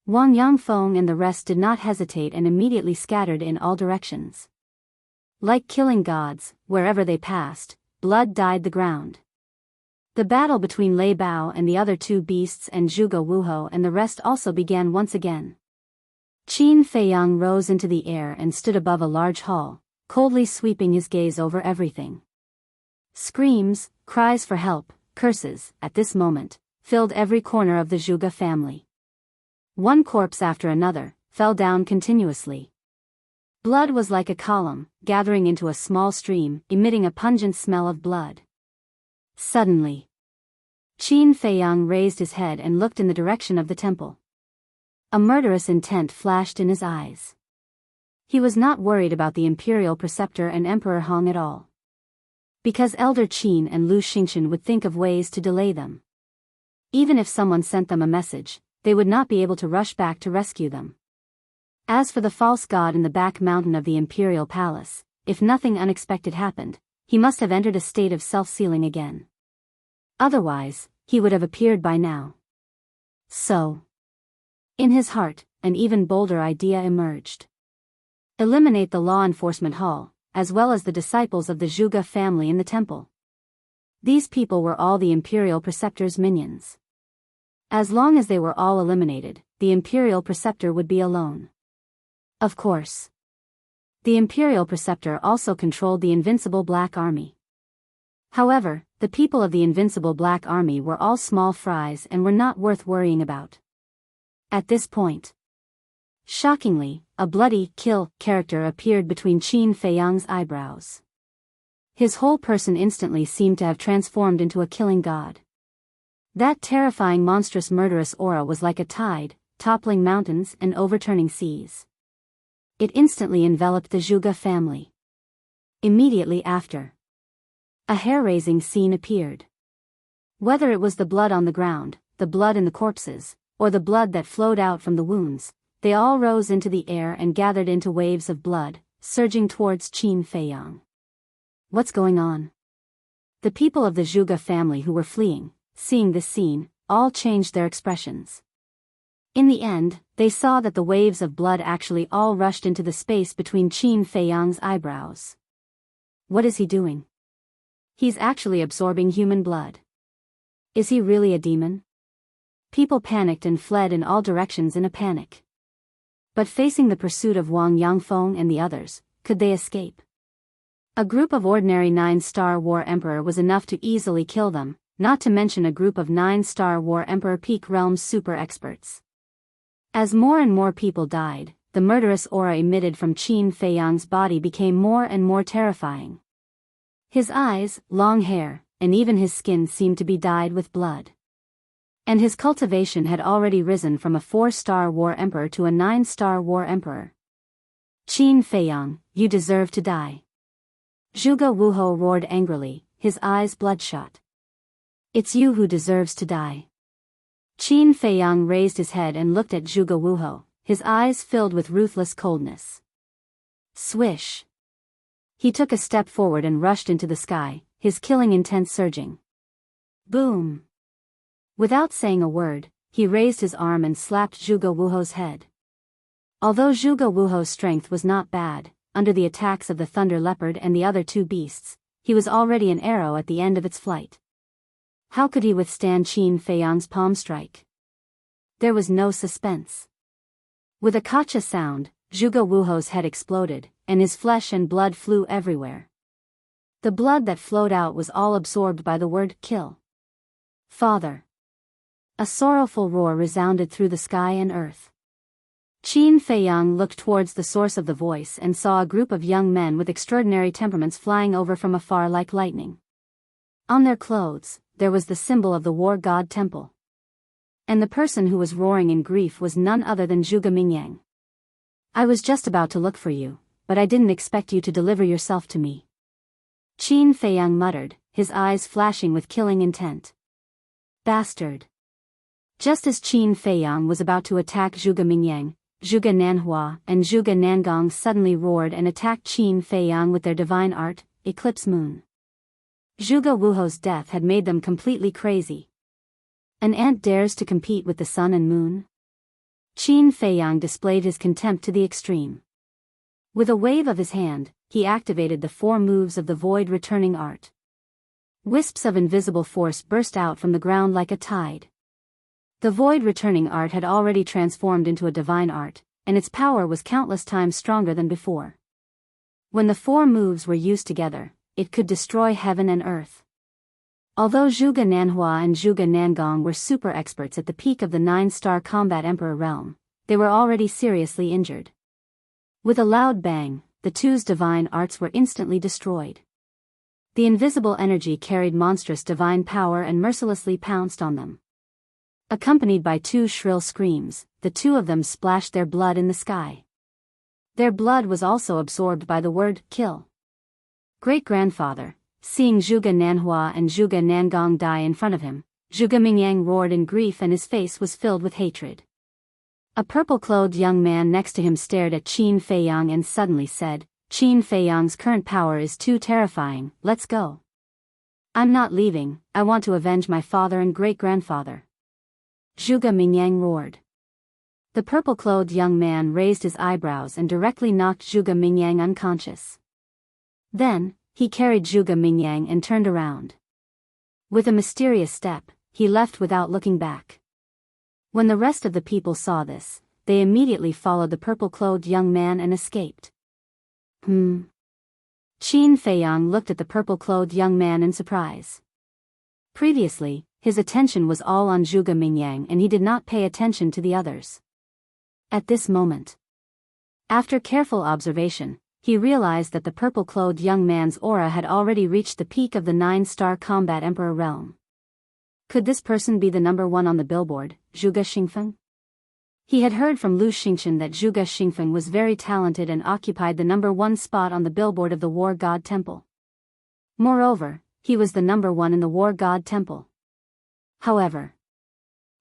Wang Yangfeng and the rest did not hesitate and immediately scattered in all directions. Like killing gods, wherever they passed, blood dyed the ground. The battle between Lei Bao and the other two beasts and Zhuge Wuhou and the rest also began once again. Qin Feiyang rose into the air and stood above a large hall, coldly sweeping his gaze over everything. Screams, cries for help, curses, at this moment, filled every corner of the Zhuge family. One corpse after another fell down continuously. Blood was like a column, gathering into a small stream, emitting a pungent smell of blood. Suddenly, Qin Feiyang raised his head and looked in the direction of the temple. A murderous intent flashed in his eyes. He was not worried about the imperial preceptor and Emperor Hong at all. Because Elder Qin and Lu Xingchen would think of ways to delay them. Even if someone sent them a message, they would not be able to rush back to rescue them. As for the false god in the back mountain of the imperial palace, if nothing unexpected happened, he must have entered a state of self-sealing again. Otherwise, he would have appeared by now. So, in his heart, an even bolder idea emerged. Eliminate the law enforcement hall, as well as the disciples of the Zhuge family in the temple. These people were all the imperial preceptor's minions. As long as they were all eliminated, the imperial preceptor would be alone. Of course. The imperial preceptor also controlled the invincible Black Army. However, the people of the invincible Black Army were all small fries and were not worth worrying about. At this point, shockingly, a bloody kill character appeared between Qin Feiyang's eyebrows. His whole person instantly seemed to have transformed into a killing god. That terrifying monstrous murderous aura was like a tide, toppling mountains and overturning seas. It instantly enveloped the Zhuge family. Immediately after, a hair-raising scene appeared. Whether it was the blood on the ground, the blood in the corpses, or the blood that flowed out from the wounds, they all rose into the air and gathered into waves of blood, surging towards Qin Feiyang. What's going on? The people of the Zhuge family who were fleeing, seeing this scene, all changed their expressions. In the end, they saw that the waves of blood actually all rushed into the space between Qin Feiyang's eyebrows. What is he doing? He's actually absorbing human blood. Is he really a demon? People panicked and fled in all directions in a panic. But facing the pursuit of Wang Yangfeng and the others, could they escape? A group of ordinary 9-star War Emperor was enough to easily kill them, not to mention a group of 9-star War Emperor Peak Realm super experts. As more and more people died, the murderous aura emitted from Qin Feiyang's body became more and more terrifying. His eyes, long hair, and even his skin seemed to be dyed with blood. And his cultivation had already risen from a 4-star War Emperor to a 9-star War Emperor. Qin Feiyang, you deserve to die. Zhuge Wuhou roared angrily, his eyes bloodshot. It's you who deserves to die. Qin Feiyang raised his head and looked at Zhuge Wuhou, his eyes filled with ruthless coldness. Swish. He took a step forward and rushed into the sky, his killing intent surging. Boom. Without saying a word, he raised his arm and slapped Zhuge Wuhou's head. Although Zhuge Wuhou's strength was not bad, under the attacks of the Thunder Leopard and the other two beasts, he was already an arrow at the end of its flight. How could he withstand Qin Feiyang's palm strike? There was no suspense. With a kacha sound, Zhuge Wuhou's head exploded, and his flesh and blood flew everywhere. The blood that flowed out was all absorbed by the word kill. Father. A sorrowful roar resounded through the sky and earth. Qin Feiyang looked towards the source of the voice and saw a group of young men with extraordinary temperaments flying over from afar like lightning. On their clothes, there was the symbol of the war god temple. And the person who was roaring in grief was none other than Zhuge Mingyang. I was just about to look for you, but I didn't expect you to deliver yourself to me. Qin Feiyang muttered, his eyes flashing with killing intent. Bastard. Just as Qin Feiyang was about to attack Zhuge Mingyang, Zhuge Nanhua and Zhuge Nangong suddenly roared and attacked Qin Feiyang with their divine art, Eclipse Moon. Zhuge Wuhou's death had made them completely crazy. An ant dares to compete with the sun and moon? Qin Feiyang displayed his contempt to the extreme. With a wave of his hand, he activated the 4 moves of the void returning art. Wisps of invisible force burst out from the ground like a tide. The void-returning art had already transformed into a divine art, and its power was countless times stronger than before. When the four moves were used together, it could destroy heaven and earth. Although Zhuge Nanhua and Zhuge Nangong were super experts at the peak of the 9-star combat emperor realm, they were already seriously injured. With a loud bang, the two's divine arts were instantly destroyed. The invisible energy carried monstrous divine power and mercilessly pounced on them. Accompanied by two shrill screams, the two of them splashed their blood in the sky. Their blood was also absorbed by the word, kill. Great-grandfather, seeing Zhuge Nanhua and Zhuge Nangong die in front of him, Zhuge Mingyang roared in grief and his face was filled with hatred. A purple-clothed young man next to him stared at Qin Feiyang and suddenly said, Qin Feiyang's current power is too terrifying, let's go. I'm not leaving, I want to avenge my father and great-grandfather. Zhuge Mingyang roared. The purple-clothed young man raised his eyebrows and directly knocked Zhuge Mingyang unconscious. Then, he carried Zhuge Mingyang and turned around. With a mysterious step, he left without looking back. When the rest of the people saw this, they immediately followed the purple-clothed young man and escaped. Qin Feiyang looked at the purple-clothed young man in surprise. Previously, his attention was all on Zhuge Mingyang and he did not pay attention to the others. At this moment, after careful observation, he realized that the purple-clothed young man's aura had already reached the peak of the 9-star combat emperor realm. Could this person be the number one on the billboard, Zhuge Xingfeng? He had heard from Lu Xingchen that Zhuge Xingfeng was very talented and occupied the number one spot on the billboard of the War God Temple. Moreover, he was the number one in the War God Temple. However,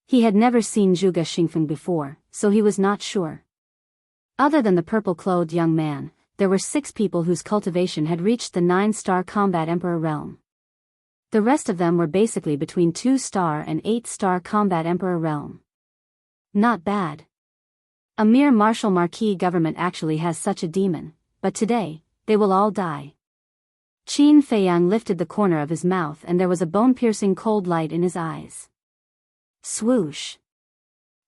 he had never seen Zhuge Xingfeng before, so he was not sure. Other than the purple-clothed young man, there were 6 people whose cultivation had reached the 9-star combat emperor realm. The rest of them were basically between 2-star and 8-star combat emperor realm. Not bad. A mere martial marquis government actually has such a demon, but today, they will all die. Qin Feiyang lifted the corner of his mouth and there was a bone-piercing cold light in his eyes. Swoosh.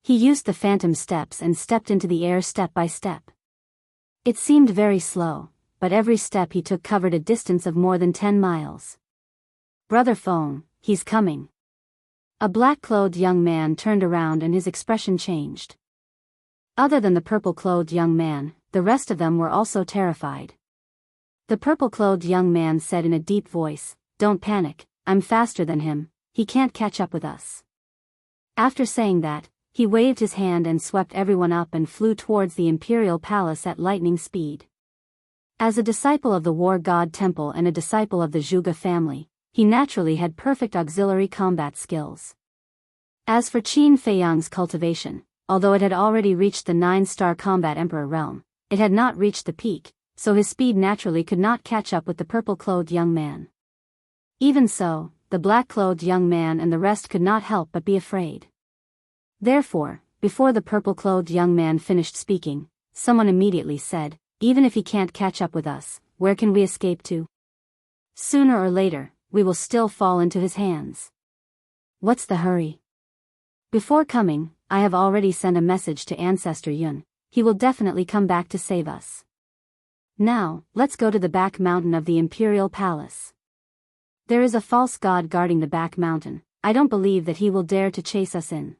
He used the phantom steps and stepped into the air step by step. It seemed very slow, but every step he took covered a distance of more than 10 miles. Brother Feng, he's coming. A black-clothed young man turned around and his expression changed. Other than the purple-clothed young man, the rest of them were also terrified. The purple-clothed young man said in a deep voice, "Don't panic, I'm faster than him, he can't catch up with us." After saying that, he waved his hand and swept everyone up and flew towards the imperial palace at lightning speed. As a disciple of the War God Temple and a disciple of the Zhuge family, he naturally had perfect auxiliary combat skills. As for Qin Feiyang's cultivation, although it had already reached the 9-star combat emperor realm, it had not reached the peak, so his speed naturally could not catch up with the purple-clothed young man. Even so, the black-clothed young man and the rest could not help but be afraid. Therefore, before the purple-clothed young man finished speaking, someone immediately said, "Even if he can't catch up with us, where can we escape to? Sooner or later, we will still fall into his hands. What's the hurry? Before coming, I have already sent a message to Ancestor Yun, he will definitely come back to save us. Now, let's go to the back mountain of the Imperial Palace. There is a false god guarding the back mountain, I don't believe that he will dare to chase us in.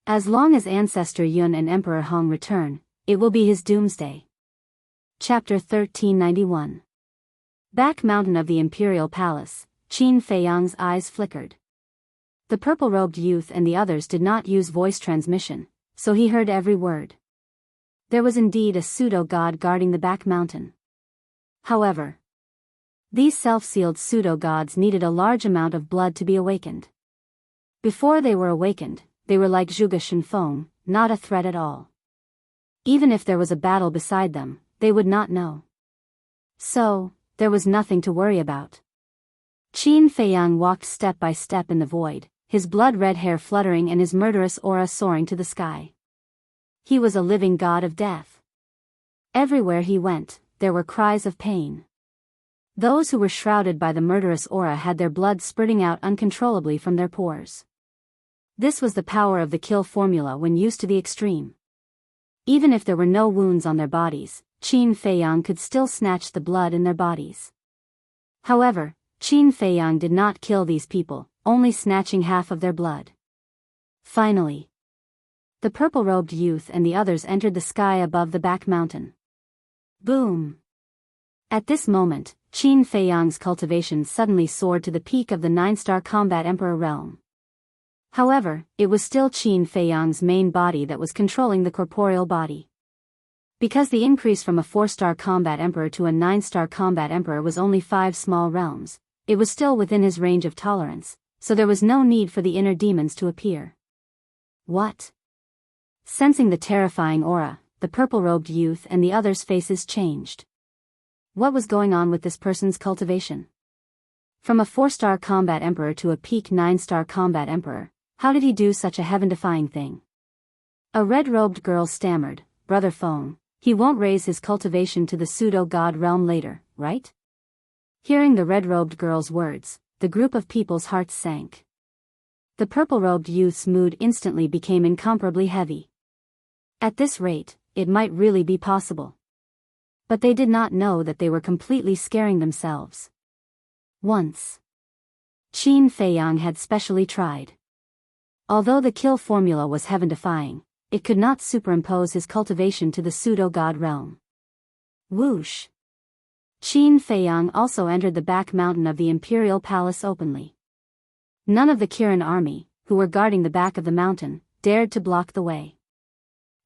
As long as Ancestor Yun and Emperor Hong return, it will be his doomsday." Chapter 1391. Back mountain of the Imperial Palace, Qin Feiyang's eyes flickered. The purple-robed youth and the others did not use voice transmission, so he heard every word. There was indeed a pseudo-god guarding the back mountain. However, these self-sealed pseudo-gods needed a large amount of blood to be awakened. Before they were awakened, they were like Zhuge Xingfeng, not a threat at all. Even if there was a battle beside them, they would not know. So, there was nothing to worry about. Qin Feiyang walked step by step in the void, his blood-red hair fluttering and his murderous aura soaring to the sky. He was a living god of death. Everywhere he went, there were cries of pain. Those who were shrouded by the murderous aura had their blood spurting out uncontrollably from their pores. This was the power of the kill formula when used to the extreme. Even if there were no wounds on their bodies, Qin Feiyang could still snatch the blood in their bodies. However, Qin Feiyang did not kill these people, only snatching half of their blood. Finally, the purple-robed youth and the others entered the sky above the back mountain. Boom! At this moment, Qin Feiyang's cultivation suddenly soared to the peak of the 9-star combat emperor realm. However, it was still Qin Feiyang's main body that was controlling the corporeal body. Because the increase from a 4-star combat emperor to a 9-star combat emperor was only 5 small realms, it was still within his range of tolerance, so there was no need for the inner demons to appear. What? Sensing the terrifying aura, the purple-robed youth and the others' faces changed. What was going on with this person's cultivation? From a 4-star combat emperor to a peak 9-star combat emperor, how did he do such a heaven-defying thing? A red-robed girl stammered, "Brother Feng, he won't raise his cultivation to the pseudo-god realm later, right?" Hearing the red-robed girl's words, the group of people's hearts sank. The purple-robed youth's mood instantly became incomparably heavy. At this rate, it might really be possible. But they did not know that they were completely scaring themselves. Once, Qin Feiyang had specially tried. Although the kill formula was heaven-defying, it could not superimpose his cultivation to the pseudo-god realm. Whoosh! Qin Feiyang also entered the back mountain of the imperial palace openly. None of the Kirin army, who were guarding the back of the mountain, dared to block the way.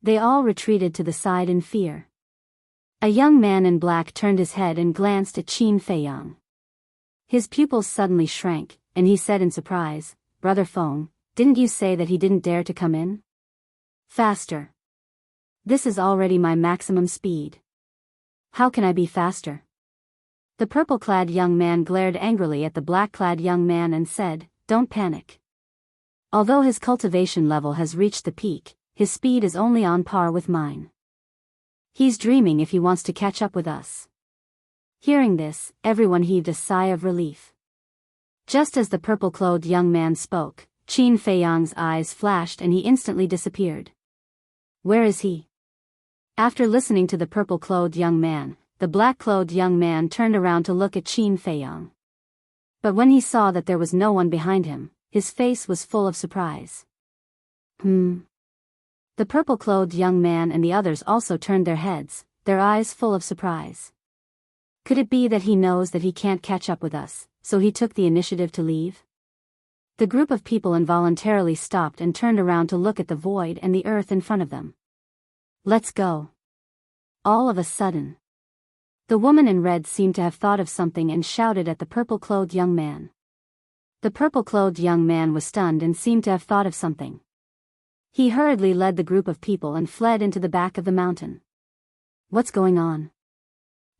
They all retreated to the side in fear. A young man in black turned his head and glanced at Qin Feiyang. His pupils suddenly shrank, and he said in surprise, "Brother Feng, didn't you say that he didn't dare to come in?" "Faster. This is already my maximum speed. How can I be faster?" The purple-clad young man glared angrily at the black-clad young man and said, "Don't panic. Although his cultivation level has reached the peak, his speed is only on par with mine. He's dreaming if he wants to catch up with us." Hearing this, everyone heaved a sigh of relief. Just as the purple-clothed young man spoke, Qin Feiyang's eyes flashed and he instantly disappeared. Where is he? After listening to the purple-clothed young man, the black-clothed young man turned around to look at Qin Feiyang. But when he saw that there was no one behind him, his face was full of surprise. The purple-clothed young man and the others also turned their heads, their eyes full of surprise. Could it be that he knows that he can't catch up with us, so he took the initiative to leave? The group of people involuntarily stopped and turned around to look at the void and the earth in front of them. "Let's go." All of a sudden, the woman in red seemed to have thought of something and shouted at the purple-clothed young man. The purple-clothed young man was stunned and seemed to have thought of something. He hurriedly led the group of people and fled into the back of the mountain. "What's going on?"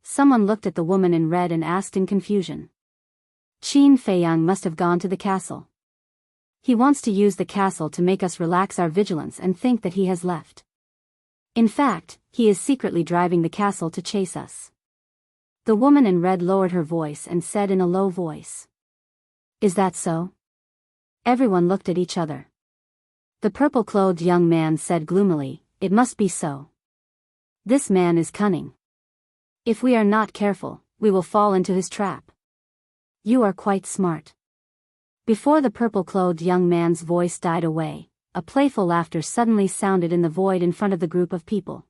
Someone looked at the woman in red and asked in confusion. "Qin Feiyang must have gone to the castle. He wants to use the castle to make us relax our vigilance and think that he has left. In fact, he is secretly driving the castle to chase us." The woman in red lowered her voice and said in a low voice. "Is that so?" Everyone looked at each other. The purple-clothed young man said gloomily, "It must be so. This man is cunning. If we are not careful, we will fall into his trap. You are quite smart." Before the purple-clothed young man's voice died away, a playful laughter suddenly sounded in the void in front of the group of people.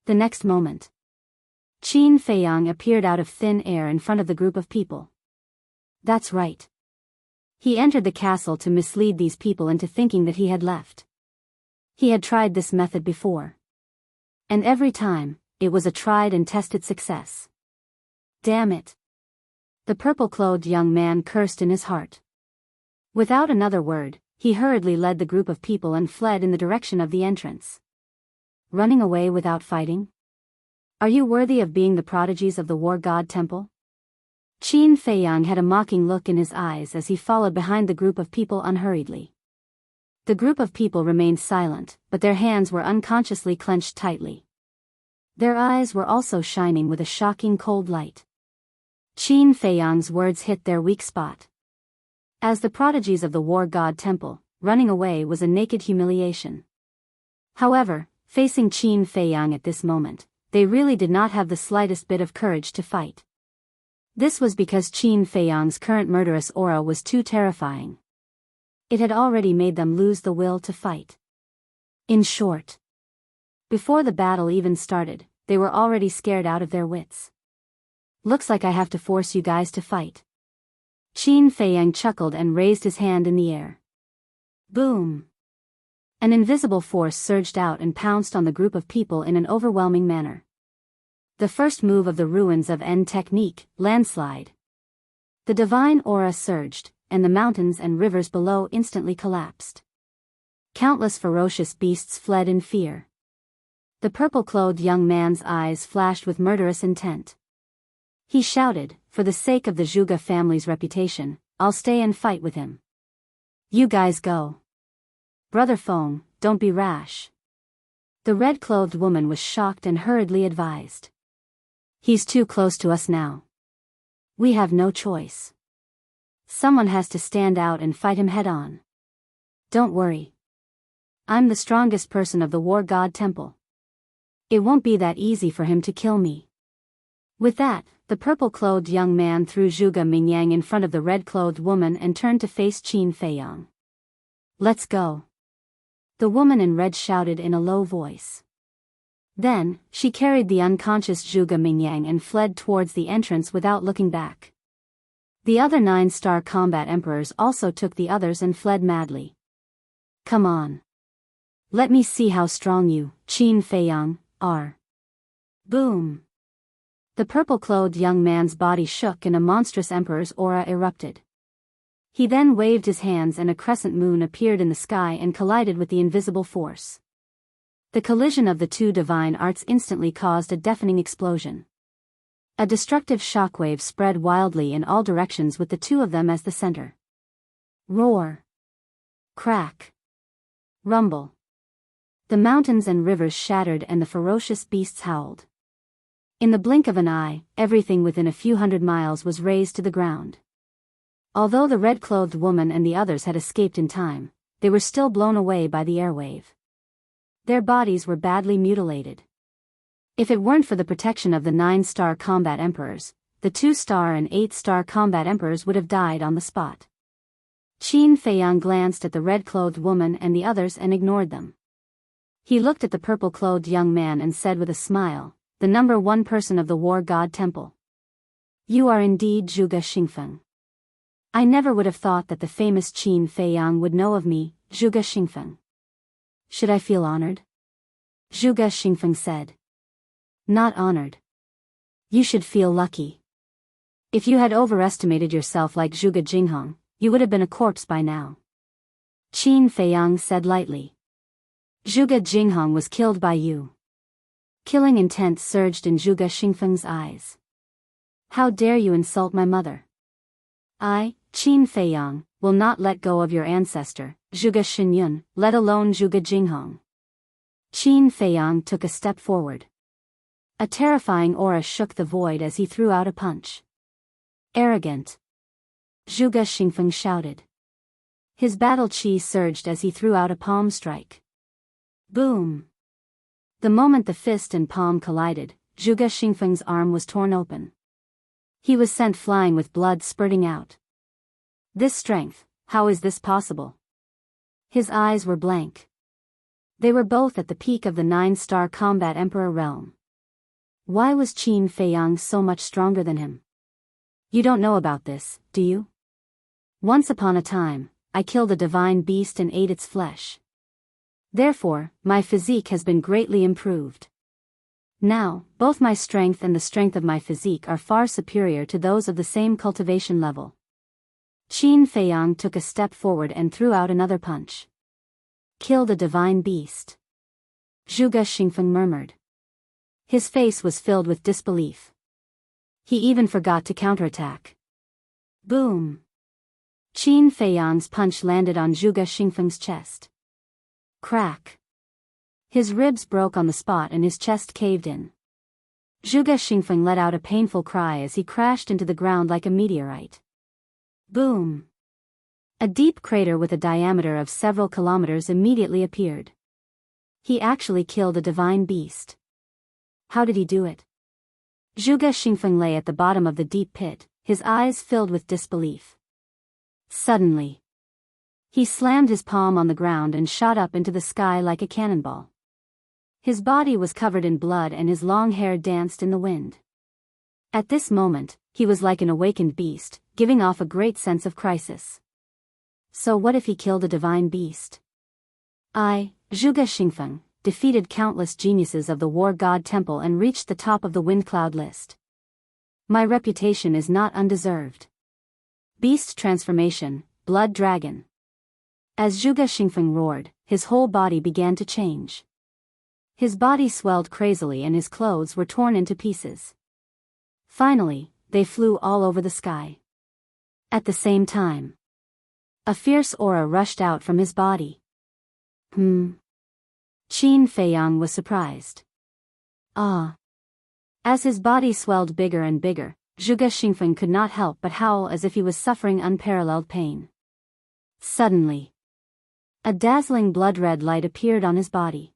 The next moment, Qin Feiyang appeared out of thin air in front of the group of people. That's right. He entered the castle to mislead these people into thinking that he had left. He had tried this method before. And every time, it was a tried and tested success. Damn it. The purple-clothed young man cursed in his heart. Without another word, he hurriedly led the group of people and fled in the direction of the entrance. Running away without fighting? Are you worthy of being the prodigies of the war god temple? Qin Feiyang had a mocking look in his eyes as he followed behind the group of people unhurriedly. The group of people remained silent, but their hands were unconsciously clenched tightly. Their eyes were also shining with a shocking cold light. Qin Feiyang's words hit their weak spot. As the prodigies of the war god temple, running away was a naked humiliation. However, facing Qin Feiyang at this moment, they really did not have the slightest bit of courage to fight. This was because Qin Feiyang's current murderous aura was too terrifying. It had already made them lose the will to fight. In short, before the battle even started, they were already scared out of their wits. Looks like I have to force you guys to fight. Qin Feiyang chuckled and raised his hand in the air. Boom! An invisible force surged out and pounced on the group of people in an overwhelming manner. The first move of the ruins of En technique, landslide. The divine aura surged, and the mountains and rivers below instantly collapsed. Countless ferocious beasts fled in fear. The purple-clothed young man's eyes flashed with murderous intent. He shouted, for the sake of the Zhuge family's reputation, I'll stay and fight with him. You guys go. Brother Feng, don't be rash. The red-clothed woman was shocked and hurriedly advised. He's too close to us now. We have no choice. Someone has to stand out and fight him head-on. Don't worry. I'm the strongest person of the war god temple. It won't be that easy for him to kill me. With that, the purple-clothed young man threw Zhuge Mingyang in front of the red-clothed woman and turned to face Qin Feiyang. Let's go. The woman in red shouted in a low voice. Then, she carried the unconscious Zhuge Mingyang and fled towards the entrance without looking back. The other 9-star combat emperors also took the others and fled madly. Come on. Let me see how strong you, Qin Feiyang, are. Boom. The purple-clothed young man's body shook and a monstrous emperor's aura erupted. He then waved his hands and a crescent moon appeared in the sky and collided with the invisible force. The collision of the two divine arts instantly caused a deafening explosion. A destructive shockwave spread wildly in all directions with the two of them as the center. Roar. Crack. Rumble. The mountains and rivers shattered and the ferocious beasts howled. In the blink of an eye, everything within a few hundred miles was razed to the ground. Although the red-clothed woman and the others had escaped in time, they were still blown away by the airwave. Their bodies were badly mutilated. If it weren't for the protection of the 9-star combat emperors, the 2-star and 8-star combat emperors would have died on the spot. Qin Feiyang glanced at the red-clothed woman and the others and ignored them. He looked at the purple-clothed young man and said with a smile, the number 1 person of the war god temple. You are indeed Zhuge Xingfeng. I never would have thought that the famous Qin Feiyang would know of me, Zhuge Xingfeng. Should I feel honored? Zhuge Xingfeng said. Not honored. You should feel lucky. If you had overestimated yourself like Zhuge Jinghong, you would have been a corpse by now. Qin Feiyang said lightly. Zhuge Jinghong was killed by you. Killing intent surged in Zhuge Xingfeng's eyes. How dare you insult my mother? I, Qin Feiyang, will not let go of your ancestor, Zhuge Xinyun, let alone Zhuge Jinghong. Qin Feiyang took a step forward. A terrifying aura shook the void as he threw out a punch. Arrogant. Zhuge Xingfeng shouted. His battle chi surged as he threw out a palm strike. Boom. The moment the fist and palm collided, Zhuge Xingfeng's arm was torn open. He was sent flying with blood spurting out. This strength, how is this possible? His eyes were blank. They were both at the peak of the 9-star combat emperor realm. Why was Qin Feiyang so much stronger than him? You don't know about this, do you? Once upon a time, I killed a divine beast and ate its flesh. Therefore, my physique has been greatly improved. Now, both my strength and the strength of my physique are far superior to those of the same cultivation level. Qin Feiyang took a step forward and threw out another punch. Killed a divine beast. Zhuge Xingfeng murmured. His face was filled with disbelief. He even forgot to counterattack. Boom. Qin Feiyang's punch landed on Zhuge Xingfeng's chest. Crack. His ribs broke on the spot and his chest caved in. Zhuge Xingfeng let out a painful cry as he crashed into the ground like a meteorite. Boom! A deep crater with a diameter of several kilometers immediately appeared. He actually killed a divine beast. How did he do it? Zhuge Xingfeng lay at the bottom of the deep pit, his eyes filled with disbelief. Suddenly, he slammed his palm on the ground and shot up into the sky like a cannonball. His body was covered in blood and his long hair danced in the wind. At this moment, he was like an awakened beast, giving off a great sense of crisis. So what if he killed a divine beast? I, Zhuge Xingfeng, defeated countless geniuses of the War God Temple and reached the top of the wind cloud list. My reputation is not undeserved. Beast transformation, blood dragon. As Zhuge Xingfeng roared, his whole body began to change. His body swelled crazily and his clothes were torn into pieces. Finally, they flew all over the sky. At the same time, a fierce aura rushed out from his body. Qin Feiyang was surprised. Ah! As his body swelled bigger and bigger, Zhuge Xingfeng could not help but howl as if he was suffering unparalleled pain. Suddenly, a dazzling blood-red light appeared on his body.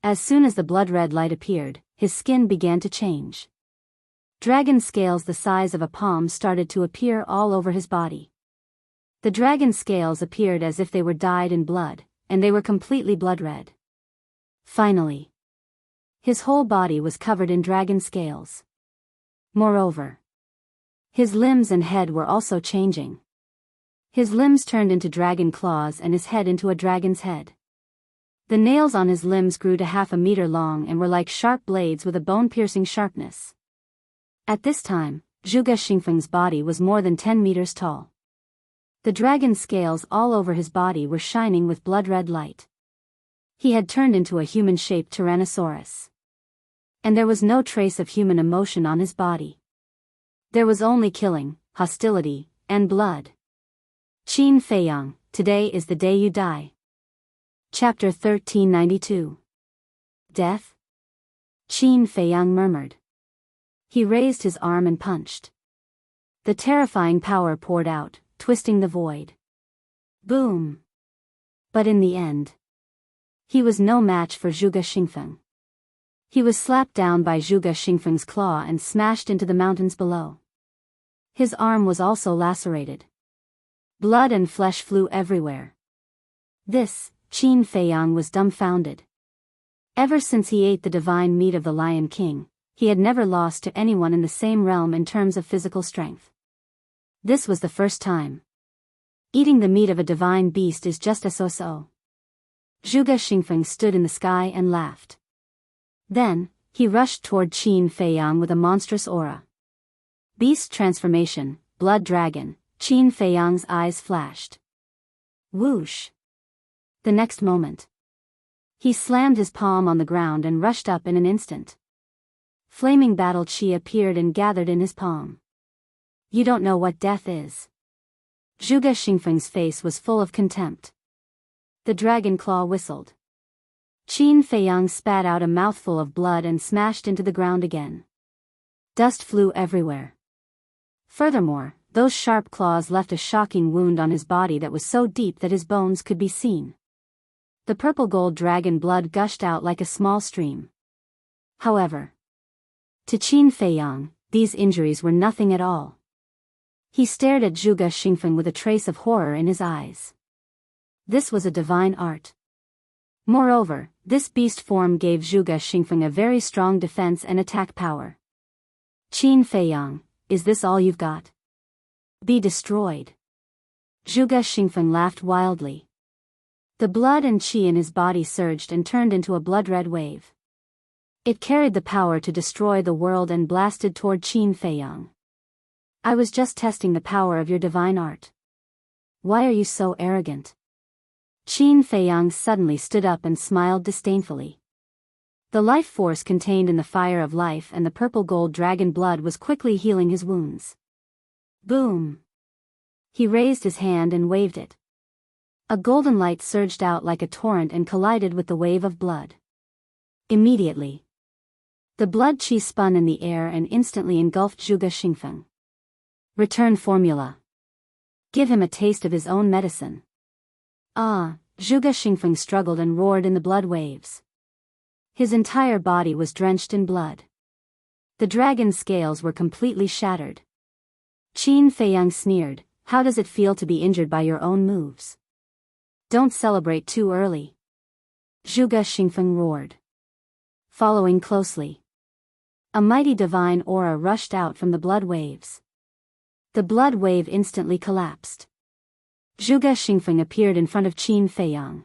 As soon as the blood-red light appeared, his skin began to change. Dragon scales the size of a palm started to appear all over his body. The dragon scales appeared as if they were dyed in blood, and they were completely blood-red. Finally, his whole body was covered in dragon scales. Moreover, his limbs and head were also changing. His limbs turned into dragon claws and his head into a dragon's head. The nails on his limbs grew to 1/2 meter long and were like sharp blades with a bone-piercing sharpness. At this time, Zhuge Xingfeng's body was more than 10 meters tall. The dragon scales all over his body were shining with blood-red light. He had turned into a human-shaped Tyrannosaurus. And there was no trace of human emotion on his body. There was only killing, hostility, and blood. Qin Feiyang, today is the day you die. Chapter 1392. Death? Qin Feiyang murmured. He raised his arm and punched. The terrifying power poured out, twisting the void. Boom! But in the end, he was no match for Zhuge Xingfeng. He was slapped down by Zhuge Xingfeng's claw and smashed into the mountains below. His arm was also lacerated. Blood and flesh flew everywhere. This, Qin Feiyang was dumbfounded. Ever since he ate the divine meat of the Lion King, he had never lost to anyone in the same realm in terms of physical strength. This was the first time. Eating the meat of a divine beast is just a so-so. Zhuge Xingfeng stood in the sky and laughed. Then, he rushed toward Qin Feiyang with a monstrous aura. Beast transformation, blood dragon, Qin Feiyang's eyes flashed. Whoosh! The next moment, he slammed his palm on the ground and rushed up in an instant. Flaming battle chi appeared and gathered in his palm. You don't know what death is. Zhuge Xingfeng's face was full of contempt. The dragon claw whistled. Qin Feiyang spat out a mouthful of blood and smashed into the ground again. Dust flew everywhere. Furthermore, those sharp claws left a shocking wound on his body that was so deep that his bones could be seen. The purple gold dragon blood gushed out like a small stream. However, to Qin Feiyang, these injuries were nothing at all. He stared at Zhuge Xingfeng with a trace of horror in his eyes. This was a divine art. Moreover, this beast form gave Zhuge Xingfeng a very strong defense and attack power. Qin Feiyang, is this all you've got? Be destroyed. Zhuge Xingfeng laughed wildly. The blood and qi in his body surged and turned into a blood-red wave. It carried the power to destroy the world and blasted toward Qin Feiyang. I was just testing the power of your divine art. Why are you so arrogant? Qin Feiyang suddenly stood up and smiled disdainfully. The life force contained in the fire of life and the purple gold dragon blood was quickly healing his wounds. Boom! He raised his hand and waved it. A golden light surged out like a torrent and collided with the wave of blood. Immediately, The blood qi spun in the air and instantly engulfed Zhuge Xingfeng. Return formula. Give him a taste of his own medicine. Ah, Zhuge Xingfeng struggled and roared in the blood waves. His entire body was drenched in blood. The dragon's scales were completely shattered. Qin Feiyang sneered, "How does it feel to be injured by your own moves? Don't celebrate too early." Zhuge Xingfeng roared. Following closely. A mighty divine aura rushed out from the blood waves. The blood wave instantly collapsed. Zhuge Xingfeng appeared in front of Qin Feiyang.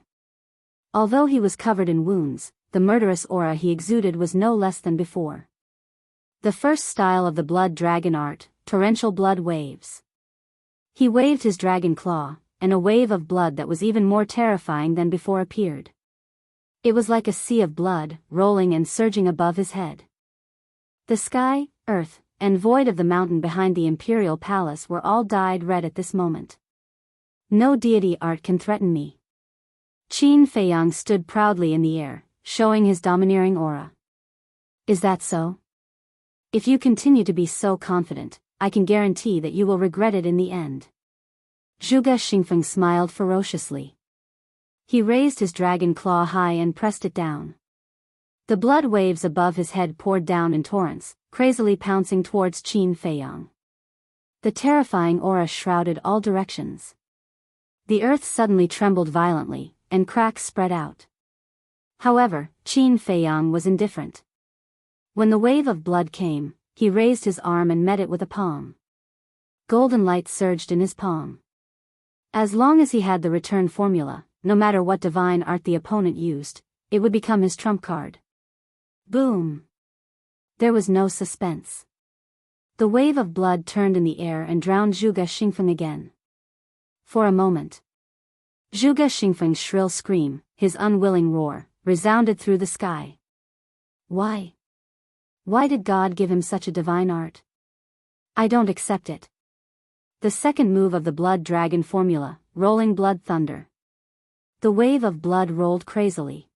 Although he was covered in wounds, the murderous aura he exuded was no less than before. The first style of the blood dragon art, torrential blood waves. He waved his dragon claw, and a wave of blood that was even more terrifying than before appeared. It was like a sea of blood, rolling and surging above his head. The sky, earth, and void of the mountain behind the imperial palace were all dyed red at this moment. No deity art can threaten me. Qin Feiyang stood proudly in the air, showing his domineering aura. Is that so? If you continue to be so confident, I can guarantee that you will regret it in the end. Zhuge Xingfeng smiled ferociously. He raised his dragon claw high and pressed it down. The blood waves above his head poured down in torrents, crazily pouncing towards Qin Feiyang. The terrifying aura shrouded all directions. The earth suddenly trembled violently, and cracks spread out. However, Qin Feiyang was indifferent. When the wave of blood came, he raised his arm and met it with a palm. Golden light surged in his palm. As long as he had the return formula, no matter what divine art the opponent used, it would become his trump card. Boom! There was no suspense. The wave of blood turned in the air and drowned Zhuge Xingfeng again. For a moment. Zhuge Xingfeng's shrill scream, his unwilling roar, resounded through the sky. Why? Why did God give him such a divine art? I don't accept it. The second move of the blood dragon formula, rolling blood thunder. The wave of blood rolled crazily.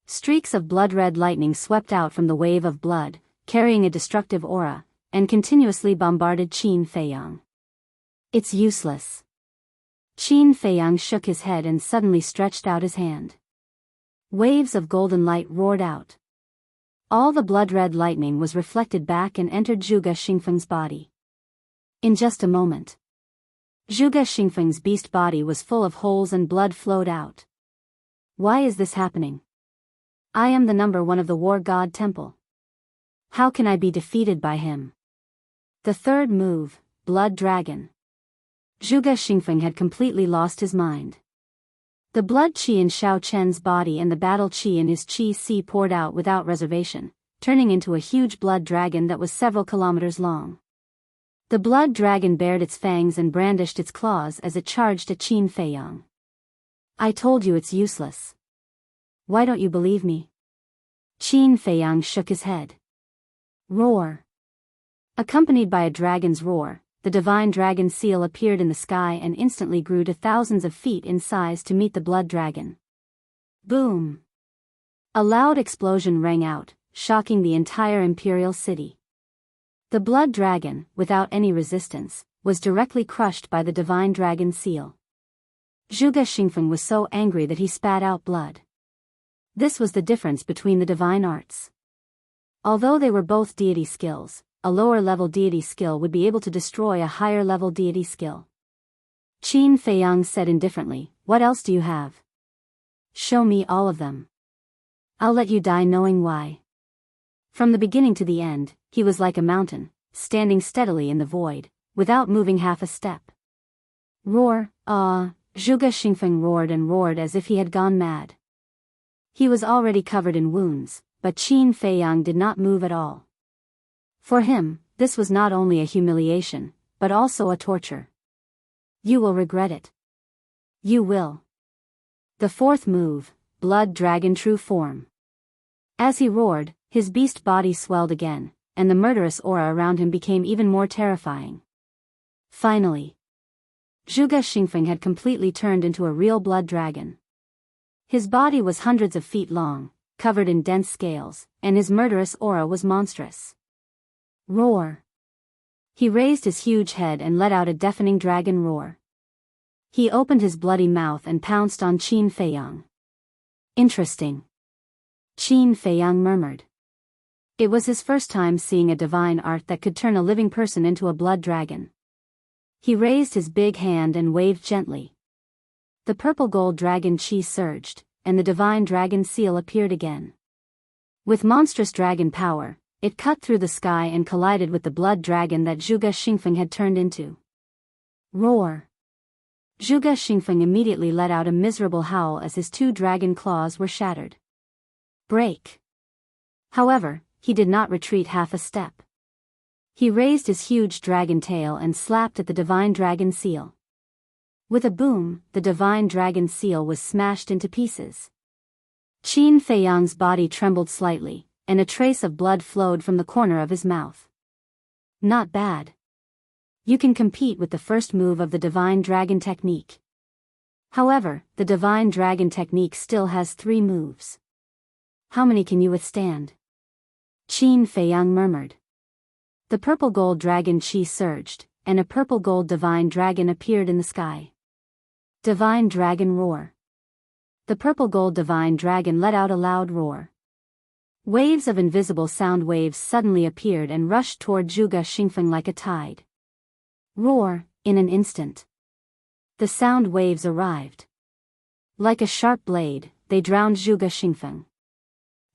Streaks of blood-red lightning swept out from the wave of blood, carrying a destructive aura, and continuously bombarded Qin Feiyang. It's useless. Qin Feiyang shook his head and suddenly stretched out his hand. Waves of golden light roared out. All the blood-red lightning was reflected back and entered Zhuge Xingfeng's body. In just a moment, Zhuge Xingfeng's beast body was full of holes and blood flowed out. Why is this happening? I am the #1 of the War God Temple. How can I be defeated by him? The third move, Blood Dragon. Zhuge Xingfeng had completely lost his mind. The blood qi in Xiao Chen's body and the battle qi in his qi si poured out without reservation, turning into a huge blood dragon that was several kilometers long. The blood dragon bared its fangs and brandished its claws as it charged at Qin Feiyang. I told you it's useless. Why don't you believe me? Qin Feiyang shook his head. Roar. Accompanied by a dragon's roar, the divine dragon seal appeared in the sky and instantly grew to thousands of feet in size to meet the blood dragon. Boom! A loud explosion rang out, shocking the entire imperial city. The blood dragon, without any resistance, was directly crushed by the divine dragon seal. Zhuge Xingfeng was so angry that he spat out blood. This was the difference between the divine arts. Although they were both deity skills, a lower-level deity skill would be able to destroy a higher-level deity skill. Qin Feiyang said indifferently, "What else do you have? Show me all of them. I'll let you die knowing why." From the beginning to the end, he was like a mountain, standing steadily in the void, without moving half a step. Roar, ah! Zhuge Xingfeng roared and roared as if he had gone mad. He was already covered in wounds, but Qin Feiyang did not move at all. For him, this was not only a humiliation, but also a torture. You will regret it. You will. The fourth move, Blood Dragon True Form. As he roared, his beast body swelled again, and the murderous aura around him became even more terrifying. Finally, Zhuge Xingfeng had completely turned into a real blood dragon. His body was hundreds of feet long, covered in dense scales, and his murderous aura was monstrous. Roar! He raised his huge head and let out a deafening dragon roar. He opened his bloody mouth and pounced on Qin Feiyang. Interesting. Qin Feiyang murmured. It was his first time seeing a divine art that could turn a living person into a blood dragon. He raised his big hand and waved gently. The purple gold dragon chi surged, and the divine dragon seal appeared again. With monstrous dragon power, it cut through the sky and collided with the blood dragon that Zhuge Xingfeng had turned into. Roar! Zhuge Xingfeng immediately let out a miserable howl as his 2 dragon claws were shattered. Break! However, he did not retreat half a step. He raised his huge dragon tail and slapped at the divine dragon seal. With a boom, the divine dragon seal was smashed into pieces. Qin Feiyang's body trembled slightly, and a trace of blood flowed from the corner of his mouth. Not bad. You can compete with the first move of the divine dragon technique. However, the divine dragon technique still has 3 moves. How many can you withstand? Qin Feiyang murmured. The purple gold dragon chi surged, and a purple gold divine dragon appeared in the sky. Divine dragon roar. The purple gold divine dragon let out a loud roar. Waves of invisible sound waves suddenly appeared and rushed toward Zhuge Xingfeng like a tide. Roar, in an instant. The sound waves arrived. Like a sharp blade, they drowned Zhuge Xingfeng.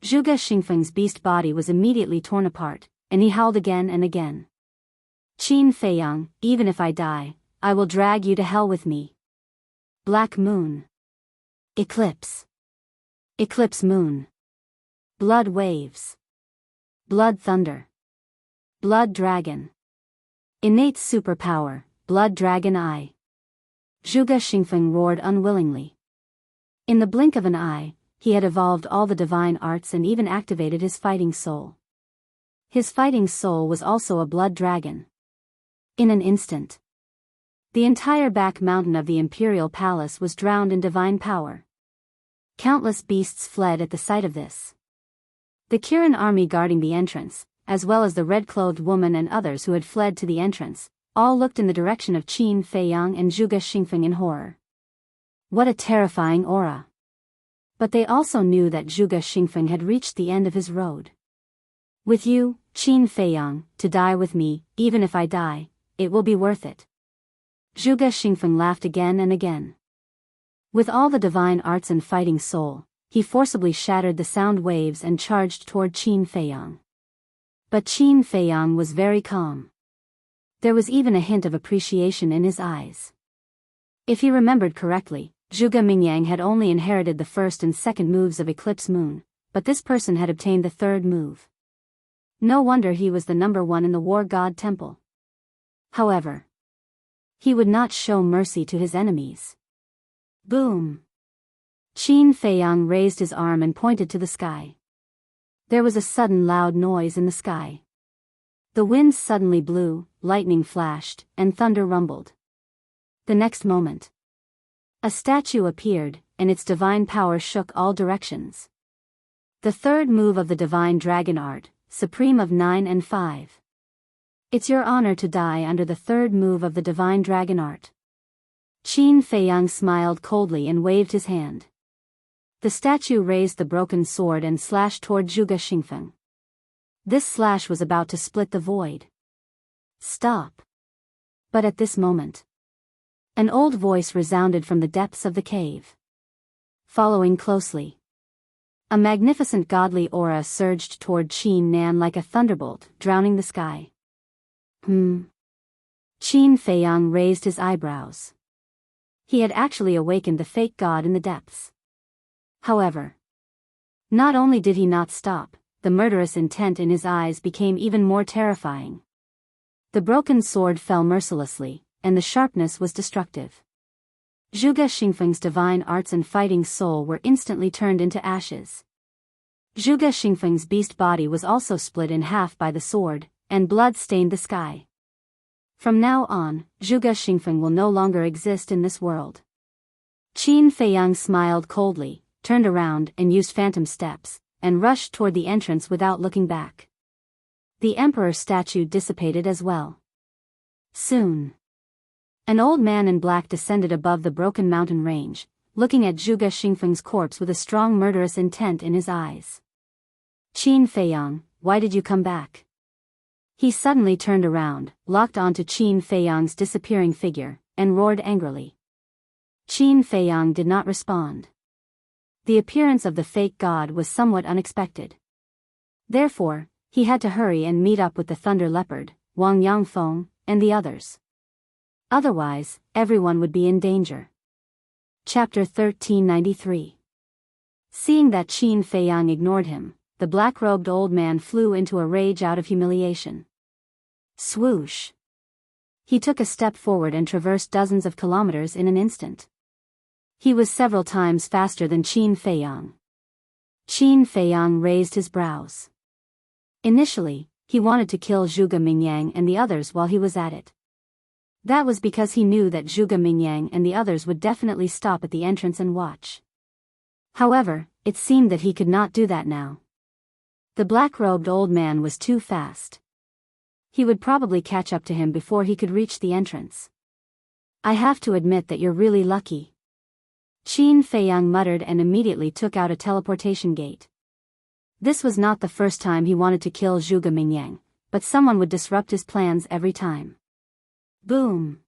Zhuge Xingfeng's beast body was immediately torn apart, and he howled again and again. Qin Feiyang, even if I die, I will drag you to hell with me. Black moon. Eclipse. Eclipse moon. Blood waves. Blood thunder. Blood dragon. Innate superpower, blood dragon eye. Zhuge Xingfeng roared unwillingly. In the blink of an eye, he had evolved all the divine arts and even activated his fighting soul. His fighting soul was also a blood dragon. In an instant, the entire back mountain of the imperial palace was drowned in divine power. Countless beasts fled at the sight of this. The Kirin army guarding the entrance, as well as the red-clothed woman and others who had fled to the entrance, all looked in the direction of Qin Feiyang and Zhuge Xingfeng in horror. What a terrifying aura! But they also knew that Zhuge Xingfeng had reached the end of his road. With you, Qin Feiyang, to die with me, even if I die, it will be worth it. Zhuge Xingfeng laughed again and again. With all the divine arts and fighting soul, he forcibly shattered the sound waves and charged toward Qin Feiyang. But Qin Feiyang was very calm. There was even a hint of appreciation in his eyes. If he remembered correctly, Zhuge Mingyang had only inherited the first and second moves of Eclipse Moon, but this person had obtained the third move. No wonder he was the number 1 in the War God Temple. However, he would not show mercy to his enemies. Boom! Qin Feiyang raised his arm and pointed to the sky. There was a sudden loud noise in the sky. The wind suddenly blew, lightning flashed, and thunder rumbled. The next moment, a statue appeared, and its divine power shook all directions. The third move of the divine dragon art, supreme of 9 and 5. It's your honor to die under the third move of the divine dragon art. Qin Feiyang smiled coldly and waved his hand. The statue raised the broken sword and slashed toward Zhuge Xingfeng. This slash was about to split the void. Stop! But at this moment, an old voice resounded from the depths of the cave. Following closely, a magnificent godly aura surged toward Qin Nan like a thunderbolt, drowning the sky. Qin Feiyang raised his eyebrows. He had actually awakened the fake god in the depths. However, not only did he not stop, the murderous intent in his eyes became even more terrifying. The broken sword fell mercilessly, and the sharpness was destructive. Zhuge Xingfeng's divine arts and fighting soul were instantly turned into ashes. Zhuge Xingfeng's beast body was also split in half by the sword, and blood stained the sky. From now on, Zhuge Xingfeng will no longer exist in this world. Qin Feiyang smiled coldly, turned around and used phantom steps, and rushed toward the entrance without looking back. The emperor's statue dissipated as well. Soon, an old man in black descended above the broken mountain range, looking at Zhuge Xingfeng's corpse with a strong murderous intent in his eyes. Qin Feiyang, why did you come back? He suddenly turned around, locked onto Qin Feiyang's disappearing figure, and roared angrily. Qin Feiyang did not respond. The appearance of the fake god was somewhat unexpected. Therefore, he had to hurry and meet up with the Thunder Leopard, Wang Yangfeng, and the others. Otherwise, everyone would be in danger. Chapter 1393. Seeing that Qin Feiyang ignored him, the black-robed old man flew into a rage out of humiliation. Swoosh! He took a step forward and traversed dozens of kilometers in an instant. He was several times faster than Qin Feiyang. Qin Feiyang raised his brows. Initially, he wanted to kill Zhuge Mingyang and the others while he was at it. That was because he knew that Zhuge Mingyang and the others would definitely stop at the entrance and watch. However, it seemed that he could not do that now. The black-robed old man was too fast. He would probably catch up to him before he could reach the entrance. I have to admit that you're really lucky. Qin Feiyang muttered and immediately took out a teleportation gate. This was not the first time he wanted to kill Zhuge Mingyang, but someone would disrupt his plans every time. Boom!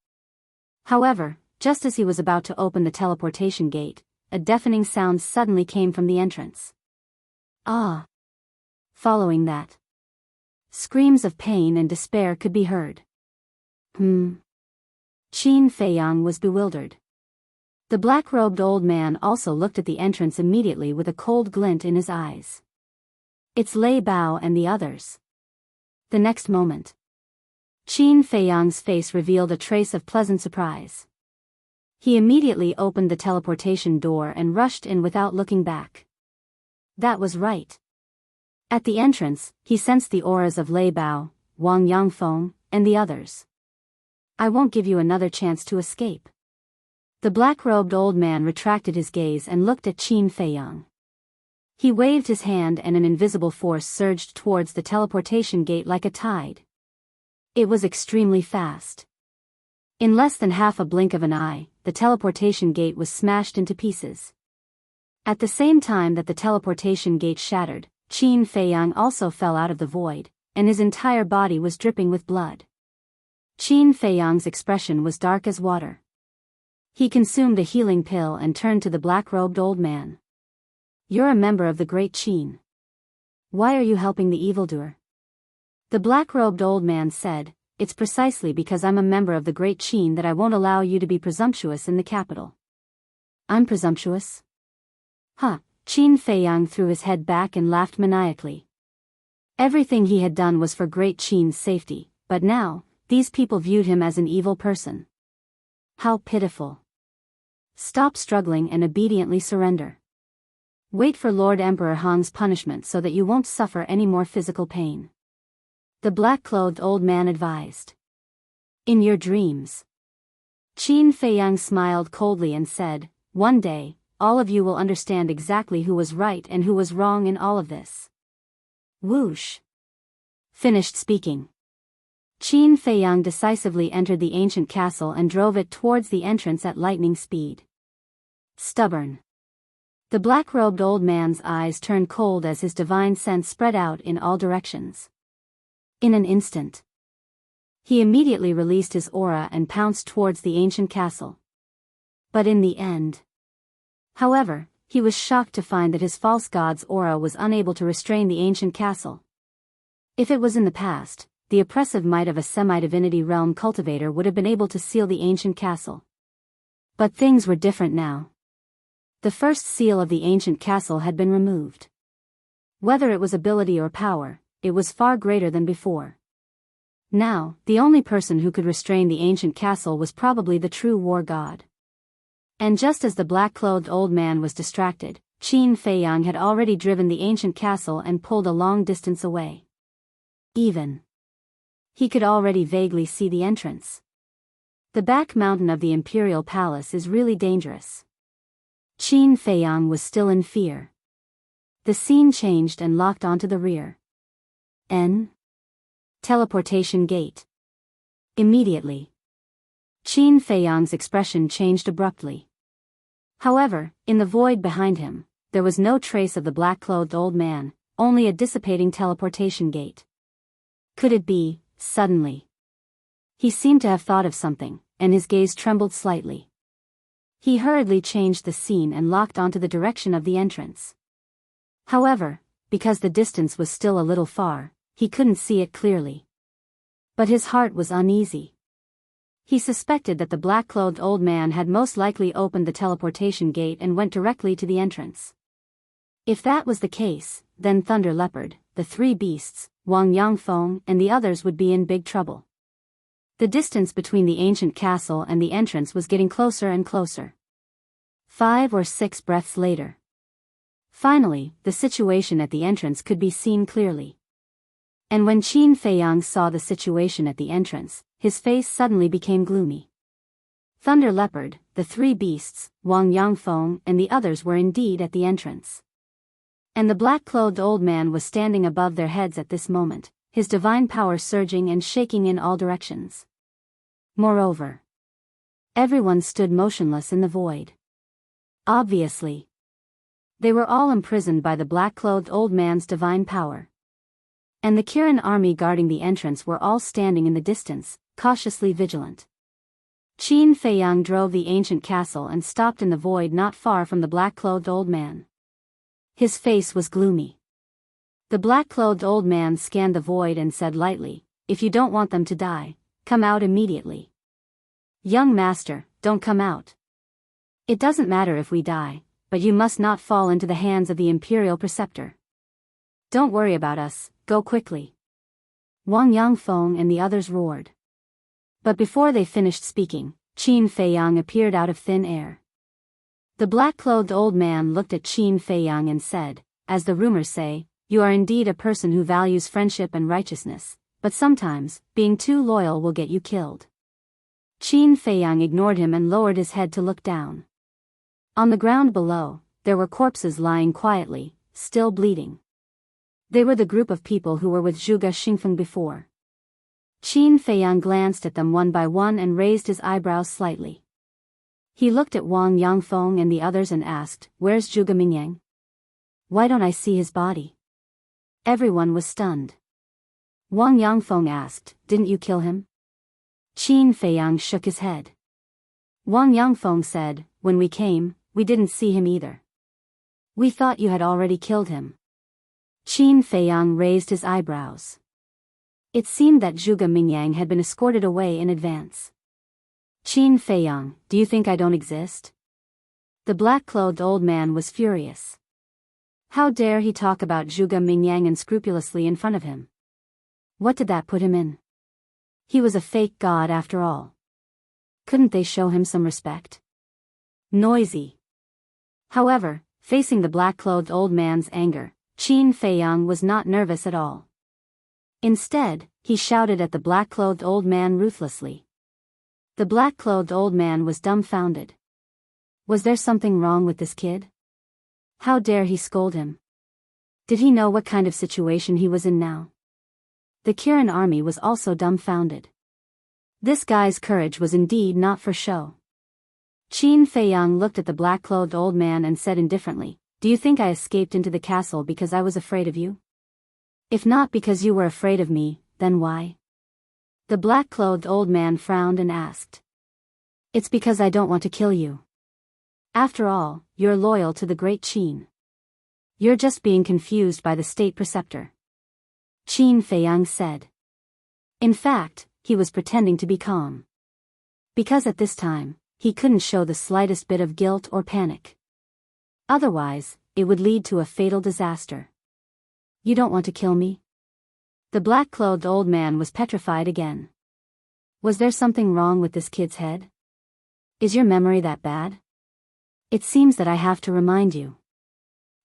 However, just as he was about to open the teleportation gate, a deafening sound suddenly came from the entrance. Ah! Following that, screams of pain and despair could be heard. Qin Feiyang was bewildered. The black-robed old man also looked at the entrance immediately with a cold glint in his eyes. It's Lei Bao and the others. The next moment, Qin Feiyang's face revealed a trace of pleasant surprise. He immediately opened the teleportation door and rushed in without looking back. That was right. At the entrance, he sensed the auras of Lei Bao, Wang Yangfeng, and the others. I won't give you another chance to escape. The black-robed old man retracted his gaze and looked at Qin Feiyang. He waved his hand and an invisible force surged towards the teleportation gate like a tide. It was extremely fast. In less than half a blink of an eye, the teleportation gate was smashed into pieces. At the same time that the teleportation gate shattered, Qin Feiyang also fell out of the void, and his entire body was dripping with blood. Qin Feiyang's expression was dark as water. He consumed a healing pill and turned to the black-robed old man. You're a member of the Great Qin. Why are you helping the evildoer? The black-robed old man said, It's precisely because I'm a member of the Great Qin that I won't allow you to be presumptuous in the capital. I'm presumptuous? Huh, Qin Feiyang threw his head back and laughed maniacally. Everything he had done was for Great Qin's safety, but now, these people viewed him as an evil person. How pitiful. Stop struggling and obediently surrender. Wait for Lord Emperor Hang's punishment so that you won't suffer any more physical pain. The black-clothed old man advised. In your dreams. Qin Feiyang smiled coldly and said, One day, all of you will understand exactly who was right and who was wrong in all of this. Whoosh. Finished speaking. Qin Feiyang decisively entered the ancient castle and drove it towards the entrance at lightning speed. Stubborn. The black-robed old man's eyes turned cold as his divine sense spread out in all directions. In an instant, he immediately released his aura and pounced towards the ancient castle. But in the end, however, he was shocked to find that his false god's aura was unable to restrain the ancient castle. If it was in the past, the oppressive might of a semi-divinity realm cultivator would have been able to seal the ancient castle. But things were different now. The first seal of the ancient castle had been removed. Whether it was ability or power, it was far greater than before. Now, the only person who could restrain the ancient castle was probably the true war god. And just as the black-clothed old man was distracted, Qin Feiyang had already driven the ancient castle and pulled a long distance away. He could already vaguely see the entrance. The back mountain of the imperial palace is really dangerous. Qin Feiyang was still in fear. The scene changed and locked onto the rear. Teleportation gate. Immediately, Qin Feiyang's expression changed abruptly. However, in the void behind him, there was no trace of the black-clothed old man, only a dissipating teleportation gate. Could it be, suddenly? He seemed to have thought of something, and his gaze trembled slightly. He hurriedly changed the scene and locked onto the direction of the entrance. However, because the distance was still a little far, he couldn't see it clearly. But his heart was uneasy. He suspected that the black-clothed old man had most likely opened the teleportation gate and went directly to the entrance. If that was the case, then Thunder Leopard, the three beasts, Wang Yangfeng and the others would be in big trouble. The distance between the ancient castle and the entrance was getting closer and closer. 5 or 6 breaths later. Finally, the situation at the entrance could be seen clearly. And when Qin Feiyang saw the situation at the entrance, his face suddenly became gloomy. Thunder Leopard, the three beasts, Wang Yangfeng and the others were indeed at the entrance. And the black-clothed old man was standing above their heads at this moment, his divine power surging and shaking in all directions. Moreover, everyone stood motionless in the void. Obviously, they were all imprisoned by the black-clothed old man's divine power. And the Kirin army guarding the entrance were all standing in the distance, cautiously vigilant. Qin Feiyang drove the ancient castle and stopped in the void not far from the black-clothed old man. His face was gloomy. The black-clothed old man scanned the void and said lightly, "If you don't want them to die, come out immediately." "Young master, don't come out. It doesn't matter if we die, but you must not fall into the hands of the imperial preceptor. Don't worry about us, go quickly." Wang Yangfeng and the others roared. But before they finished speaking, Qin Feiyang appeared out of thin air. The black-clothed old man looked at Qin Feiyang and said, "As the rumors say, you are indeed a person who values friendship and righteousness, but sometimes, being too loyal will get you killed." Qin Feiyang ignored him and lowered his head to look down. On the ground below, there were corpses lying quietly, still bleeding. They were the group of people who were with Zhuge Xingfeng before. Qin Feiyang glanced at them one by one and raised his eyebrows slightly. He looked at Wang Yangfeng and the others and asked, "Where's Zhuge Mingyang? Why don't I see his body?" Everyone was stunned. Wang Yangfeng asked, "Didn't you kill him?" Qin Feiyang shook his head. Wang Yangfeng said, "When we came, we didn't see him either. We thought you had already killed him." Qin Feiyang raised his eyebrows. It seemed that Zhuge Mingyang had been escorted away in advance. "Qin Feiyang, do you think I don't exist?" The black-clothed old man was furious. How dare he talk about Zhuge Mingyang unscrupulously in front of him? What did that put him in? He was a fake god after all. Couldn't they show him some respect? Noisy. However, facing the black-clothed old man's anger, Qin Feiyang was not nervous at all. Instead, he shouted at the black-clothed old man ruthlessly. The black-clothed old man was dumbfounded. Was there something wrong with this kid? How dare he scold him? Did he know what kind of situation he was in now? The Kirin army was also dumbfounded. This guy's courage was indeed not for show. Qin Feiyang looked at the black-clothed old man and said indifferently, "Do you think I escaped into the castle because I was afraid of you? If not because you were afraid of me, then why?" The black-clothed old man frowned and asked. "It's because I don't want to kill you. After all, you're loyal to the great Qin. You're just being confused by the state preceptor," Qin Feiyang said. In fact, he was pretending to be calm. Because at this time, he couldn't show the slightest bit of guilt or panic. Otherwise, it would lead to a fatal disaster. "You don't want to kill me?" The black-clothed old man was petrified again. Was there something wrong with this kid's head? Is your memory that bad? It seems that I have to remind you.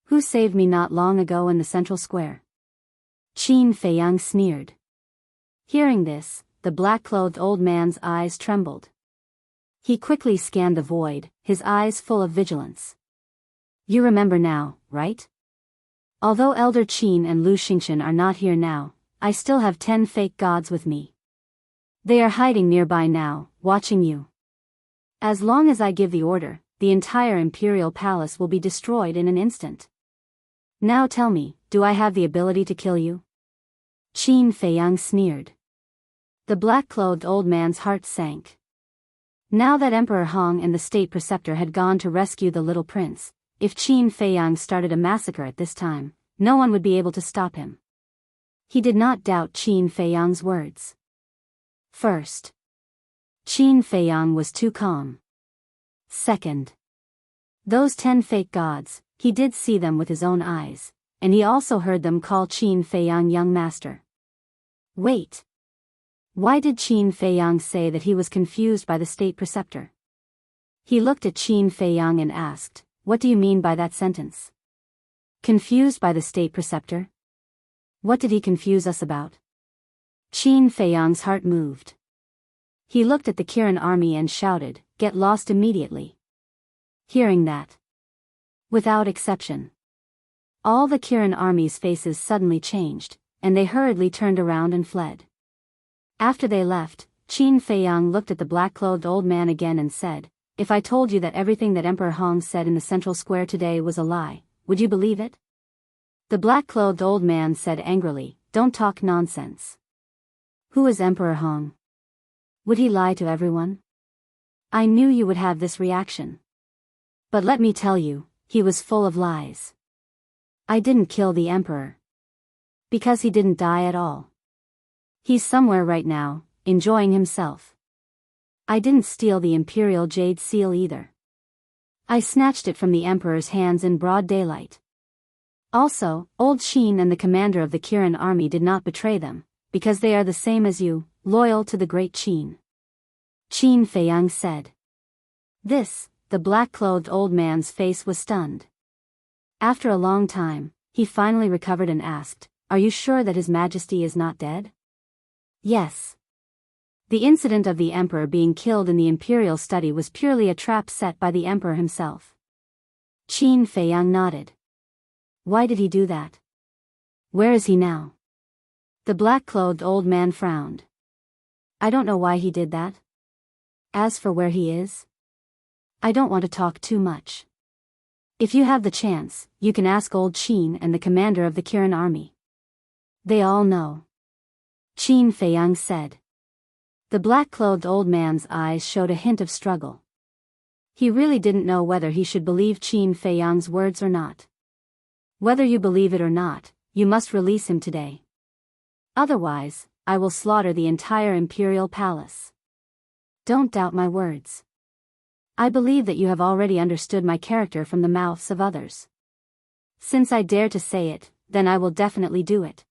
Who saved me not long ago in the central square? Qin Feiyang sneered. Hearing this, the black-clothed old man's eyes trembled. He quickly scanned the void, his eyes full of vigilance. "You remember now, right? Although Elder Qin and Lu Xingchen are not here now, I still have 10 fake gods with me. They are hiding nearby now, watching you. As long as I give the order, the entire imperial palace will be destroyed in an instant. Now tell me, do I have the ability to kill you? Qin Feiyang sneered. The black-clothed old man's heart sank. Now that Emperor Hong and the state preceptor had gone to rescue the little prince, if Qin Feiyang started a massacre at this time, no one would be able to stop him. He did not doubt Qin Feiyang's words. First, Qin Feiyang was too calm. Second, those 10 fake gods, he did see them with his own eyes, and he also heard them call Qin Feiyang young master. Wait. Why did Qin Feiyang say that he was confused by the state preceptor? He looked at Qin Feiyang and asked, "What do you mean by that sentence? Confused by the state preceptor? What did he confuse us about?" Qin Feiyang's heart moved. He looked at the Kirin army and shouted, "Get lost immediately." Hearing that, without exception, all the Kirin army's faces suddenly changed, and they hurriedly turned around and fled. After they left, Qin Feiyang looked at the black-clothed old man again and said, "If I told you that everything that Emperor Hong said in the central square today was a lie, would you believe it?" The black-clothed old man said angrily, "Don't talk nonsense. Who is Emperor Hong? Would he lie to everyone? I knew you would have this reaction. But let me tell you, he was full of lies. I didn't kill the emperor. Because he didn't die at all. He's somewhere right now, enjoying himself. I didn't steal the imperial jade seal either. I snatched it from the emperor's hands in broad daylight. Also, old Qin and the commander of the Kirin army did not betray them, because they are the same as you, loyal to the great Qin." Qin Feiyang said. The black-clothed old man's face was stunned. After a long time, he finally recovered and asked, "Are you sure that His Majesty is not dead?" "Yes. The incident of the emperor being killed in the imperial study was purely a trap set by the emperor himself." Qin Feiyang nodded. "Why did he do that? Where is he now?" The black-clothed old man frowned. "I don't know why he did that. As for where he is, I don't want to talk too much. If you have the chance, you can ask old Qin and the commander of the Kirin army. They all know." Qin Feiyang said. The black-clothed old man's eyes showed a hint of struggle. He really didn't know whether he should believe Qin Feiyang's words or not. "Whether you believe it or not, you must release him today. Otherwise, I will slaughter the entire imperial palace. Don't doubt my words. I believe that you have already understood my character from the mouths of others. Since I dare to say it, then I will definitely do it.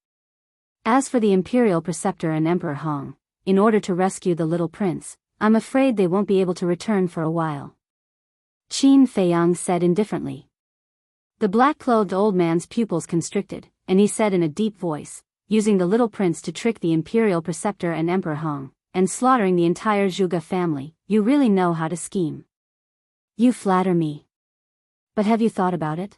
As for the imperial preceptor and Emperor Hong, in order to rescue the little prince, I'm afraid they won't be able to return for a while." Qin Feiyang said indifferently. The black-clothed old man's pupils constricted, and he said in a deep voice, "Using the little prince to trick the imperial preceptor and Emperor Hong, and slaughtering the entire Zhuge family, you really know how to scheme. You flatter me. But have you thought about it?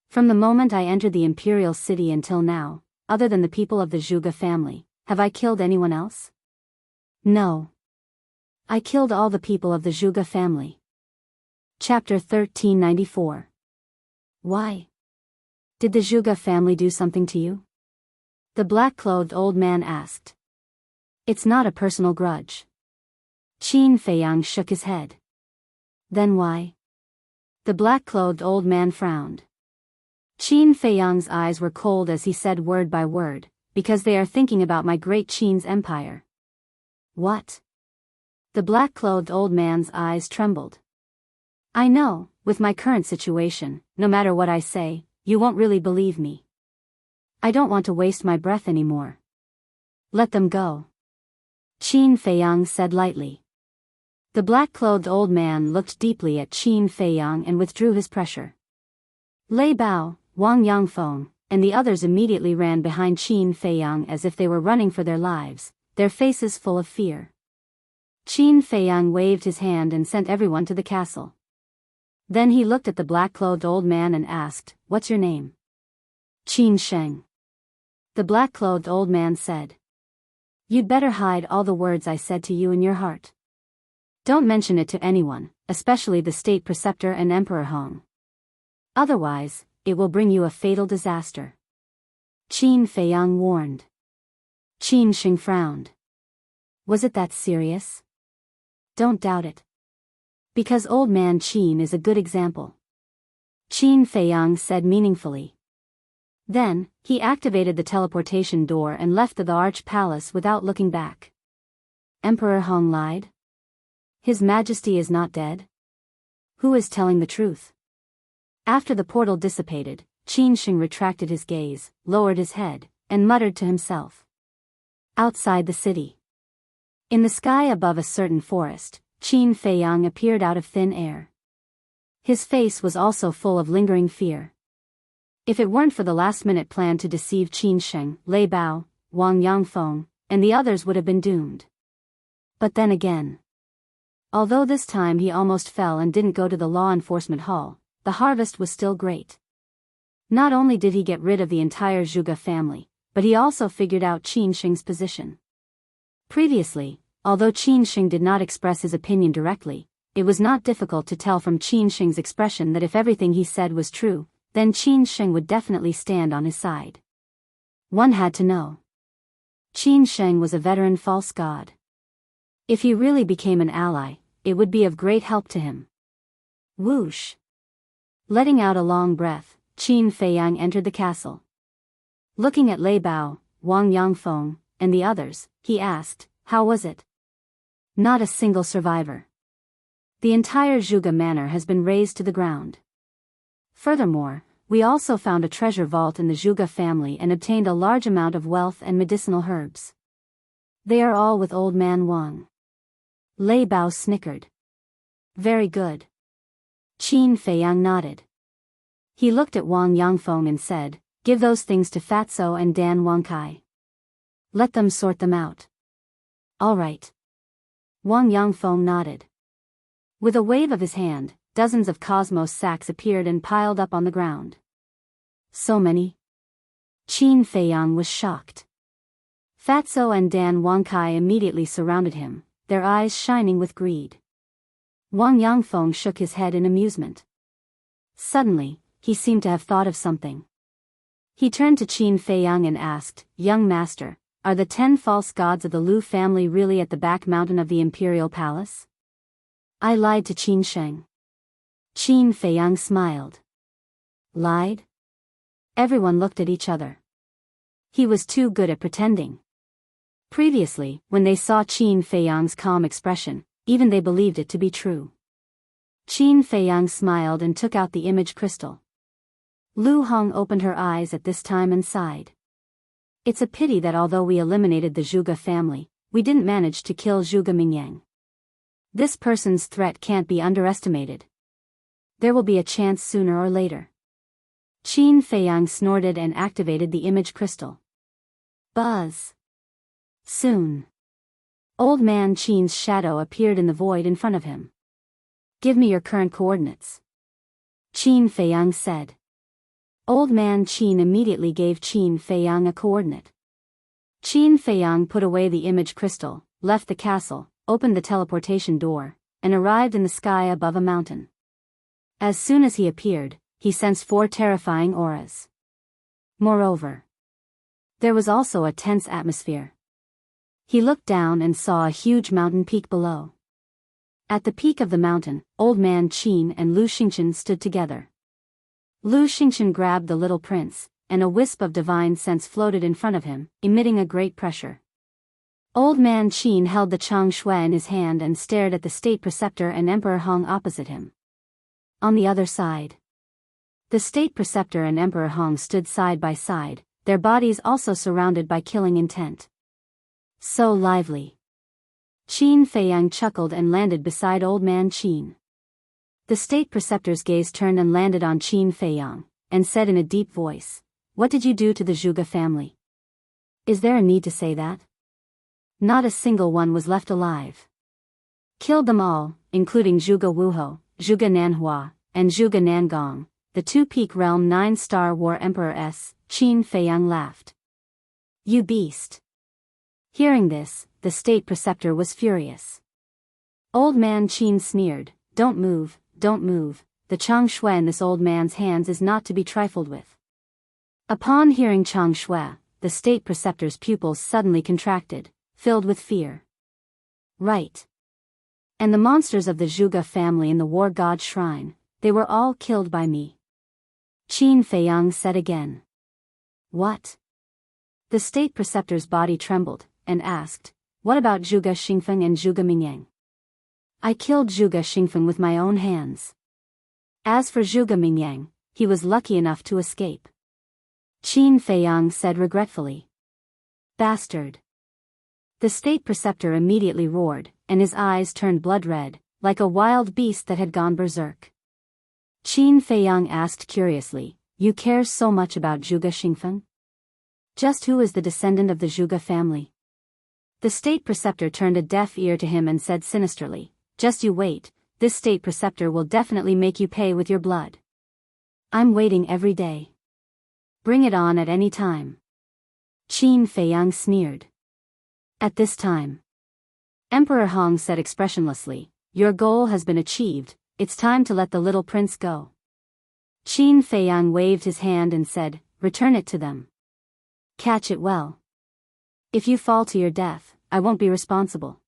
From the moment I entered the imperial city until now, other than the people of the Zhuge family, have I killed anyone else? No. I killed all the people of the Zhuge family." Chapter 1394. Why? Did the Zhuge family do something to you? The black-clothed old man asked. "It's not a personal grudge." Qin Feiyang shook his head. "Then why?" The black-clothed old man frowned. Qin Feiyang's eyes were cold as he said word by word, "Because they are thinking about my great Qin's empire." "What?" The black-clothed old man's eyes trembled. "I know, with my current situation, no matter what I say, you won't really believe me. I don't want to waste my breath anymore. Let them go." Qin Feiyang said lightly. The black-clothed old man looked deeply at Qin Feiyang and withdrew his pressure. Lei Bao, Wang Yangfeng, and the others immediately ran behind Qin Feiyang as if they were running for their lives, their faces full of fear. Qin Feiyang waved his hand and sent everyone to the castle. Then he looked at the black-clothed old man and asked, "What's your name?" Qin Sheng. The black-clothed old man said. You'd better hide all the words I said to you in your heart. Don't mention it to anyone, especially the state preceptor and Emperor Hong. Otherwise, it will bring you a fatal disaster. Qin Feiyang warned. Qin Sheng frowned. Was it that serious? Don't doubt it. Because old man Qin is a good example. Qin Feiyang said meaningfully. Then, he activated the teleportation door and left the arch palace without looking back. Emperor Hong lied? His Majesty is not dead? Who is telling the truth? After the portal dissipated, Qin Sheng retracted his gaze, lowered his head, and muttered to himself. Outside the city. In the sky above a certain forest, Qin Feiyang appeared out of thin air. His face was also full of lingering fear. If it weren't for the last-minute plan to deceive Qin Sheng, Lei Bao, Wang Yangfeng, and the others would have been doomed. But then again. Although this time he almost fell and didn't go to the law enforcement hall, the harvest was still great. Not only did he get rid of the entire Zhuge family, but he also figured out Qin Sheng's position. Previously, although Qin Sheng did not express his opinion directly, it was not difficult to tell from Qin Sheng's expression that if everything he said was true, then Qin Sheng would definitely stand on his side. One had to know. Qin Sheng was a veteran false god. If he really became an ally, it would be of great help to him. Whoosh! Letting out a long breath, Qin Feiyang entered the castle. Looking at Lei Bao, Wang Yangfeng, and the others, he asked, how was it? Not a single survivor. The entire Zhuge manor has been razed to the ground. Furthermore, we also found a treasure vault in the Zhuge family and obtained a large amount of wealth and medicinal herbs. They are all with old man Wang. Lei Bao snickered. Very good. Qin Feiyang nodded. He looked at Wang Yangfeng and said, give those things to Fatso and Dan Wangkai. Let them sort them out. All right. Wang Yangfeng nodded. With a wave of his hand, dozens of cosmos sacks appeared and piled up on the ground. So many? Qin Feiyang was shocked. Fatso and Dan Wangkai immediately surrounded him, their eyes shining with greed. Wang Yangfeng shook his head in amusement. Suddenly, he seemed to have thought of something. He turned to Qin Feiyang and asked, young master, are the 10 false gods of the Lu family really at the back mountain of the imperial palace? I lied to Qin Sheng. Qin Feiyang smiled. Lied? Everyone looked at each other. He was too good at pretending. Previously, when they saw Qin Feiyang's calm expression, even they believed it to be true. Qin Feiyang smiled and took out the image crystal. Lu Hong opened her eyes at this time and sighed. It's a pity that although we eliminated the Zhuge family, we didn't manage to kill Zhuge Mingyang. This person's threat can't be underestimated. There will be a chance sooner or later. Qin Feiyang snorted and activated the image crystal. Buzz. Soon. Old man Qin's shadow appeared in the void in front of him. Give me your current coordinates. Qin Feiyang said. Old man Qin immediately gave Qin Feiyang a coordinate. Qin Feiyang put away the image crystal, left the castle, opened the teleportation door, and arrived in the sky above a mountain. As soon as he appeared, he sensed 4 terrifying auras. Moreover, there was also a tense atmosphere. He looked down and saw a huge mountain peak below. At the peak of the mountain, old man Qin and Lu Xingchen stood together. Lu Xingchen grabbed the little prince, and a wisp of divine sense floated in front of him, emitting a great pressure. Old man Qin held the Chang Shui in his hand and stared at the state preceptor and Emperor Hong opposite him. On the other side, the state preceptor and Emperor Hong stood side by side, their bodies also surrounded by killing intent. So lively. Qin Feiyang chuckled and landed beside old man Qin. The state preceptor's gaze turned and landed on Qin Feiyang, and said in a deep voice, what did you do to the Zhuge family? Is there a need to say that? Not a single one was left alive. Killed them all, including Zhuge Wuho, Zhuge Nanhua, and Zhuge Nangong, the 2 Peak Realm 9-star War Emperor S. Qin Feiyang laughed. You beast. Hearing this, the state preceptor was furious. Old man Qin sneered, don't move, don't move, the Chang Shui in this old man's hands is not to be trifled with. Upon hearing Chang Shui, the state preceptor's pupils suddenly contracted, filled with fear. Right. And the monsters of the Zhuge family in the war god shrine, they were all killed by me. Qin Feiyang said again. What? The state preceptor's body trembled, and asked, what about Zhuge Xingfeng and Zhuge Mingyang? I killed Zhuge Xingfeng with my own hands. As for Zhuge Mingyang, he was lucky enough to escape. Qin Feiyang said regretfully. Bastard. The state preceptor immediately roared, and his eyes turned blood red, like a wild beast that had gone berserk. Qin Feiyang asked curiously, you care so much about Zhuge Xingfeng? Just who is the descendant of the Zhuge family? The state preceptor turned a deaf ear to him and said sinisterly, just you wait, this state preceptor will definitely make you pay with your blood. I'm waiting every day. Bring it on at any time. Qin Feiyang sneered. At this time, Emperor Hong said expressionlessly, your goal has been achieved, it's time to let the little prince go. Qin Feiyang waved his hand and said, return it to them. Catch it well. If you fall to your death, I won't be responsible.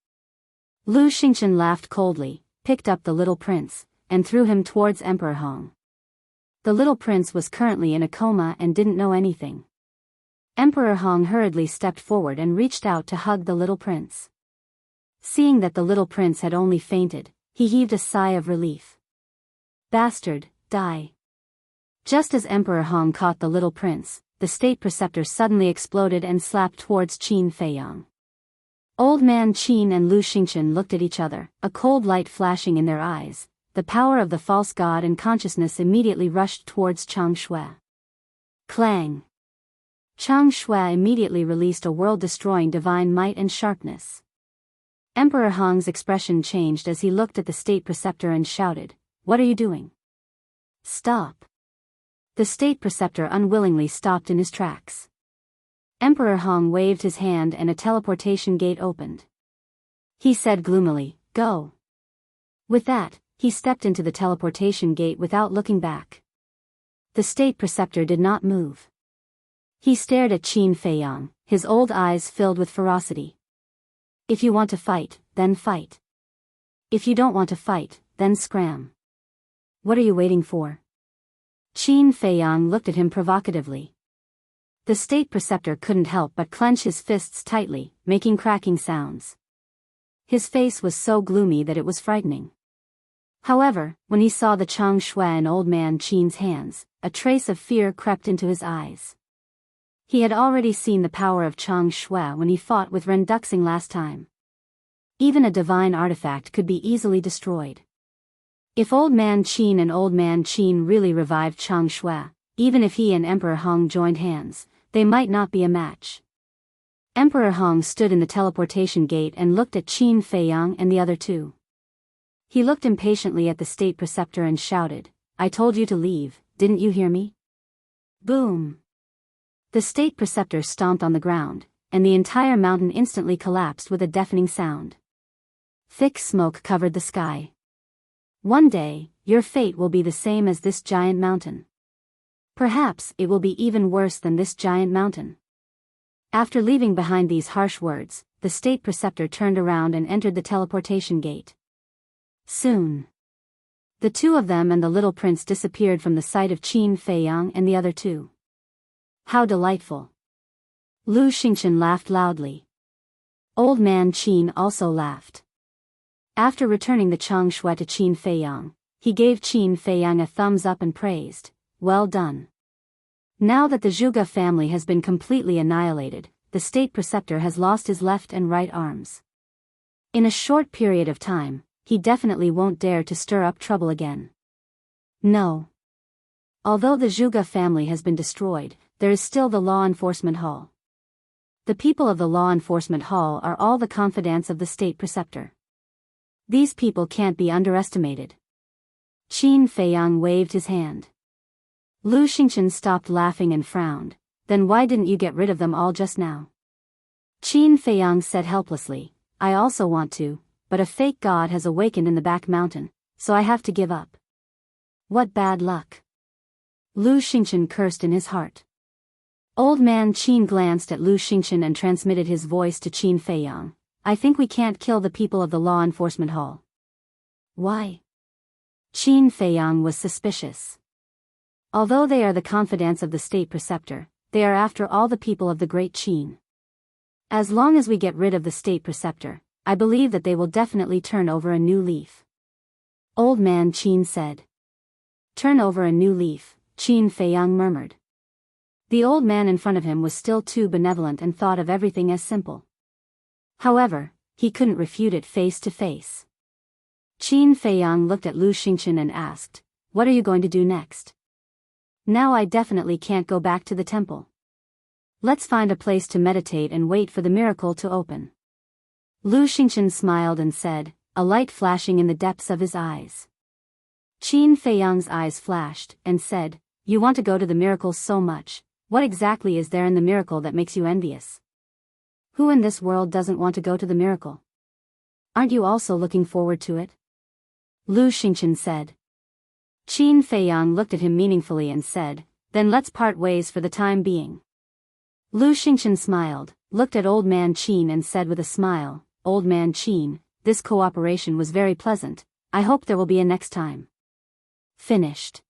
Lu Xingchen laughed coldly, picked up the little prince, and threw him towards Emperor Hong. The little prince was currently in a coma and didn't know anything. Emperor Hong hurriedly stepped forward and reached out to hug the little prince. Seeing that the little prince had only fainted, he heaved a sigh of relief. Bastard, die. Just as Emperor Hong caught the little prince, the state preceptor suddenly exploded and slapped towards Qin Feiyang. Old man Qin and Lu Xingchen looked at each other, a cold light flashing in their eyes. The power of the false god and consciousness immediately rushed towards Chang Shui. Clang! Chang Shui immediately released a world-destroying divine might and sharpness. Emperor Hong's expression changed as he looked at the state preceptor and shouted, what are you doing? Stop! The state preceptor unwillingly stopped in his tracks. Emperor Hong waved his hand and a teleportation gate opened. He said gloomily, go. With that, he stepped into the teleportation gate without looking back. The state preceptor did not move. He stared at Qin Feiyang, his old eyes filled with ferocity. If you want to fight, then fight. If you don't want to fight, then scram. What are you waiting for? Qin Feiyang looked at him provocatively. The state preceptor couldn't help but clench his fists tightly, making cracking sounds. His face was so gloomy that it was frightening. However, when he saw the Chang Shui in old man Qin's hands, a trace of fear crept into his eyes. He had already seen the power of Chang Shui when he fought with Ren Duxing last time. Even a divine artifact could be easily destroyed. If old man Qin and old man Qin really revived Chang Shui, even if he and Emperor Hong joined hands, they might not be a match. Emperor Hong stood in the teleportation gate and looked at Qin Feiyang and the other two. He looked impatiently at the state preceptor and shouted, I told you to leave, didn't you hear me? Boom! The state preceptor stomped on the ground, and the entire mountain instantly collapsed with a deafening sound. Thick smoke covered the sky. One day, your fate will be the same as this giant mountain. Perhaps it will be even worse than this giant mountain. After leaving behind these harsh words, the state preceptor turned around and entered the teleportation gate. Soon, the two of them and the little prince disappeared from the sight of Qin Feiyang and the other two. How delightful! Lu Xingchen laughed loudly. Old man Qin also laughed. After returning the Chang Shui to Qin Feiyang, he gave Qin Feiyang a thumbs up and praised, well done. Now that the Zhuge family has been completely annihilated, the state preceptor has lost his left and right arms. In a short period of time, he definitely won't dare to stir up trouble again. No. Although the Zhuge family has been destroyed, there is still the Law Enforcement Hall. The people of the Law Enforcement Hall are all the confidants of the state preceptor. These people can't be underestimated. Qin Feiyang waved his hand. Lu Xingchen stopped laughing and frowned, Then why didn't you get rid of them all just now? Qin Feiyang said helplessly. I also want to, but a fake god has awakened in the back mountain, so I have to give up. What bad luck. Lu Xingchen cursed in his heart. Old man Qin glanced at Lu Xingchen and transmitted his voice to Qin Feiyang. I think we can't kill the people of the law enforcement hall. Why? Qin Feiyang was suspicious. Although they are the confidants of the state preceptor, they are after all the people of the great Qin. As long as we get rid of the state preceptor, I believe that they will definitely turn over a new leaf. Old man Qin said. Turn over a new leaf, Qin Feiyang murmured. The old man in front of him was still too benevolent and thought of everything as simple. However, he couldn't refute it face to face. Qin Feiyang looked at Lu Xingchen and asked, what are you going to do next? Now I definitely can't go back to the temple. Let's find a place to meditate and wait for the miracle to open. Lu Xingchen smiled and said, a light flashing in the depths of his eyes. Qin Feiyang's eyes flashed, and said, you want to go to the miracle so much, what exactly is there in the miracle that makes you envious? Who in this world doesn't want to go to the miracle? Aren't you also looking forward to it? Lu Xingchen said. Qin Feiyang looked at him meaningfully and said, then let's part ways for the time being. Lu Xingchen smiled, looked at old man Qin and said with a smile, old man Qin, this cooperation was very pleasant, I hope there will be a next time. Finished.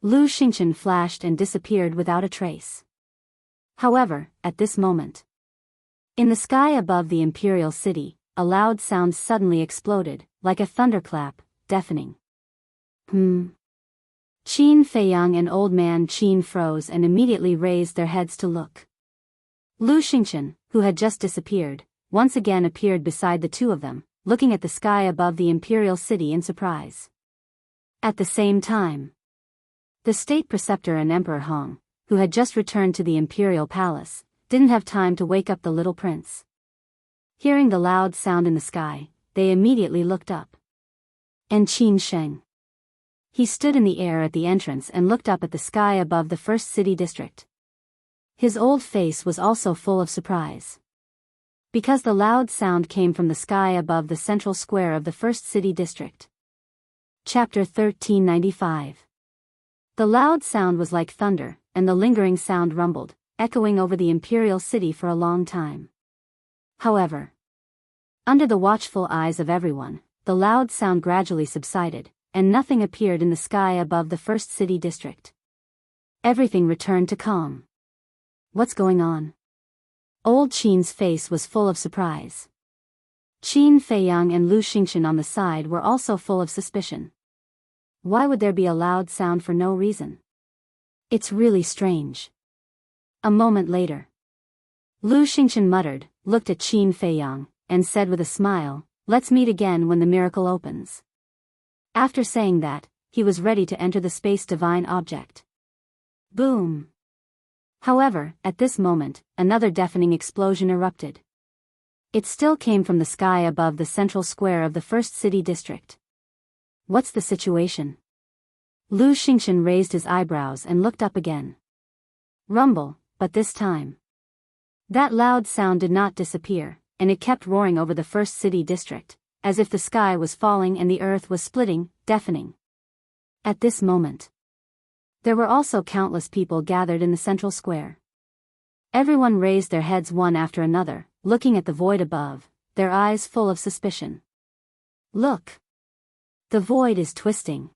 Lu Xingchen flashed and disappeared without a trace. However, at this moment, in the sky above the imperial city, a loud sound suddenly exploded, like a thunderclap, deafening. Qin Feiyang and old man Qin froze and immediately raised their heads to look. Lu Xingchen, who had just disappeared, once again appeared beside the two of them, looking at the sky above the imperial city in surprise. At the same time, the state preceptor and Emperor Hong, who had just returned to the imperial palace, didn't have time to wake up the little prince. Hearing the loud sound in the sky, they immediately looked up. And Qin Sheng. He stood in the air at the entrance and looked up at the sky above the first city district. His old face was also full of surprise. Because the loud sound came from the sky above the central square of the first city district. Chapter 1395. The loud sound was like thunder, and the lingering sound rumbled, echoing over the imperial city for a long time. However, under the watchful eyes of everyone, the loud sound gradually subsided, and nothing appeared in the sky above the first city district. Everything returned to calm. What's going on? Old Qin's face was full of surprise. Qin Feiyang and Lu Xingchen on the side were also full of suspicion. Why would there be a loud sound for no reason? It's really strange. A moment later, Lu Xingchen muttered, looked at Qin Feiyang, and said with a smile, let's meet again when the miracle opens. After saying that, he was ready to enter the space divine object. Boom! However, at this moment, another deafening explosion erupted. It still came from the sky above the central square of the first city district. What's the situation? Lu Xingchen raised his eyebrows and looked up again. Rumble, but this time. That loud sound did not disappear, and it kept roaring over the first city district, as if the sky was falling and the earth was splitting, deafening. At this moment, there were also countless people gathered in the central square. Everyone raised their heads one after another, looking at the void above, their eyes full of suspicion. Look! The void is twisting.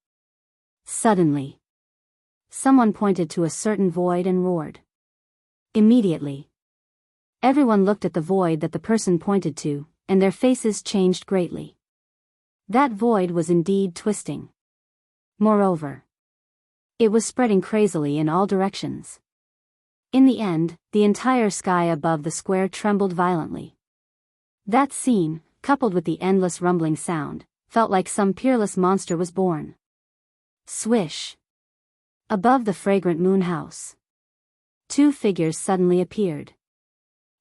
Suddenly, someone pointed to a certain void and roared. Immediately, everyone looked at the void that the person pointed to, and their faces changed greatly. That void was indeed twisting. Moreover, it was spreading crazily in all directions. In the end, the entire sky above the square trembled violently. That scene, coupled with the endless rumbling sound, felt like some peerless monster was born. Swish! Above the fragrant moon house, two figures suddenly appeared.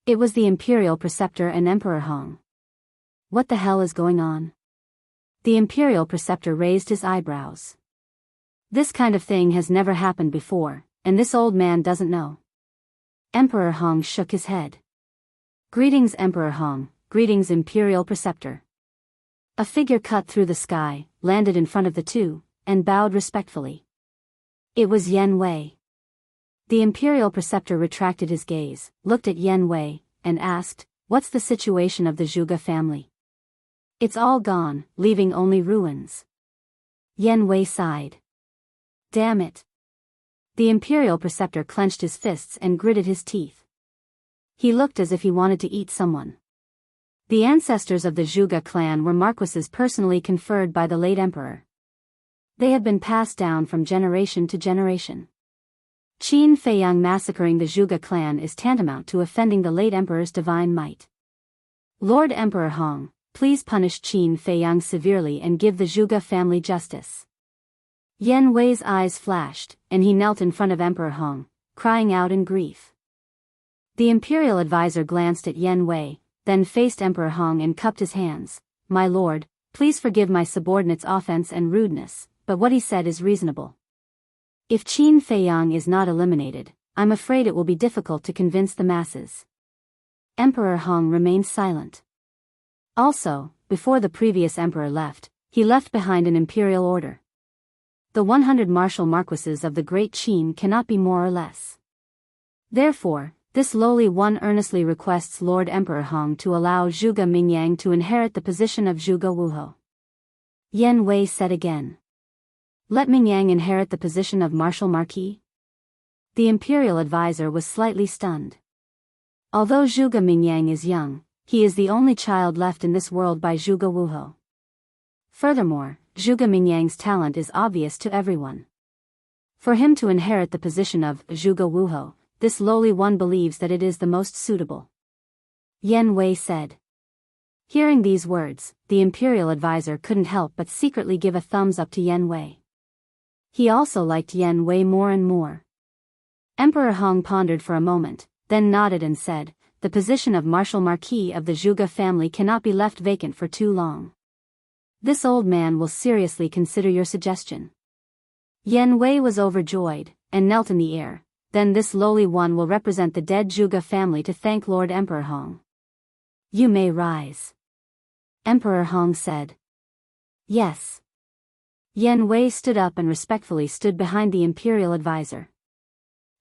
It was the Imperial Preceptor and Emperor Hong. What the hell is going on? The Imperial Preceptor raised his eyebrows. This kind of thing has never happened before, and this old man doesn't know. Emperor Hong shook his head. Greetings Emperor Hong, greetings Imperial Preceptor. A figure cut through the sky, landed in front of the two, and bowed respectfully. It was Yen Wei. The Imperial Preceptor retracted his gaze, looked at Yen Wei, and asked, "What's the situation of the Zhuge family?" "It's all gone, leaving only ruins." Yen Wei sighed. Damn it. The Imperial Preceptor clenched his fists and gritted his teeth. He looked as if he wanted to eat someone. The ancestors of the Zhuge clan were marquises personally conferred by the late emperor. They had been passed down from generation to generation. Qin Feiyang massacring the Zhuge clan is tantamount to offending the late emperor's divine might. Lord Emperor Hong, please punish Qin Feiyang severely and give the Zhuge family justice. Yen Wei's eyes flashed, and he knelt in front of Emperor Hong, crying out in grief. The imperial advisor glanced at Yen Wei, then faced Emperor Hong and cupped his hands. "My lord, please forgive my subordinate's offense and rudeness, but what he said is reasonable. If Qin Feiyang is not eliminated, I'm afraid it will be difficult to convince the masses." Emperor Hong remained silent. Also, before the previous emperor left, he left behind an imperial order. The 100 martial marquises of the Great Qin cannot be more or less. Therefore, this lowly one earnestly requests Lord Emperor Hong to allow Zhuge Mingyang to inherit the position of Zhuge Wuhou. Yen Wei said again. Let Mingyang inherit the position of Martial Marquis? The imperial advisor was slightly stunned. Although Zhuge Mingyang is young, he is the only child left in this world by Zhuge Wuhou. Furthermore, Zhuge Mingyang's talent is obvious to everyone. For him to inherit the position of Zhuge Wuhou, this lowly one believes that it is the most suitable. Yen Wei said. Hearing these words, the imperial advisor couldn't help but secretly give a thumbs up to Yen Wei. He also liked Yen Wei more and more. Emperor Hong pondered for a moment, then nodded and said, the position of Martial Marquis of the Zhuge family cannot be left vacant for too long. This old man will seriously consider your suggestion. Yen Wei was overjoyed, and knelt in the air. Then this lowly one will represent the dead Zhuge family to thank Lord Emperor Hong. You may rise. Emperor Hong said. Yes. Yen Wei stood up and respectfully stood behind the imperial advisor.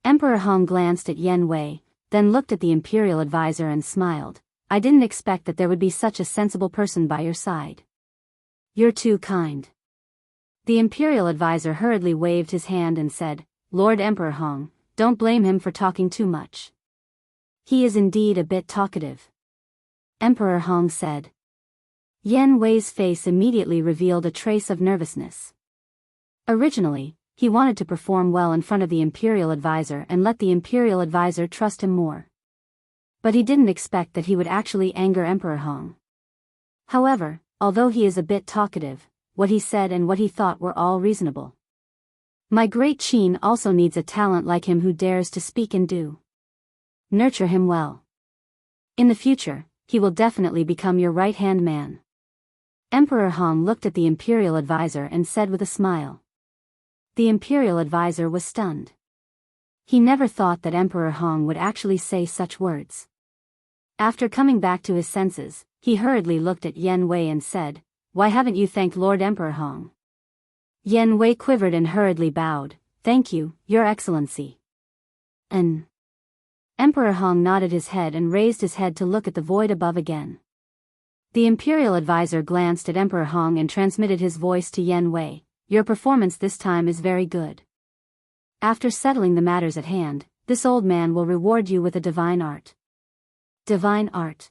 Emperor Hong glanced at Yen Wei, then looked at the imperial advisor and smiled. I didn't expect that there would be such a sensible person by your side. You're too kind. The imperial advisor hurriedly waved his hand and said, Lord Emperor Hong, don't blame him for talking too much. He is indeed a bit talkative. Emperor Hong said. Yen Wei's face immediately revealed a trace of nervousness. Originally, he wanted to perform well in front of the imperial advisor and let the imperial advisor trust him more. But he didn't expect that he would actually anger Emperor Hong. However, although he is a bit talkative, what he said and what he thought were all reasonable. My great Qin also needs a talent like him who dares to speak and do. Nurture him well. In the future, he will definitely become your right-hand man. Emperor Hong looked at the imperial advisor and said with a smile. The imperial advisor was stunned. He never thought that Emperor Hong would actually say such words. After coming back to his senses, he hurriedly looked at Yen Wei and said, Why haven't you thanked Lord Emperor Hong? Yen Wei quivered and hurriedly bowed, Thank you, Your Excellency. Emperor Hong nodded his head and raised his head to look at the void above again. The imperial advisor glanced at Emperor Hong and transmitted his voice to Yen Wei, Your performance this time is very good. After settling the matters at hand, this old man will reward you with a divine art. Divine art.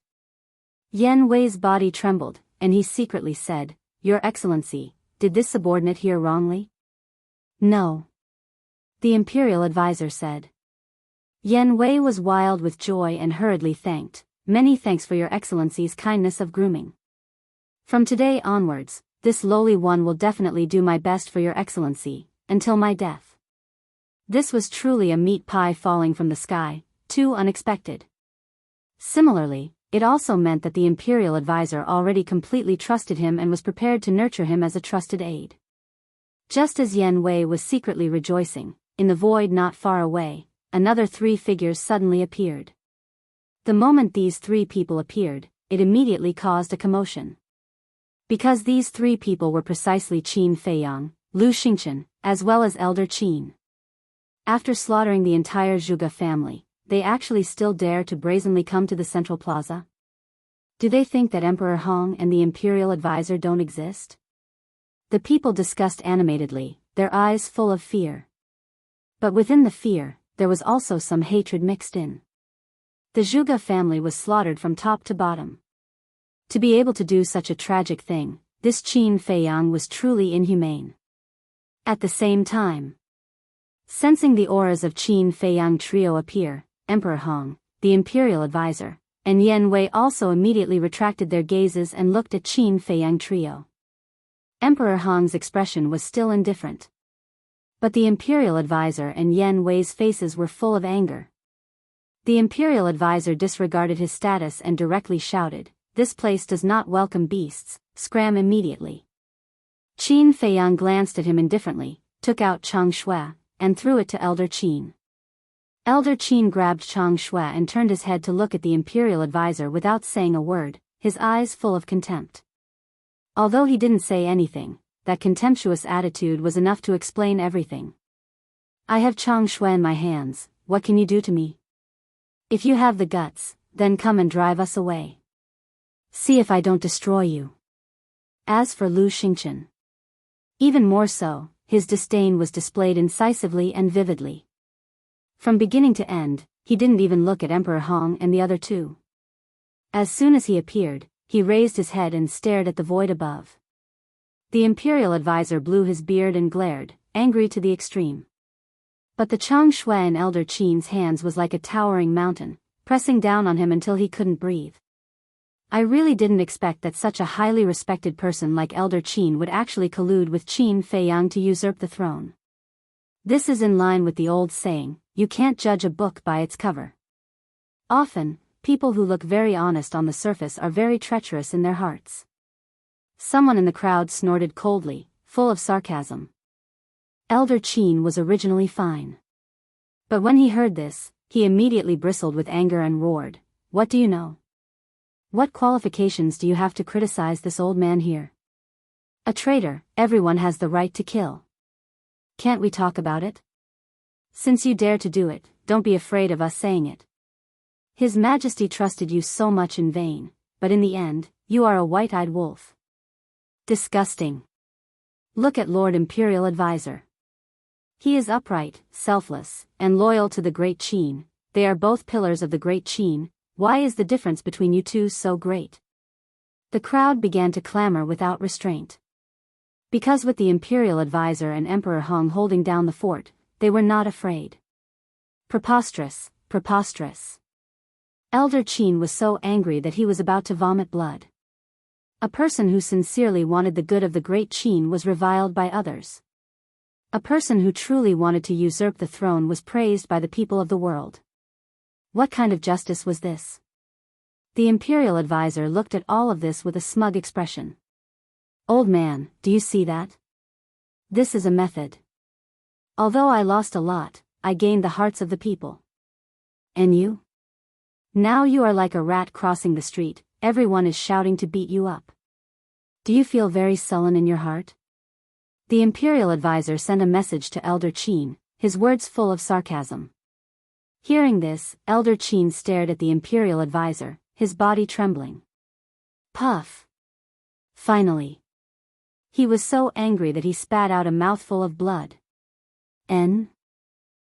Yen Wei's body trembled, and he secretly said, Your Excellency, did this subordinate hear wrongly? No. The imperial advisor said. Yen Wei was wild with joy and hurriedly thanked, Many thanks for Your Excellency's kindness of grooming. From today onwards, this lowly one will definitely do my best for Your Excellency, until my death. This was truly a meat pie falling from the sky, too unexpected. Similarly, it also meant that the imperial advisor already completely trusted him and was prepared to nurture him as a trusted aide. Just as Yen Wei was secretly rejoicing, in the void not far away, another 3 figures suddenly appeared. The moment these 3 people appeared, it immediately caused a commotion. Because these 3 people were precisely Qin Feiyang, Lu Xingchen, as well as Elder Qin. After slaughtering the entire Zhuge family, they actually still dare to brazenly come to the central plaza? Do they think that Emperor Hong and the imperial advisor don't exist? The people discussed animatedly, their eyes full of fear. But within the fear, there was also some hatred mixed in. The Zhuge family was slaughtered from top to bottom. To be able to do such a tragic thing, this Qin Feiyang was truly inhumane. At the same time, sensing the auras of Qin Feiyang trio appear, Emperor Hong, the imperial advisor, and Yan Wei also immediately retracted their gazes and looked at Qin Feiyang trio. Emperor Hong's expression was still indifferent. But the imperial advisor and Yan Wei's faces were full of anger. The imperial advisor disregarded his status and directly shouted, "This place does not welcome beasts, scram immediately." Qin Feiyang glanced at him indifferently, took out Chang Shui, and threw it to Elder Qin. Elder Qin grabbed Chang Shui and turned his head to look at the imperial advisor without saying a word, his eyes full of contempt. Although he didn't say anything, that contemptuous attitude was enough to explain everything. "I have Chang Shui in my hands, what can you do to me? If you have the guts, then come and drive us away. See if I don't destroy you." As for Lu Xingchen, even more so, his disdain was displayed incisively and vividly. From beginning to end, he didn't even look at Emperor Hong and the other 2. As soon as he appeared, he raised his head and stared at the void above. The imperial advisor blew his beard and glared, angry to the extreme. But the Chang Shui in Elder Qin's hands was like a towering mountain, pressing down on him until he couldn't breathe. I really didn't expect that such a highly respected person like Elder Qin would actually collude with Qin Feiyang to usurp the throne. This is in line with the old saying, you can't judge a book by its cover. Often, people who look very honest on the surface are very treacherous in their hearts. Someone in the crowd snorted coldly, full of sarcasm. Elder Qin was originally fine. But when he heard this, he immediately bristled with anger and roared, "What do you know? What qualifications do you have to criticize this old man here? A traitor, everyone has the right to kill. Can't we talk about it? Since you dare to do it, don't be afraid of us saying it. His Majesty trusted you so much in vain, but in the end, you are a white-eyed wolf. Disgusting. Look at Lord Imperial Advisor. He is upright, selfless, and loyal to the Great Qin. They are both pillars of the Great Qin. Why is the difference between you two so great?" The crowd began to clamor without restraint. Because with the imperial advisor and Emperor Hong holding down the fort, they were not afraid. Preposterous, preposterous. Elder Qin was so angry that he was about to vomit blood. A person who sincerely wanted the good of the Great Qin was reviled by others. A person who truly wanted to usurp the throne was praised by the people of the world. What kind of justice was this? The imperial advisor looked at all of this with a smug expression. "Old man, do you see that? This is a method. Although I lost a lot, I gained the hearts of the people. And you? Now you are like a rat crossing the street, everyone is shouting to beat you up. Do you feel very sullen in your heart?" The imperial advisor sent a message to Elder Qin, his words full of sarcasm. Hearing this, Elder Qin stared at the imperial advisor, his body trembling. Puff. Finally. He was so angry that he spat out a mouthful of blood. Qin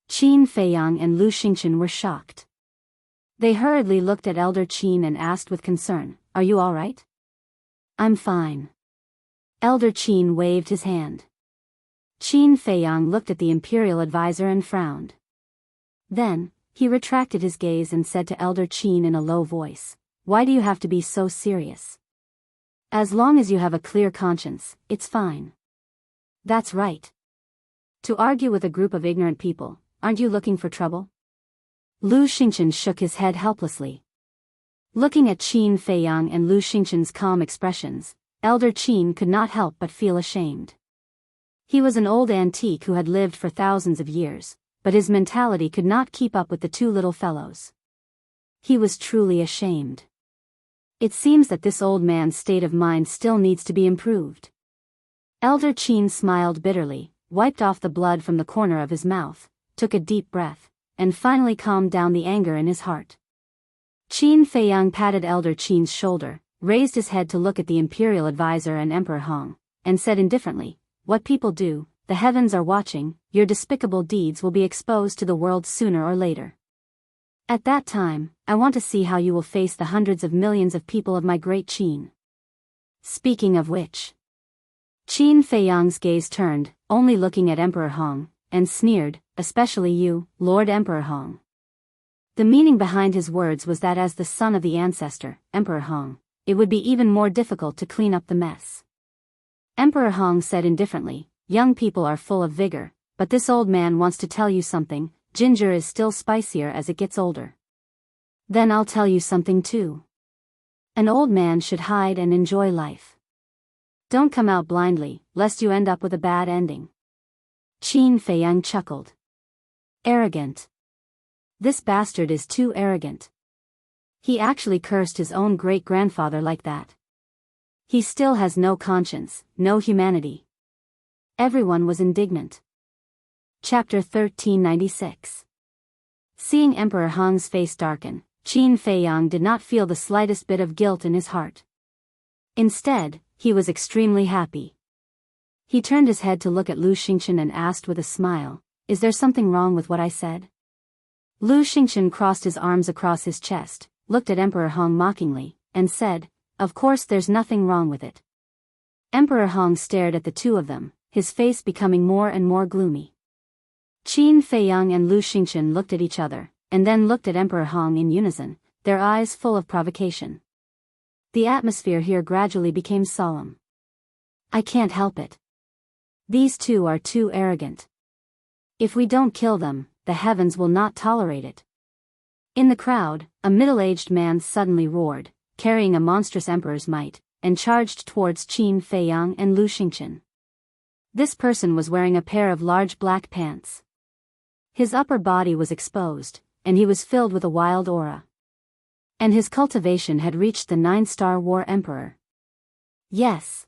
Feiyang and Lu Xingchen were shocked. They hurriedly looked at Elder Qin and asked with concern, "Are you all right?" "I'm fine." Elder Qin waved his hand. Qin Feiyang looked at the imperial advisor and frowned. Then, he retracted his gaze and said to Elder Qin in a low voice, "Why do you have to be so serious? As long as you have a clear conscience, it's fine." "That's right. To argue with a group of ignorant people, aren't you looking for trouble?" Lu Xingchen shook his head helplessly. Looking at Qin Feiyang and Lu Xingchen's calm expressions, Elder Qin could not help but feel ashamed. He was an old antique who had lived for thousands of years, but his mentality could not keep up with the two little fellows. He was truly ashamed. It seems that this old man's state of mind still needs to be improved. Elder Qin smiled bitterly, wiped off the blood from the corner of his mouth, took a deep breath, and finally calmed down the anger in his heart. Qin Feiyang patted Elder Qin's shoulder, raised his head to look at the imperial advisor and Emperor Hong, and said indifferently, "What people do, the heavens are watching, your despicable deeds will be exposed to the world sooner or later. At that time, I want to see how you will face the hundreds of millions of people of my great Qin." Speaking of which, Qin Feiyang's gaze turned, only looking at Emperor Hong, and sneered, "Especially you, Lord Emperor Hong." The meaning behind his words was that as the son of the ancestor, Emperor Hong, it would be even more difficult to clean up the mess. Emperor Hong said indifferently, "Young people are full of vigor, but this old man wants to tell you something. Ginger is still spicier as it gets older." "Then I'll tell you something too. An old man should hide and enjoy life. Don't come out blindly, lest you end up with a bad ending." Qin Feiyang chuckled. "Arrogant. This bastard is too arrogant. He actually cursed his own great-grandfather like that. He still has no conscience, no humanity." Everyone was indignant. Chapter 1396. Seeing Emperor Hong's face darken, Qin Feiyang did not feel the slightest bit of guilt in his heart. Instead, he was extremely happy. He turned his head to look at Lu Xingchen and asked with a smile, "Is there something wrong with what I said?" Lu Xingchen crossed his arms across his chest, looked at Emperor Hong mockingly, and said, "Of course there's nothing wrong with it." Emperor Hong stared at the two of them, his face becoming more and more gloomy. Qin Feiyang and Lu Xingchen looked at each other, and then looked at Emperor Hong in unison, their eyes full of provocation. The atmosphere here gradually became solemn. "I can't help it. These two are too arrogant. If we don't kill them, the heavens will not tolerate it." In the crowd, a middle-aged man suddenly roared, carrying a monstrous emperor's might, and charged towards Qin Feiyang and Lu Xingchen. This person was wearing a pair of large black pants. His upper body was exposed, and he was filled with a wild aura. And his cultivation had reached the 9-star war emperor. Yes.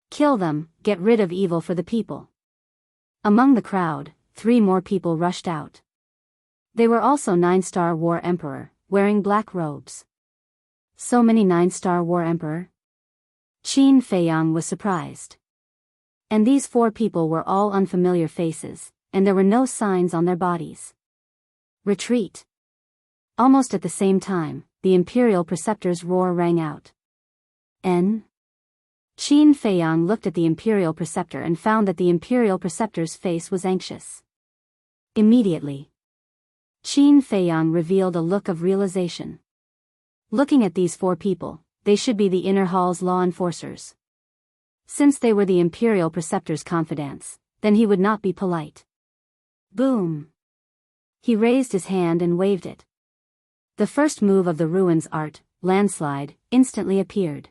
Kill them, get rid of evil for the people. Among the crowd, 3 more people rushed out. They were also 9-star war emperor, wearing black robes. So many 9-star war emperor? Qin Feiyang was surprised. And these 4 people were all unfamiliar faces, and there were no signs on their bodies. Retreat. Almost at the same time, the Imperial Preceptor's roar rang out. Qin Feiyang looked at the Imperial Preceptor and found that the Imperial Preceptor's face was anxious. Immediately, Qin Feiyang revealed a look of realization. Looking at these 4 people, they should be the inner hall's law enforcers. Since they were the Imperial Preceptor's confidants, then he would not be polite. Boom! He raised his hand and waved it. The first move of the ruins art, landslide, instantly appeared.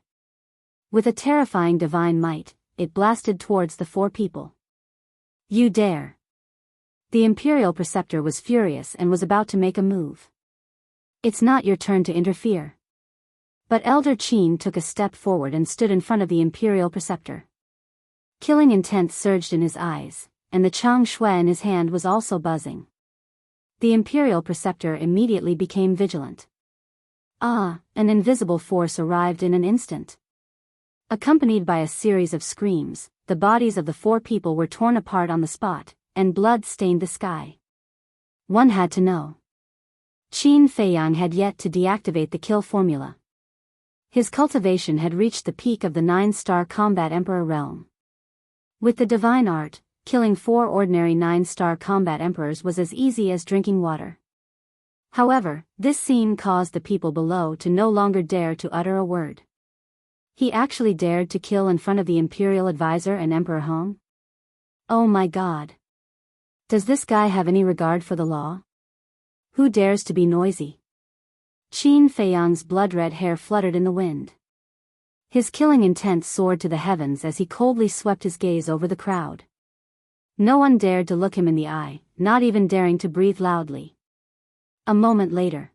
With a terrifying divine might, it blasted towards the 4 people. "You dare!" The Imperial Preceptor was furious and was about to make a move. "It's not your turn to interfere." But Elder Qin took a step forward and stood in front of the Imperial Preceptor. Killing intent surged in his eyes, and the Chang Shui in his hand was also buzzing. The Imperial Preceptor immediately became vigilant. An invisible force arrived in an instant. Accompanied by a series of screams, the bodies of the 4 people were torn apart on the spot, and blood stained the sky. One had to know. Qin Feiyang had yet to deactivate the kill formula. His cultivation had reached the peak of the 9-star combat emperor realm. With the divine art, killing 4 ordinary 9-star combat emperors was as easy as drinking water. However, this scene caused the people below to no longer dare to utter a word. He actually dared to kill in front of the Imperial Advisor and Emperor Hong? Oh my God! Does this guy have any regard for the law? Who dares to be noisy? Qin Feiyang's blood-red hair fluttered in the wind. His killing intent soared to the heavens as he coldly swept his gaze over the crowd. No one dared to look him in the eye, not even daring to breathe loudly. A moment later,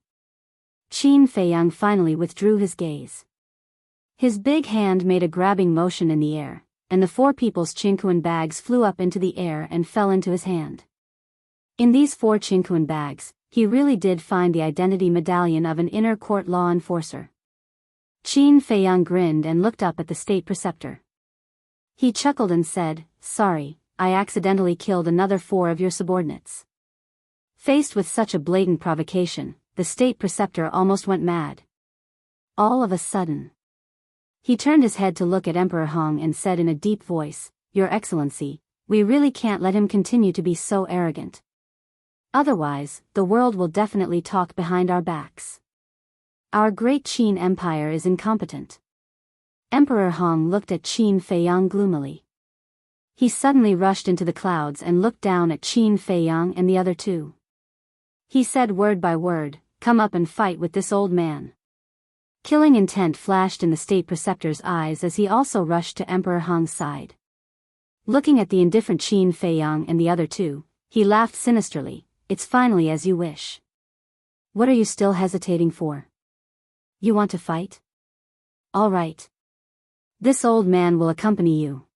Qin Feiyang finally withdrew his gaze. His big hand made a grabbing motion in the air, and the 4 people's Qingquan bags flew up into the air and fell into his hand. In these 4 Qingquan bags, he really did find the identity medallion of an inner court law enforcer. Qin Feiyang grinned and looked up at the state preceptor. He chuckled and said, "Sorry, I accidentally killed another 4 of your subordinates." Faced with such a blatant provocation, the state preceptor almost went mad. All of a sudden, he turned his head to look at Emperor Hong and said in a deep voice, "Your Excellency, we really can't let him continue to be so arrogant. Otherwise, the world will definitely talk behind our backs. Our great Qin Empire is incompetent." Emperor Hong looked at Qin Feiyang gloomily. He suddenly rushed into the clouds and looked down at Qin Feiyang and the other 2. He said word by word, "Come up and fight with this old man." Killing intent flashed in the state preceptor's eyes as he also rushed to Emperor Hong's side. Looking at the indifferent Qin Feiyang and the other 2, he laughed sinisterly. "It's finally as you wish. What are you still hesitating for? You want to fight? All right. This old man will accompany you."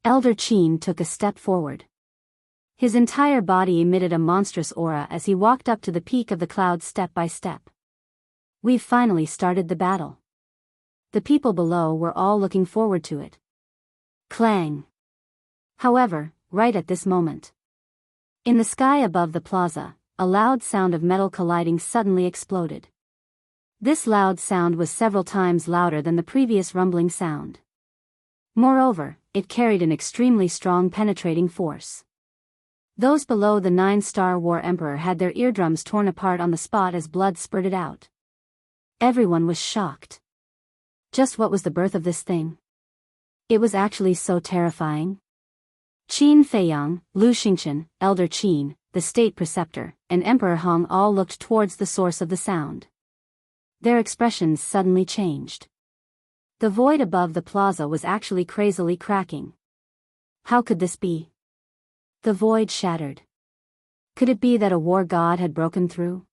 Elder Qin took a step forward. His entire body emitted a monstrous aura as he walked up to the peak of the clouds step by step. "We've finally started the battle." The people below were all looking forward to it. Clang. However, right at this moment, in the sky above the plaza, a loud sound of metal colliding suddenly exploded. This loud sound was several times louder than the previous rumbling sound. Moreover, it carried an extremely strong penetrating force. Those below the 9-star war emperor had their eardrums torn apart on the spot as blood spurted out. Everyone was shocked. Just what was the birth of this thing? It was actually so terrifying. Qin Feiyang, Lu Xingchen, Elder Qin, the state preceptor, and Emperor Hong all looked towards the source of the sound. Their expressions suddenly changed. The void above the plaza was actually crazily cracking. How could this be? The void shattered. Could it be that a war god had broken through?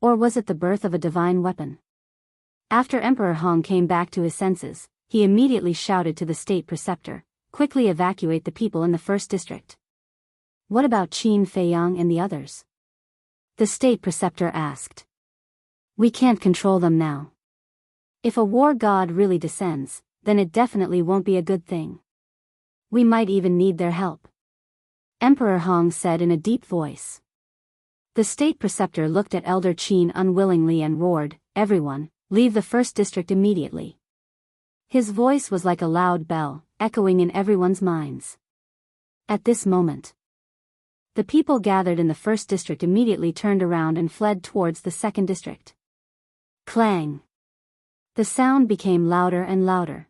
Or was it the birth of a divine weapon? After Emperor Hong came back to his senses, he immediately shouted to the state preceptor, "Quickly evacuate the people in the 1st district." "What about Qin Feiyang and the others?" the state preceptor asked. "We can't control them now. If a war god really descends, then it definitely won't be a good thing. We might even need their help," Emperor Hong said in a deep voice. The state preceptor looked at Elder Qin unwillingly and roared, "Everyone, leave the 1st district immediately." His voice was like a loud bell, echoing in everyone's minds. At this moment, the people gathered in the 1st district immediately turned around and fled towards the 2nd district. Clang! The sound became louder and louder.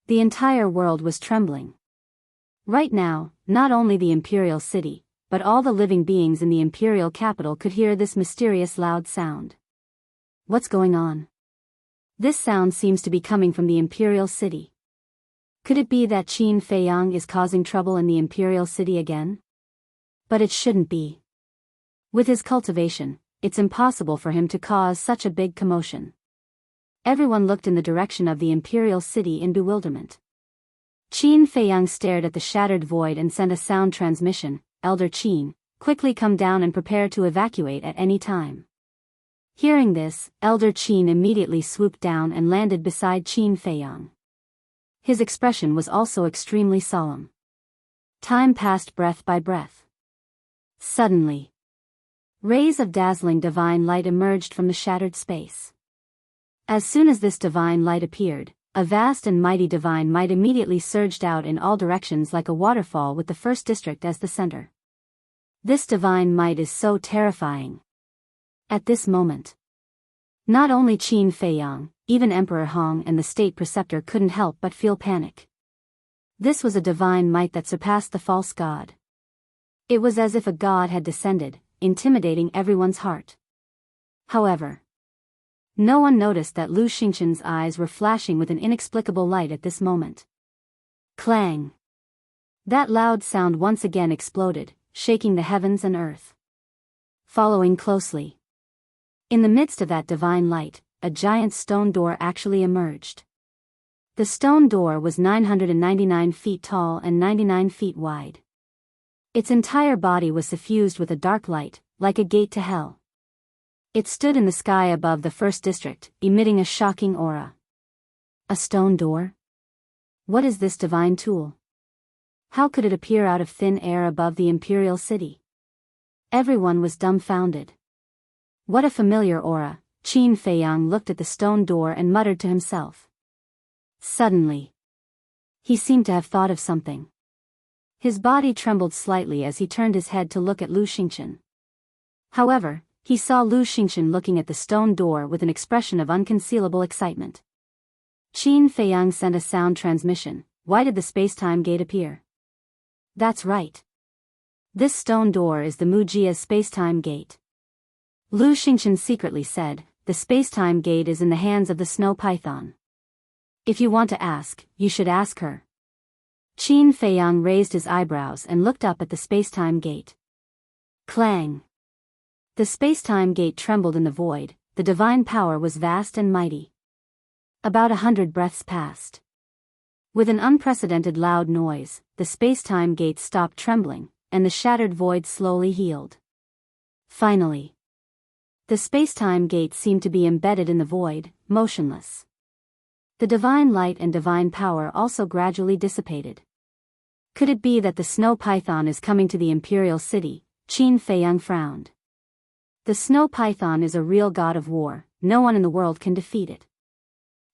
The entire world was trembling. Right now, not only the imperial city, but all the living beings in the imperial capital could hear this mysterious loud sound. What's going on? This sound seems to be coming from the imperial city. Could it be that Qin Feiyang is causing trouble in the imperial city again? But it shouldn't be. With his cultivation, it's impossible for him to cause such a big commotion. Everyone looked in the direction of the imperial city in bewilderment. Qin Feiyang stared at the shattered void and sent a sound transmission, "Elder Qin, quickly come down and prepare to evacuate at any time." Hearing this, Elder Qin immediately swooped down and landed beside Qin Feiyang. His expression was also extremely solemn. Time passed breath by breath. Suddenly, rays of dazzling divine light emerged from the shattered space. As soon as this divine light appeared, a vast and mighty divine might immediately surged out in all directions like a waterfall with the 1st district as the center. This divine might is so terrifying. At this moment, not only Qin Feiyang, even Emperor Hong and the state preceptor couldn't help but feel panic. This was a divine might that surpassed the false god. It was as if a god had descended, intimidating everyone's heart. However, no one noticed that Lu Xingchen's eyes were flashing with an inexplicable light at this moment. Clang! That loud sound once again exploded, shaking the heavens and earth. Following closely. In the midst of that divine light, a giant stone door actually emerged. The stone door was 999 feet tall and 99 feet wide. Its entire body was suffused with a dark light, like a gate to hell. It stood in the sky above the first district, emitting a shocking aura. A stone door? What is this divine tool? How could it appear out of thin air above the imperial city? Everyone was dumbfounded. What a familiar aura. Qin Feiyang looked at the stone door and muttered to himself. Suddenly, he seemed to have thought of something. His body trembled slightly as he turned his head to look at Lu Xingchen. However, he saw Lu Xingchen looking at the stone door with an expression of unconcealable excitement. Qin Feiyang sent a sound transmission. Why did the space-time gate appear? That's right. This stone door is the Mujia's space-time gate. Lu Xingchen secretly said, the space-time gate is in the hands of the snow python. If you want to ask, you should ask her. Qin Feiyang raised his eyebrows and looked up at the space-time gate. Clang! The space-time gate trembled in the void. The divine power was vast and mighty. About 100 breaths passed. With an unprecedented loud noise, the space-time gate stopped trembling, and the shattered void slowly healed. Finally, the space-time gate seemed to be embedded in the void, motionless. The divine light and divine power also gradually dissipated. Could it be that the snow python is coming to the imperial city? Qin Feiyang frowned. The snow python is a real god of war. No one in the world can defeat it.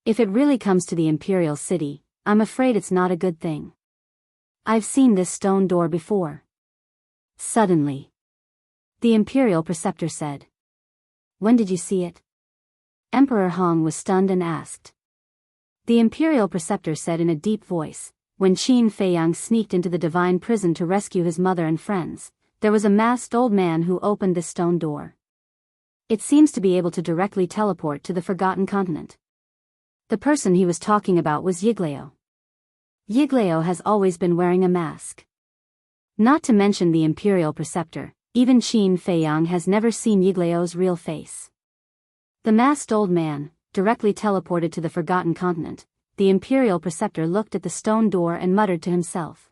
If it really comes to the imperial city, I'm afraid it's not a good thing. I've seen this stone door before. Suddenly, the imperial preceptor said. When did you see it? Emperor Hong was stunned and asked. The imperial preceptor said in a deep voice, when Qin Feiyang sneaked into the divine prison to rescue his mother and friends, there was a masked old man who opened this stone door. It seems to be able to directly teleport to the Forgotten Continent. The person he was talking about was Yigleo. Yigleo has always been wearing a mask. Not to mention the imperial preceptor, even Qin Feiyang has never seen Yigleo's real face. The masked old man, directly teleported to the Forgotten Continent. The imperial preceptor looked at the stone door and muttered to himself.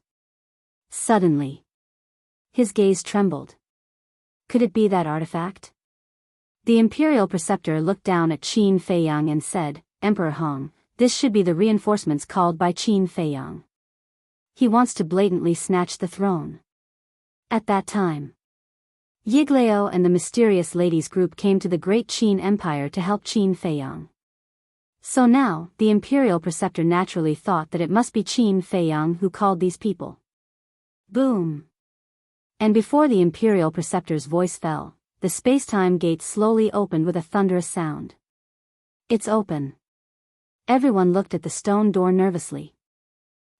Suddenly, his gaze trembled. Could it be that artifact? The imperial preceptor looked down at Qin Feiyang and said, Emperor Hong, this should be the reinforcements called by Qin Feiyang. He wants to blatantly snatch the throne. At that time, Yigleo and the mysterious ladies group came to the great Qin Empire to help Qin Feiyang. So now, the imperial preceptor naturally thought that it must be Qin Feiyang who called these people. Boom! And before the imperial preceptor's voice fell, the space-time gate slowly opened with a thunderous sound. It's open. Everyone looked at the stone door nervously.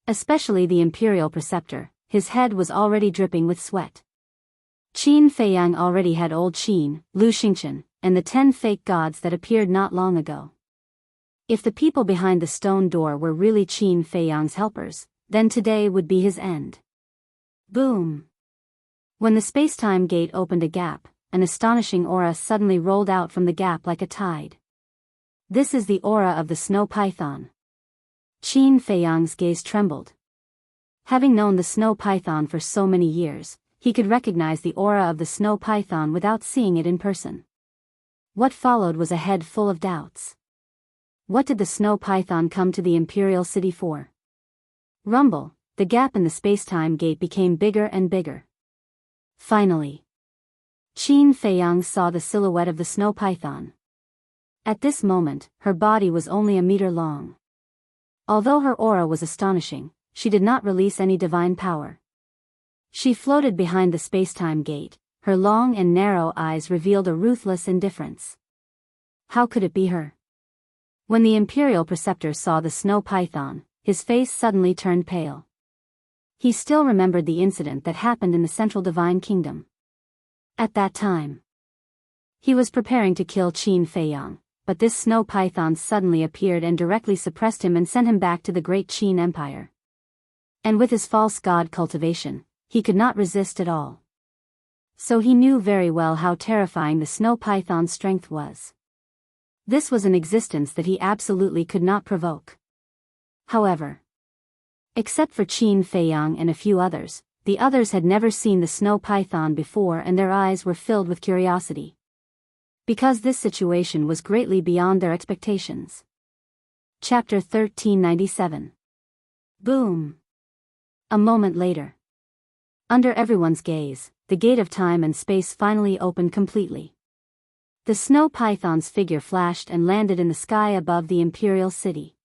Especially the imperial preceptor, his head was already dripping with sweat. Qin Feiyang already had old Qin, Lu Xingchen, and the 10 fake gods that appeared not long ago. If the people behind the stone door were really Qin Feiyang's helpers, then today would be his end. Boom! When the space-time gate opened a gap, an astonishing aura suddenly rolled out from the gap like a tide. This is the aura of the snow python. Qin Feiyang's gaze trembled. Having known the snow python for so many years, he could recognize the aura of the snow python without seeing it in person. What followed was a head full of doubts. What did the snow python come to the imperial city for? Rumble, the gap in the space-time gate became bigger and bigger. Finally, Qin Feiyang saw the silhouette of the snow python. At this moment, her body was only a meter long. Although her aura was astonishing, she did not release any divine power. She floated behind the space-time gate. Her long and narrow eyes revealed a ruthless indifference. How could it be her? When the imperial preceptor saw the snow python, his face suddenly turned pale. He still remembered the incident that happened in the Central Divine Kingdom. At that time, he was preparing to kill Qin Feiyang, but this snow python suddenly appeared and directly suppressed him and sent him back to the great Qin Empire. And with his false god cultivation, he could not resist at all. So he knew very well how terrifying the snow python's strength was. This was an existence that he absolutely could not provoke. However, except for Qin Feiyang and a few others, the others had never seen the snow python before, and their eyes were filled with curiosity. Because this situation was greatly beyond their expectations. Chapter 1397. Boom! A moment later. Under everyone's gaze, the gate of time and space finally opened completely. The snow python's figure flashed and landed in the sky above the imperial city.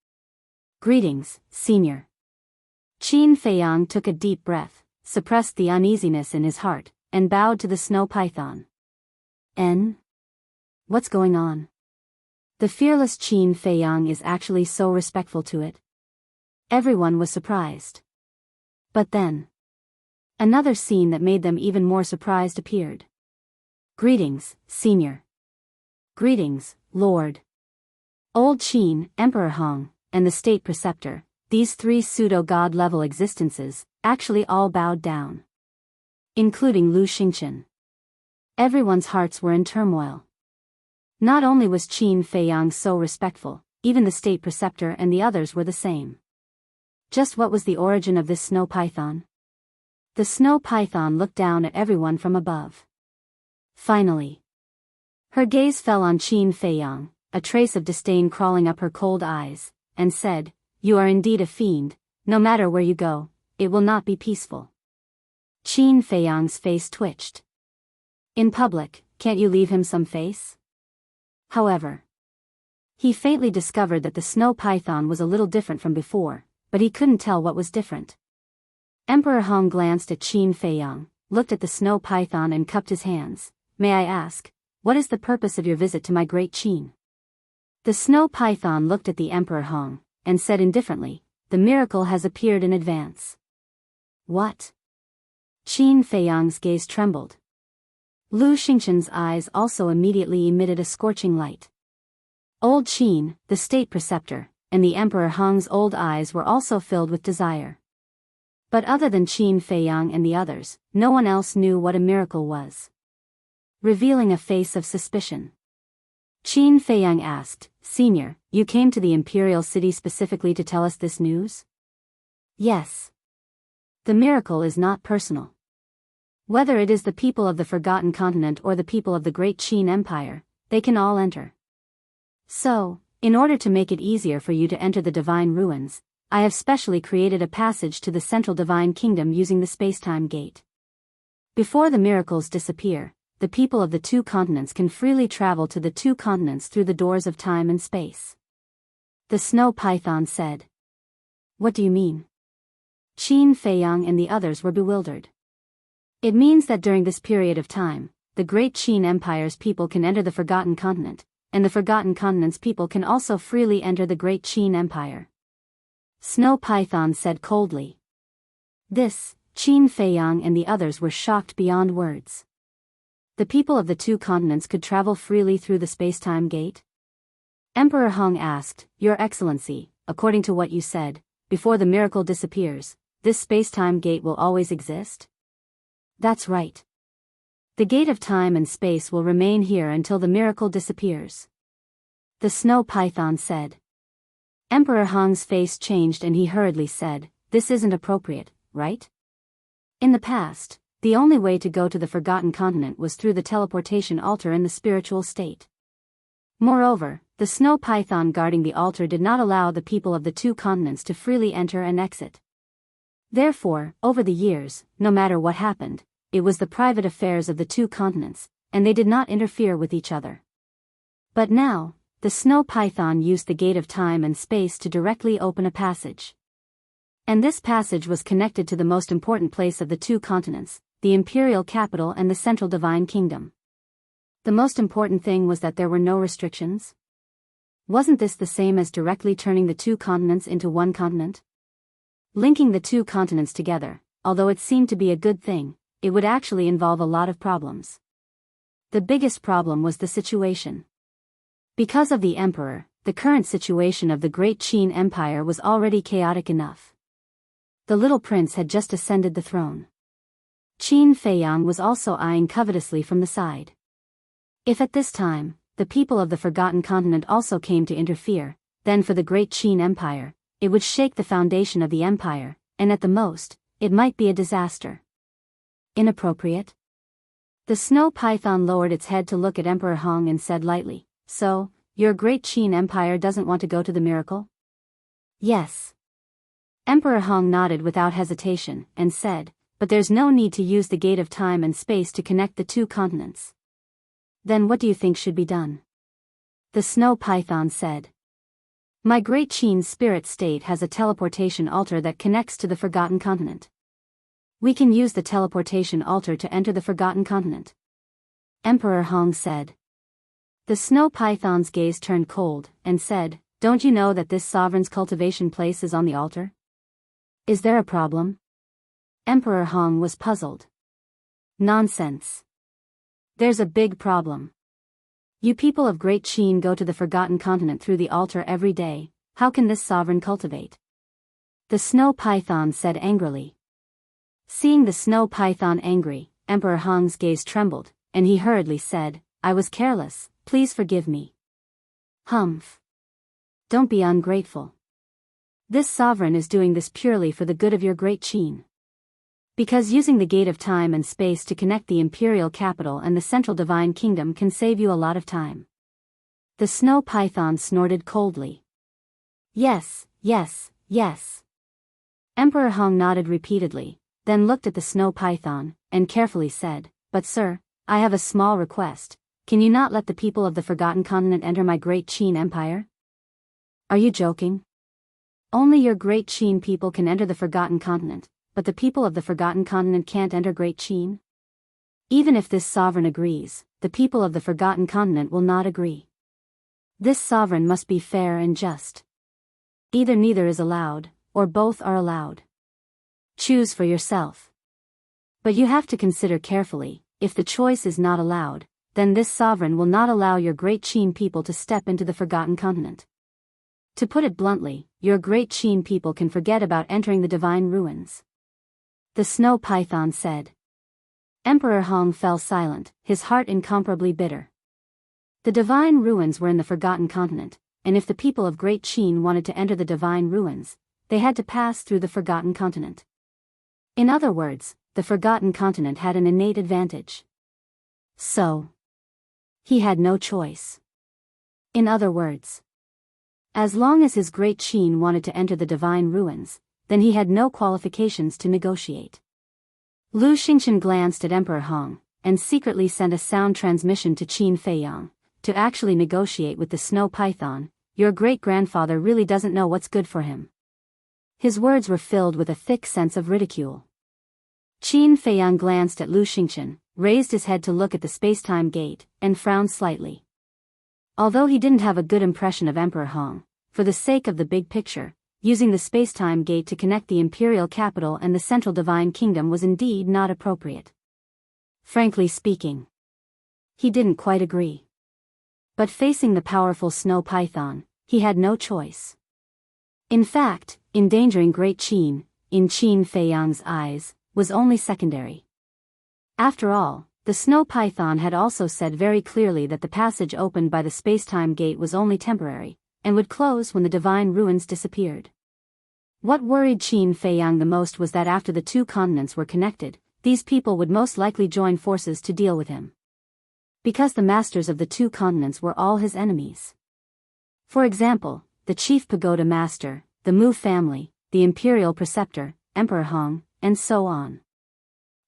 Greetings, Senior. Qin Feiyang took a deep breath, suppressed the uneasiness in his heart, and bowed to the snow python. What's going on? The fearless Qin Feiyang is actually so respectful to it. Everyone was surprised. But then, another scene that made them even more surprised appeared. Greetings, Senior. Greetings, Lord. Old Qin, Emperor Hong, and the State Preceptor, these three pseudo-god level existences, actually all bowed down. Including Lu Xingchen. Everyone's hearts were in turmoil. Not only was Qin Feiyang so respectful, even the State Preceptor and the others were the same. Just what was the origin of this snow python? The snow python looked down at everyone from above. Finally, her gaze fell on Qin Feiyang, a trace of disdain crawling up her cold eyes, and said, "You are indeed a fiend. No matter where you go, it will not be peaceful." Qin Feiyang's face twitched. In public, can't you leave him some face? However, he faintly discovered that the snow python was a little different from before, but he couldn't tell what was different. Emperor Hong glanced at Qin Feiyang, looked at the snow python and cupped his hands. "May I ask, what is the purpose of your visit to my great Qin?" The snow python looked at the Emperor Hong, and said indifferently, "The miracle has appeared in advance." What? Qin Feiyang's gaze trembled. Lu Xingchen's eyes also immediately emitted a scorching light. Old Qin, the State Preceptor, and the Emperor Hong's old eyes were also filled with desire. But other than Qin Feiyang and the others, no one else knew what a miracle was. Revealing a face of suspicion, Qin Feiyang asked, "Senior, you came to the Imperial City specifically to tell us this news?" "Yes. The miracle is not personal. Whether it is the people of the Forgotten Continent or the people of the Great Qin Empire, they can all enter. So, in order to make it easier for you to enter the Divine Ruins, I have specially created a passage to the Central Divine Kingdom using the Spacetime Gate. Before the miracles disappear, the people of the two continents can freely travel to the two continents through the doors of time and space." The snow python said. "What do you mean?" Qin Feiyang and the others were bewildered. "It means that during this period of time, the Great Qin Empire's people can enter the Forgotten Continent, and the Forgotten Continent's people can also freely enter the Great Qin Empire." Snow Python said coldly. This, Qin Feiyang and the others were shocked beyond words. The people of the two continents could travel freely through the Spacetime Gate? Emperor Hong asked, "Your Excellency, according to what you said, before the miracle disappears, this Spacetime Gate will always exist?" "That's right. The Gate of Time and Space will remain here until the miracle disappears," the snow python said. Emperor Hong's face changed and he hurriedly said, "This isn't appropriate, right? In the past, the only way to go to the Forgotten Continent was through the teleportation altar in the spiritual state. Moreover, the snow python guarding the altar did not allow the people of the two continents to freely enter and exit. Therefore, over the years, no matter what happened, it was the private affairs of the two continents, and they did not interfere with each other. But now, the snow python used the Gate of Time and Space to directly open a passage. And this passage was connected to the most important place of the two continents, the imperial capital and the Central Divine Kingdom. The most important thing was that there were no restrictions. Wasn't this the same as directly turning the two continents into one continent? Linking the two continents together, although it seemed to be a good thing, it would actually involve a lot of problems. The biggest problem was the situation. Because of the Emperor, the current situation of the Great Qin Empire was already chaotic enough. The little prince had just ascended the throne. Qin Feiyang was also eyeing covetously from the side. If at this time, the people of the Forgotten Continent also came to interfere, then for the great Qin Empire, it would shake the foundation of the empire, and at the most, it might be a disaster. Inappropriate? The snow python lowered its head to look at Emperor Hong and said lightly, "So, your great Qin Empire doesn't want to go to the miracle?" "Yes." Emperor Hong nodded without hesitation, and said, "But there's no need to use the gate of time and space to connect the two continents." "Then what do you think should be done?" The snow python said. "My great Qin spirit state has a teleportation altar that connects to the Forgotten Continent. We can use the teleportation altar to enter the Forgotten Continent." Emperor Hong said. The snow python's gaze turned cold, and said, "Don't you know that this sovereign's cultivation place is on the altar? Is there a problem?" Emperor Hong was puzzled. "Nonsense. There's a big problem. You people of Great Qin go to the Forgotten Continent through the altar every day, how can this sovereign cultivate?" The snow python said angrily. Seeing the snow python angry, Emperor Hong's gaze trembled, and he hurriedly said, "I was careless, please forgive me." "Humph. Don't be ungrateful. This sovereign is doing this purely for the good of your great Qin. Because using the gate of time and space to connect the imperial capital and the central divine kingdom can save you a lot of time." The snow python snorted coldly. "Yes, yes, yes." Emperor Hong nodded repeatedly, then looked at the snow python, and carefully said, "But sir, I have a small request. Can you not let the people of the Forgotten Continent enter my great Qin Empire?" "Are you joking? Only your great Qin people can enter the Forgotten Continent, but the people of the Forgotten Continent can't enter Great Qin? Even if this sovereign agrees, the people of the Forgotten Continent will not agree. This sovereign must be fair and just. Either neither is allowed, or both are allowed. Choose for yourself. But you have to consider carefully, if the choice is not allowed, then this sovereign will not allow your great Qin people to step into the Forgotten Continent. To put it bluntly, your great Qin people can forget about entering the divine ruins." The snow python said. Emperor Hong fell silent, his heart incomparably bitter. The divine ruins were in the Forgotten Continent, and if the people of Great Qin wanted to enter the divine ruins, they had to pass through the Forgotten Continent. In other words, the Forgotten Continent had an innate advantage. So, he had no choice. In other words, as long as his great Qin wanted to enter the divine ruins, then he had no qualifications to negotiate. Lu Xingchen glanced at Emperor Hong, and secretly sent a sound transmission to Qin Feiyang, to actually negotiate with the snow python. "Your great-grandfather really doesn't know what's good for him." His words were filled with a thick sense of ridicule. Qin Feiyang glanced at Lu Xingchen, raised his head to look at the space-time gate, and frowned slightly. Although he didn't have a good impression of Emperor Hong, for the sake of the big picture, using the space-time gate to connect the imperial capital and the central divine kingdom was indeed not appropriate. Frankly speaking, he didn't quite agree. But facing the powerful snow python, he had no choice. In fact, endangering Great Qin, in Qin Feiyang's eyes, was only secondary. After all, the snow python had also said very clearly that the passage opened by the space-time gate was only temporary, and would close when the divine ruins disappeared. What worried Qin Feiyang the most was that after the two continents were connected, these people would most likely join forces to deal with him. Because the masters of the two continents were all his enemies. For example, the chief pagoda master, the Mu family, the imperial preceptor, Emperor Hong, and so on.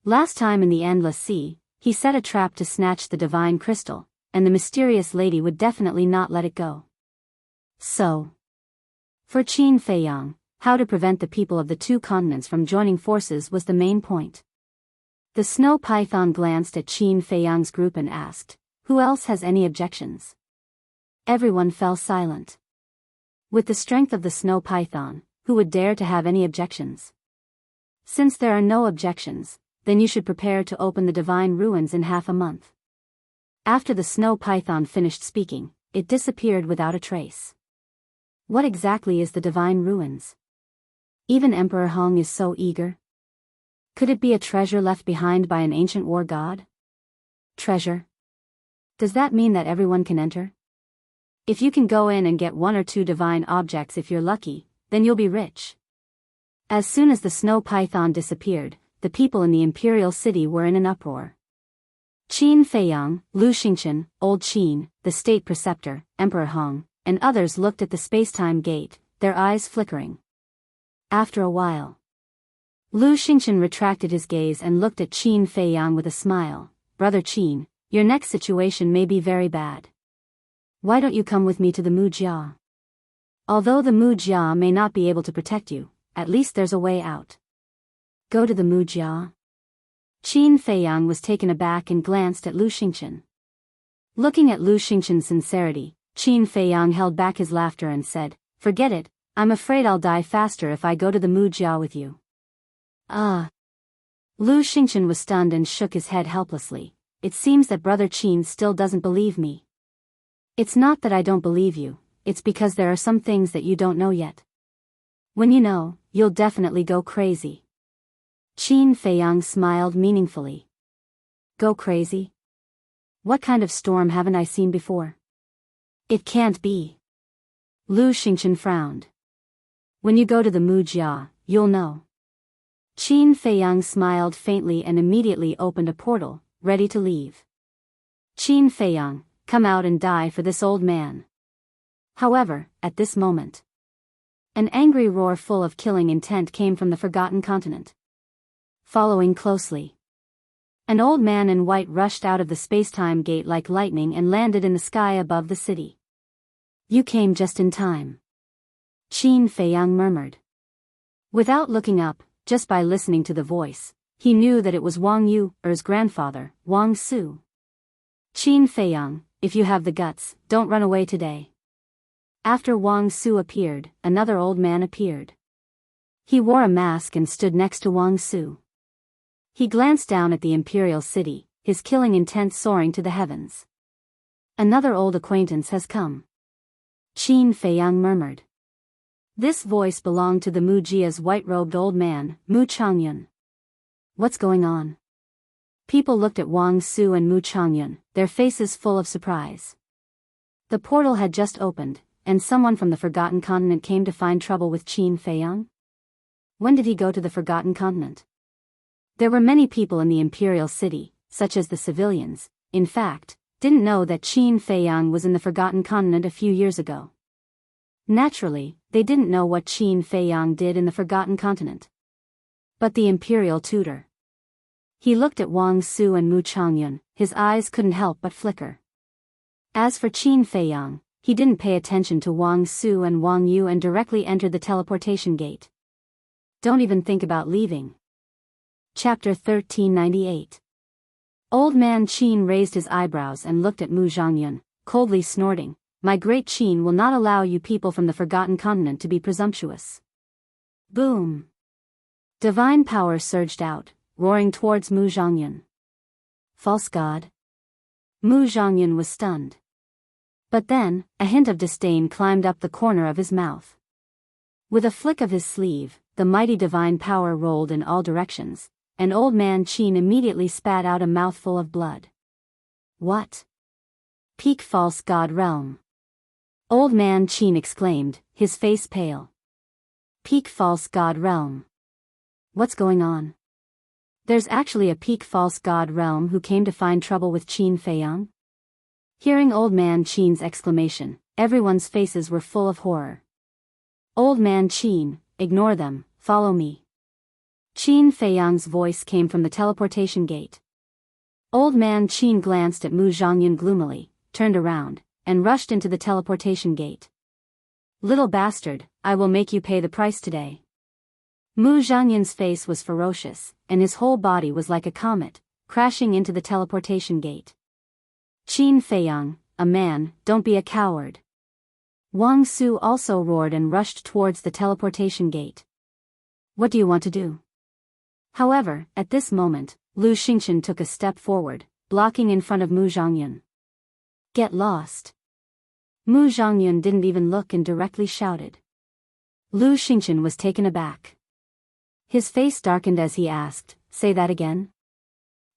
Last time in the Endless Sea, he set a trap to snatch the divine crystal, and the mysterious lady would definitely not let it go. So, for Qin Feiyang, how to prevent the people of the two continents from joining forces was the main point. The snow python glanced at Qin Feiyang's group and asked, "Who else has any objections?" Everyone fell silent. With the strength of the snow python, who would dare to have any objections? Since there are no objections, then you should prepare to open the divine ruins in half a month. After the snow python finished speaking, it disappeared without a trace. What exactly is the divine ruins? Even Emperor Hong is so eager. Could it be a treasure left behind by an ancient war god? Treasure? Does that mean that everyone can enter? If you can go in and get 1 or 2 divine objects if you're lucky, then you'll be rich. As soon as the snow python disappeared, the people in the imperial city were in an uproar. Qin Feiyang, Lu Xingchen, Old Qin, the state preceptor, Emperor Hong, and others looked at the spacetime gate, their eyes flickering. After a while, Lu Xingchen retracted his gaze and looked at Qin Feiyang with a smile. Brother Qin, your next situation may be very bad. Why don't you come with me to the Mujia? Although the Mujia may not be able to protect you, at least there's a way out. Go to the Mujia? Qin Feiyang was taken aback and glanced at Lu Xingchen. Looking at Lu Xingchen's sincerity, Qin Feiyang held back his laughter and said, "Forget it, I'm afraid I'll die faster if I go to the Mujia with you." Lu Xingchen was stunned and shook his head helplessly. It seems that Brother Qin still doesn't believe me. It's not that I don't believe you, it's because there are some things that you don't know yet. When you know, you'll definitely go crazy. Qin Feiyang smiled meaningfully. Go crazy? What kind of storm haven't I seen before? It can't be. Lu Xingchen frowned. When you go to the Mujia, you'll know. Qin Feiyang smiled faintly and immediately opened a portal, ready to leave. Qin Feiyang, come out and die for this old man. However, at this moment, an angry roar full of killing intent came from the Forgotten Continent. Following closely, an old man in white rushed out of the spacetime gate like lightning and landed in the sky above the city. You came just in time, Qin Feiyang murmured. Without looking up, just by listening to the voice, he knew that it was Wang Yu's grandfather, Wang Su. Qin Feiyang, if you have the guts, don't run away today. After Wang Su appeared, another old man appeared. He wore a mask and stood next to Wang Su. He glanced down at the imperial city, his killing intent soaring to the heavens. Another old acquaintance has come, Qin Feiyang murmured. This voice belonged to the Mujia's white-robed old man, Mu Changyun. What's going on? People looked at Wang Su and Mu Changyun, their faces full of surprise. The portal had just opened, and someone from the Forgotten Continent came to find trouble with Qin Feiyang? When did he go to the Forgotten Continent? There were many people in the imperial city, such as the civilians, in fact, didn't know that Qin Feiyang was in the Forgotten Continent a few years ago. Naturally, they didn't know what Qin Feiyang did in the Forgotten Continent. But the imperial tutor. He looked at Wang Su and Mu Changyun, his eyes couldn't help but flicker. As for Qin Feiyang, he didn't pay attention to Wang Su and Wang Yu and directly entered the teleportation gate. Don't even think about leaving. Chapter 1398. Old man Qin raised his eyebrows and looked at Mu Zhangyun, coldly snorting, "My great Qin will not allow you people from the Forgotten Continent to be presumptuous." Boom! Divine power surged out, roaring towards Mu Zhangyun. False god? Mu Zhangyun was stunned. But then, a hint of disdain climbed up the corner of his mouth. With a flick of his sleeve, the mighty divine power rolled in all directions, and old man Qin immediately spat out a mouthful of blood. What? Peak false god realm. Old man Qin exclaimed, his face pale. Peak false god realm. What's going on? There's actually a peak false god realm who came to find trouble with Qin Feiyang? Hearing old man Qin's exclamation, everyone's faces were full of horror. Old man Qin, ignore them, follow me. Qin Feiyang's voice came from the teleportation gate. Old man Qin glanced at Mu Zhangyun gloomily, turned around, and rushed into the teleportation gate. Little bastard, I will make you pay the price today. Mu Zhangyun's face was ferocious, and his whole body was like a comet, crashing into the teleportation gate. Qin Feiyang, a man, don't be a coward. Wang Su also roared and rushed towards the teleportation gate. What do you want to do? However, at this moment, Lu Xingchen took a step forward, blocking in front of Mu Zhangyun. Get lost. Mu Zhangyun didn't even look and directly shouted. Lu Xingchen was taken aback. His face darkened as he asked, "Say that again?"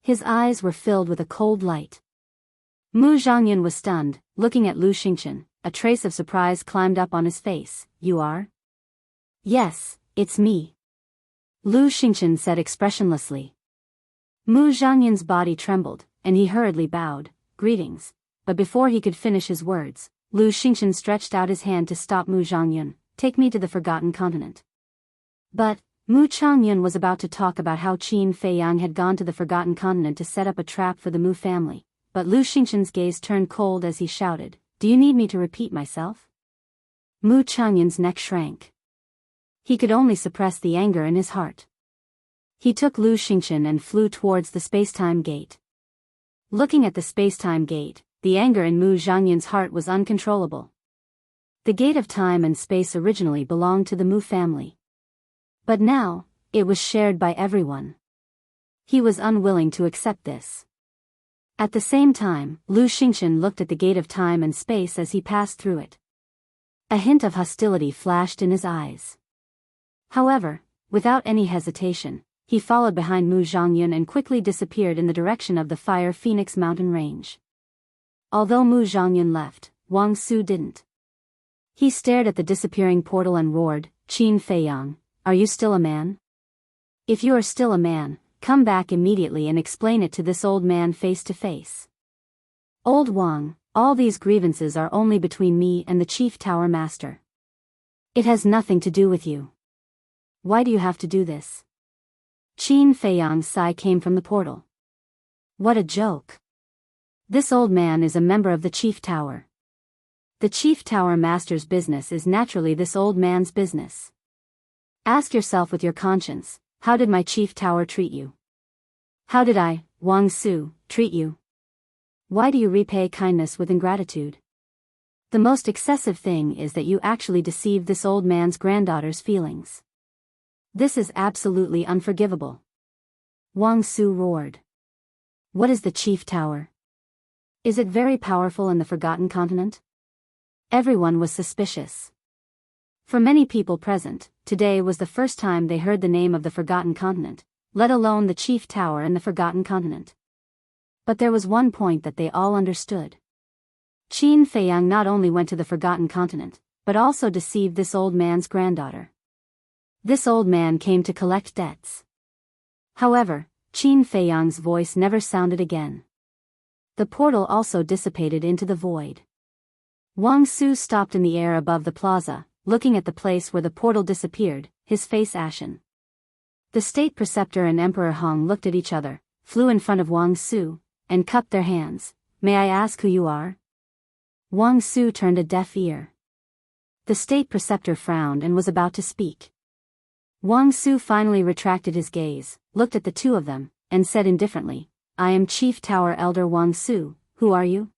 His eyes were filled with a cold light. Mu Zhangyan was stunned, looking at Lu Xingchen. A trace of surprise climbed up on his face. "You are?" "Yes, it's me," Lu Xingchen said expressionlessly. Mu Zhangyan's body trembled, and he hurriedly bowed, "Greetings," but before he could finish his words, Lu Xingchen stretched out his hand to stop Mu Zhangyan. "Take me to the Forgotten Continent." But Mu Changyun was about to talk about how Qin Feiyang had gone to the Forgotten Continent to set up a trap for the Mu family, but Lu Xingchen's gaze turned cold as he shouted, "Do you need me to repeat myself?" Mu Changyun's neck shrank. He could only suppress the anger in his heart. He took Lu Xingchen and flew towards the space-time gate. Looking at the space-time gate, the anger in Mu Zhangyan's heart was uncontrollable. The gate of time and space originally belonged to the Mu family. But now, it was shared by everyone. He was unwilling to accept this. At the same time, Lu Xingchen looked at the gate of time and space as he passed through it. A hint of hostility flashed in his eyes. However, without any hesitation, he followed behind Mu Zhangyan and quickly disappeared in the direction of the Fire Phoenix mountain range. Although Mu Zhangyan left, Wang Su didn't. He stared at the disappearing portal and roared, "Qin Feiyang, are you still a man? If you are still a man, come back immediately and explain it to this old man face to face." "Old Wang, all these grievances are only between me and the Chief Tower Master. It has nothing to do with you. Why do you have to do this?" Qin Feiyang's sigh came from the portal. "What a joke. This old man is a member of the Chief Tower. The Chief Tower Master's business is naturally this old man's business. Ask yourself with your conscience, how did my Chief Tower treat you? How did I, Wang Su, treat you? Why do you repay kindness with ingratitude? The most excessive thing is that you actually deceived this old man's granddaughter's feelings. This is absolutely unforgivable." Wang Su roared. "What is the Chief Tower? Is it very powerful in the Forgotten Continent?" Everyone was suspicious. For many people present, today was the first time they heard the name of the Forgotten Continent, let alone the Chief Tower in the Forgotten Continent. But there was one point that they all understood. Qin Feiyang not only went to the Forgotten Continent, but also deceived this old man's granddaughter. This old man came to collect debts. However, Qin Feiyang's voice never sounded again. The portal also dissipated into the void. Wang Su stopped in the air above the plaza, looking at the place where the portal disappeared, his face ashen. The state preceptor and Emperor Hong looked at each other, flew in front of Wang Su, and cupped their hands. "May I ask who you are?" Wang Su turned a deaf ear. The state preceptor frowned and was about to speak. Wang Su finally retracted his gaze, looked at the two of them, and said indifferently, "I am Chief Tower Elder Wang Su, who are you?"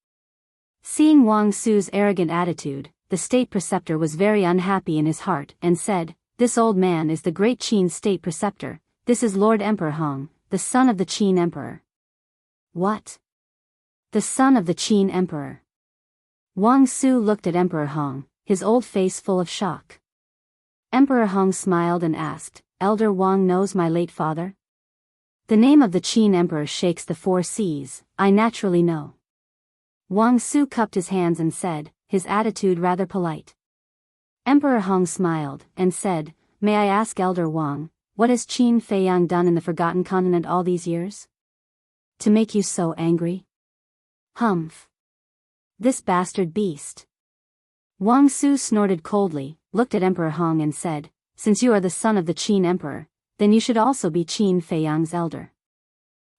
Seeing Wang Su's arrogant attitude, the state preceptor was very unhappy in his heart and said, "This old man is the great Qin state preceptor, this is Lord Emperor Hong, the son of the Qin Emperor." "What? The son of the Qin Emperor?" Wang Su looked at Emperor Hong, his old face full of shock. Emperor Hong smiled and asked, "Elder Wang knows my late father?" "The name of the Qin Emperor shakes the four seas, I naturally know." Wang Su cupped his hands and said, his attitude rather polite. Emperor Hong smiled, and said, "May I ask Elder Wang, what has Qin Feiyang done in the Forgotten Continent all these years? To make you so angry?" "Humph. This bastard beast." Wang Su snorted coldly, looked at Emperor Hong and said, "Since you are the son of the Qin Emperor, then you should also be Qin Feiyang's elder.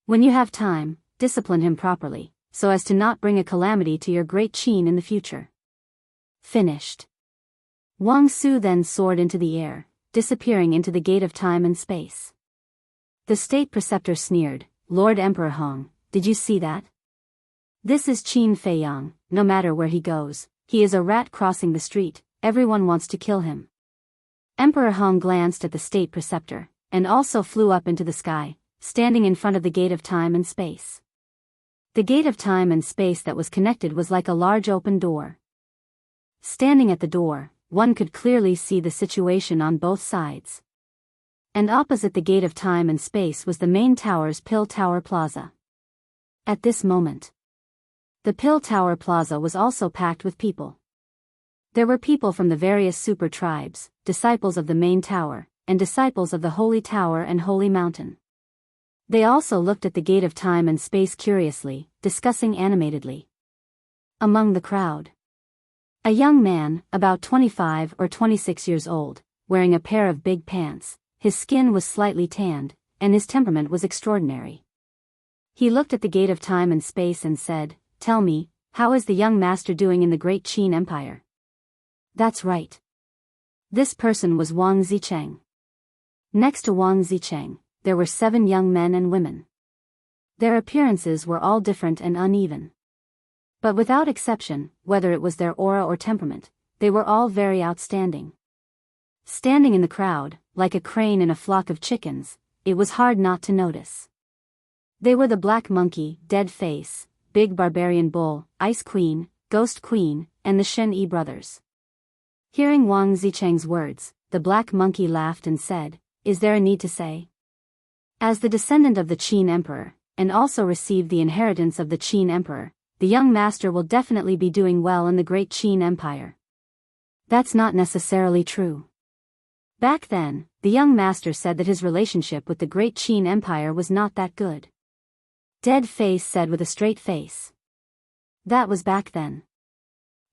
When you have time, discipline him properly, so as to not bring a calamity to your great Qin in the future." Finished. Wang Su then soared into the air, disappearing into the gate of time and space. The state preceptor sneered, "Lord Emperor Hong, did you see that? This is Qin Feiyang, no matter where he goes, he is a rat crossing the street, everyone wants to kill him." Emperor Hong glanced at the state preceptor, and also flew up into the sky, standing in front of the gate of time and space. The gate of time and space that was connected was like a large open door. Standing at the door, one could clearly see the situation on both sides. And opposite the gate of time and space was the main tower's Pill Tower Plaza. At this moment, the Pill Tower Plaza was also packed with people. There were people from the various super tribes, disciples of the main tower, and disciples of the Holy Tower and Holy Mountain. They also looked at the gate of time and space curiously, discussing animatedly. Among the crowd, a young man, about 25 or 26 years old, wearing a pair of big pants. His skin was slightly tanned, and his temperament was extraordinary. He looked at the gate of time and space and said, "Tell me, how is the young master doing in the great Qin Empire?" That's right. This person was Wang Zicheng. Next to Wang Zicheng, there were 7 young men and women. Their appearances were all different and uneven. But without exception, whether it was their aura or temperament, they were all very outstanding. Standing in the crowd, like a crane in a flock of chickens, it was hard not to notice. They were the Black Monkey, Dead Face, Big Barbarian Bull, Ice Queen, Ghost Queen, and the Shen Yi brothers. Hearing Wang Zicheng's words, the Black Monkey laughed and said, "Is there a need to say? As the descendant of the Qin Emperor, and also received the inheritance of the Qin Emperor, the young master will definitely be doing well in the great Qin Empire." That's not necessarily true. Back then, the young master said that his relationship with the great Qin Empire was not that good. Dead Face said with a straight face. That was back then.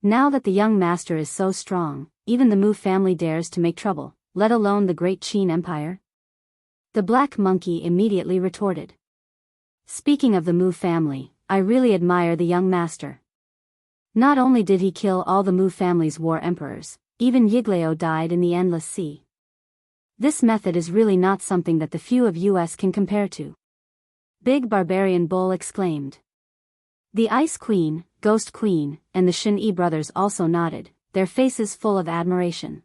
Now that the young master is so strong, even the Mu family dares to make trouble, let alone the great Qin Empire? The Black Monkey immediately retorted. Speaking of the Mu family, I really admire the young master. Not only did he kill all the Mu family's war emperors, even Yiglao died in the Endless Sea. This method is really not something that the few of us can compare to. Big Barbarian Bull exclaimed. The Ice Queen, Ghost Queen, and the Shen Yi brothers also nodded, their faces full of admiration.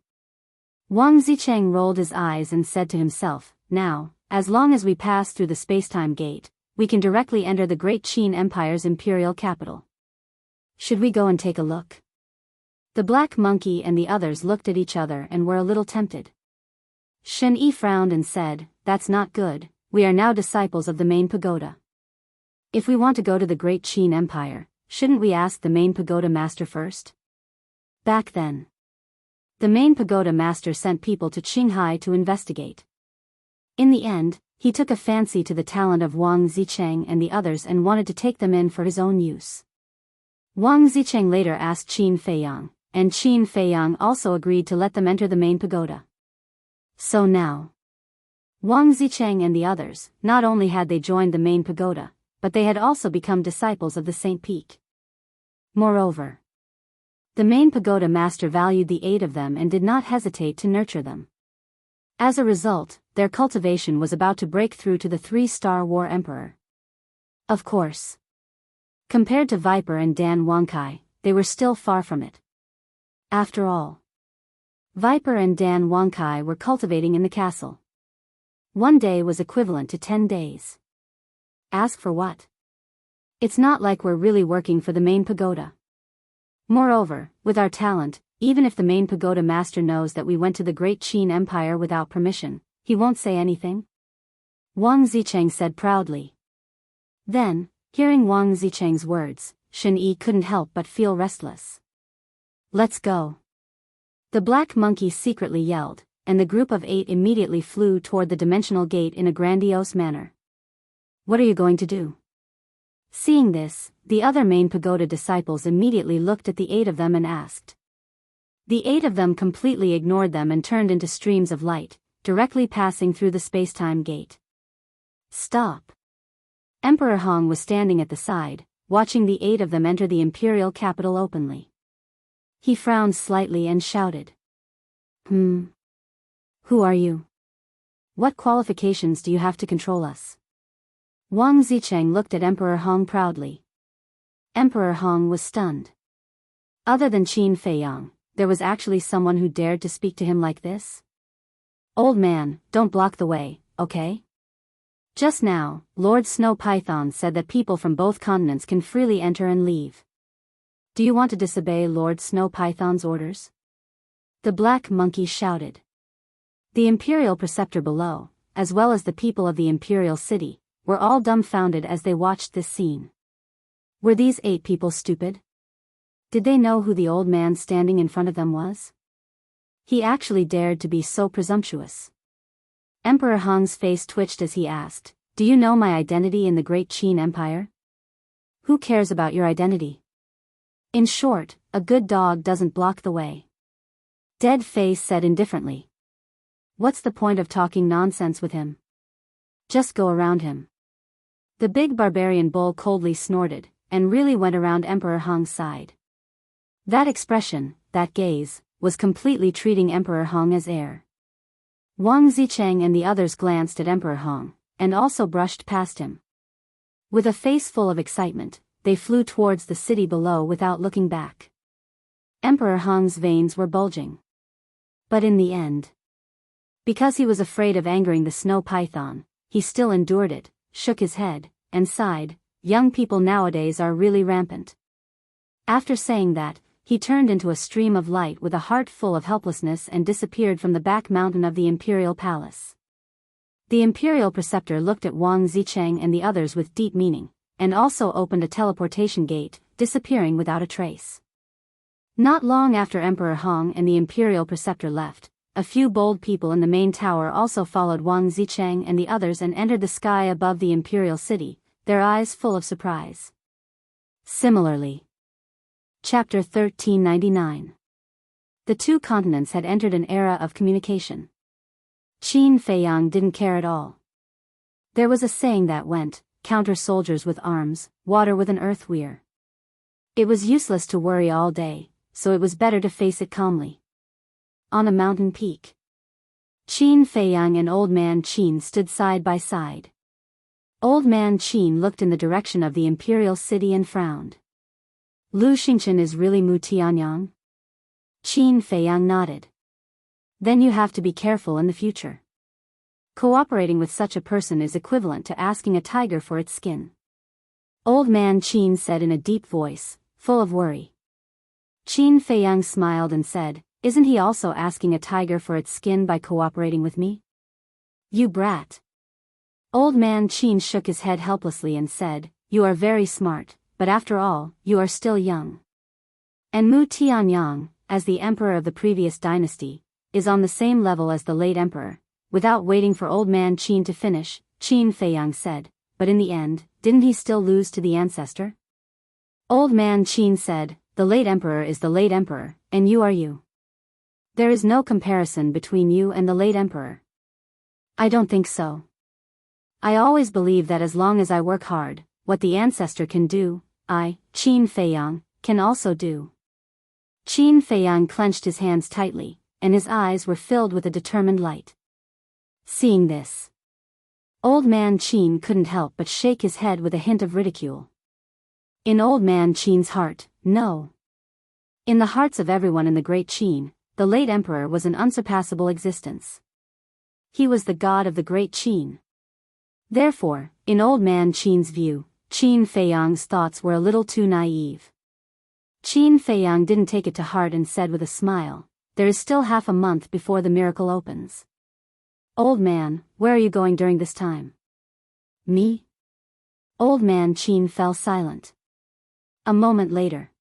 Wang Zicheng rolled his eyes and said to himself, "Now, as long as we pass through the spacetime gate, we can directly enter the great Qin Empire's imperial capital. Should we go and take a look?" The Black Monkey and the others looked at each other and were a little tempted. Shen Yi frowned and said, "That's not good, we are now disciples of the main pagoda. If we want to go to the great Qin Empire, shouldn't we ask the main pagoda master first?" Back then, the main pagoda master sent people to Qinghai to investigate. In the end, he took a fancy to the talent of Wang Zicheng and the others and wanted to take them in for his own use. Wang Zicheng later asked Qin Feiyang, and Qin Feiyang also agreed to let them enter the main pagoda. So now, Wang Zicheng and the others, not only had they joined the main pagoda, but they had also become disciples of the Saint Peak. Moreover, the main pagoda master valued the 8 of them and did not hesitate to nurture them. As a result, their cultivation was about to break through to the 3-star war emperor. Of course, compared to Viper and Dan Wankai, they were still far from it. After all, Viper and Dan Wankai were cultivating in the castle. 1 day was equivalent to 10 days. Ask for what? It's not like we're really working for the main pagoda. Moreover, with our talent, even if the main pagoda master knows that we went to the great Qin Empire without permission, he won't say anything. Wang Zicheng said proudly. Then, hearing Wang Zicheng's words, Shen Yi couldn't help but feel restless. Let's go. The Black Monkey secretly yelled, and the group of 8 immediately flew toward the dimensional gate in a grandiose manner. What are you going to do? Seeing this, the other main pagoda disciples immediately looked at the 8 of them and asked. The 8 of them completely ignored them and turned into streams of light, directly passing through the spacetime gate. Stop. Emperor Hong was standing at the side, watching the 8 of them enter the imperial capital openly. He frowned slightly and shouted. Who are you? What qualifications do you have to control us? Wang Zicheng looked at Emperor Hong proudly. Emperor Hong was stunned. Other than Qin Feiyang, there was actually someone who dared to speak to him like this? Old man, don't block the way, okay? Just now, Lord Snow Python said that people from both continents can freely enter and leave. Do you want to disobey Lord Snow Python's orders? The black monkey shouted. The imperial preceptor below, as well as the people of the imperial city, were all dumbfounded as they watched this scene. Were these 8 people stupid? Did they know who the old man standing in front of them was? He actually dared to be so presumptuous. Emperor Hong's face twitched as he asked, "Do you know my identity in the Great Qin Empire?" "Who cares about your identity? In short, a good dog doesn't block the way." Dead Face said indifferently. "What's the point of talking nonsense with him? Just go around him." The big barbarian bull coldly snorted, and really went around Emperor Hong's side. That expression, that gaze, was completely treating Emperor Hong as air. Wang Zicheng and the others glanced at Emperor Hong, and also brushed past him. With a face full of excitement, they flew towards the city below without looking back. Emperor Hong's veins were bulging. But in the end, because he was afraid of angering the snow python, he still endured it, shook his head, and sighed. Young people nowadays are really rampant. After saying that, he turned into a stream of light with a heart full of helplessness and disappeared from the back mountain of the imperial palace. The imperial preceptor looked at Wang Zicheng and the others with deep meaning, and also opened a teleportation gate, disappearing without a trace. Not long after Emperor Hong and the imperial preceptor left, a few bold people in the main tower also followed Wang Zicheng and the others and entered the sky above the imperial city, their eyes full of surprise. Similarly. Chapter 1399. The 2 continents had entered an era of communication. Qin Feiyang didn't care at all. There was a saying that went, "Counter soldiers with arms, water with an earth weir." It was useless to worry all day, so it was better to face it calmly. On a mountain peak, Qin Feiyang and Old Man Qin stood side by side. Old Man Qin looked in the direction of the imperial city and frowned. "Lu Xingchen is really Mu Tianyang?" Qin Feiyang nodded. "Then you have to be careful in the future. Cooperating with such a person is equivalent to asking a tiger for its skin." Old Man Qin said in a deep voice, full of worry. Qin Feiyang smiled and said, "Isn't he also asking a tiger for its skin by cooperating with me?" "You brat." Old Man Qin shook his head helplessly and said, "You are very smart, but after all, you are still young. And Mu Tianyang, as the emperor of the previous dynasty, is on the same level as the late emperor." Without waiting for Old Man Qin to finish, Qin Feiyang said, "But in the end, didn't he still lose to the ancestor?" Old Man Qin said, "The late emperor is the late emperor, and you are you. There is no comparison between you and the late emperor." "I don't think so. I always believe that as long as I work hard, what the ancestor can do, I, Qin Feiyang, can also do." Qin Feiyang clenched his hands tightly, and his eyes were filled with a determined light. Seeing this, Old Man Qin couldn't help but shake his head with a hint of ridicule. In Old Man Qin's heart, no. In the hearts of everyone in the Great Qin, the late emperor was an unsurpassable existence. He was the god of the Great Qin. Therefore, in Old Man Qin's view, Qin Feiyang's thoughts were a little too naive. Qin Feiyang didn't take it to heart and said with a smile, "There is still half a month before the miracle opens. Old man, where are you going during this time?" "Me?" Old Man Qin fell silent. A moment later,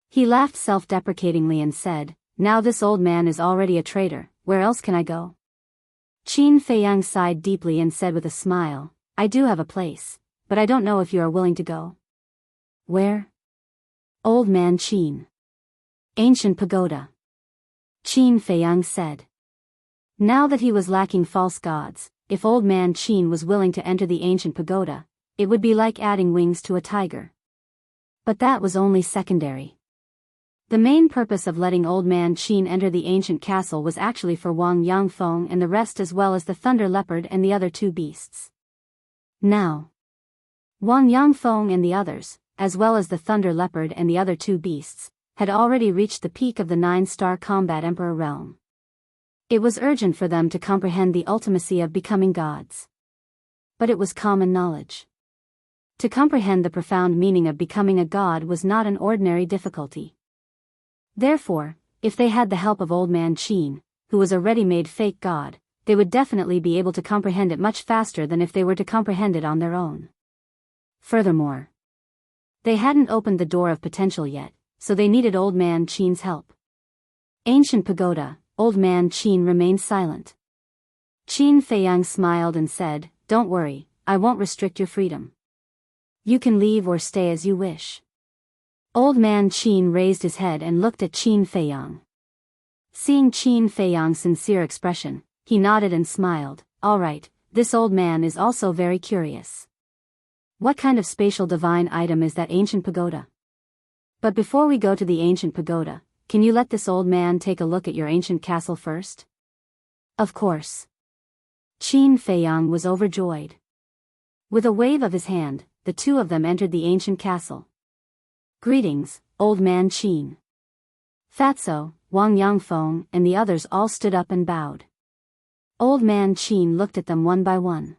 he laughed self-deprecatingly and said, "Now this old man is already a traitor, where else can I go?" Qin Feiyang sighed deeply and said with a smile, "I do have a place, but I don't know if you are willing to go." "Where?" Old Man Qin. "Ancient pagoda," Qin Feiyang said. Now that he was lacking false gods, if Old Man Qin was willing to enter the ancient pagoda, it would be like adding wings to a tiger. But that was only secondary. The main purpose of letting Old Man Qin enter the ancient castle was actually for Wang Yangfeng and the rest, as well as the thunder leopard and the other 2 beasts. Now, Wang Yangfeng and the others, as well as the thunder leopard and the other 2 beasts, had already reached the peak of the 9-star combat emperor realm. It was urgent for them to comprehend the ultimacy of becoming gods. But it was common knowledge. To comprehend the profound meaning of becoming a god was not an ordinary difficulty. Therefore, if they had the help of Old Man Qin, who was a ready-made fake god, they would definitely be able to comprehend it much faster than if they were to comprehend it on their own. Furthermore, they hadn't opened the door of potential yet, so they needed Old Man Qin's help. Ancient Pagoda. Old Man Qin remained silent. Qin Feiyang smiled and said, "Don't worry, I won't restrict your freedom. You can leave or stay as you wish." Old Man Qin raised his head and looked at Qin Feiyang. Seeing Qin Feiyang's sincere expression, he nodded and smiled. "All right, this old man is also very curious. What kind of spatial divine item is that ancient pagoda? But before we go to the ancient pagoda, can you let this old man take a look at your ancient castle first?" "Of course." Qin Feiyang was overjoyed. With a wave of his hand, the two of them entered the ancient castle. "Greetings, Old Man Qin." Fatso, Wang Yangfeng, and the others all stood up and bowed. Old Man Qin looked at them one by one.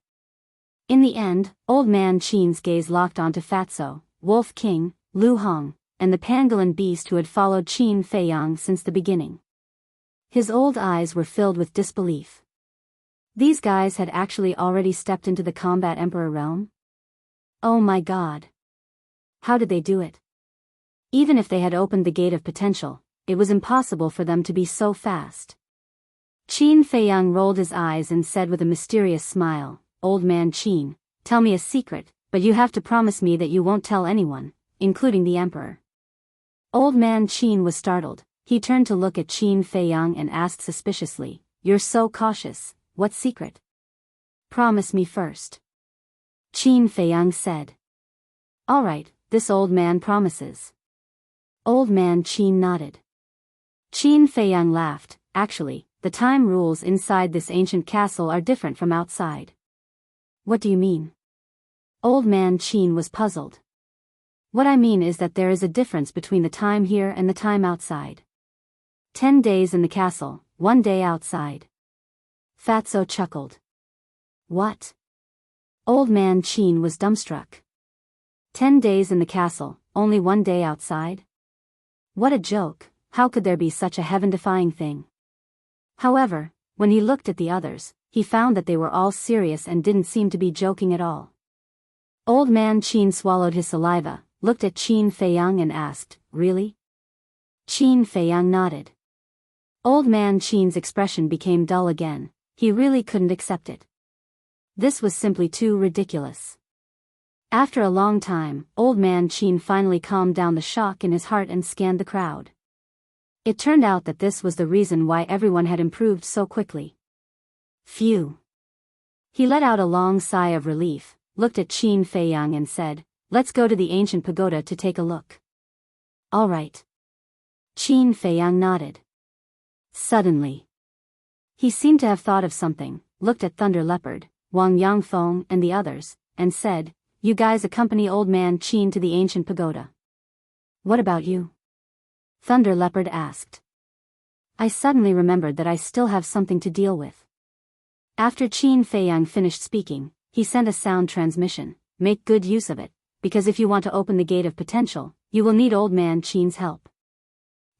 In the end, Old Man Qin's gaze locked onto Fatso, Wolf King, Lu Hong, and the pangolin beast who had followed Qin Feiyang since the beginning. His old eyes were filled with disbelief. These guys had actually already stepped into the combat emperor realm? Oh my god. How did they do it? Even if they had opened the gate of potential, it was impossible for them to be so fast. Qin Feiyang rolled his eyes and said with a mysterious smile, "Old Man Qin, tell me a secret, but you have to promise me that you won't tell anyone, including the emperor." Old Man Qin was startled. He turned to look at Qin Feiyang and asked suspiciously, "You're so cautious, what secret?" "Promise me first." Qin Feiyang said. "All right, this old man promises." Old Man Qin nodded. Qin Feiyang laughed. "Actually, the time rules inside this ancient castle are different from outside." "What do you mean?" Old Man Qin was puzzled. "What I mean is that there is a difference between the time here and the time outside. 10 days in the castle, 1 day outside." Fatso chuckled. "What?" Old Man Qin was dumbstruck. 10 days in the castle, only 1 day outside? What a joke, how could there be such a heaven-defying thing? However, when he looked at the others, he found that they were all serious and didn't seem to be joking at all. Old Man Qin swallowed his saliva, looked at Qin Feiyang and asked, "Really?" Qin Feiyang nodded. Old Man Qin's expression became dull again. He really couldn't accept it. This was simply too ridiculous. After a long time, Old Man Qin finally calmed down the shock in his heart and scanned the crowd. It turned out that this was the reason why everyone had improved so quickly. Phew. He let out a long sigh of relief, looked at Qin Feiyang and said, "Let's go to the ancient pagoda to take a look." "All right." Qin Feiyang nodded. Suddenly, he seemed to have thought of something, looked at Thunder Leopard, Wang Yangfeng and the others, and said, "You guys accompany Old Man Qin to the ancient pagoda." "What about you?" Thunder Leopard asked. "I suddenly remembered that I still have something to deal with." After Qin Feiyang finished speaking, he sent a sound transmission. "Make good use of it, because if you want to open the gate of potential, you will need Old Man Qin's help."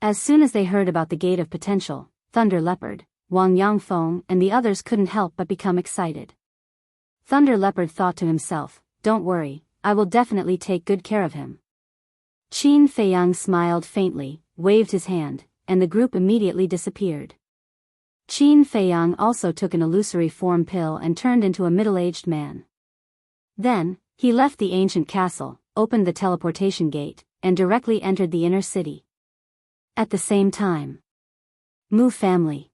As soon as they heard about the gate of potential, Thunder Leopard, Wang Yangfeng and the others couldn't help but become excited. Thunder Leopard thought to himself, "Don't worry, I will definitely take good care of him." Qin Feiyang smiled faintly, waved his hand, and the group immediately disappeared. Qin Feiyang also took an illusory form pill and turned into a middle-aged man. Then, he left the ancient castle, opened the teleportation gate, and directly entered the inner city. At the same time, Mu family.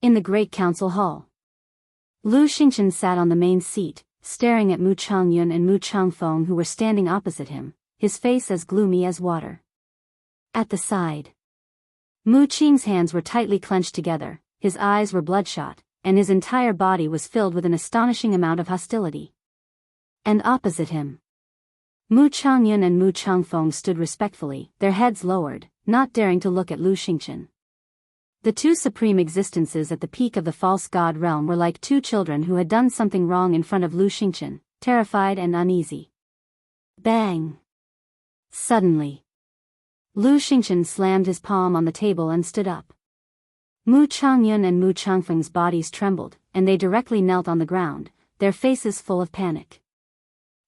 In the Great Council Hall. Lu Xingchen sat on the main seat, staring at Mu Changyun and Mu Changfeng who were standing opposite him, his face as gloomy as water. At the side, Mu Qing's hands were tightly clenched together, his eyes were bloodshot, and his entire body was filled with an astonishing amount of hostility. And opposite him, Mu Changyun and Mu Changfeng stood respectfully, their heads lowered, not daring to look at Lu Xingchen. The two supreme existences at the peak of the false god realm were like two children who had done something wrong in front of Lu Xingchen, terrified and uneasy. Bang! Suddenly, Lu Xingchen slammed his palm on the table and stood up. Mu Changyun and Mu Changfeng's bodies trembled, and they directly knelt on the ground, their faces full of panic.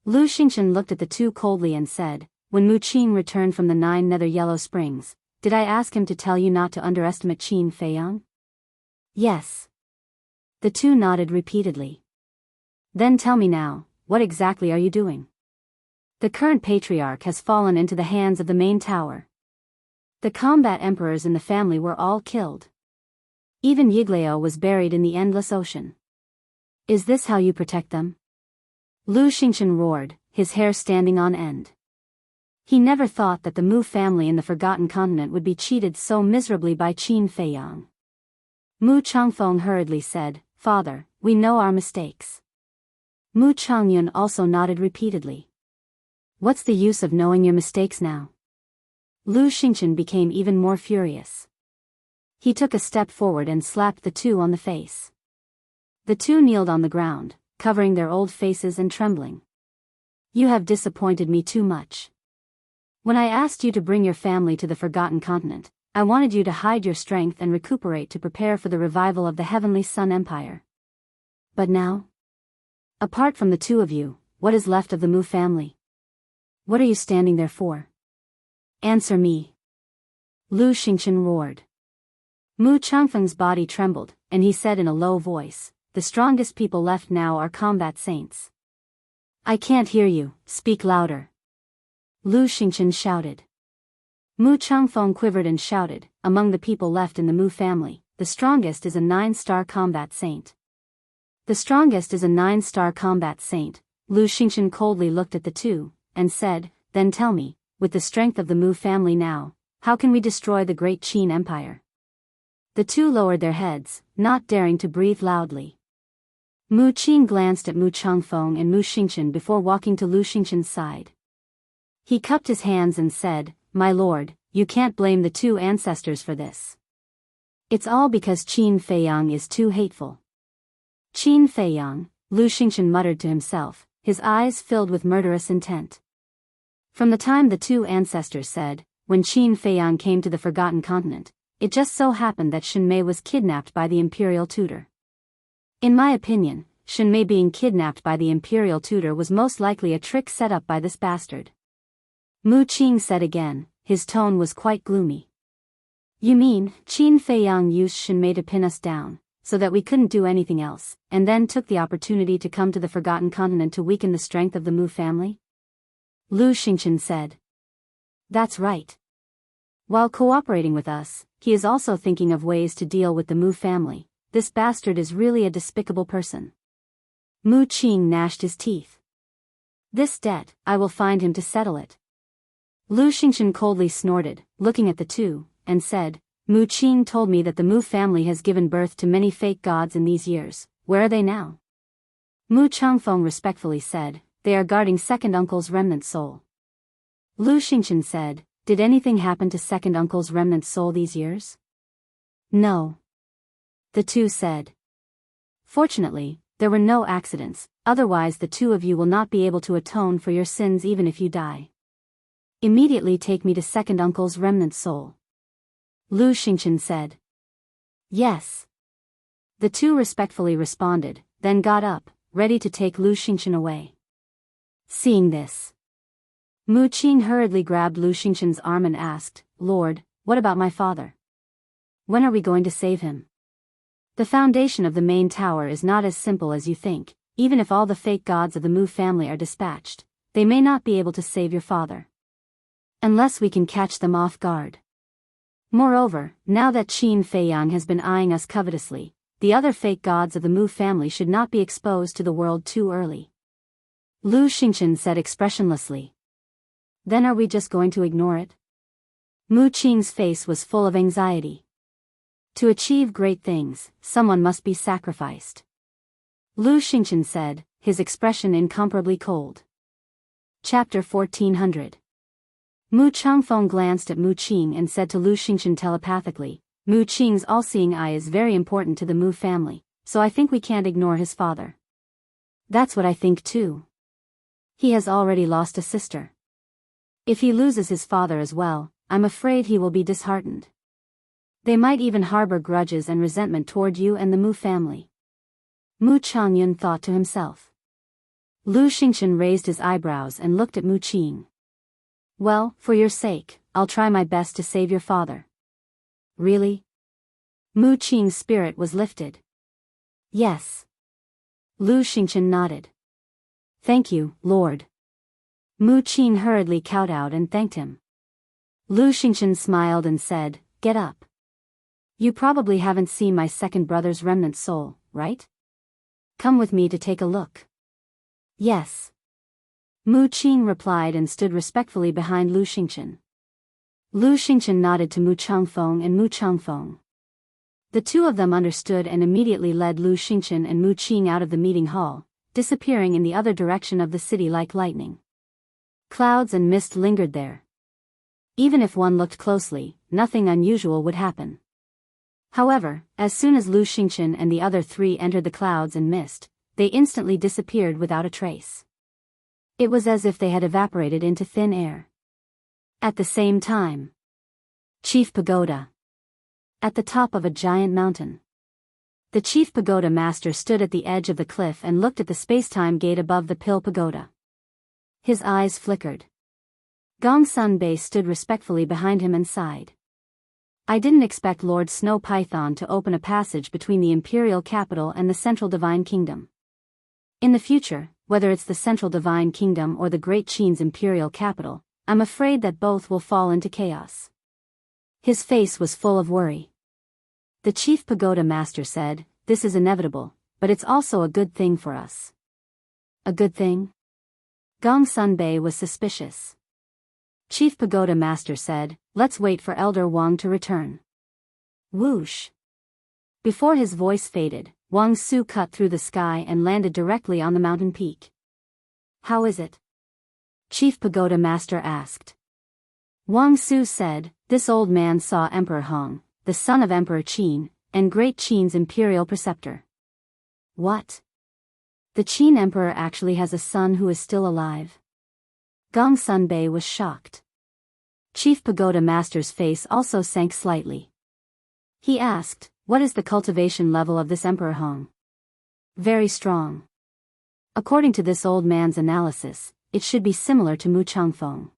Lu Xingchen looked at the two coldly and said, "When Mu Qing returned from the 9 nether yellow springs, did I ask him to tell you not to underestimate Qin Feiyang?" "Yes." The two nodded repeatedly. "Then tell me now, what exactly are you doing?" "The current patriarch has fallen into the hands of the main tower. The combat emperors in the family were all killed. Even Yiglao was buried in the endless ocean. Is this how you protect them?" Lu Xingchen roared, his hair standing on end. He never thought that the Mu family in the Forgotten Continent would be cheated so miserably by Qin Feiyang. Mu Changfeng hurriedly said, "Father, we know our mistakes." Mu Changyun also nodded repeatedly. "What's the use of knowing your mistakes now?" Lu Xingchen became even more furious. He took a step forward and slapped the two on the face. The two kneeled on the ground, covering their old faces and trembling. "You have disappointed me too much. When I asked you to bring your family to the Forgotten Continent, I wanted you to hide your strength and recuperate to prepare for the revival of the Heavenly Sun Empire. But now? Apart from the two of you, what is left of the Mu family? What are you standing there for? Answer me." Lu Xingchen roared. Mu Changfeng's body trembled, and he said in a low voice, "The strongest people left now are combat saints." "I can't hear you, speak louder." Lu Xingchen shouted. Mu Changfeng quivered and shouted, "Among the people left in the Mu family, the strongest is a 9-star combat saint." "The strongest is a 9-star combat saint," Lu Xingchen coldly looked at the two, and said, "Then tell me, with the strength of the Mu family now, how can we destroy the great Qin Empire?" The two lowered their heads, not daring to breathe loudly. Mu Qing glanced at Mu Changfeng and Mu Xingchen before walking to Lu Xingchen's side. He cupped his hands and said, "My lord, you can't blame the two ancestors for this. It's all because Qin Feiyang is too hateful." "Qin Feiyang," Lu Xingchen muttered to himself, his eyes filled with murderous intent. From the time the two ancestors said, when Qin Feiyang came to the Forgotten Continent, it just so happened that Shenmei was kidnapped by the imperial tutor. In my opinion, Shenmei being kidnapped by the imperial tutor was most likely a trick set up by this bastard. Mu Qing said again, his tone was quite gloomy. "You mean, Qin Feiyang used Shenmei to pin us down, so that we couldn't do anything else, and then took the opportunity to come to the Forgotten Continent to weaken the strength of the Mu family?" Lu Xingchen said. "That's right. While cooperating with us, he is also thinking of ways to deal with the Mu family. This bastard is really a despicable person." Mu Qing gnashed his teeth. "This debt, I will find him to settle it." Lu Xingchen coldly snorted, looking at the two, and said, "Mu Qing told me that the Mu family has given birth to many fake gods in these years. Where are they now?" Mu Changfeng respectfully said, "They are guarding second uncle's remnant soul." Lu Xingchen said, "Did anything happen to second uncle's remnant soul these years?" "No." The two said. "Fortunately, there were no accidents, otherwise the two of you will not be able to atone for your sins even if you die. Immediately take me to second uncle's remnant soul." Lu Xingchen said. "Yes." The two respectfully responded, then got up, ready to take Lu Xingchen away. Seeing this, Mu Qing hurriedly grabbed Lu Xingchen's arm and asked, "Lord, what about my father? When are we going to save him? The foundation of the main tower is not as simple as you think. Even if all the fake gods of the Mu family are dispatched, they may not be able to save your father. Unless we can catch them off guard. Moreover, now that Qin Feiyang has been eyeing us covetously, the other fake gods of the Mu family should not be exposed to the world too early." Lu Xingchen said expressionlessly. "Then are we just going to ignore it?" Mu Qing's face was full of anxiety. To achieve great things, someone must be sacrificed. Lu Xingchen said, his expression incomparably cold. Chapter 1400. Mu Changfeng glanced at Mu Qing and said to Lu Xingchen telepathically, "Mu Qing's all-seeing eye is very important to the Mu family, so I think we can't ignore his father." "That's what I think too. He has already lost a sister. If he loses his father as well, I'm afraid he will be disheartened. They might even harbor grudges and resentment toward you and the Mu family. Mu Changyun thought to himself. Lu Xingchen raised his eyebrows and looked at Mu Qing. Well, for your sake, I'll try my best to save your father. Really? Mu Qing's spirit was lifted. Yes. Lu Xingchen nodded. Thank you, Lord. Mu Qing hurriedly kowtowed and thanked him. Lu Xingchen smiled and said, Get up. You probably haven't seen my second brother's remnant soul, right? Come with me to take a look. Yes. Mu Qing replied and stood respectfully behind Lu Xingchen. Lu Xingchen nodded to Mu Changfeng and Mu Changfeng. The two of them understood and immediately led Lu Xingchen and Mu Qing out of the meeting hall, disappearing in the other direction of the city like lightning. Clouds and mist lingered there. Even if one looked closely, nothing unusual would happen. However, as soon as Lu Xingchen and the other three entered the clouds and mist, they instantly disappeared without a trace. It was as if they had evaporated into thin air. At the same time, Chief Pagoda. At the top of a giant mountain. The Chief Pagoda Master stood at the edge of the cliff and looked at the space-time gate above the Pill Pagoda. His eyes flickered. Gongsun Bei stood respectfully behind him and sighed. I didn't expect Lord Snow Python to open a passage between the Imperial Capital and the Central Divine Kingdom. In the future, whether it's the Central Divine Kingdom or the Great Qin's Imperial Capital, I'm afraid that both will fall into chaos. His face was full of worry. The Chief Pagoda Master said, This is inevitable, but it's also a good thing for us. A good thing? Gongsun Bei was suspicious. Chief Pagoda Master said, Let's wait for Elder Wang to return. Whoosh! Before his voice faded, Wang Su cut through the sky and landed directly on the mountain peak. How is it? Chief Pagoda Master asked. Wang Su said, This old man saw Emperor Hong, the son of Emperor Qin, and Great Qin's imperial preceptor. What? The Qin Emperor actually has a son who is still alive? Gongsun Bei was shocked. Chief Pagoda Master's face also sank slightly. He asked, What is the cultivation level of this Emperor Hong? Very strong. According to this old man's analysis, it should be similar to Mu Changfeng.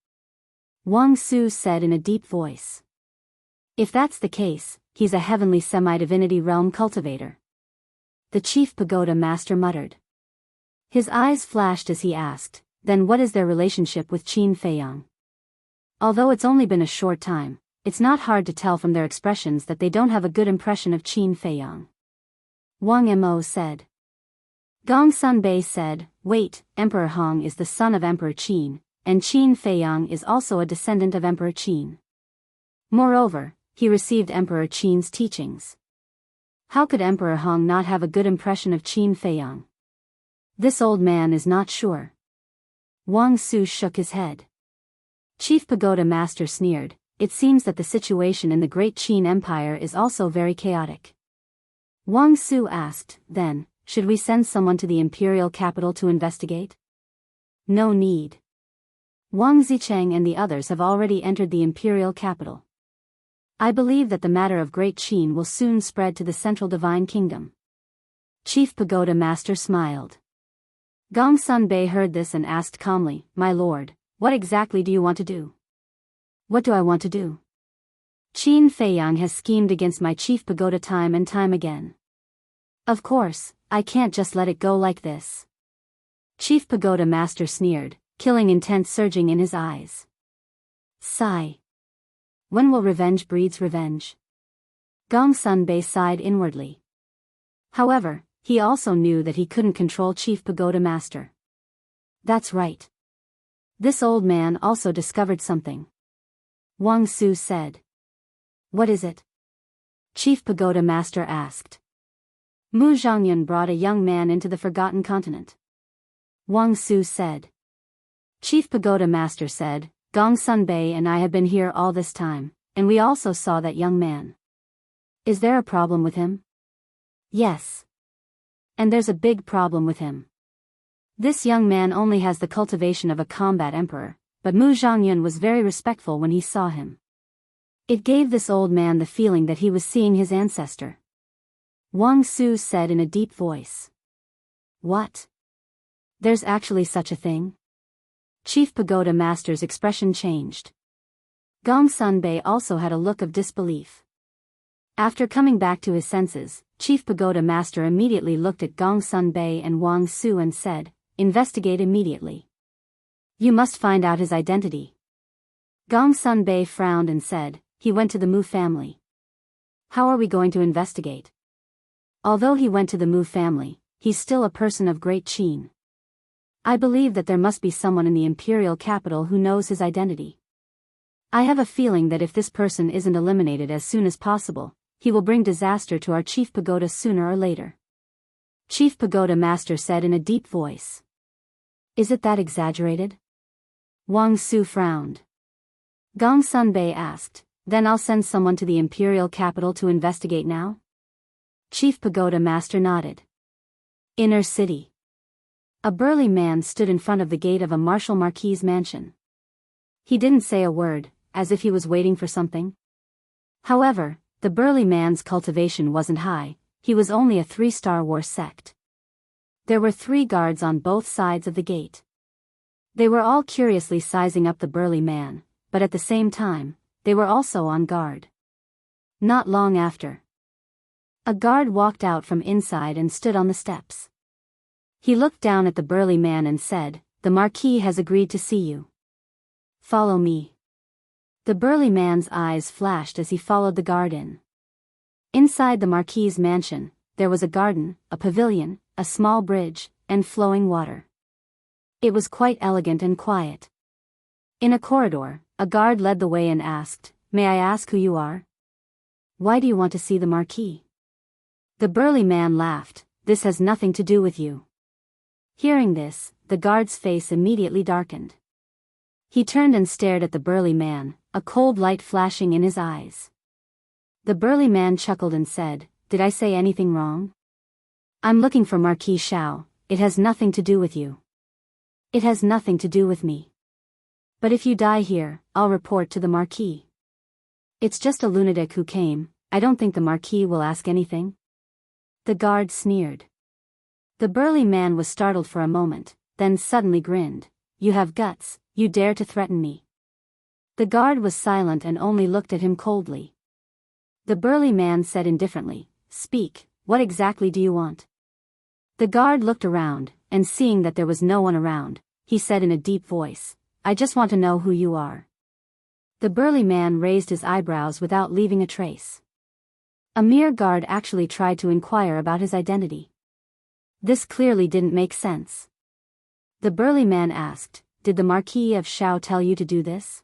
Wang Su said in a deep voice. If that's the case, he's a heavenly semi-divinity realm cultivator. The Chief Pagoda Master muttered. His eyes flashed as he asked, Then what is their relationship with Qin Feiyang? Although it's only been a short time, it's not hard to tell from their expressions that they don't have a good impression of Qin Feiyang. Wang Mo said. Gongsun Bei said, Wait, Emperor Hong is the son of Emperor Qin, and Qin Feiyang is also a descendant of Emperor Qin. Moreover, he received Emperor Qin's teachings. How could Emperor Hong not have a good impression of Qin Feiyang? This old man is not sure. Wang Su shook his head. Chief Pagoda Master sneered, It seems that the situation in the Great Qin Empire is also very chaotic. Wang Su asked, Then, should we send someone to the imperial capital to investigate? No need. Wang Zicheng and the others have already entered the imperial capital. I believe that the matter of Great Qin will soon spread to the Central Divine Kingdom. Chief Pagoda Master smiled. Gongsun Bei heard this and asked calmly, My lord, what exactly do you want to do? What do I want to do? Qin Feiyang has schemed against my Chief Pagoda time and time again. Of course, I can't just let it go like this. Chief Pagoda Master sneered, killing intent surging in his eyes. Sigh. When will revenge breeds revenge? Gongsun Bei sighed inwardly. However, he also knew that he couldn't control Chief Pagoda Master. That's right. This old man also discovered something. Wang Su said. What is it? Chief Pagoda Master asked. Mu Zhongyun brought a young man into the Forgotten Continent. Wang Su said. Chief Pagoda Master said, Gongsun Bei and I have been here all this time, and we also saw that young man. Is there a problem with him? Yes. And there's a big problem with him. This young man only has the cultivation of a combat emperor, but Mu Zhongyun was very respectful when he saw him. It gave this old man the feeling that he was seeing his ancestor. Wang Su said in a deep voice. What? There's actually such a thing? Chief Pagoda Master's expression changed. Gong Sunbei also had a look of disbelief. After coming back to his senses, Chief Pagoda Master immediately looked at Gong Sunbei and Wang Su and said, investigate immediately. You must find out his identity. Gong Sunbei frowned and said, he went to the Mu family. How are we going to investigate? Although he went to the Mu family, he's still a person of great Qin. I believe that there must be someone in the imperial capital who knows his identity. I have a feeling that if this person isn't eliminated as soon as possible, he will bring disaster to our Chief Pagoda sooner or later. Chief Pagoda Master said in a deep voice. Is it that exaggerated? Wang Su frowned. Gong Sunbei asked, then I'll send someone to the imperial capital to investigate now? Chief Pagoda Master nodded. Inner City. A burly man stood in front of the gate of a Martial Marquis mansion. He didn't say a word, as if he was waiting for something. However, the burly man's cultivation wasn't high, he was only a 3-star war sect. There were 3 guards on both sides of the gate. They were all curiously sizing up the burly man, but at the same time, they were also on guard. Not long after, a guard walked out from inside and stood on the steps. He looked down at the burly man and said, the Marquis has agreed to see you. Follow me. The burly man's eyes flashed as he followed the guard in. Inside the Marquis' mansion, there was a garden, a pavilion, a small bridge, and flowing water. It was quite elegant and quiet. In a corridor, a guard led the way and asked, may I ask who you are? Why do you want to see the Marquis? The burly man laughed, this has nothing to do with you. Hearing this, the guard's face immediately darkened. He turned and stared at the burly man, a cold light flashing in his eyes. The burly man chuckled and said, did I say anything wrong? I'm looking for Marquis Shao, it has nothing to do with you. It has nothing to do with me. But if you die here, I'll report to the Marquis. It's just a lunatic who came, I don't think the Marquis will ask anything. The guard sneered. The burly man was startled for a moment, then suddenly grinned. You have guts, you dare to threaten me. The guard was silent and only looked at him coldly. The burly man said indifferently, speak, what exactly do you want? The guard looked around, and seeing that there was no one around, he said in a deep voice, I just want to know who you are. The burly man raised his eyebrows without leaving a trace. A mere guard actually tried to inquire about his identity. This clearly didn't make sense. The burly man asked, did the Marquis of Shao tell you to do this?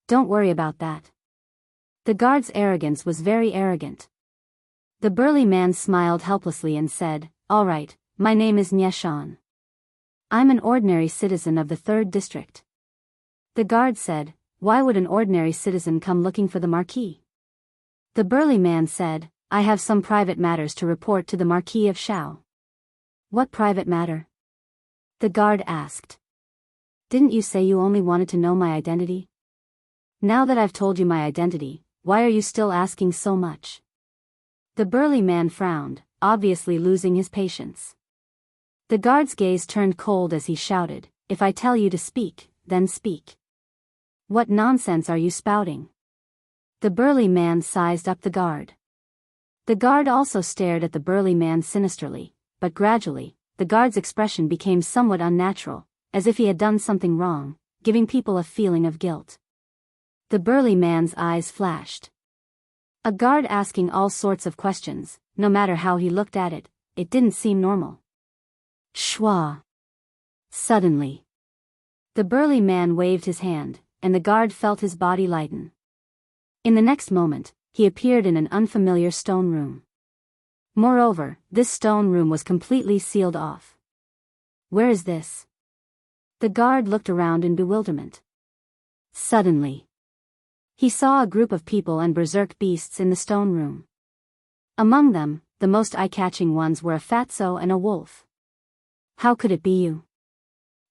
Don't worry about that. The guard's arrogance was very arrogant. The burly man smiled helplessly and said, all right, my name is Nyeshan. I'm an ordinary citizen of the 3rd district. The guard said, why would an ordinary citizen come looking for the Marquis? The burly man said, I have some private matters to report to the Marquis of Shao. What private matter? The guard asked. Didn't you say you only wanted to know my identity? Now that I've told you my identity, why are you still asking so much? The burly man frowned, obviously losing his patience. The guard's gaze turned cold as he shouted, if I tell you to speak, then speak. What nonsense are you spouting? The burly man sized up the guard. The guard also stared at the burly man sinisterly, but gradually, the guard's expression became somewhat unnatural, as if he had done something wrong, giving people a feeling of guilt. The burly man's eyes flashed. A guard asking all sorts of questions, no matter how he looked at it, it didn't seem normal. Schwa. Suddenly, the burly man waved his hand, and the guard felt his body lighten. In the next moment, he appeared in an unfamiliar stone room. Moreover, this stone room was completely sealed off. Where is this? The guard looked around in bewilderment. Suddenly, he saw a group of people and berserk beasts in the stone room. Among them, the most eye-catching ones were a fatso and a wolf. How could it be you?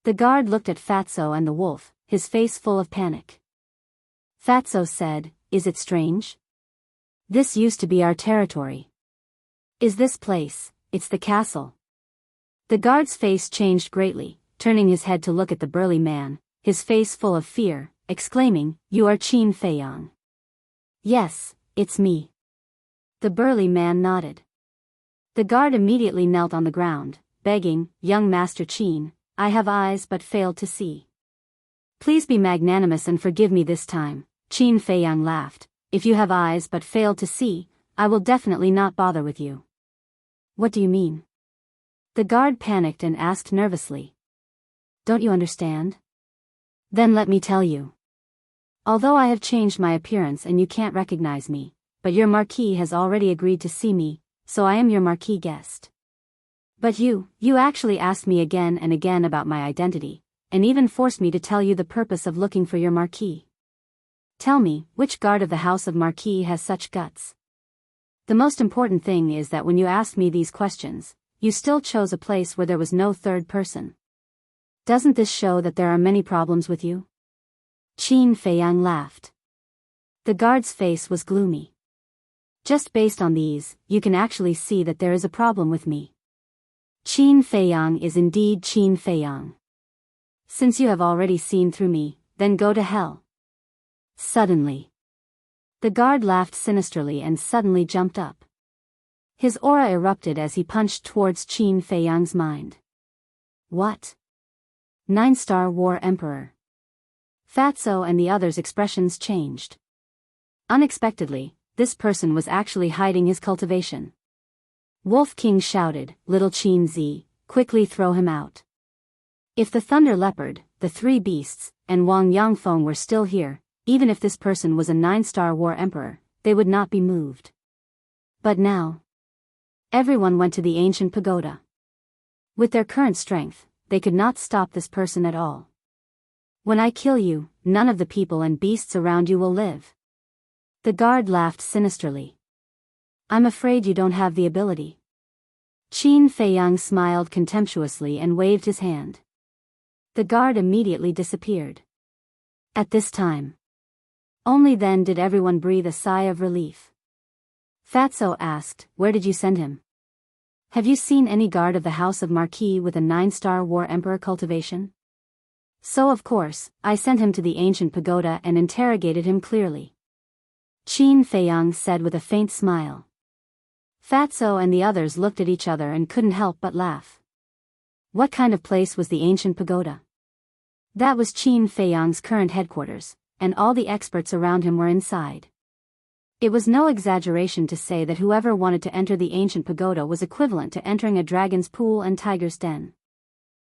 The guard looked at Fatso and the wolf, his face full of panic. Fatso said, is it strange? This used to be our territory. Is this place, it's the castle. The guard's face changed greatly, turning his head to look at the burly man, his face full of fear, exclaiming, "You are Qin Feiyang." "Yes, it's me." The burly man nodded. The guard immediately knelt on the ground, begging, "Young Master Qin, I have eyes but failed to see. Please be magnanimous and forgive me this time." Qin Feiyang laughed. "If you have eyes but failed to see, I will definitely not bother with you." "What do you mean?" The guard panicked and asked nervously. "Don't you understand? Then let me tell you. Although I have changed my appearance and you can't recognize me, but your marquis has already agreed to see me, so I am your marquis guest. But you actually asked me again and again about my identity, and even forced me to tell you the purpose of looking for your marquis. Tell me, which guard of the house of marquis has such guts? The most important thing is that when you asked me these questions, you still chose a place where there was no third person. Doesn't this show that there are many problems with you?" Qin Feiyang laughed. The guard's face was gloomy. "Just based on these, you can actually see that there is a problem with me. Qin Feiyang is indeed Qin Feiyang. Since you have already seen through me, then go to hell." Suddenly, the guard laughed sinisterly and suddenly jumped up. His aura erupted as he punched towards Qin Feiyang's mind. "What? 9-star War Emperor." Fatso and the others' expressions changed. Unexpectedly, this person was actually hiding his cultivation. Wolf King shouted, "Little Qin Zi, quickly throw him out." If the Thunder Leopard, the three beasts, and Wang Yangfeng were still here, even if this person was a 9-star War Emperor, they would not be moved. But now, everyone went to the ancient pagoda. With their current strength, they could not stop this person at all. "When I kill you, none of the people and beasts around you will live." The guard laughed sinisterly. "I'm afraid you don't have the ability." Qin Feiyang smiled contemptuously and waved his hand. The guard immediately disappeared. At this time, only then did everyone breathe a sigh of relief. Fatso asked, "Where did you send him? Have you seen any guard of the House of Marquis with a 9-star War Emperor cultivation?" "So of course, I sent him to the ancient pagoda and interrogated him clearly," Qin Feiyang said with a faint smile. Fatso and the others looked at each other and couldn't help but laugh. What kind of place was the ancient pagoda? That was Qin Feiyang's current headquarters, and all the experts around him were inside. It was no exaggeration to say that whoever wanted to enter the ancient pagoda was equivalent to entering a dragon's pool and tiger's den.